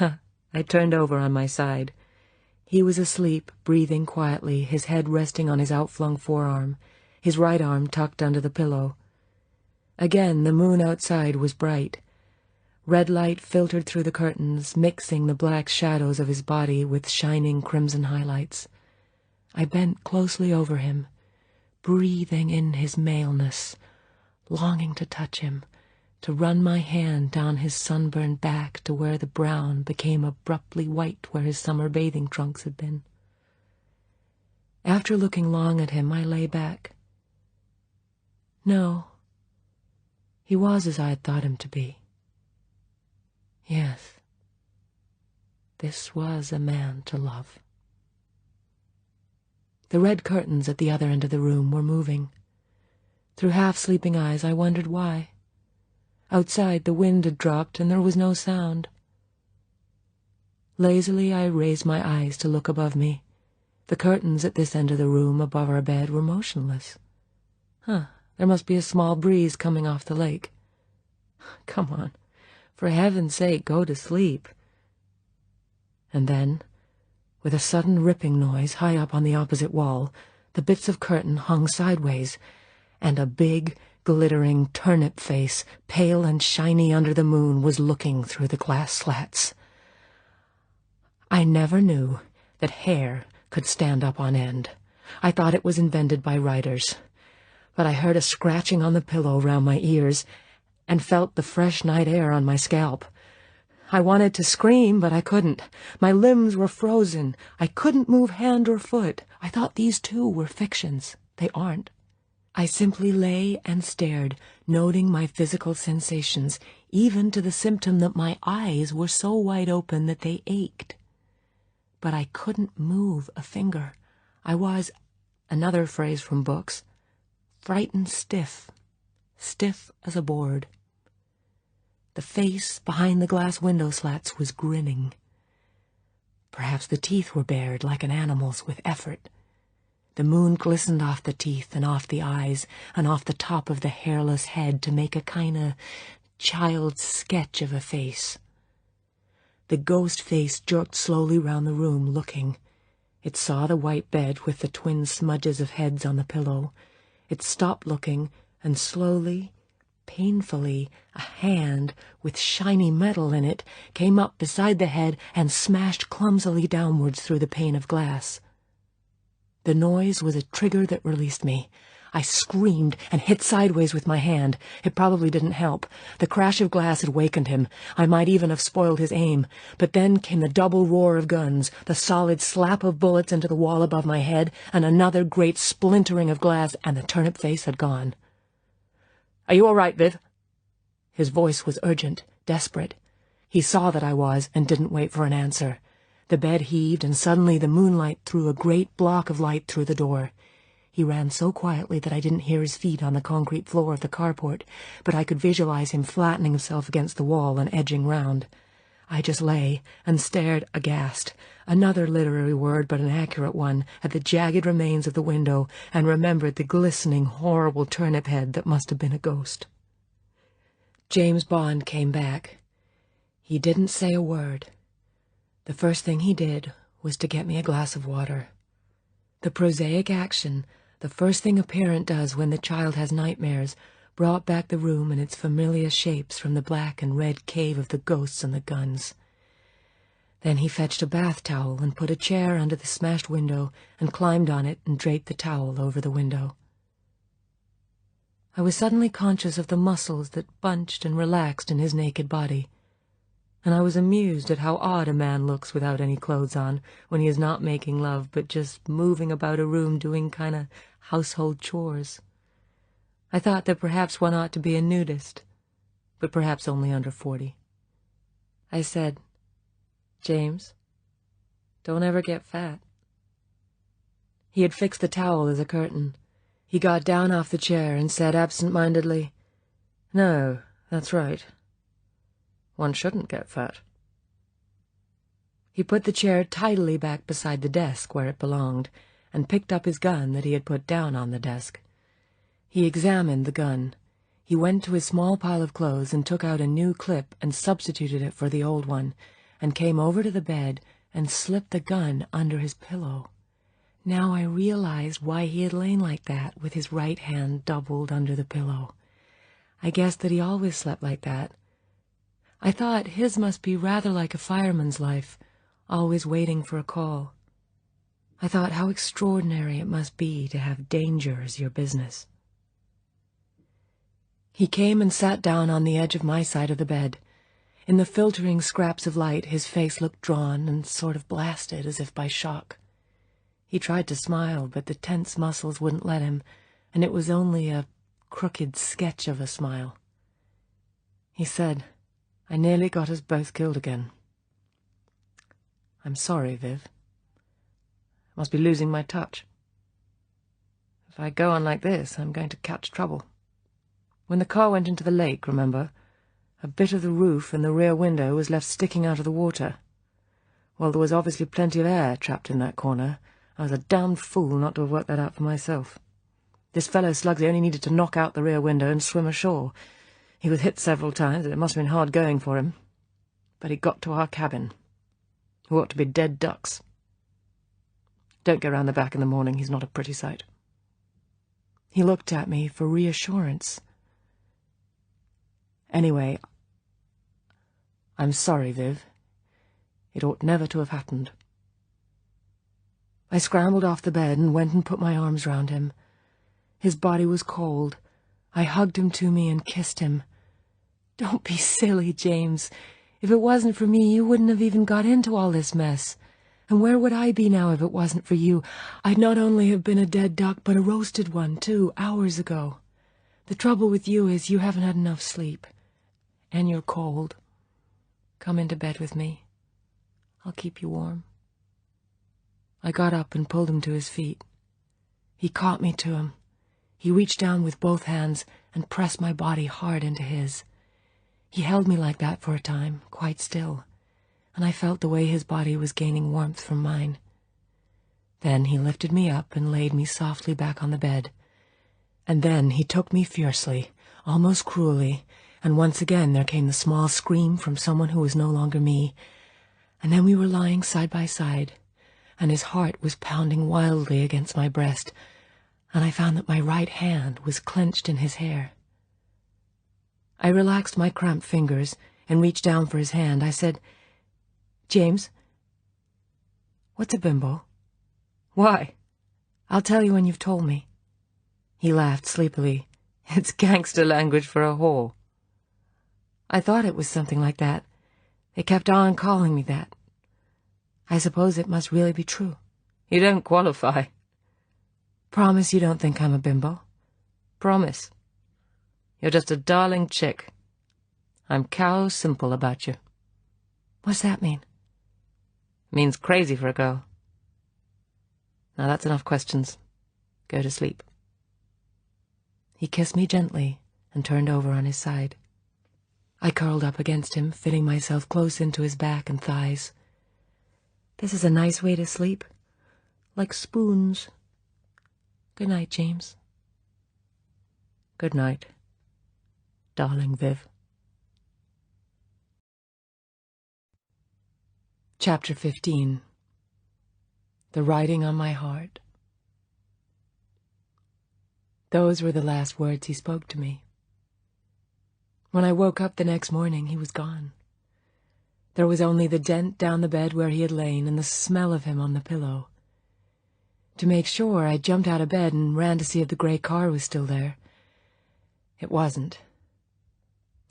I turned over on my side. He was asleep, breathing quietly, his head resting on his outflung forearm, his right arm tucked under the pillow. Again, the moon outside was bright. Red light filtered through the curtains, mixing the black shadows of his body with shining crimson highlights. I bent closely over him, breathing in his maleness, longing to touch him, to run my hand down his sunburned back to where the brown became abruptly white where his summer bathing trunks had been. After looking long at him, I lay back. No, he was as I had thought him to be. Yes, this was a man to love. The red curtains at the other end of the room were moving. Through half-sleeping eyes, I wondered why. Outside, the wind had dropped, and there was no sound. Lazily, I raised my eyes to look above me. The curtains at this end of the room above our bed were motionless. There must be a small breeze coming off the lake. Come on, for heaven's sake, go to sleep. And then, with a sudden ripping noise high up on the opposite wall, the bits of curtain hung sideways, and a big, glittering turnip face, pale and shiny under the moon, was looking through the glass slats. I never knew that hair could stand up on end. I thought it was invented by writers. But I heard a scratching on the pillow round my ears, and felt the fresh night air on my scalp. I wanted to scream, but I couldn't. My limbs were frozen. I couldn't move hand or foot. I thought these too were fictions. They aren't. I simply lay and stared, noting my physical sensations, even to the symptom that my eyes were so wide open that they ached. But I couldn't move a finger. I was, another phrase from books, frightened stiff as a board. The face behind the glass window slats was grinning. Perhaps the teeth were bared like an animal's with effort. The moon glistened off the teeth and off the eyes and off the top of the hairless head to make a kind of child's sketch of a face. The ghost face jerked slowly round the room, looking. It saw the white bed with the twin smudges of heads on the pillow. It stopped looking, and slowly, painfully, a hand with shiny metal in it came up beside the head and smashed clumsily downwards through the pane of glass. The noise was a trigger that released me. I screamed and hit sideways with my hand. It probably didn't help. The crash of glass had wakened him. I might even have spoiled his aim. But then came the double roar of guns, the solid slap of bullets into the wall above my head, and another great splintering of glass, and the turnip face had gone. "Are you all right, Viv?" His voice was urgent, desperate. He saw that I was, and didn't wait for an answer. The bed heaved, and suddenly the moonlight threw a great block of light through the door. He ran so quietly that I didn't hear his feet on the concrete floor of the carport, but I could visualize him flattening himself against the wall and edging round. I just lay and stared aghast, another literary word but an accurate one, at the jagged remains of the window, and remembered the glistening, horrible turnip head that must have been a ghost. James Bond came back. He didn't say a word. The first thing he did was to get me a glass of water. The prosaic action, the first thing a parent does when the child has nightmares, brought back the room and its familiar shapes from the black and red cave of the ghosts and the guns. Then he fetched a bath towel and put a chair under the smashed window and climbed on it and draped the towel over the window. I was suddenly conscious of the muscles that bunched and relaxed in his naked body, and I was amused at how odd a man looks without any clothes on, when he is not making love but just moving about a room doing kind of household chores. I thought that perhaps one ought to be a nudist, but perhaps only under 40. I said, "James, don't ever get fat." He had fixed the towel as a curtain. He got down off the chair and said absent-mindedly, "No, that's right. One shouldn't get fat." He put the chair tidily back beside the desk where it belonged, and picked up his gun that he had put down on the desk. He examined the gun. He went to his small pile of clothes and took out a new clip and substituted it for the old one, and came over to the bed and slipped the gun under his pillow. Now I realized why he had lain like that, with his right hand doubled under the pillow. I guessed that he always slept like that. I thought his must be rather like a fireman's life, always waiting for a call. I thought how extraordinary it must be to have danger as your business. He came and sat down on the edge of my side of the bed. In the filtering scraps of light, his face looked drawn and sort of blasted, as if by shock. He tried to smile, but the tense muscles wouldn't let him, and it was only a crooked sketch of a smile. He said, "I nearly got us both killed again. I'm sorry, Viv. I must be losing my touch. If I go on like this, I'm going to catch trouble. When the car went into the lake, remember, a bit of the roof and the rear window was left sticking out of the water. Well, there was obviously plenty of air trapped in that corner. I was a damned fool not to have worked that out for myself. This fellow Slugsy only needed to knock out the rear window and swim ashore. He was hit several times, and it must have been hard going for him. But he got to our cabin. We ought to be dead ducks. Don't go round the back in the morning. He's not a pretty sight." He looked at me for reassurance. "Anyway, I'm sorry, Viv. It ought never to have happened." I scrambled off the bed and went and put my arms round him. His body was cold. I hugged him to me and kissed him. "Don't be silly, James. If it wasn't for me, you wouldn't have even got into all this mess. And where would I be now if it wasn't for you? I'd not only have been a dead duck, but a roasted one, too, hours ago. The trouble with you is you haven't had enough sleep. And you're cold. Come into bed with me. I'll keep you warm." I got up and pulled him to his feet. He caught me to him. He reached down with both hands and pressed my body hard into his. He held me like that for a time, quite still, and I felt the way his body was gaining warmth from mine. Then he lifted me up and laid me softly back on the bed. And then he took me fiercely, almost cruelly, and once again there came the small scream from someone who was no longer me. And then we were lying side by side, and his heart was pounding wildly against my breast, and I found that my right hand was clenched in his hair. I relaxed my cramped fingers and reached down for his hand. I said, "James, what's a bimbo?" "Why?" "I'll tell you when you've told me." He laughed sleepily. "It's gangster language for a whore." I thought it was something like that. They kept on calling me that. I suppose it must really be true. "You don't qualify." "Promise you don't think I'm a bimbo?" "Promise. You're just a darling chick. I'm cow simple about you." "What's that mean?" "Means crazy for a girl. Now that's enough questions. Go to sleep." He kissed me gently and turned over on his side. I curled up against him, fitting myself close into his back and thighs. "This is a nice way to sleep. Like spoons. Good night, James." "Good night, darling Viv." Chapter 15. The Writing on My Heart. Those were the last words he spoke to me. When I woke up the next morning, he was gone. There was only the dent down the bed where he had lain and the smell of him on the pillow. To make sure, I jumped out of bed and ran to see if the gray car was still there. It wasn't.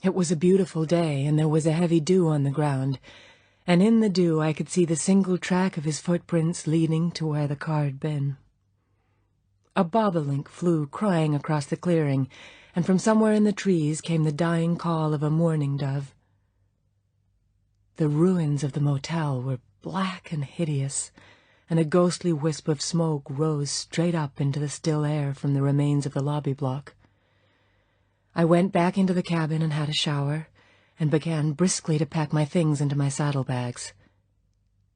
It was a beautiful day, and there was a heavy dew on the ground, and in the dew I could see the single track of his footprints leading to where the car had been. A bobolink flew crying across the clearing, and from somewhere in the trees came the dying call of a mourning dove. The ruins of the motel were black and hideous, and a ghostly wisp of smoke rose straight up into the still air from the remains of the lobby block. I went back into the cabin and had a shower, and began briskly to pack my things into my saddlebags.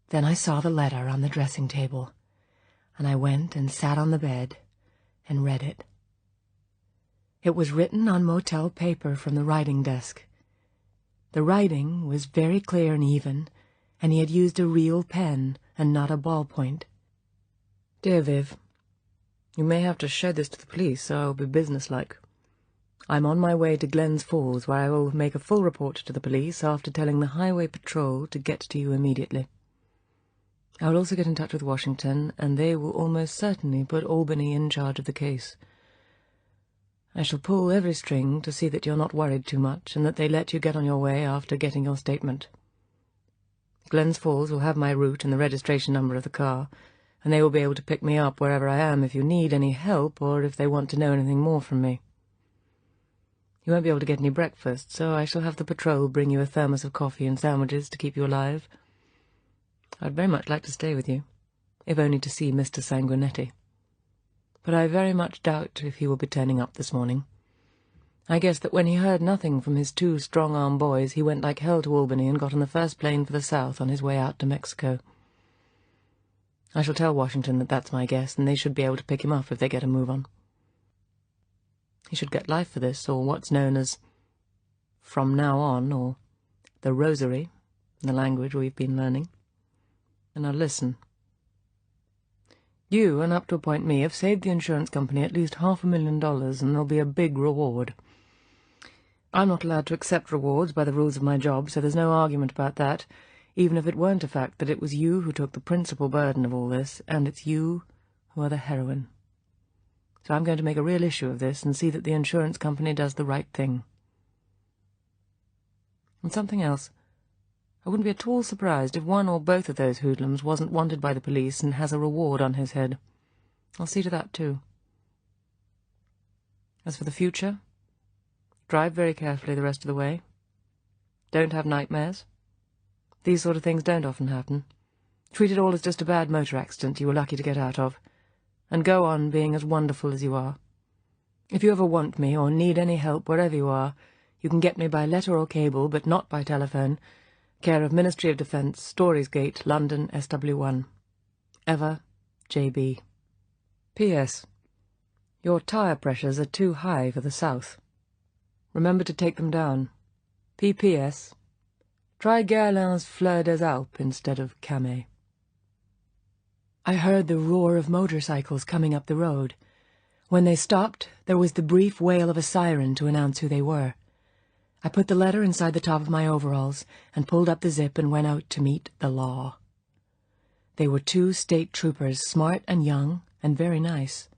Then I saw the letter on the dressing table, and I went and sat on the bed and read it. It was written on motel paper from the writing desk. The writing was very clear and even, and he had used a real pen and not a ballpoint. Dear Viv, you may have to show this to the police, so I'll be businesslike. I'm on my way to Glens Falls, where I will make a full report to the police after telling the highway patrol to get to you immediately. I will also get in touch with Washington, and they will almost certainly put Albany in charge of the case. I shall pull every string to see that you're not worried too much, and that they let you get on your way after getting your statement. Glens Falls will have my route and the registration number of the car, and they will be able to pick me up wherever I am if you need any help or if they want to know anything more from me. You won't be able to get any breakfast, so I shall have the patrol bring you a thermos of coffee and sandwiches to keep you alive. I'd very much like to stay with you, if only to see Mr. Sanguinetti. But I very much doubt if he will be turning up this morning. I guess that when he heard nothing from his 2 strong-arm boys, he went like hell to Albany and got on the first plane for the south on his way out to Mexico. I shall tell Washington that that's my guess, and they should be able to pick him up if they get a move on. He should get life for this, or what's known as from now on, or the rosary, in the language we've been learning. And now listen. You, and up to a point me, have saved the insurance company at least $500,000, and there'll be a big reward. I'm not allowed to accept rewards by the rules of my job, so there's no argument about that, even if it weren't a fact that it was you who took the principal burden of all this, and it's you who are the heroine. So I'm going to make a real issue of this and see that the insurance company does the right thing. And something else. I wouldn't be at all surprised if one or both of those hoodlums wasn't wanted by the police and has a reward on his head. I'll see to that, too. As for the future, drive very carefully the rest of the way. Don't have nightmares. These sort of things don't often happen. Treat it all as just a bad motor accident you were lucky to get out of, and go on being as wonderful as you are. If you ever want me or need any help wherever you are, you can get me by letter or cable, but not by telephone, care of Ministry of Defence, Storys Gate, London, SW1. Ever, J.B. P.S. Your tyre pressures are too high for the south. Remember to take them down. P.P.S. Try Guerlain's Fleur des Alpes instead of Camay. I heard the roar of motorcycles coming up the road. When they stopped, there was the brief wail of a siren to announce who they were. I put the letter inside the top of my overalls and pulled up the zip and went out to meet the law. They were 2 state troopers, smart and young, and very nice.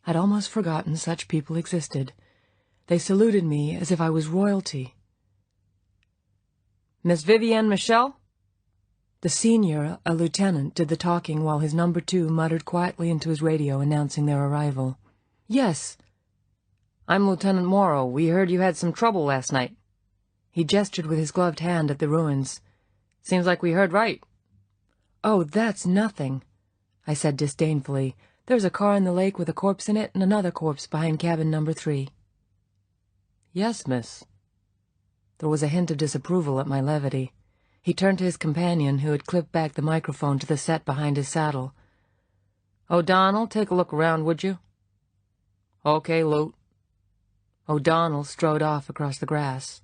I'd almost forgotten such people existed. They saluted me as if I was royalty. Miss Vivienne Michel? The senior, a lieutenant, did the talking while his number 2 muttered quietly into his radio announcing their arrival. Yes. I'm Lieutenant Morrow. We heard you had some trouble last night. He gestured with his gloved hand at the ruins. Seems like we heard right. Oh, that's nothing, I said disdainfully. There's a car in the lake with a corpse in it and another corpse behind cabin number 3. Yes, miss. There was a hint of disapproval at my levity. He turned to his companion, who had clipped back the microphone to the set behind his saddle. O'Donnell, take a look around, would you? Okay, Loot. O'Donnell strode off across the grass.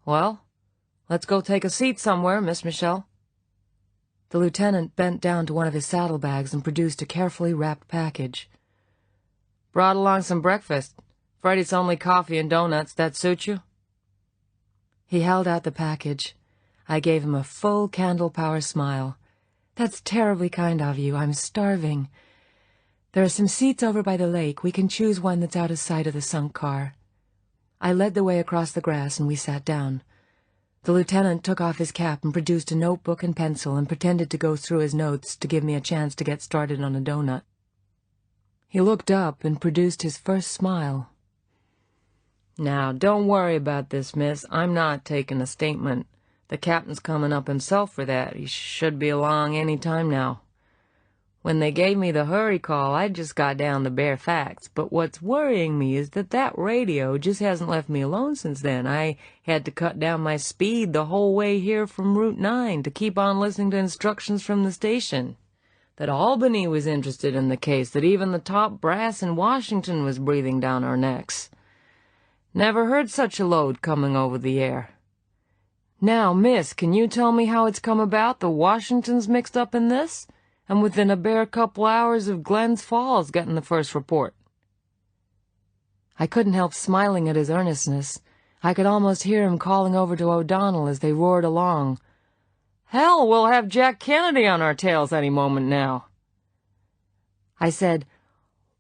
Well, let's go take a seat somewhere, Miss Michel. The lieutenant bent down to one of his saddlebags and produced a carefully wrapped package. Brought along some breakfast. Afraid it's only coffee and donuts. That suit you? He held out the package. I gave him a full candle-power smile. That's terribly kind of you. I'm starving. There are some seats over by the lake. We can choose one that's out of sight of the sunk car. I led the way across the grass, and we sat down. The lieutenant took off his cap and produced a notebook and pencil and pretended to go through his notes to give me a chance to get started on a donut. He looked up and produced his first smile. Now, don't worry about this, miss. I'm not taking a statement. The captain's coming up himself for that. He should be along any time now. When they gave me the hurry call, I just got down the bare facts. But what's worrying me is that radio just hasn't left me alone since then. I had to cut down my speed the whole way here from Route 9 to keep on listening to instructions from the station. That Albany was interested in the case, that even the top brass in Washington was breathing down our necks. Never heard such a load coming over the air. Now, miss, can you tell me how it's come about the Washington's mixed up in this? And within a bare couple hours of Glens Falls getting the first report. I couldn't help smiling at his earnestness. I could almost hear him calling over to O'Donnell as they roared along. Hell, we'll have Jack Kennedy on our tails any moment now. I said,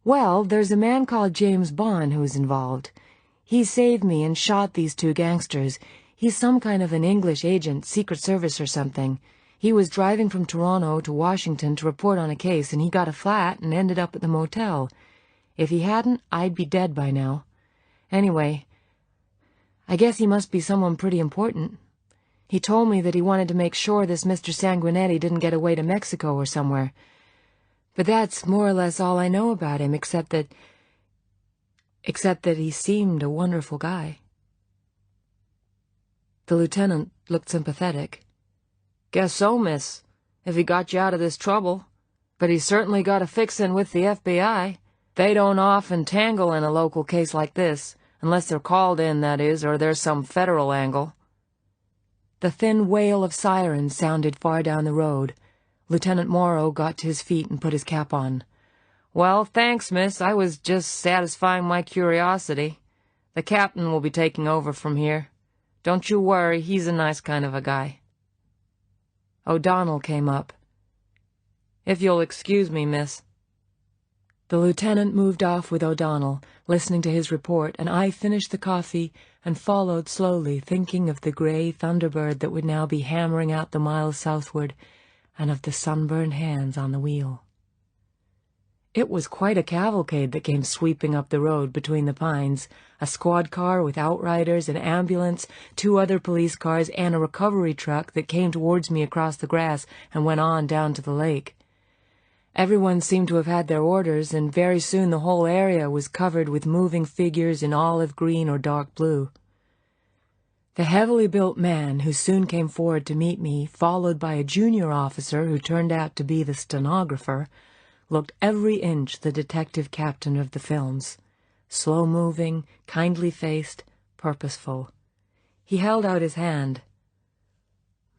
well, there's a man called James Bond who's involved. He saved me and shot these two gangsters. He's some kind of an English agent, Secret Service or something. He was driving from Toronto to Washington to report on a case, and he got a flat and ended up at the motel. If he hadn't, I'd be dead by now. Anyway, I guess he must be someone pretty important. He told me that he wanted to make sure this Mr. Sanguinetti didn't get away to Mexico or somewhere. But that's more or less all I know about him, except that he seemed a wonderful guy. The lieutenant looked sympathetic. Guess so, miss, if he got you out of this trouble. But he's certainly got a fix-in with the FBI. They don't often tangle in a local case like this, unless they're called in, that is, or there's some federal angle. The thin wail of sirens sounded far down the road. Lieutenant Morrow got to his feet and put his cap on. Well, thanks, miss. I was just satisfying my curiosity. The captain will be taking over from here. Don't you worry, he's a nice kind of a guy. O'Donnell came up. If you'll excuse me, miss. The lieutenant moved off with O'Donnell, listening to his report, and I finished the coffee and followed slowly, thinking of the gray thunderbird that would now be hammering out the miles southward, and of the sunburned hands on the wheel. It was quite a cavalcade that came sweeping up the road between the pines, a squad car with outriders, an ambulance, 2 other police cars, and a recovery truck that came towards me across the grass and went on down to the lake. Everyone seemed to have had their orders, and very soon the whole area was covered with moving figures in olive green or dark blue. The heavily built man who soon came forward to meet me, followed by a junior officer who turned out to be the stenographer, looked every inch the detective captain of the films. Slow-moving, kindly-faced, purposeful. He held out his hand.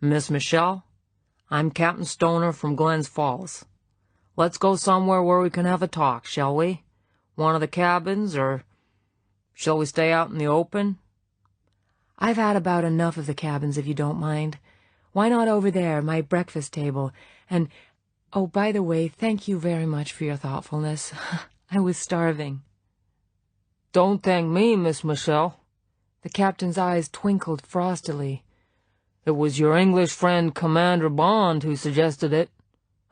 Miss Michel, I'm Captain Stoner from Glens Falls. Let's go somewhere where we can have a talk, shall we? One of the cabins, or shall we stay out in the open? I've had about enough of the cabins, if you don't mind. Why not over there, my breakfast table? And, oh, by the way, thank you very much for your thoughtfulness. I was starving. Don't thank me, Miss Michel. The captain's eyes twinkled frostily. It was your English friend Commander Bond who suggested it,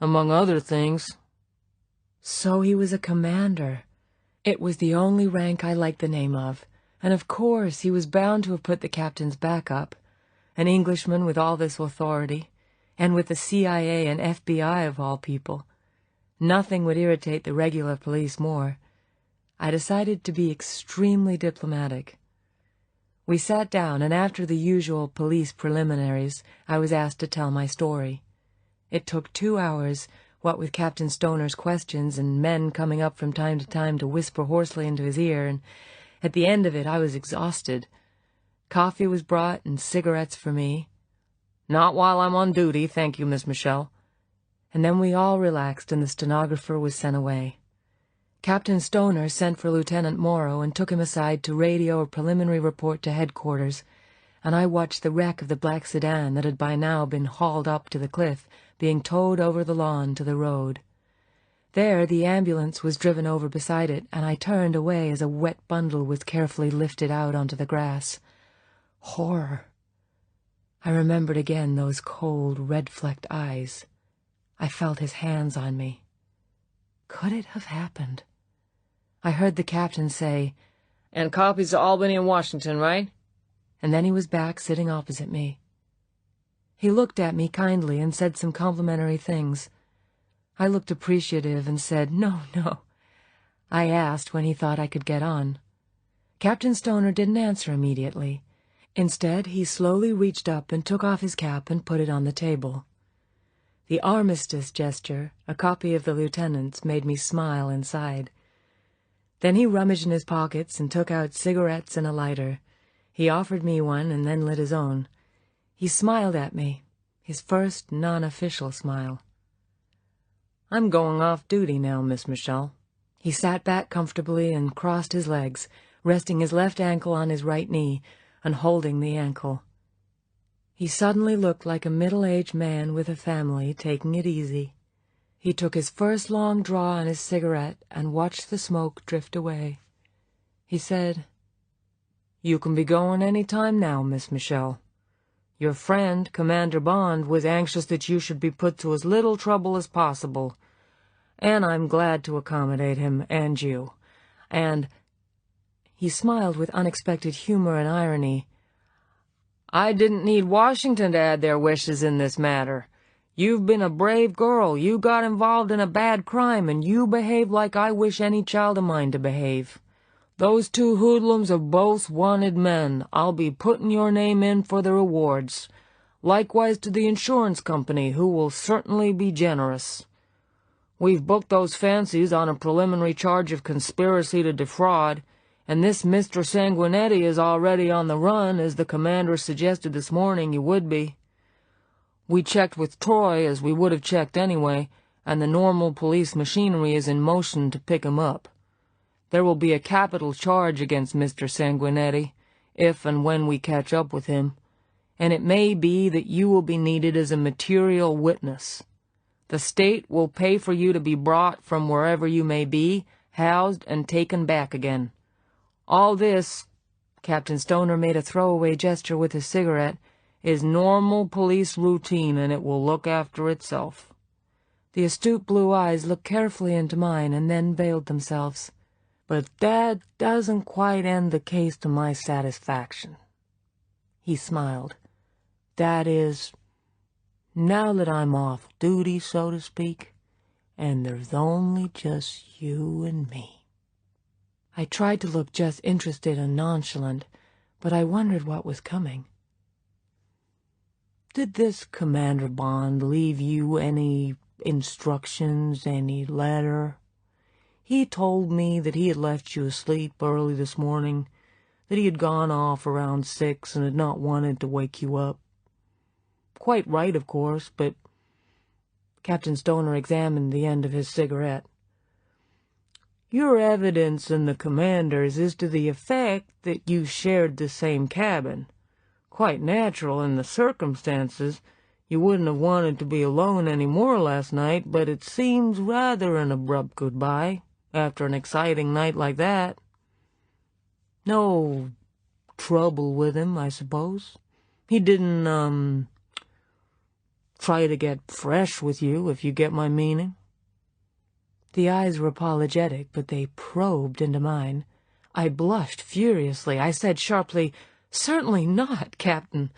among other things. So he was a commander. It was the only rank I liked the name of, and of course he was bound to have put the captain's back up. An Englishman with all this authority, and with the CIA and FBI of all people. Nothing would irritate the regular police more. I decided to be extremely diplomatic. We sat down, and after the usual police preliminaries, I was asked to tell my story. It took 2 hours, what with Captain Stoner's questions and men coming up from time to time to whisper hoarsely into his ear, and at the end of it I was exhausted. Coffee was brought and cigarettes for me. Not while I'm on duty, thank you, Miss Michel. And then we all relaxed and the stenographer was sent away. Captain Stoner sent for Lieutenant Morrow and took him aside to radio a preliminary report to headquarters, and I watched the wreck of the black sedan that had by now been hauled up to the cliff, being towed over the lawn to the road. There the ambulance was driven over beside it, and I turned away as a wet bundle was carefully lifted out onto the grass. Horror! I remembered again those cold, red-flecked eyes. I felt his hands on me. Could it have happened? I heard the captain say, "And copies to Albany and Washington, right?" And then he was back sitting opposite me. He looked at me kindly and said some complimentary things. I looked appreciative and said, "No, no." I asked when he thought I could get on. Captain Stoner didn't answer immediately. Instead, he slowly reached up and took off his cap and put it on the table. The armistice gesture, a copy of the lieutenant's, made me smile inside. Then he rummaged in his pockets and took out cigarettes and a lighter. He offered me one and then lit his own. He smiled at me, his first non-official smile. "I'm going off duty now, Miss Michel." He sat back comfortably and crossed his legs, resting his left ankle on his right knee and holding the ankle. He suddenly looked like a middle-aged man with a family taking it easy. He took his first long draw on his cigarette and watched the smoke drift away. He said, "You can be going any time now, Miss Michel. Your friend, Commander Bond, was anxious that you should be put to as little trouble as possible, and I'm glad to accommodate him and you. And—" he smiled with unexpected humor and irony. "I didn't need Washington to add their wishes in this matter. You've been a brave girl, you got involved in a bad crime, and you behaved like I wish any child of mine to behave. Those two hoodlums are both wanted men. I'll be putting your name in for the rewards. Likewise to the insurance company, who will certainly be generous. We've booked those fancies on a preliminary charge of conspiracy to defraud, and this Mr. Sanguinetti is already on the run, as the commander suggested this morning he would be. We checked with Troy, as we would have checked anyway, and the normal police machinery is in motion to pick him up. There will be a capital charge against Mr. Sanguinetti, if and when we catch up with him, and it may be that you will be needed as a material witness. The state will pay for you to be brought from wherever you may be, housed, and taken back again. All this," Captain Stoner made a throwaway gesture with his cigarette, "is normal police routine, and it will look after itself." The astute blue eyes looked carefully into mine and then veiled themselves. "But that doesn't quite end the case to my satisfaction." He smiled. "That is, now that I'm off duty, so to speak, and there's only just you and me." I tried to look just interested and nonchalant, but I wondered what was coming. "Did this Commander Bond leave you any instructions, any letter? He told me that he had left you asleep early this morning, that he had gone off around 6 and had not wanted to wake you up. Quite right, of course, but—" Captain Stoner examined the end of his cigarette. "Your evidence and the commander's is to the effect that you shared the same cabin. Quite natural in the circumstances. You wouldn't have wanted to be alone any more last night, but it seems rather an abrupt goodbye after an exciting night like that. No trouble with him, I suppose? He didn't, try to get fresh with you, if you get my meaning?" The eyes were apologetic, but they probed into mine. I blushed furiously. I said sharply, "Certainly not, Captain.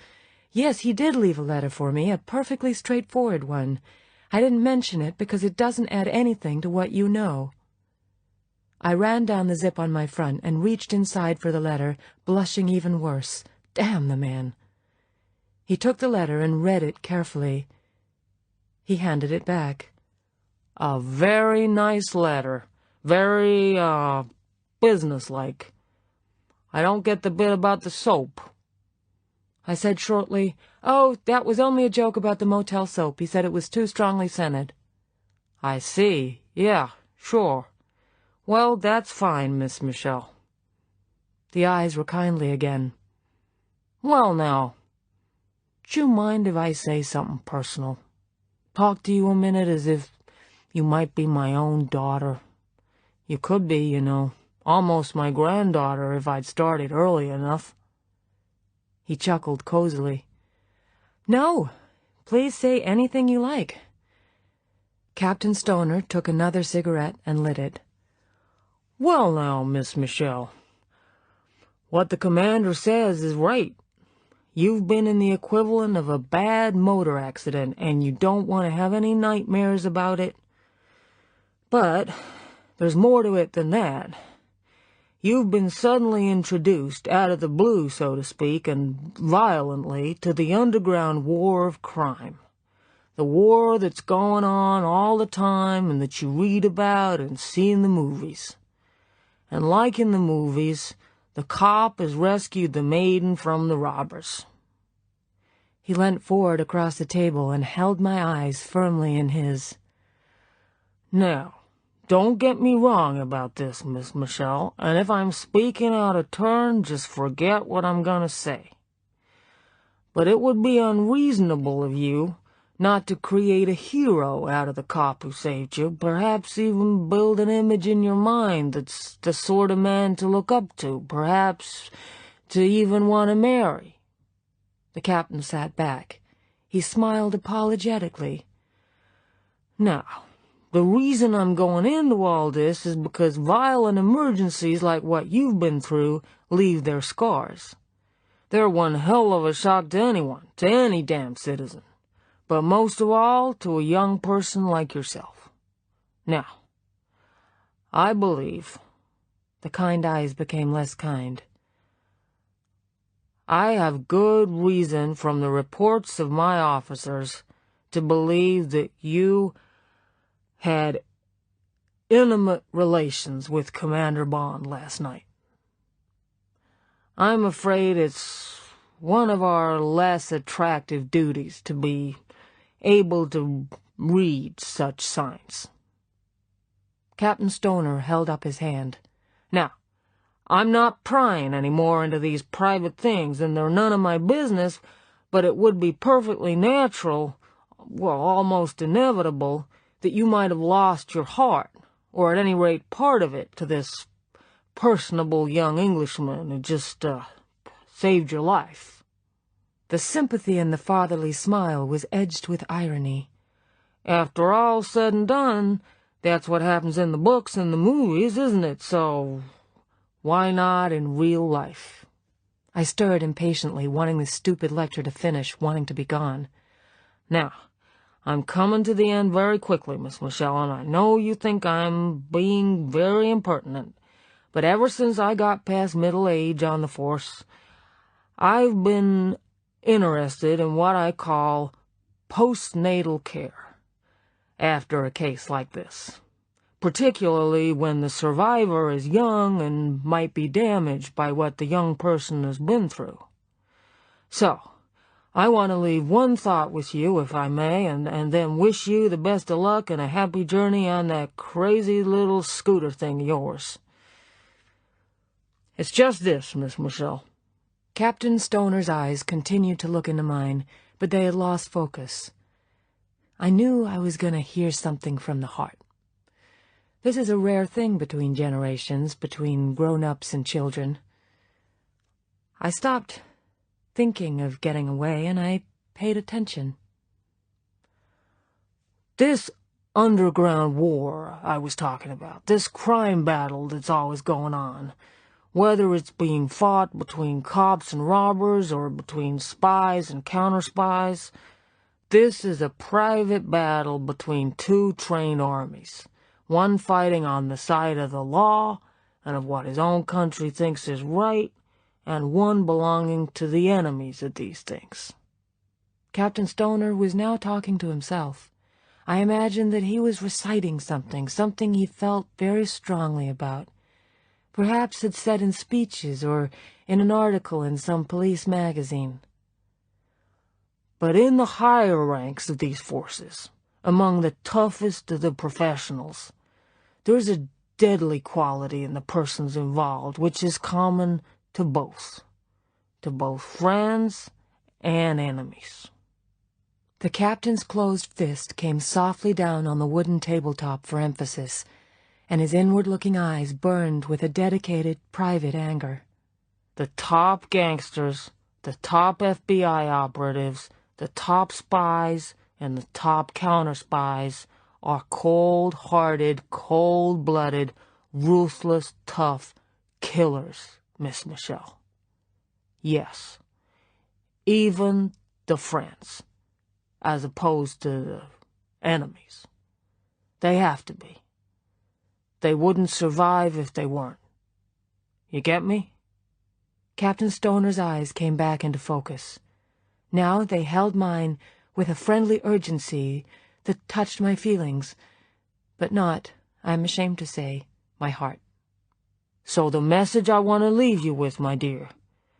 Yes, he did leave a letter for me, a perfectly straightforward one. I didn't mention it because it doesn't add anything to what you know." I ran down the zip on my front and reached inside for the letter, blushing even worse. Damn the man. He took the letter and read it carefully. He handed it back. "A very nice letter. Very, businesslike. I don't get the bit about the soap." I said shortly, "Oh, that was only a joke about the motel soap. He said it was too strongly scented." "I see. Yeah, sure. Well, that's fine, Miss Michel." The eyes were kindly again. "Well, now, d'you mind if I say something personal? Talk to you a minute as if you might be my own daughter. You could be, you know, almost my granddaughter if I'd started early enough." He chuckled cozily. "No, please say anything you like." Captain Stoner took another cigarette and lit it. "Well now, Miss Michel, what the commander says is right. You've been in the equivalent of a bad motor accident, and you don't want to have any nightmares about it. But there's more to it than that. You've been suddenly introduced, out of the blue, so to speak, and violently, to the underground war of crime. The war that's going on all the time and that you read about and see in the movies. And like in the movies, the cop has rescued the maiden from the robbers. He leant forward across the table and held my eyes firmly in his. Now, don't get me wrong about this, Miss Michel, and if I'm speaking out of turn, just forget what I'm gonna say. But it would be unreasonable of you not to create a hero out of the cop who saved you, perhaps even build an image in your mind that's the sort of man to look up to, perhaps to even want to marry. The captain sat back. He smiled apologetically. Now, the reason I'm going into all this is because violent emergencies like what you've been through leave their scars. They're one hell of a shock to anyone, to any damn citizen, but most of all to a young person like yourself. Now, I believe— The kind eyes became less kind. I have good reason from the reports of my officers to believe that you had intimate relations with Commander Bond last night. I'm afraid it's one of our less attractive duties to be able to read such signs. Captain Stoner held up his hand. Now, I'm not prying any more into these private things, and they're none of my business, but it would be perfectly natural, well, almost inevitable, that you might have lost your heart, or at any rate part of it, to this personable young Englishman who just, saved your life. The sympathy in the fatherly smile was edged with irony. After all's said and done, that's what happens in the books and the movies, isn't it? So why not in real life? I stirred impatiently, wanting this stupid lecture to finish, wanting to be gone. Now, I'm coming to the end very quickly, Miss Michel, and I know you think I'm being very impertinent, but ever since I got past middle age on the force, I've been interested in what I call postnatal care after a case like this, particularly when the survivor is young and might be damaged by what the young person has been through. So, I want to leave one thought with you, if I may, and then wish you the best of luck and a happy journey on that crazy little scooter thing of yours. It's just this, Miss Michel. Captain Stoner's eyes continued to look into mine, but they had lost focus. I knew I was going to hear something from the heart. This is a rare thing between generations, between grown-ups and children. I stopped thinking of getting away, and I paid attention. This underground war I was talking about, this crime battle that's always going on, whether it's being fought between cops and robbers or between spies and counter-spies, this is a private battle between two trained armies, one fighting on the side of the law and of what his own country thinks is right, and one belonging to the enemies of these things. Captain Stoner was now talking to himself. I imagined that he was reciting something he felt very strongly about. Perhaps had said in speeches or in an article in some police magazine. But in the higher ranks of these forces, among the toughest of the professionals, there's a deadly quality in the persons involved which is common to both friends and enemies. The captain's closed fist came softly down on the wooden tabletop for emphasis, and his inward-looking eyes burned with a dedicated, private anger. The top gangsters, the top FBI operatives, the top spies, and the top counter-spies are cold-hearted, cold-blooded, ruthless, tough killers, Miss Michel. Yes, even the friends, as opposed to the enemies. They have to be. They wouldn't survive if they weren't. You get me? Captain Stoner's eyes came back into focus. Now they held mine with a friendly urgency that touched my feelings, but not, I'm ashamed to say, my heart. So the message I want to leave you with, my dear,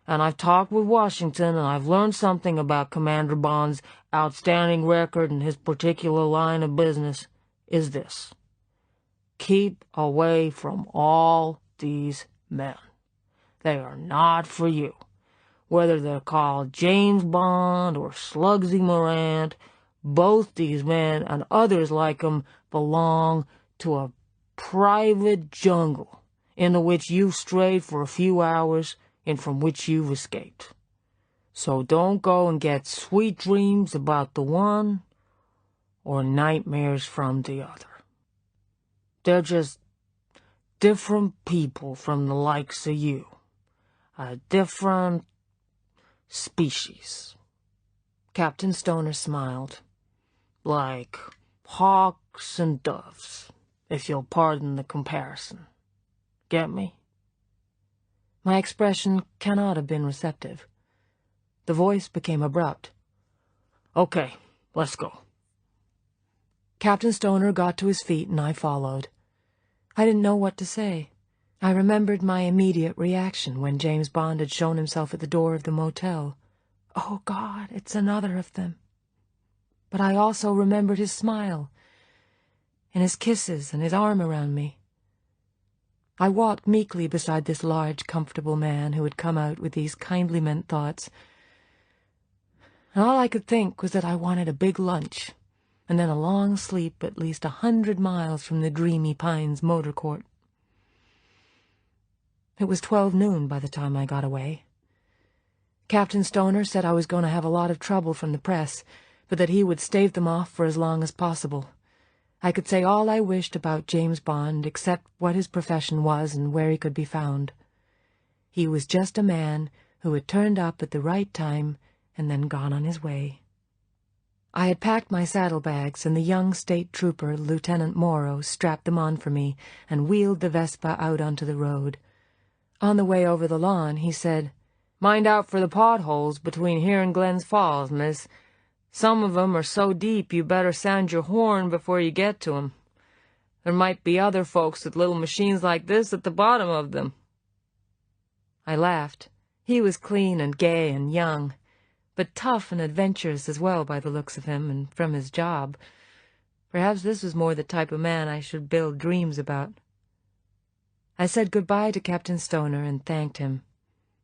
and I've talked with Washington, and I've learned something about Commander Bond's outstanding record in his particular line of business, is this. Keep away from all these men. They are not for you. Whether they're called James Bond or Slugsy Morant, both these men and others like them belong to a private jungle into which you've strayed for a few hours and from which you've escaped. So don't go and get sweet dreams about the one or nightmares from the other. They're just different people from the likes of you. A different species. Captain Stoner smiled. Like hawks and doves, if you'll pardon the comparison. Get me? My expression cannot have been receptive. The voice became abrupt. Okay, let's go. Captain Stoner got to his feet and I followed. I didn't know what to say. I remembered my immediate reaction when James Bond had shown himself at the door of the motel. Oh, God, it's another of them. But I also remembered his smile, and his kisses, and his arm around me. I walked meekly beside this large, comfortable man who had come out with these kindly meant thoughts, and all I could think was that I wanted a big lunch, and then a long sleep at least 100 miles from the dreamy Pines motor court. It was 12 noon by the time I got away. Captain Stoner said I was going to have a lot of trouble from the press, but that he would stave them off for as long as possible. I could say all I wished about James Bond, except what his profession was and where he could be found. He was just a man who had turned up at the right time and then gone on his way. I had packed my saddlebags, and the young state trooper, Lieutenant Morrow, strapped them on for me and wheeled the Vespa out onto the road. On the way over the lawn, he said, "Mind out for the potholes between here and Glens Falls, miss. Some of 'em are so deep you better sound your horn before you get to 'em. There might be other folks with little machines like this at the bottom of them." I laughed. He was clean and gay and young, but tough and adventurous as well by the looks of him and from his job. Perhaps this was more the type of man I should build dreams about. I said goodbye to Captain Stoner and thanked him.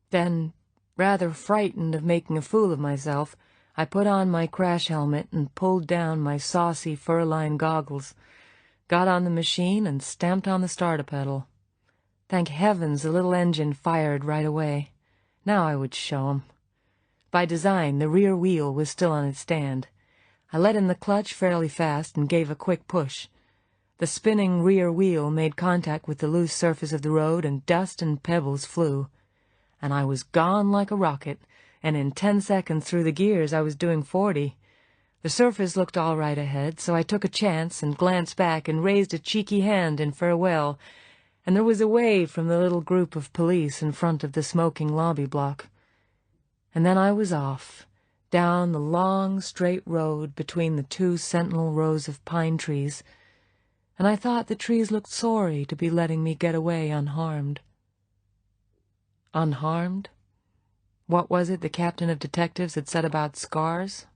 Then, rather frightened of making a fool of myself, I put on my crash helmet and pulled down my saucy fur-lined goggles, got on the machine and stamped on the starter pedal. Thank heavens the little engine fired right away. Now I would show 'em. By design, the rear wheel was still on its stand. I let in the clutch fairly fast and gave a quick push. The spinning rear wheel made contact with the loose surface of the road, and dust and pebbles flew. And I was gone like a rocket, and in 10 seconds through the gears I was doing 40. The surface looked all right ahead, so I took a chance and glanced back and raised a cheeky hand in farewell, and there was a wave from the little group of police in front of the smoking lobby block. And then I was off, down the long, straight road between the 2 sentinel rows of pine trees, and I thought the trees looked sorry to be letting me get away unharmed. Unharmed? What was it the captain of detectives had said about scars?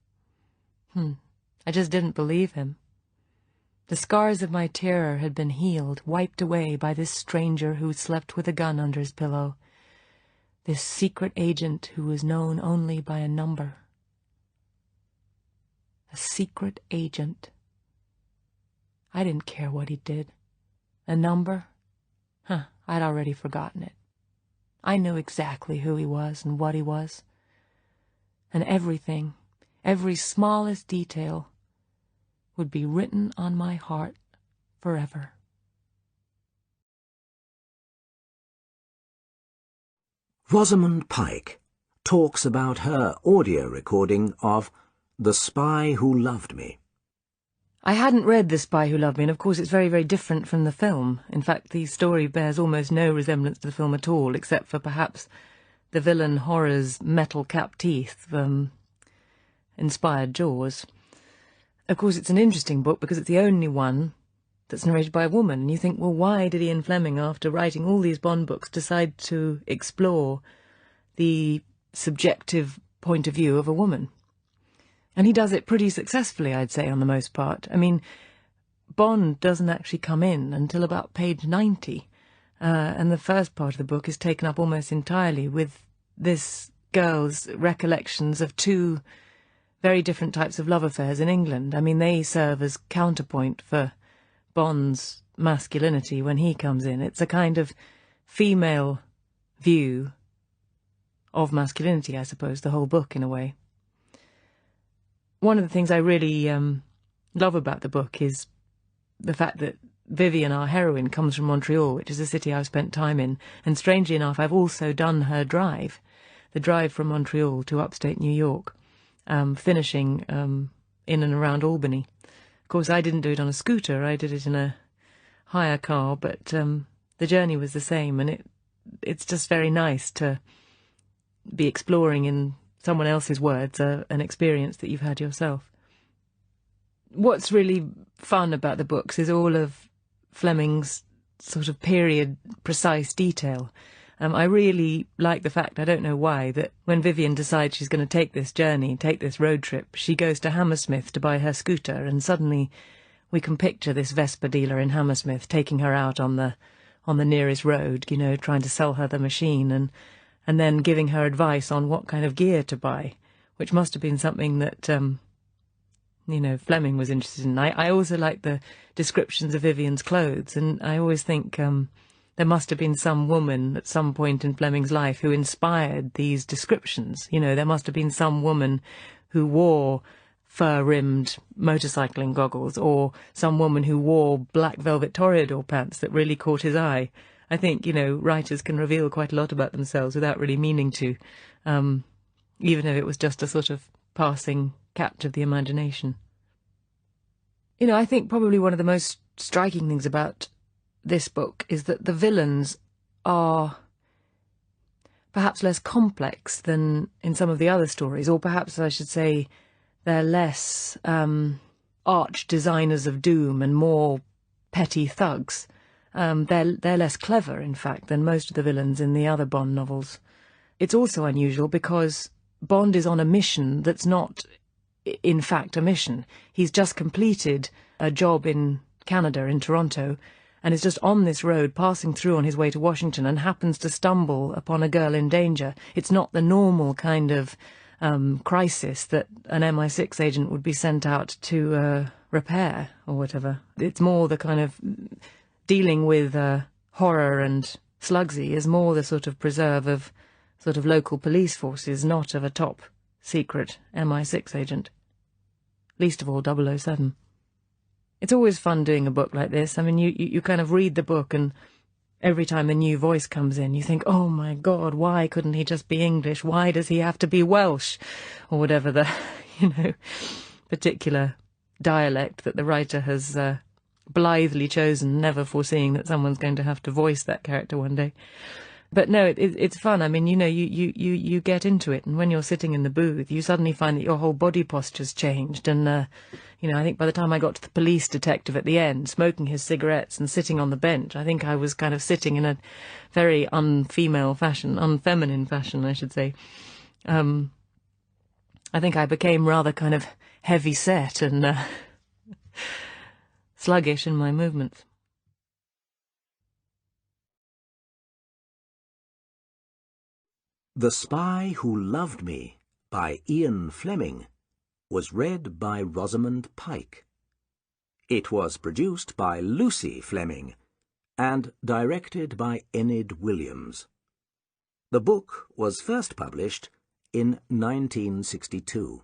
I just didn't believe him. The scars of my terror had been healed, wiped away by this stranger who slept with a gun under his pillow, this secret agent who was known only by a number. A secret agent. I didn't care what he did. A number? I'd already forgotten it. I knew exactly who he was and what he was. And everything, every smallest detail, would be written on my heart forever. Rosamund Pike talks about her audio recording of The Spy Who Loved Me. I hadn't read The Spy Who Loved Me, and of course it's very, very different from the film. In fact, the story bears almost no resemblance to the film at all, except for perhaps the villain horror's metal-capped teeth, inspired jaws. Of course, it's an interesting book because it's the only one that's narrated by a woman, and you think, well, why did Ian Fleming, after writing all these Bond books, decide to explore the subjective point of view of a woman. And he does it pretty successfully, I'd say, on the most part. I mean, Bond doesn't actually come in until about page 90, and the first part of the book is taken up almost entirely with this girl's recollections of two very different types of love affairs in England. I mean, they serve as counterpoint for Bond's masculinity when he comes in. It's a kind of female view of masculinity, I suppose, the whole book in a way. One of the things I really love about the book is the fact that Vivian, our heroine, comes from Montreal, which is a city I've spent time in, and strangely enough, I've also done her drive, the drive from Montreal to upstate New York, finishing in and around Albany. Of course, I didn't do it on a scooter, I did it in a hire car, but the journey was the same, and it's just very nice to be exploring, in someone else's words, an experience that you've had yourself. What's really fun about the books is all of Fleming's sort of period precise detail. I really like the fact, I don't know why, that when Vivian decides she's going to take this journey, take this road trip, she goes to Hammersmith to buy her scooter, and suddenly we can picture this Vespa dealer in Hammersmith taking her out on the nearest road, you know, trying to sell her the machine, and then giving her advice on what kind of gear to buy, which must have been something that you know, Fleming was interested in. I also like the descriptions of Vivian's clothes, and I always think there must have been some woman at some point in Fleming's life who inspired these descriptions. You know, there must have been some woman who wore fur-rimmed motorcycling goggles, or some woman who wore black velvet toreador pants that really caught his eye. I think, you know, writers can reveal quite a lot about themselves without really meaning to, even if it was just a sort of passing catch of the imagination. You know, I think probably one of the most striking things about this book is that the villains are perhaps less complex than in some of the other stories, or perhaps I should say they're less arch designers of doom and more petty thugs. They're less clever, in fact, than most of the villains in the other Bond novels. It's also unusual because Bond is on a mission that's not, in fact, a mission. He's just completed a job in Canada, in Toronto, and is just on this road, passing through on his way to Washington, and happens to stumble upon a girl in danger. It's not the normal kind of crisis that an MI6 agent would be sent out to repair, or whatever. It's more the kind of dealing with horror and Slugsy is more the sort of preserve of sort of local police forces, not of a top secret MI6 agent. Least of all 007. It's always fun doing a book like this. I mean, you kind of read the book, and every time a new voice comes in, you think, oh my God, why couldn't he just be English? Why does he have to be Welsh? Or whatever the, you know, particular dialect that the writer has blithely chosen, never foreseeing that someone's going to have to voice that character one day. But no, it's fun. I mean, you know, you get into it, and when you're sitting in the booth, you suddenly find that your whole body posture's changed. And, you know, I think by the time I got to the police detective at the end, smoking his cigarettes and sitting on the bench, I think I was kind of sitting in a very unfeminine fashion, I should say. I think I became rather kind of heavy-set and sluggish in my movements. The Spy Who Loved Me by Ian Fleming was read by Rosamund Pike. It was produced by Lucy Fleming and directed by Enid Williams. The book was first published in 1962.